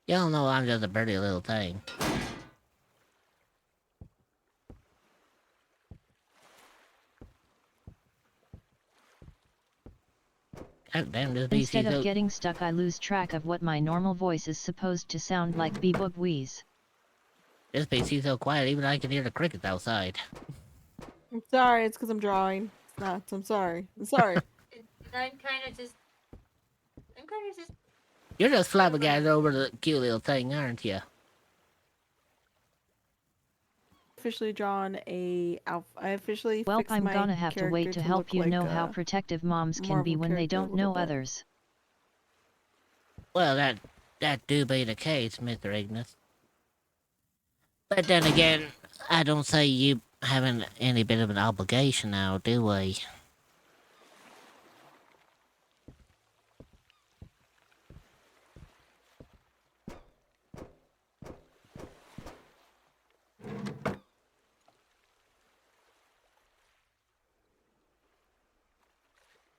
Y'all know I'm just a pretty little thing. God damn, this Instead BC of so... getting stuck, I lose track of what my normal voice is supposed to sound like. Beboog wheeze. This BC's so quiet, even I can hear the crickets outside. I'm sorry, it's because I'm drawing. It's not. I'm sorry. I'm sorry. And I'm kind of just. You're just flabbergasted over the cute little thing, aren't you? Officially drawn a I officially Well, fixed I'm my gonna have to wait character to help look you like know how a protective moms can be Marvel when they character a don't little know bit. others. Well, that do be the case, Mr. Ignis. But then again, I don't say you having any bit of an obligation now, do we?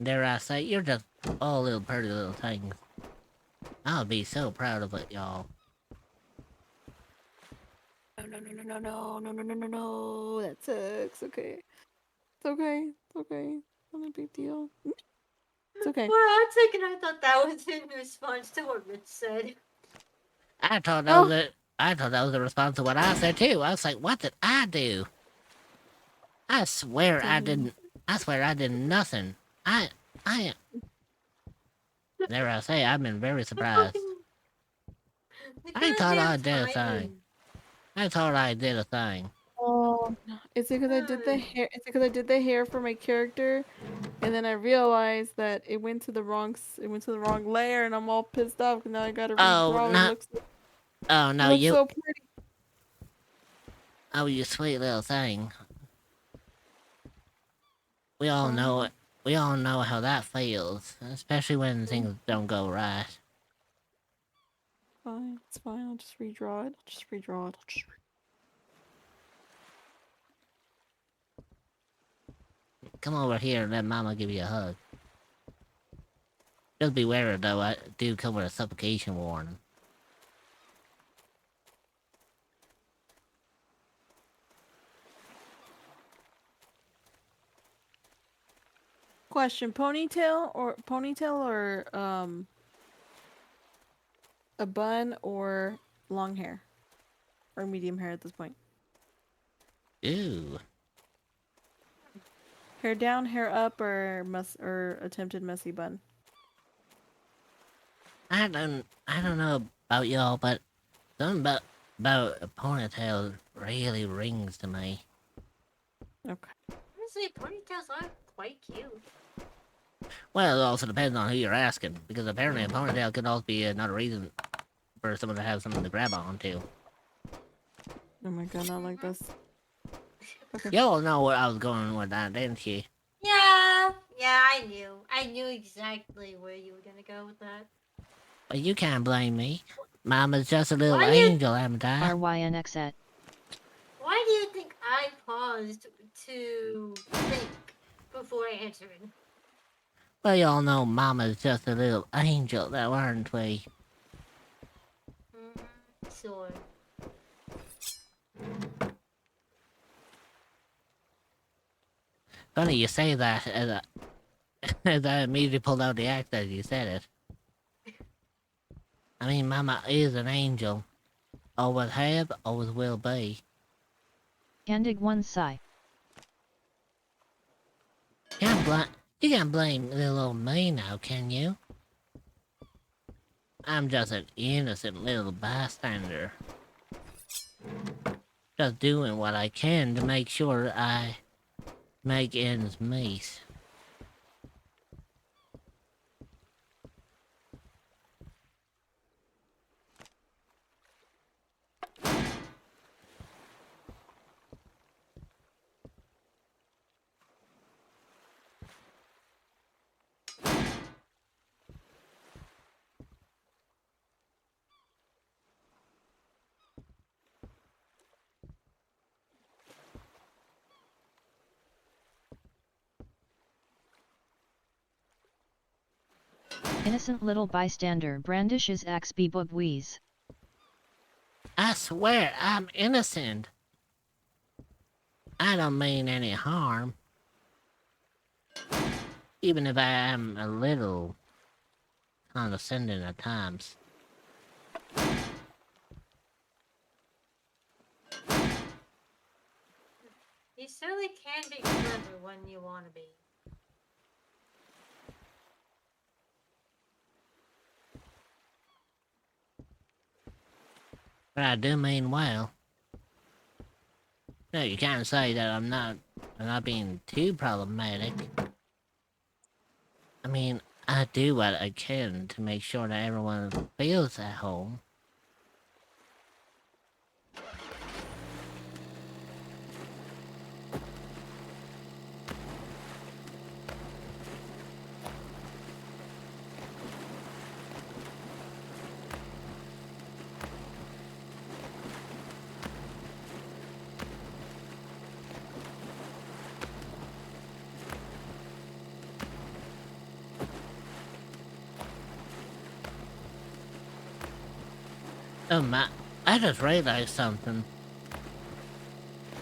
Dare I say, you're just all little pretty little things. I'll be so proud of it, y'all. No, that sucks. Okay. It's okay. It's okay. Not a big deal. It's okay. For a second, I thought that was in response to what Rich said. I thought that was a response to what I said too. I was like, what did I do? I swear I didn't. I swear I did nothing. Dare I say, I've been very surprised. I thought I did a thing. I thought I did a thing. Oh, it's because I did the hair. It's because I did the hair for my character, and then I realized that it went to the wrong. It went to the wrong layer, and I'm all pissed off because now I gotta redraw. no. It looks, Oh no, it looks you. so pretty. Oh, you sweet little thing. We all know it. We all know how that feels, especially when things don't go right. Fine, it's fine. I'll just redraw it. Come over here and let Mama give you a hug. Just beware though, I do come with a suffocation warning. Question: ponytail or a bun or long hair or medium hair at this point? Ooh. Hair down, hair up, or attempted messy bun? I don't know about y'all, but something about a ponytail really rings to me. Okay. Honestly, ponytails are quite cute. Well, it also depends on who you're asking, because apparently a ponytail could also be another reason for someone to have something to grab onto. Oh my god, not like this. Okay. Y'all know where I was going with that, didn't you? Yeah, I knew. I knew exactly where you were gonna go with that. But you can't blame me. Mama's just a little Why do you- angel, haven't I? RYNXet. Why do you think I paused to think before answering? Well, y'all know Mama's just a little angel, now aren't we? Sure. Funny you say that as I immediately pulled out the act as you said it. I mean, Mama is an angel. Always have, always will be. Candig 1 Sigh. You can't blame little old me now, can you? I'm just an innocent little bystander. Just doing what I can to make sure I make ends meet. Innocent little bystander brandishes axe bebubweeze. I swear I'm innocent. I don't mean any harm. Even if I am a little condescending at times. You certainly can be clever when you want to be. But I do mean well. No, you can't say that I'm not being too problematic. I mean, I do what I can to make sure that everyone feels at home. Oh my, I just realized something.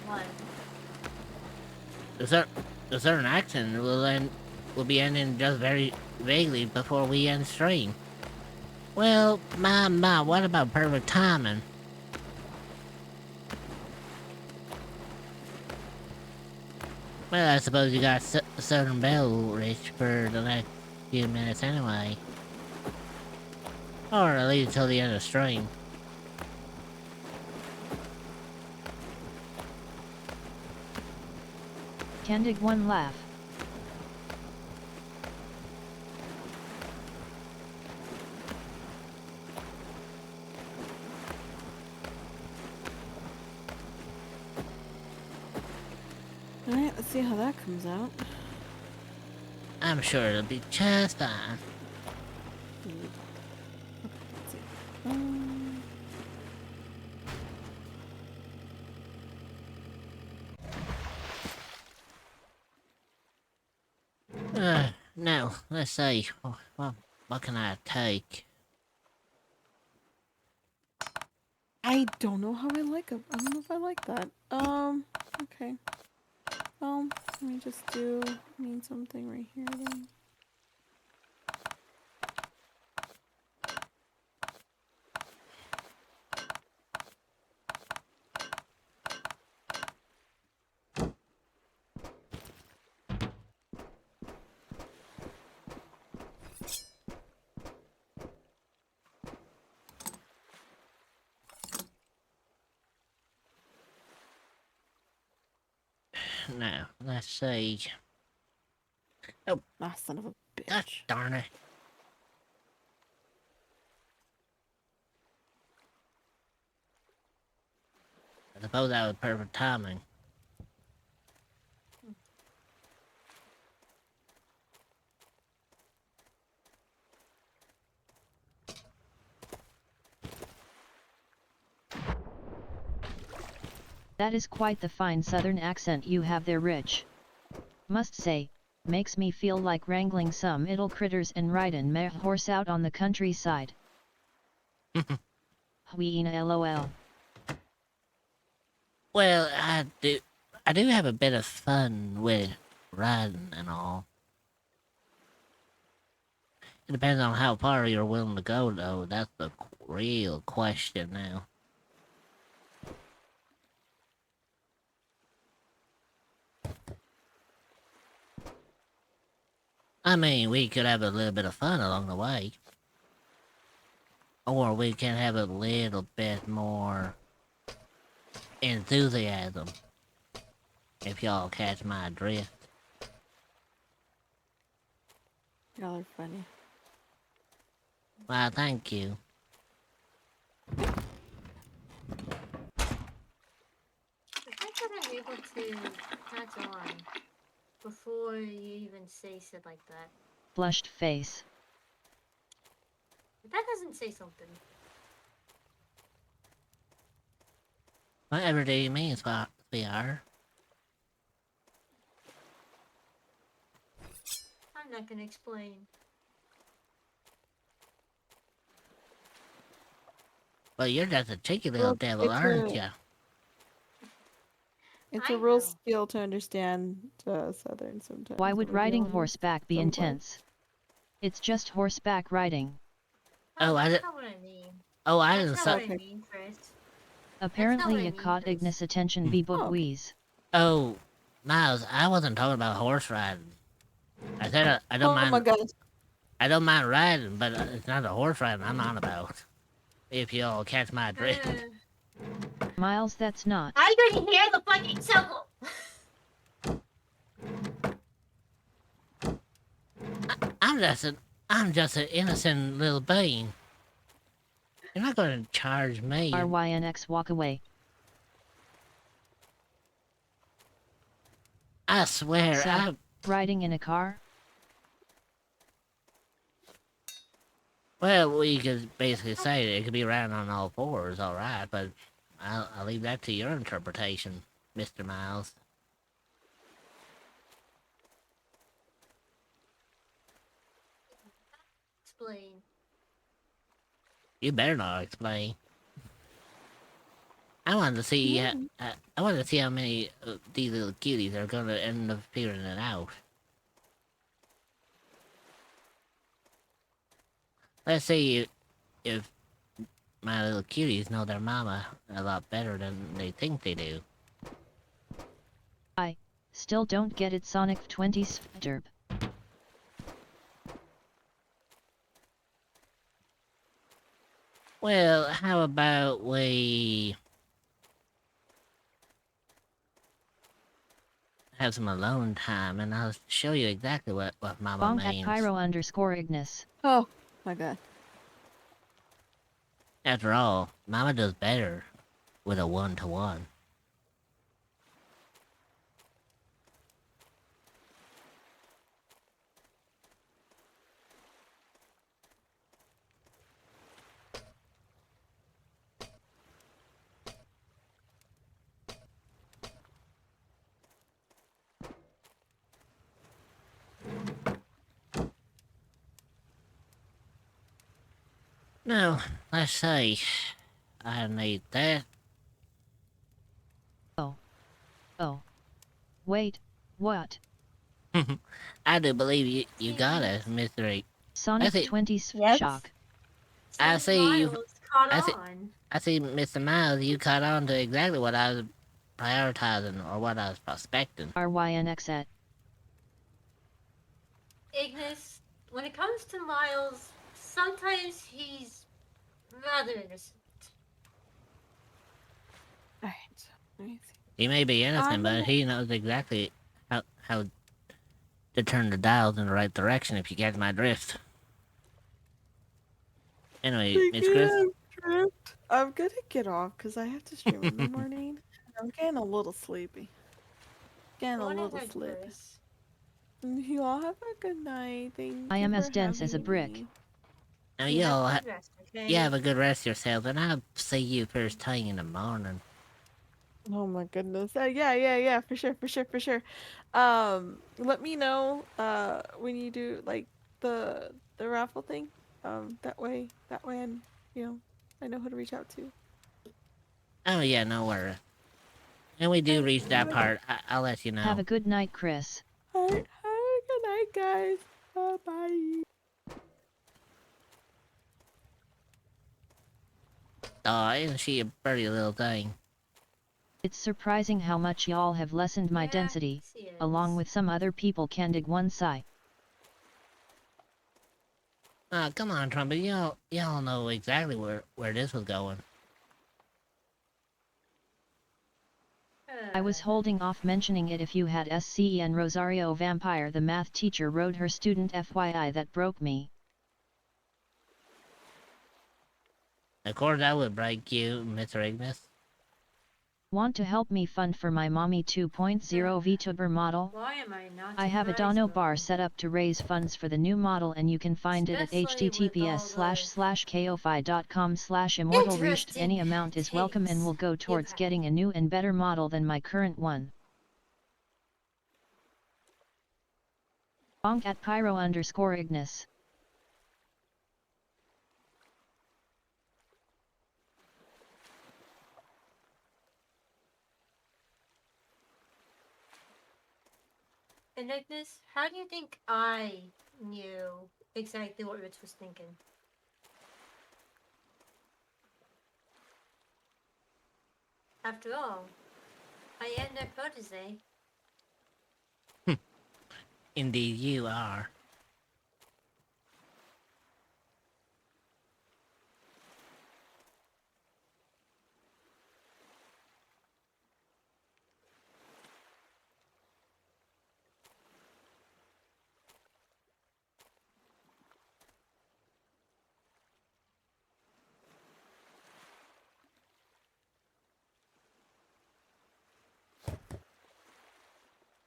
What? A certain action will be ending just very vaguely before we end stream. Well, my, what about perfect timing? Well, I suppose you got Southern Bell reached for the next few minutes anyway. Or at least till the end of stream. Candig 1 Laugh. Alright, let's see how that comes out. I'm sure it'll be just fine. Let's see. No, let's see. What can I take? I don't know how I like it. I don't know if I like that. Okay. Well, let me just need something right here then. Now, let's see. Ah, son of a bitch. God darn it. I suppose that was perfect timing. That is quite the fine southern accent you have there, Rich. Must say, makes me feel like wrangling some idle critters and riding meh horse out on the countryside. Weena lol. Well, I do have a bit of fun with riding and all. It depends on how far you're willing to go, though. That's the real question now. I mean, we could have a little bit of fun along the way. Or we can have a little bit more enthusiasm. If y'all catch my drift. Y'all are funny. Well, thank you. The fact that I'm able to catch on before you even say shit like that. Flushed face. That doesn't say something. Whatever do you mean, VR? I'm not gonna explain. Well, you're just a cheeky little Well, devil, it's aren't a- ya? It's I a real know. skill to understand Southern sometimes. Why would when we're riding dealing with horseback be some place. intense? It's just horseback riding. Oh, I That's did- not what I mean. Oh, I That's didn't not say. what I Okay. mean, Chris. Apparently what I you mean, caught Chris. Ignis' attention be Oh, okay. wheeze. Oh, Miles, I wasn't talking about horse riding. I said I don't Oh mind. my gosh. I don't mind riding, but it's not a horse riding I'm on about. If y'all catch my drift. Miles, that's not. I couldn't hear the fucking circle. I'm just an innocent little being. You're not gonna charge me. RYNX walk away. I swear, Seth, riding in a car? well, we could basically say it could be riding on all fours, alright, but I'll leave that to your interpretation, Mr. Miles. Explain. You better not explain. I wanted to see. I wanted to see how many of these little cuties are gonna end up figuring it out. Let's see if my little cuties know their mama a lot better than they think they do. I still don't get it, Sonic 20 derp. Well, how about we have some alone time, and I'll show you exactly what mama Bonk at means. Pyro _ Ignis. Oh my god. After all, mama does better with a 1-to-1. Now, let's say I need that. Oh. Wait, what? I do believe you got it, Mr. Sonic see. 20 Yes. shock. I Since see you- Miles caught I see- on. I see, Mr. Miles, you caught on to exactly what I was prioritizing or what I was prospecting. RYNX at. Ignis, when it comes to Miles, sometimes he's rather innocent. Alright. Let me see. He may be innocent, but he knows exactly how to turn the dials in the right direction, if you get my drift. Anyway, Miss Chris? I'm gonna get off because I have to stream in the morning. I'm getting a little sleepy. Getting a little sleepy. You all have a good night. Thank I you am for as dense as a having brick. me. Now, You y'all, have a good rest, okay? you have a good rest of yourself, and I'll see you first thing in the morning. Oh my goodness. Yeah, for sure. Let me know when you do like the raffle thing. That way I'm, I know who to reach out to. Oh, yeah, no worries. When we do reach that part, I'll let you know. Have a good night, Chris. Alright, have a good night, guys. Bye. Aw, isn't she a pretty little thing? It's surprising how much y'all have lessened my density, along with some other people can dig one side. Come on, Trumpet, y'all know exactly where this was going. I was holding off mentioning it if you had SCE and Rosario Vampire, the math teacher, wrote her student FYI that broke me. Of course that would break you, Mr. Ignis. Want to help me fund for my Mommy 2.0 VTuber model? Why am I not I have a Dono bar set up to raise funds for the new model, and you can find it at https://ko-fi.com/immortal reached. Any amount is welcome and will go towards getting a new and better model than my current one. Bonk at Pyro_Ignis. And Ignis, how do you think I knew exactly what Rich was thinking? After all, I am their protege. Indeed you are.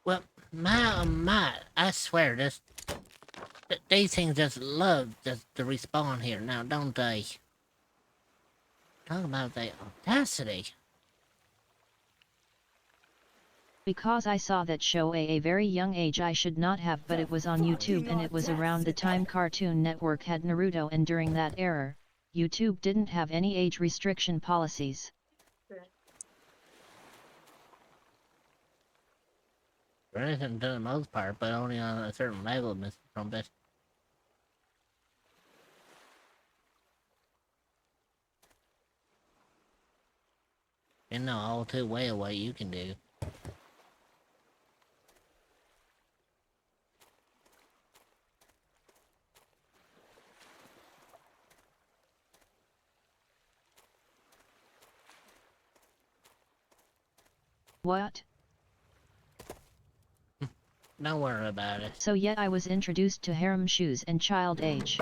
Well, I swear, these things just love to respawn here now, don't they? Talk about the audacity. Because I saw that show at a very young age. I should not have, but it was on YouTube and it was around the time Cartoon Network had Naruto, and during that era, YouTube didn't have any age restriction policies. For anything to the most part, but only on a certain level, Mr. Trumpet. You know all too well what you can do. What? Don't worry about it. So yet I was introduced to harem shoes and child age.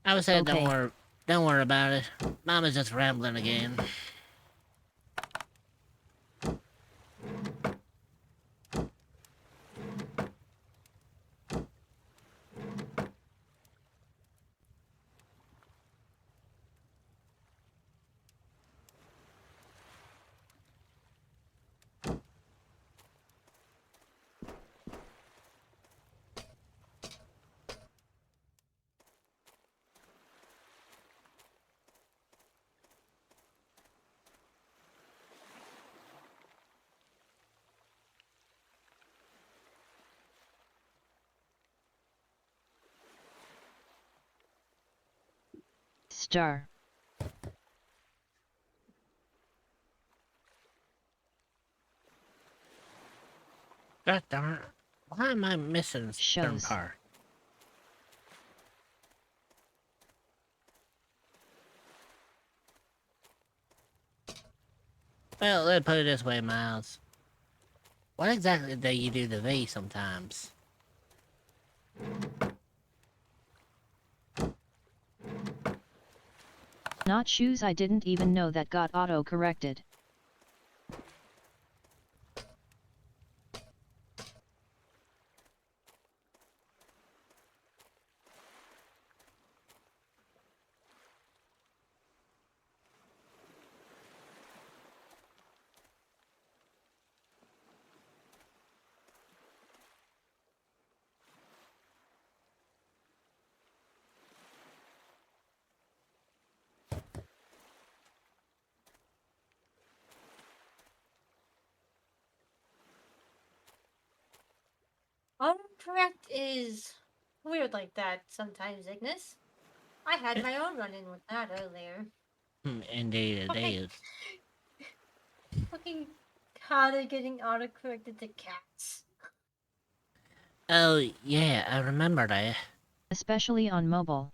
I would say Okay. don't worry about it. Mama's just rambling again. Star. God darn it. Why am I missing certain Shows. part? Well, let's put it this way, Miles. What exactly do you do to V sometimes? Not shoes, I didn't even know that got auto-corrected. Autocorrect is weird like that sometimes, Ignis. I had my own run-in with that earlier. Indeed it is. Fucking Kata getting autocorrected to cats. Oh, yeah, I remember that. Especially on mobile.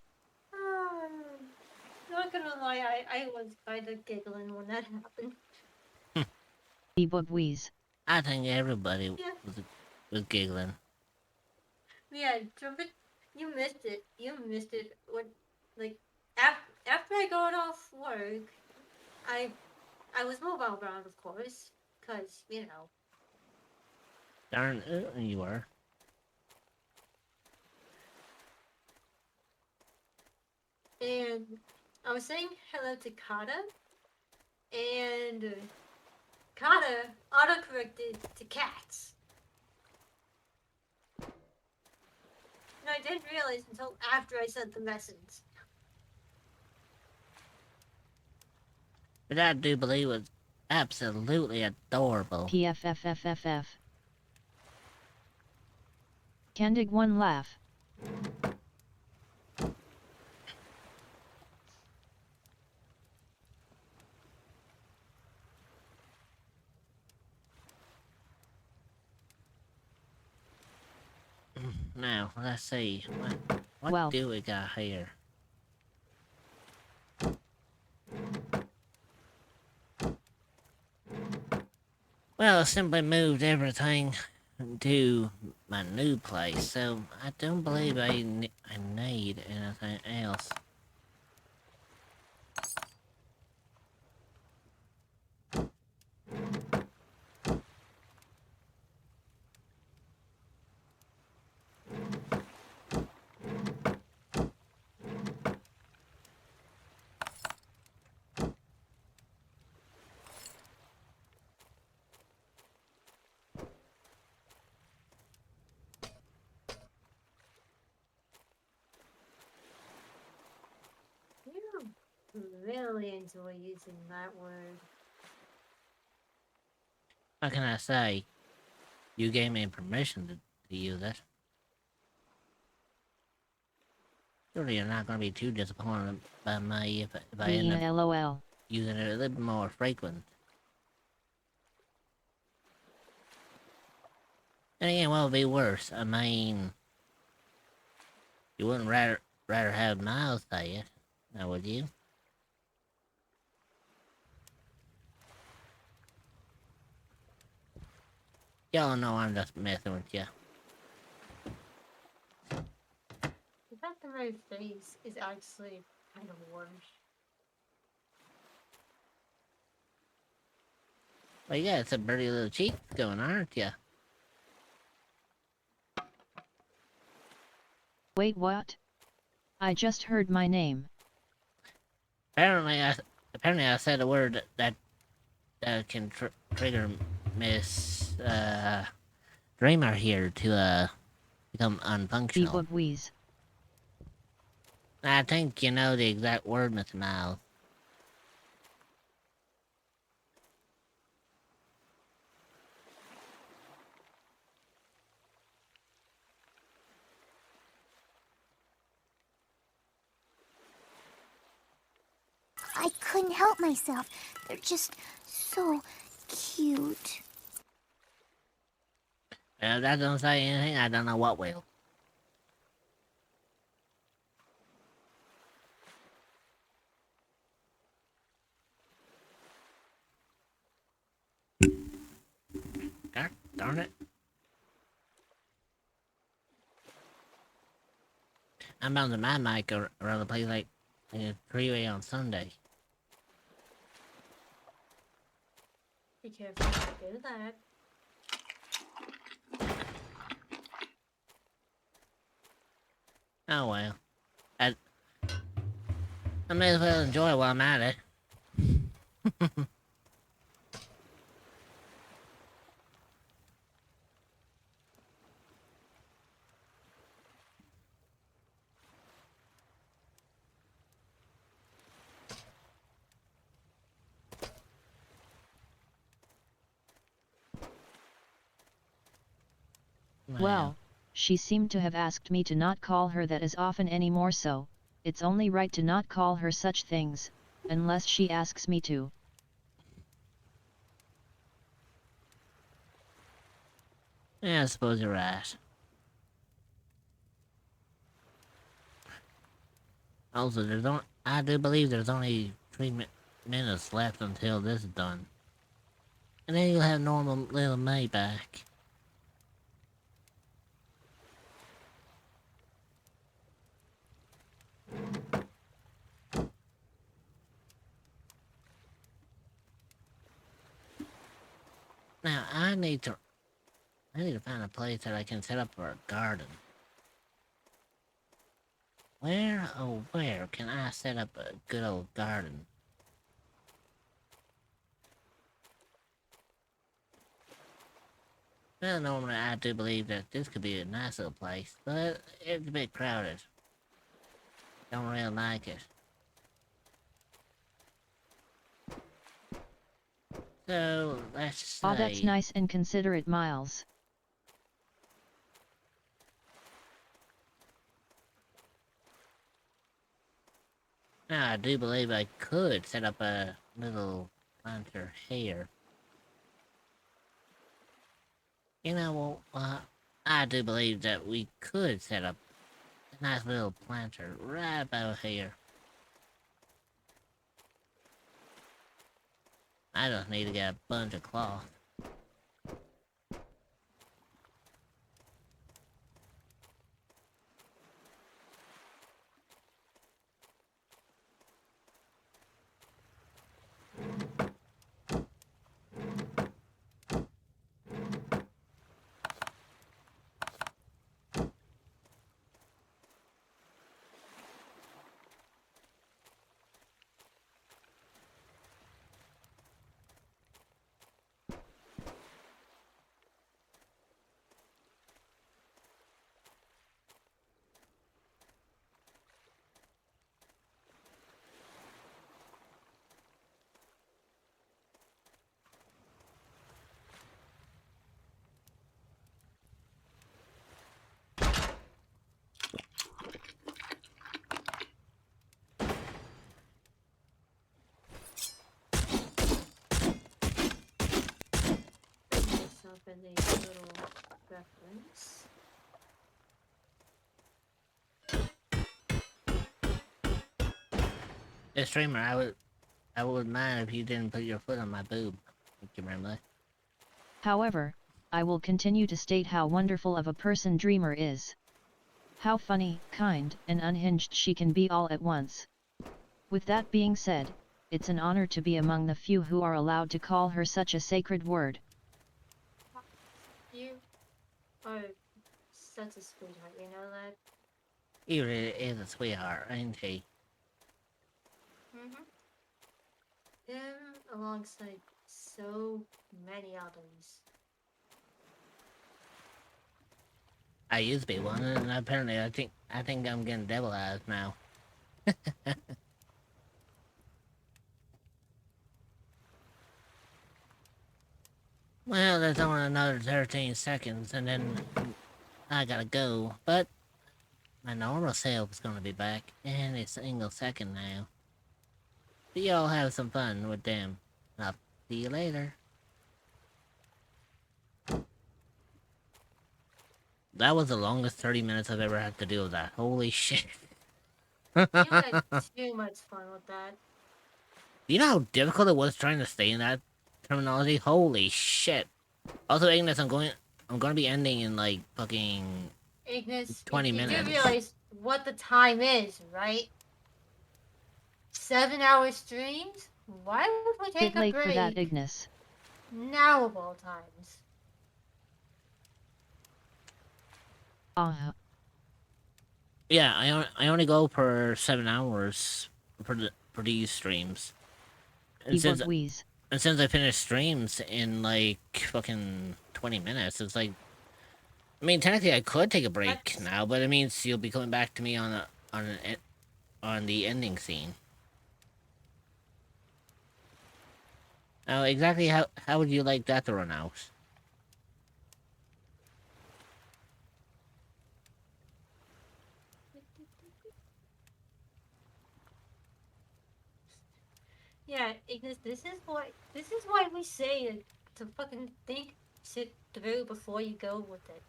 Not gonna lie, I was kind of giggling when that happened. Ebubweeze. I think everybody Yeah. was giggling. Yeah, Trumpet, you missed it. You missed it. When, like, after I got off work, I was mobile bound, of course, cause you know. Darn, you were. And I was saying hello to Kata, and Kata autocorrected to cats. And I didn't realize until after I sent the message. But I do believe it was absolutely adorable. PFFFFF. Candig one laugh. Now, let's see. What Well. do we got here? Well, I simply moved everything to my new place, so I don't believe I need anything else. You really enjoy using that word. What can I say? You gave me permission to use it. Surely you're not going to be too disappointed by me if I end up LOL. using it a little more frequent. And again, what would be worse? I mean, you wouldn't rather have Miles say it, now would you? Y'all know I'm just messing with you. The fact that my face is actually kind of worse. Well, you got some pretty little cheeks going, aren't you? Wait, what? I just heard my name. Apparently I said a word that can trigger Miss Dreamer here to become unfunctional. Ebubweeze. I think you know the exact word, Miss Miles. I couldn't help myself. They're just so cute. Well, if that don't say anything, I don't know what will. darn it. I'm bouncing my mic around the place like a freeway on Sunday. Be careful not to do that. Oh well. I may as well enjoy it while I'm at it. Well, she seemed to have asked me to not call her that as often anymore, so it's only right to not call her such things, unless she asks me to. Yeah, I suppose you're right. Also, I do believe there's only 3 minutes left until this is done. And then you'll have normal little May back. Now, I need to find a place that I can set up for a garden. Where, oh where can I set up a good old garden? Well, normally I do believe that this could be a nice little place, but it's a bit crowded. Don't really like it. So, let's say... Oh, that's nice and considerate, Miles. Now, I do believe I could set up a little planter here. You know what? I do believe that we could set up a nice little planter right about here. I just need to get a bunch of cloth. Open these little reference. Yeah, streamer, I would mind if you didn't put your foot on my boob. Thank you very much. However, I will continue to state how wonderful of a person Dreamer is. How funny, kind, and unhinged she can be all at once. With that being said, it's an honor to be among the few who are allowed to call her such a sacred word. You are such a sweetheart, you know that? He really is a sweetheart, ain't he? Him alongside so many others. I used to be one, and apparently I think I'm getting devil eyes now. Well, there's only another 13 seconds, and then I gotta go. But my normal self is gonna be back in a single second now. So y'all have some fun with them. I'll see you later. That was the longest 30 minutes I've ever had to deal with that. Holy shit. You had too much fun with that. You know how difficult it was trying to stay in that terminology? Holy shit. Also, Ignis, I'm gonna be ending in like fucking Ignis, 20 you minutes. do realize what the time is, right? 7-hour streams? Why would we take Bit a late for that, break Ignis. now of all times? Yeah, I only go for 7 hours for these streams. And since Keyboard wheeze. I finished streams in like fucking 20 minutes, it's like, I mean, technically I could take a break now, but it means you'll be coming back to me on the ending scene. Now, exactly how would you like that to run out? Yeah, Ignis, this is why we say to fucking think sit through before you go with it.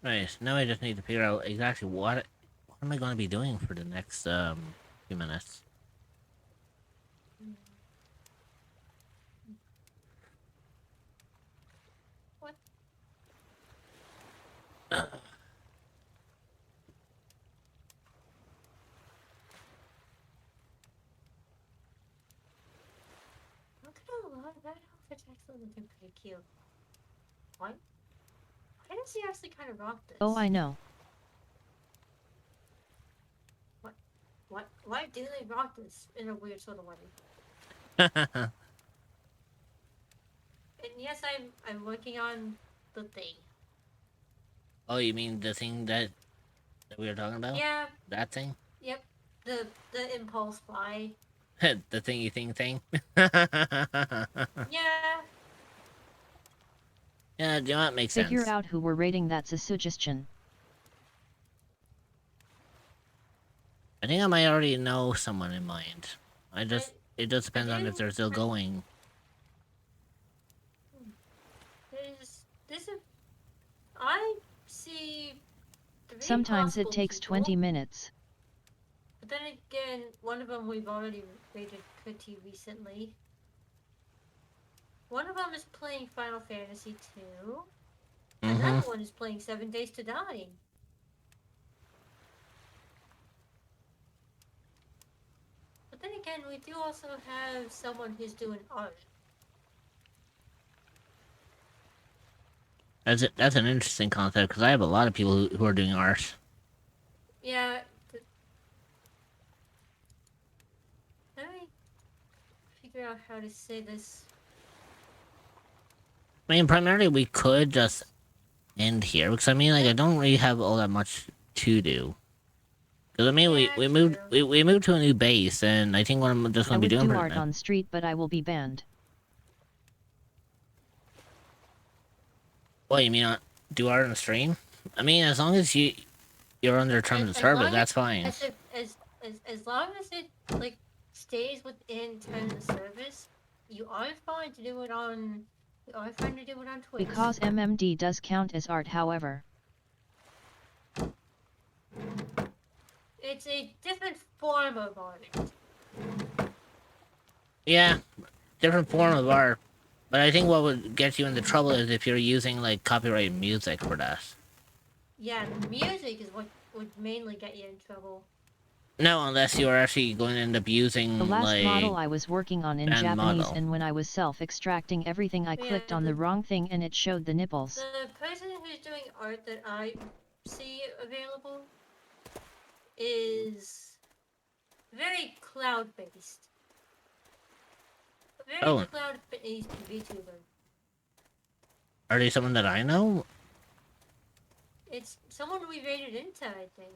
Right, now I just need to figure out exactly what am I going to be doing for the next few minutes. What? Not gonna lie, that outfit's actually looking pretty cute. What? Why does he actually kind of rock this? Oh, I know. Why do they rock this in a weird sort of way? And yes, I'm working on the thing. Oh, you mean the thing that we were talking about? Yeah. That thing? Yep. The impulse buy. The thingy thing? Yeah. Yeah, do you know what makes sense? Figure out who we're rating, that's a suggestion. I think I might already know someone in mind. It just depends on if they're still going. I see 3 Sometimes it possible takes people, 20 minutes. But then again, one of them we've already rated pretty recently. One of them is playing Final Fantasy 2. Another one is playing 7 Days to Die. But then again, we do also have someone who's doing art. That's an interesting concept, because I have a lot of people who are doing art. Yeah. Let me figure out how to say this. I mean, primarily we could just end here, because I mean, like, I don't really have all that much to do. Because I mean, we moved to a new base, and I think what I'm just going to be doing I would for do art on street, but I will be banned. What, you mean do art on the stream? I mean, as long as you're under terms of service, that's fine. As long as it like stays within terms of service, you are fine to do it on. You are fine to do it on Twitch. Because MMD does count as art, however. It's a different form of art. Yeah, different form of art. But I think what would get you into trouble is if you're using, like, copyrighted music for that. Yeah, the music is what would mainly get you in trouble. No, unless you are actually going to end up using, The last like, model I was working on in Japanese, model. and when I was self-extracting everything, I clicked on the wrong thing and it showed the nipples. The person who's doing art that I see available is very cloud-based. Very cloud-based VTuber. Are they someone that I know? It's someone we rated into, I think.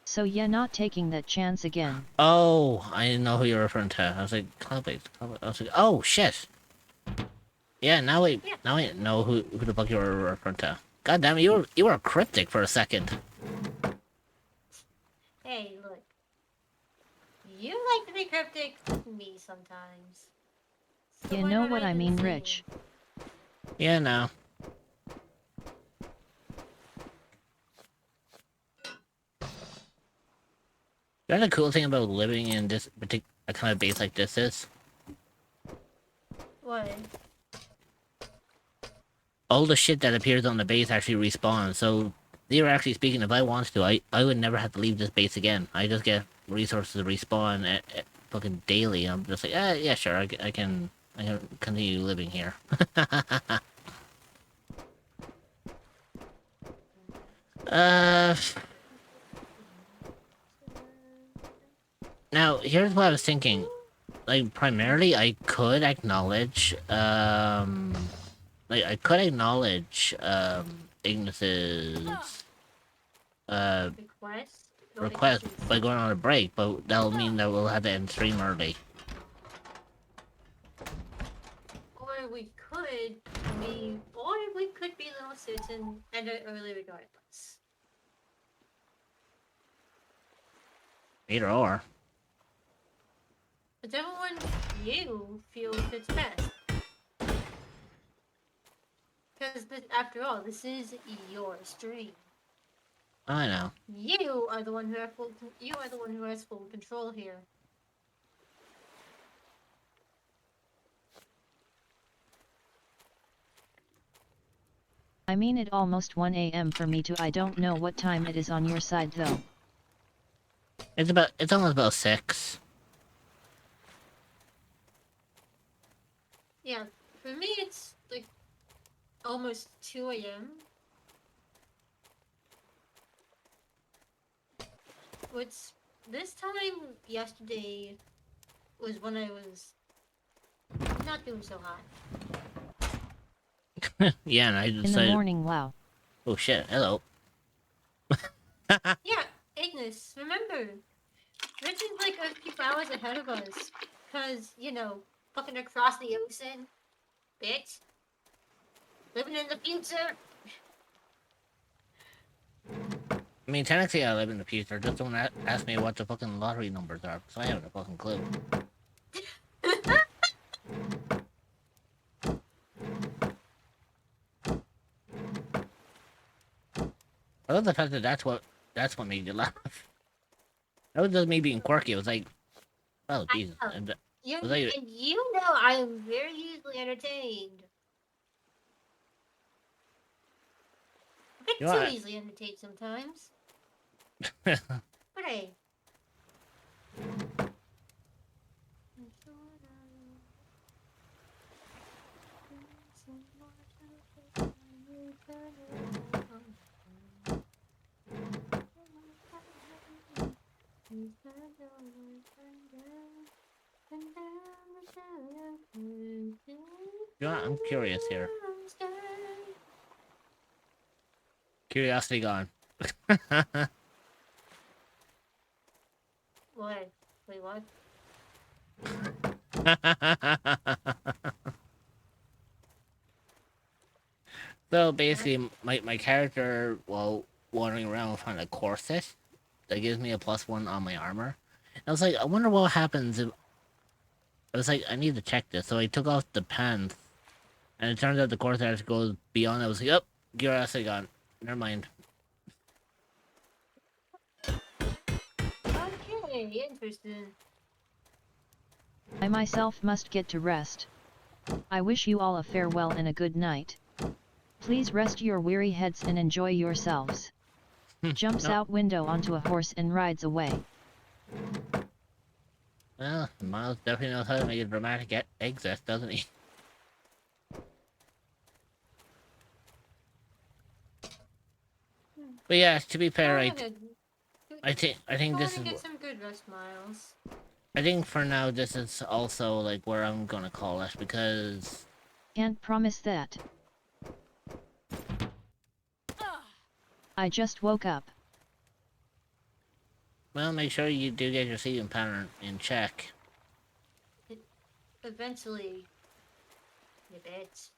So yeah, not taking that chance again. Oh, I didn't know who you were referring to. I was like, cloud-based. I was like, oh, shit. Yeah, now I know who the fuck you were referring to. God damn it, you were cryptic for a second. Hey, look. You like to be cryptic with me sometimes. So You know what I mean, Rich. Yeah, no. You know the cool thing about living in this particular kind of base like this is? What? All the shit that appears on the base actually respawns, so theoretically speaking, if I want to, I would never have to leave this base again. I just get resources to respawn at fucking daily. I'm just like, yeah, sure, I can continue living here. Now, here's what I was thinking. Like, primarily, I could acknowledge, like, I could acknowledge, Ignis's, request by going on a break, but that'll mean that we'll have to end stream early. Or we could be little certain and early regardless. Either or. Whichever one you feel fits best. Because after all, this is your stream. I know. You are the one who has full control here. I mean it almost 1 AM for me too. I don't know what time it is on your side though. It's almost about 6. Yeah, for me it's like almost 2 AM. Which this time yesterday was when I was not doing so hot. Yeah, and I In decided... the morning, wow. Oh shit, hello. Yeah, Ignis, remember, Richard's like a few hours ahead of us. Cause, you know, fucking across the ocean. Bitch. Living in the future. I mean, technically I live in the future, just don't ask me what the fucking lottery numbers are, because I haven't a fucking clue. I love the fact that that's what made you laugh. That was just me being quirky. It was like, oh Jesus. And, You, was I, and you know I am very easily entertained. I get You too are. easily entertained sometimes. But hey. you know, I'm curious here. Curiosity gone. What? Wait, what? So basically, my character, while wandering around, will find a corset that gives me a +1 on my armor. And I was like, I wonder what happens if... I was like, I need to check this. So I took off the pants, and it turns out the corset actually goes beyond. I was like, oh, curiosity gone. Never mind. Okay, interesting. I myself must get to rest. I wish you all a farewell and a good night. Please rest your weary heads and enjoy yourselves. Jumps out window onto a horse and rides away. Well, Miles definitely knows how to make a dramatic exit, doesn't he? But yeah, to be fair, I think this is. Get some good rest, Miles. I think for now this is also like where I'm gonna call it because. Can't promise that. I just woke up. Well, make sure you do get your sleeping pattern in check. Eventually, you bitch.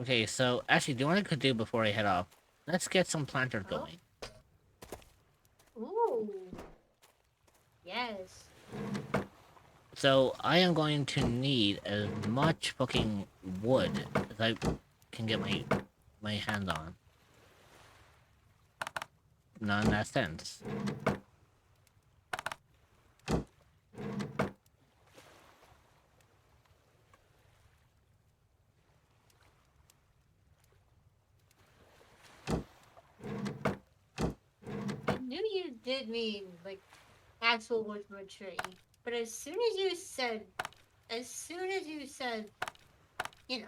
Okay, so actually, do you know what I could do before I head off? Let's get some planters going. Ooh. Yes. So I am going to need as much fucking wood as I can get my hands on. not in that sense. I knew you did mean, like, actual wood from a tree. But as soon as you said, you know,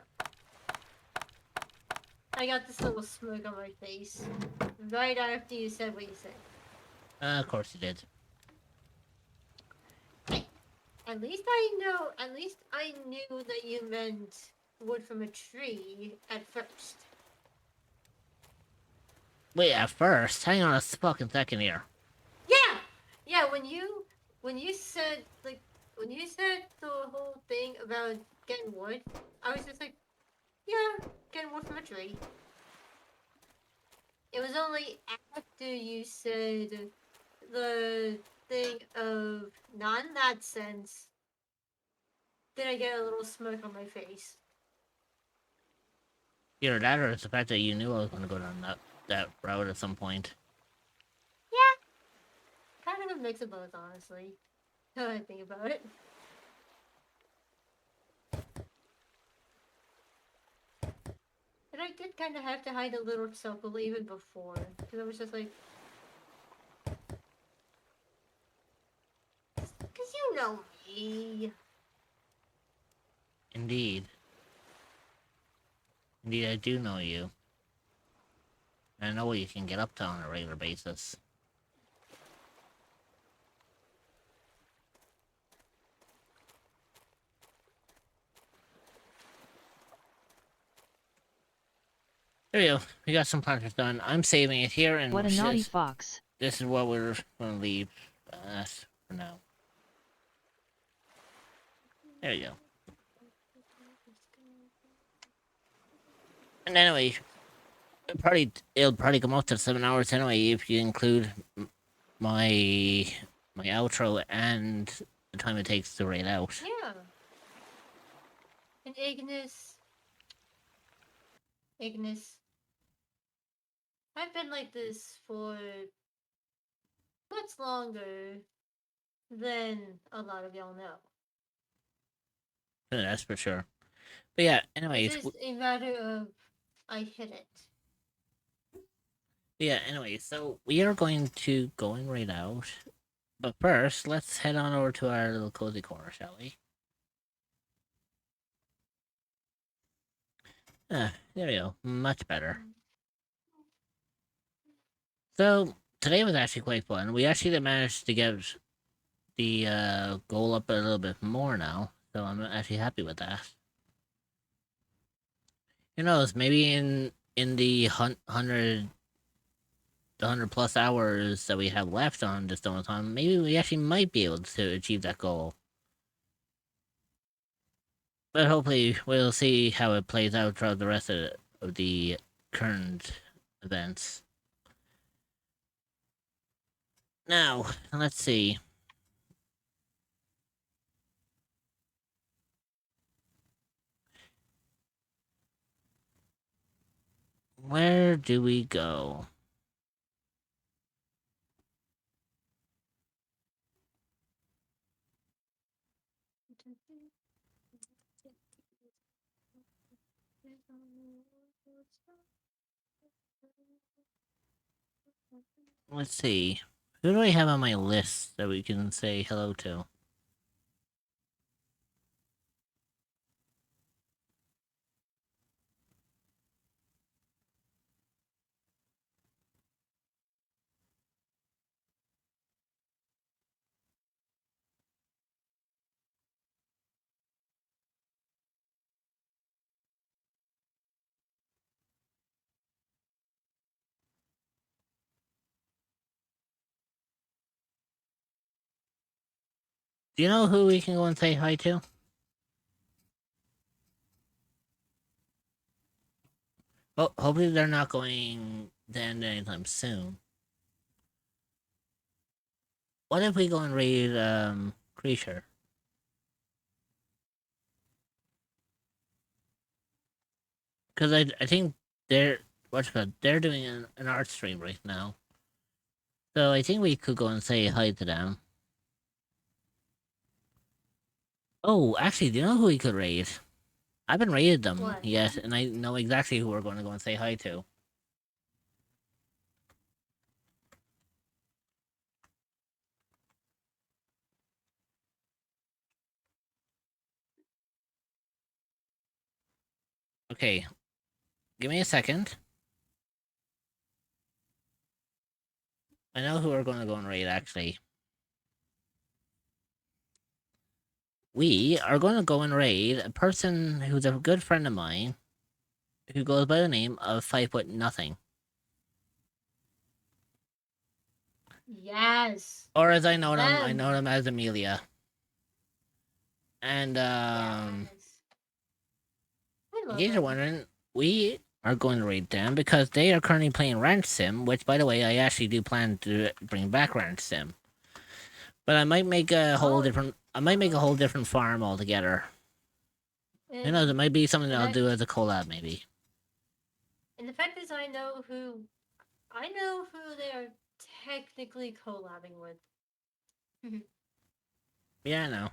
I got this little smirk on my face. Right after you said what you said. Of course you did. At least I knew that you meant wood from a tree at first. Wait, at first? Hang on a fucking second here. Yeah! Yeah, when you said, like, when you said the whole thing about getting wood, I was just like, yeah, getting wood from a tree. It was only after you said the thing of not in that sense did I get a little smirk on my face. Either that or it's the fact that you knew I was going to go down that route at some point. Yeah, kind of a mix of both, honestly. Now that I think about it. And I did kind of have to hide a little chuckle even before, because I was just like, because you know me. Indeed. Indeed, I do know you. I know what you can get up to on a regular basis. There we go. We got some planters done. I'm saving it here, and What a naughty fox. this is what we're going to leave for now. There you go. And anyway, it'll probably come up to 7 hours anyway if you include my outro and the time it takes to raid out. Yeah. And Ignis, I've been like this for much longer than a lot of y'all know. Yeah, that's for sure. But yeah, anyways. It's just a matter of I hit it. Yeah, anyway, so we are going to go and raid out. But first, let's head on over to our little cozy corner, shall we? There we go. Much better. So, today was actually quite fun. We actually managed to get the goal up a little bit more now. So I'm actually happy with that. Who knows, maybe in the 100 plus hours that we have left on this Donathon, maybe we actually might be able to achieve that goal. But hopefully we'll see how it plays out throughout the rest of the current events. Now, let's see. Where do we go? Let's see. Who do I have on my list that we can say hello to? Do you know who we can go and say hi to? Well, hopefully they're not going to end anytime soon. What if we go and raid, Creature? Because I think they're doing an art stream right now. So I think we could go and say hi to them. Oh, actually, do you know who we could raid? I haven't raided them What? yet, and I know exactly who we're going to go and say hi to. Okay, give me a second. I know who we're going to go and raid, actually. We are going to go and raid a person who's a good friend of mine, who goes by the name of 5 Nothing. Yes. Or as I know them, I Them. know them as Amelia. And, Yes. I in love case you're them. wondering, we are going to raid them because they are currently playing Ranch Sim, which, by the way, I actually do plan to bring back Ranch Sim. But I might make a whole different. I might make a whole different farm altogether. Who knows? It might be something that I'll do as a collab, maybe. And the fact is, I know who they are technically collabing with. Yeah, I know.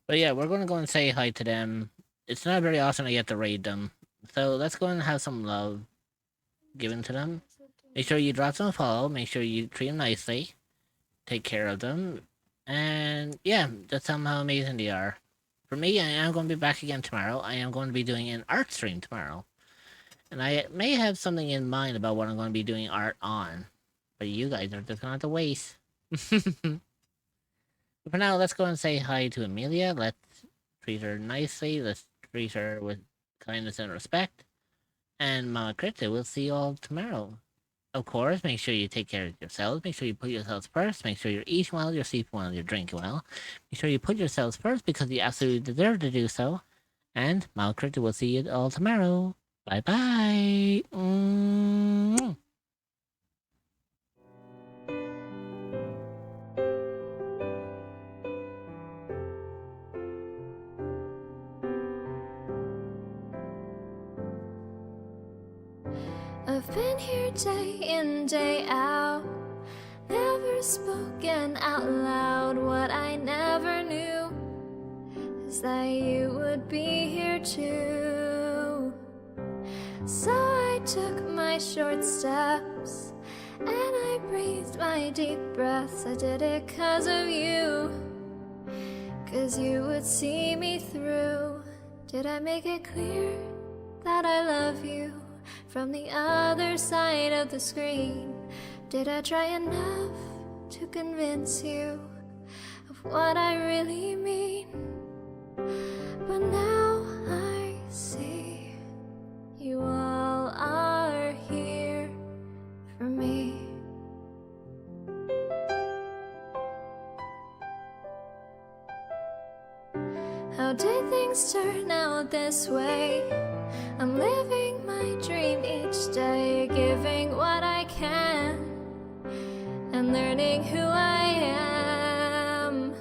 But yeah, we're gonna go and say hi to them. It's not very often I get to raid them, so let's go and have some love given to them. Make sure you drop them a follow. Make sure you treat them nicely. Take care of them, and yeah, that's how amazing they are. For me, I am going to be back again tomorrow. I am going to be doing an art stream tomorrow. And I may have something in mind about what I'm going to be doing art on. But you guys are just going to have to wait. But for now, let's go and say hi to Amelia. Let's treat her nicely. Let's treat her with kindness and respect. And Mama Crypto, we'll see you all tomorrow. Of course, make sure you take care of yourselves. Make sure you put yourselves first. Make sure you're eating well, you're sleeping well, you're drinking well. Make sure you put yourselves first because you absolutely deserve to do so. And Mama Crypto will see you all tomorrow. Bye bye. I've been here day in, day out, never spoken out loud. What I never knew is that you would be here too. So I took my short steps and I breathed my deep breaths. I did it 'cause of you, 'cause you would see me through. Did I make it clear that I love you from the other side of the screen? Did I try enough to convince you of what I really mean? But now I see you all are here for me. How did things turn out this way? I'm living my dream each day, giving what I can and learning who I am.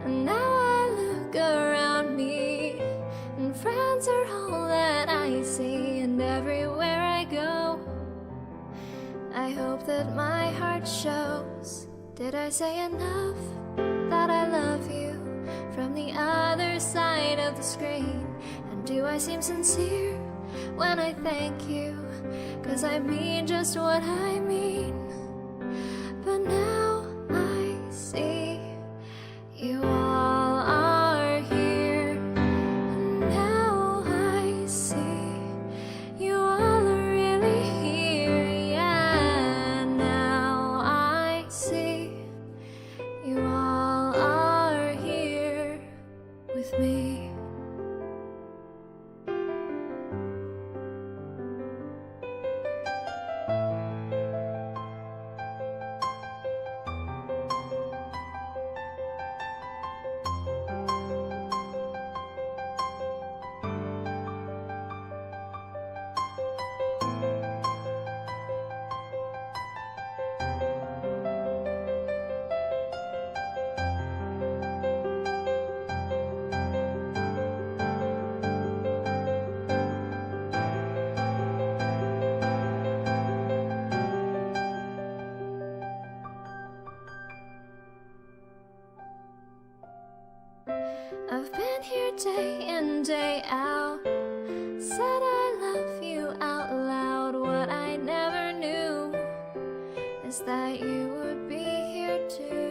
And now I look around me and friends are all that I see, and everywhere I go I hope that my heart shows. Did I say enough that I love you from the other side of the screen? And do I seem sincere when I thank you? 'Cause I mean just what I mean. But now I see you all are here. And now I see you all are really here. Yeah, now I see you all are here with me. I've been here day in, day out. Said I love you out loud. What I never knew is that you would be here too.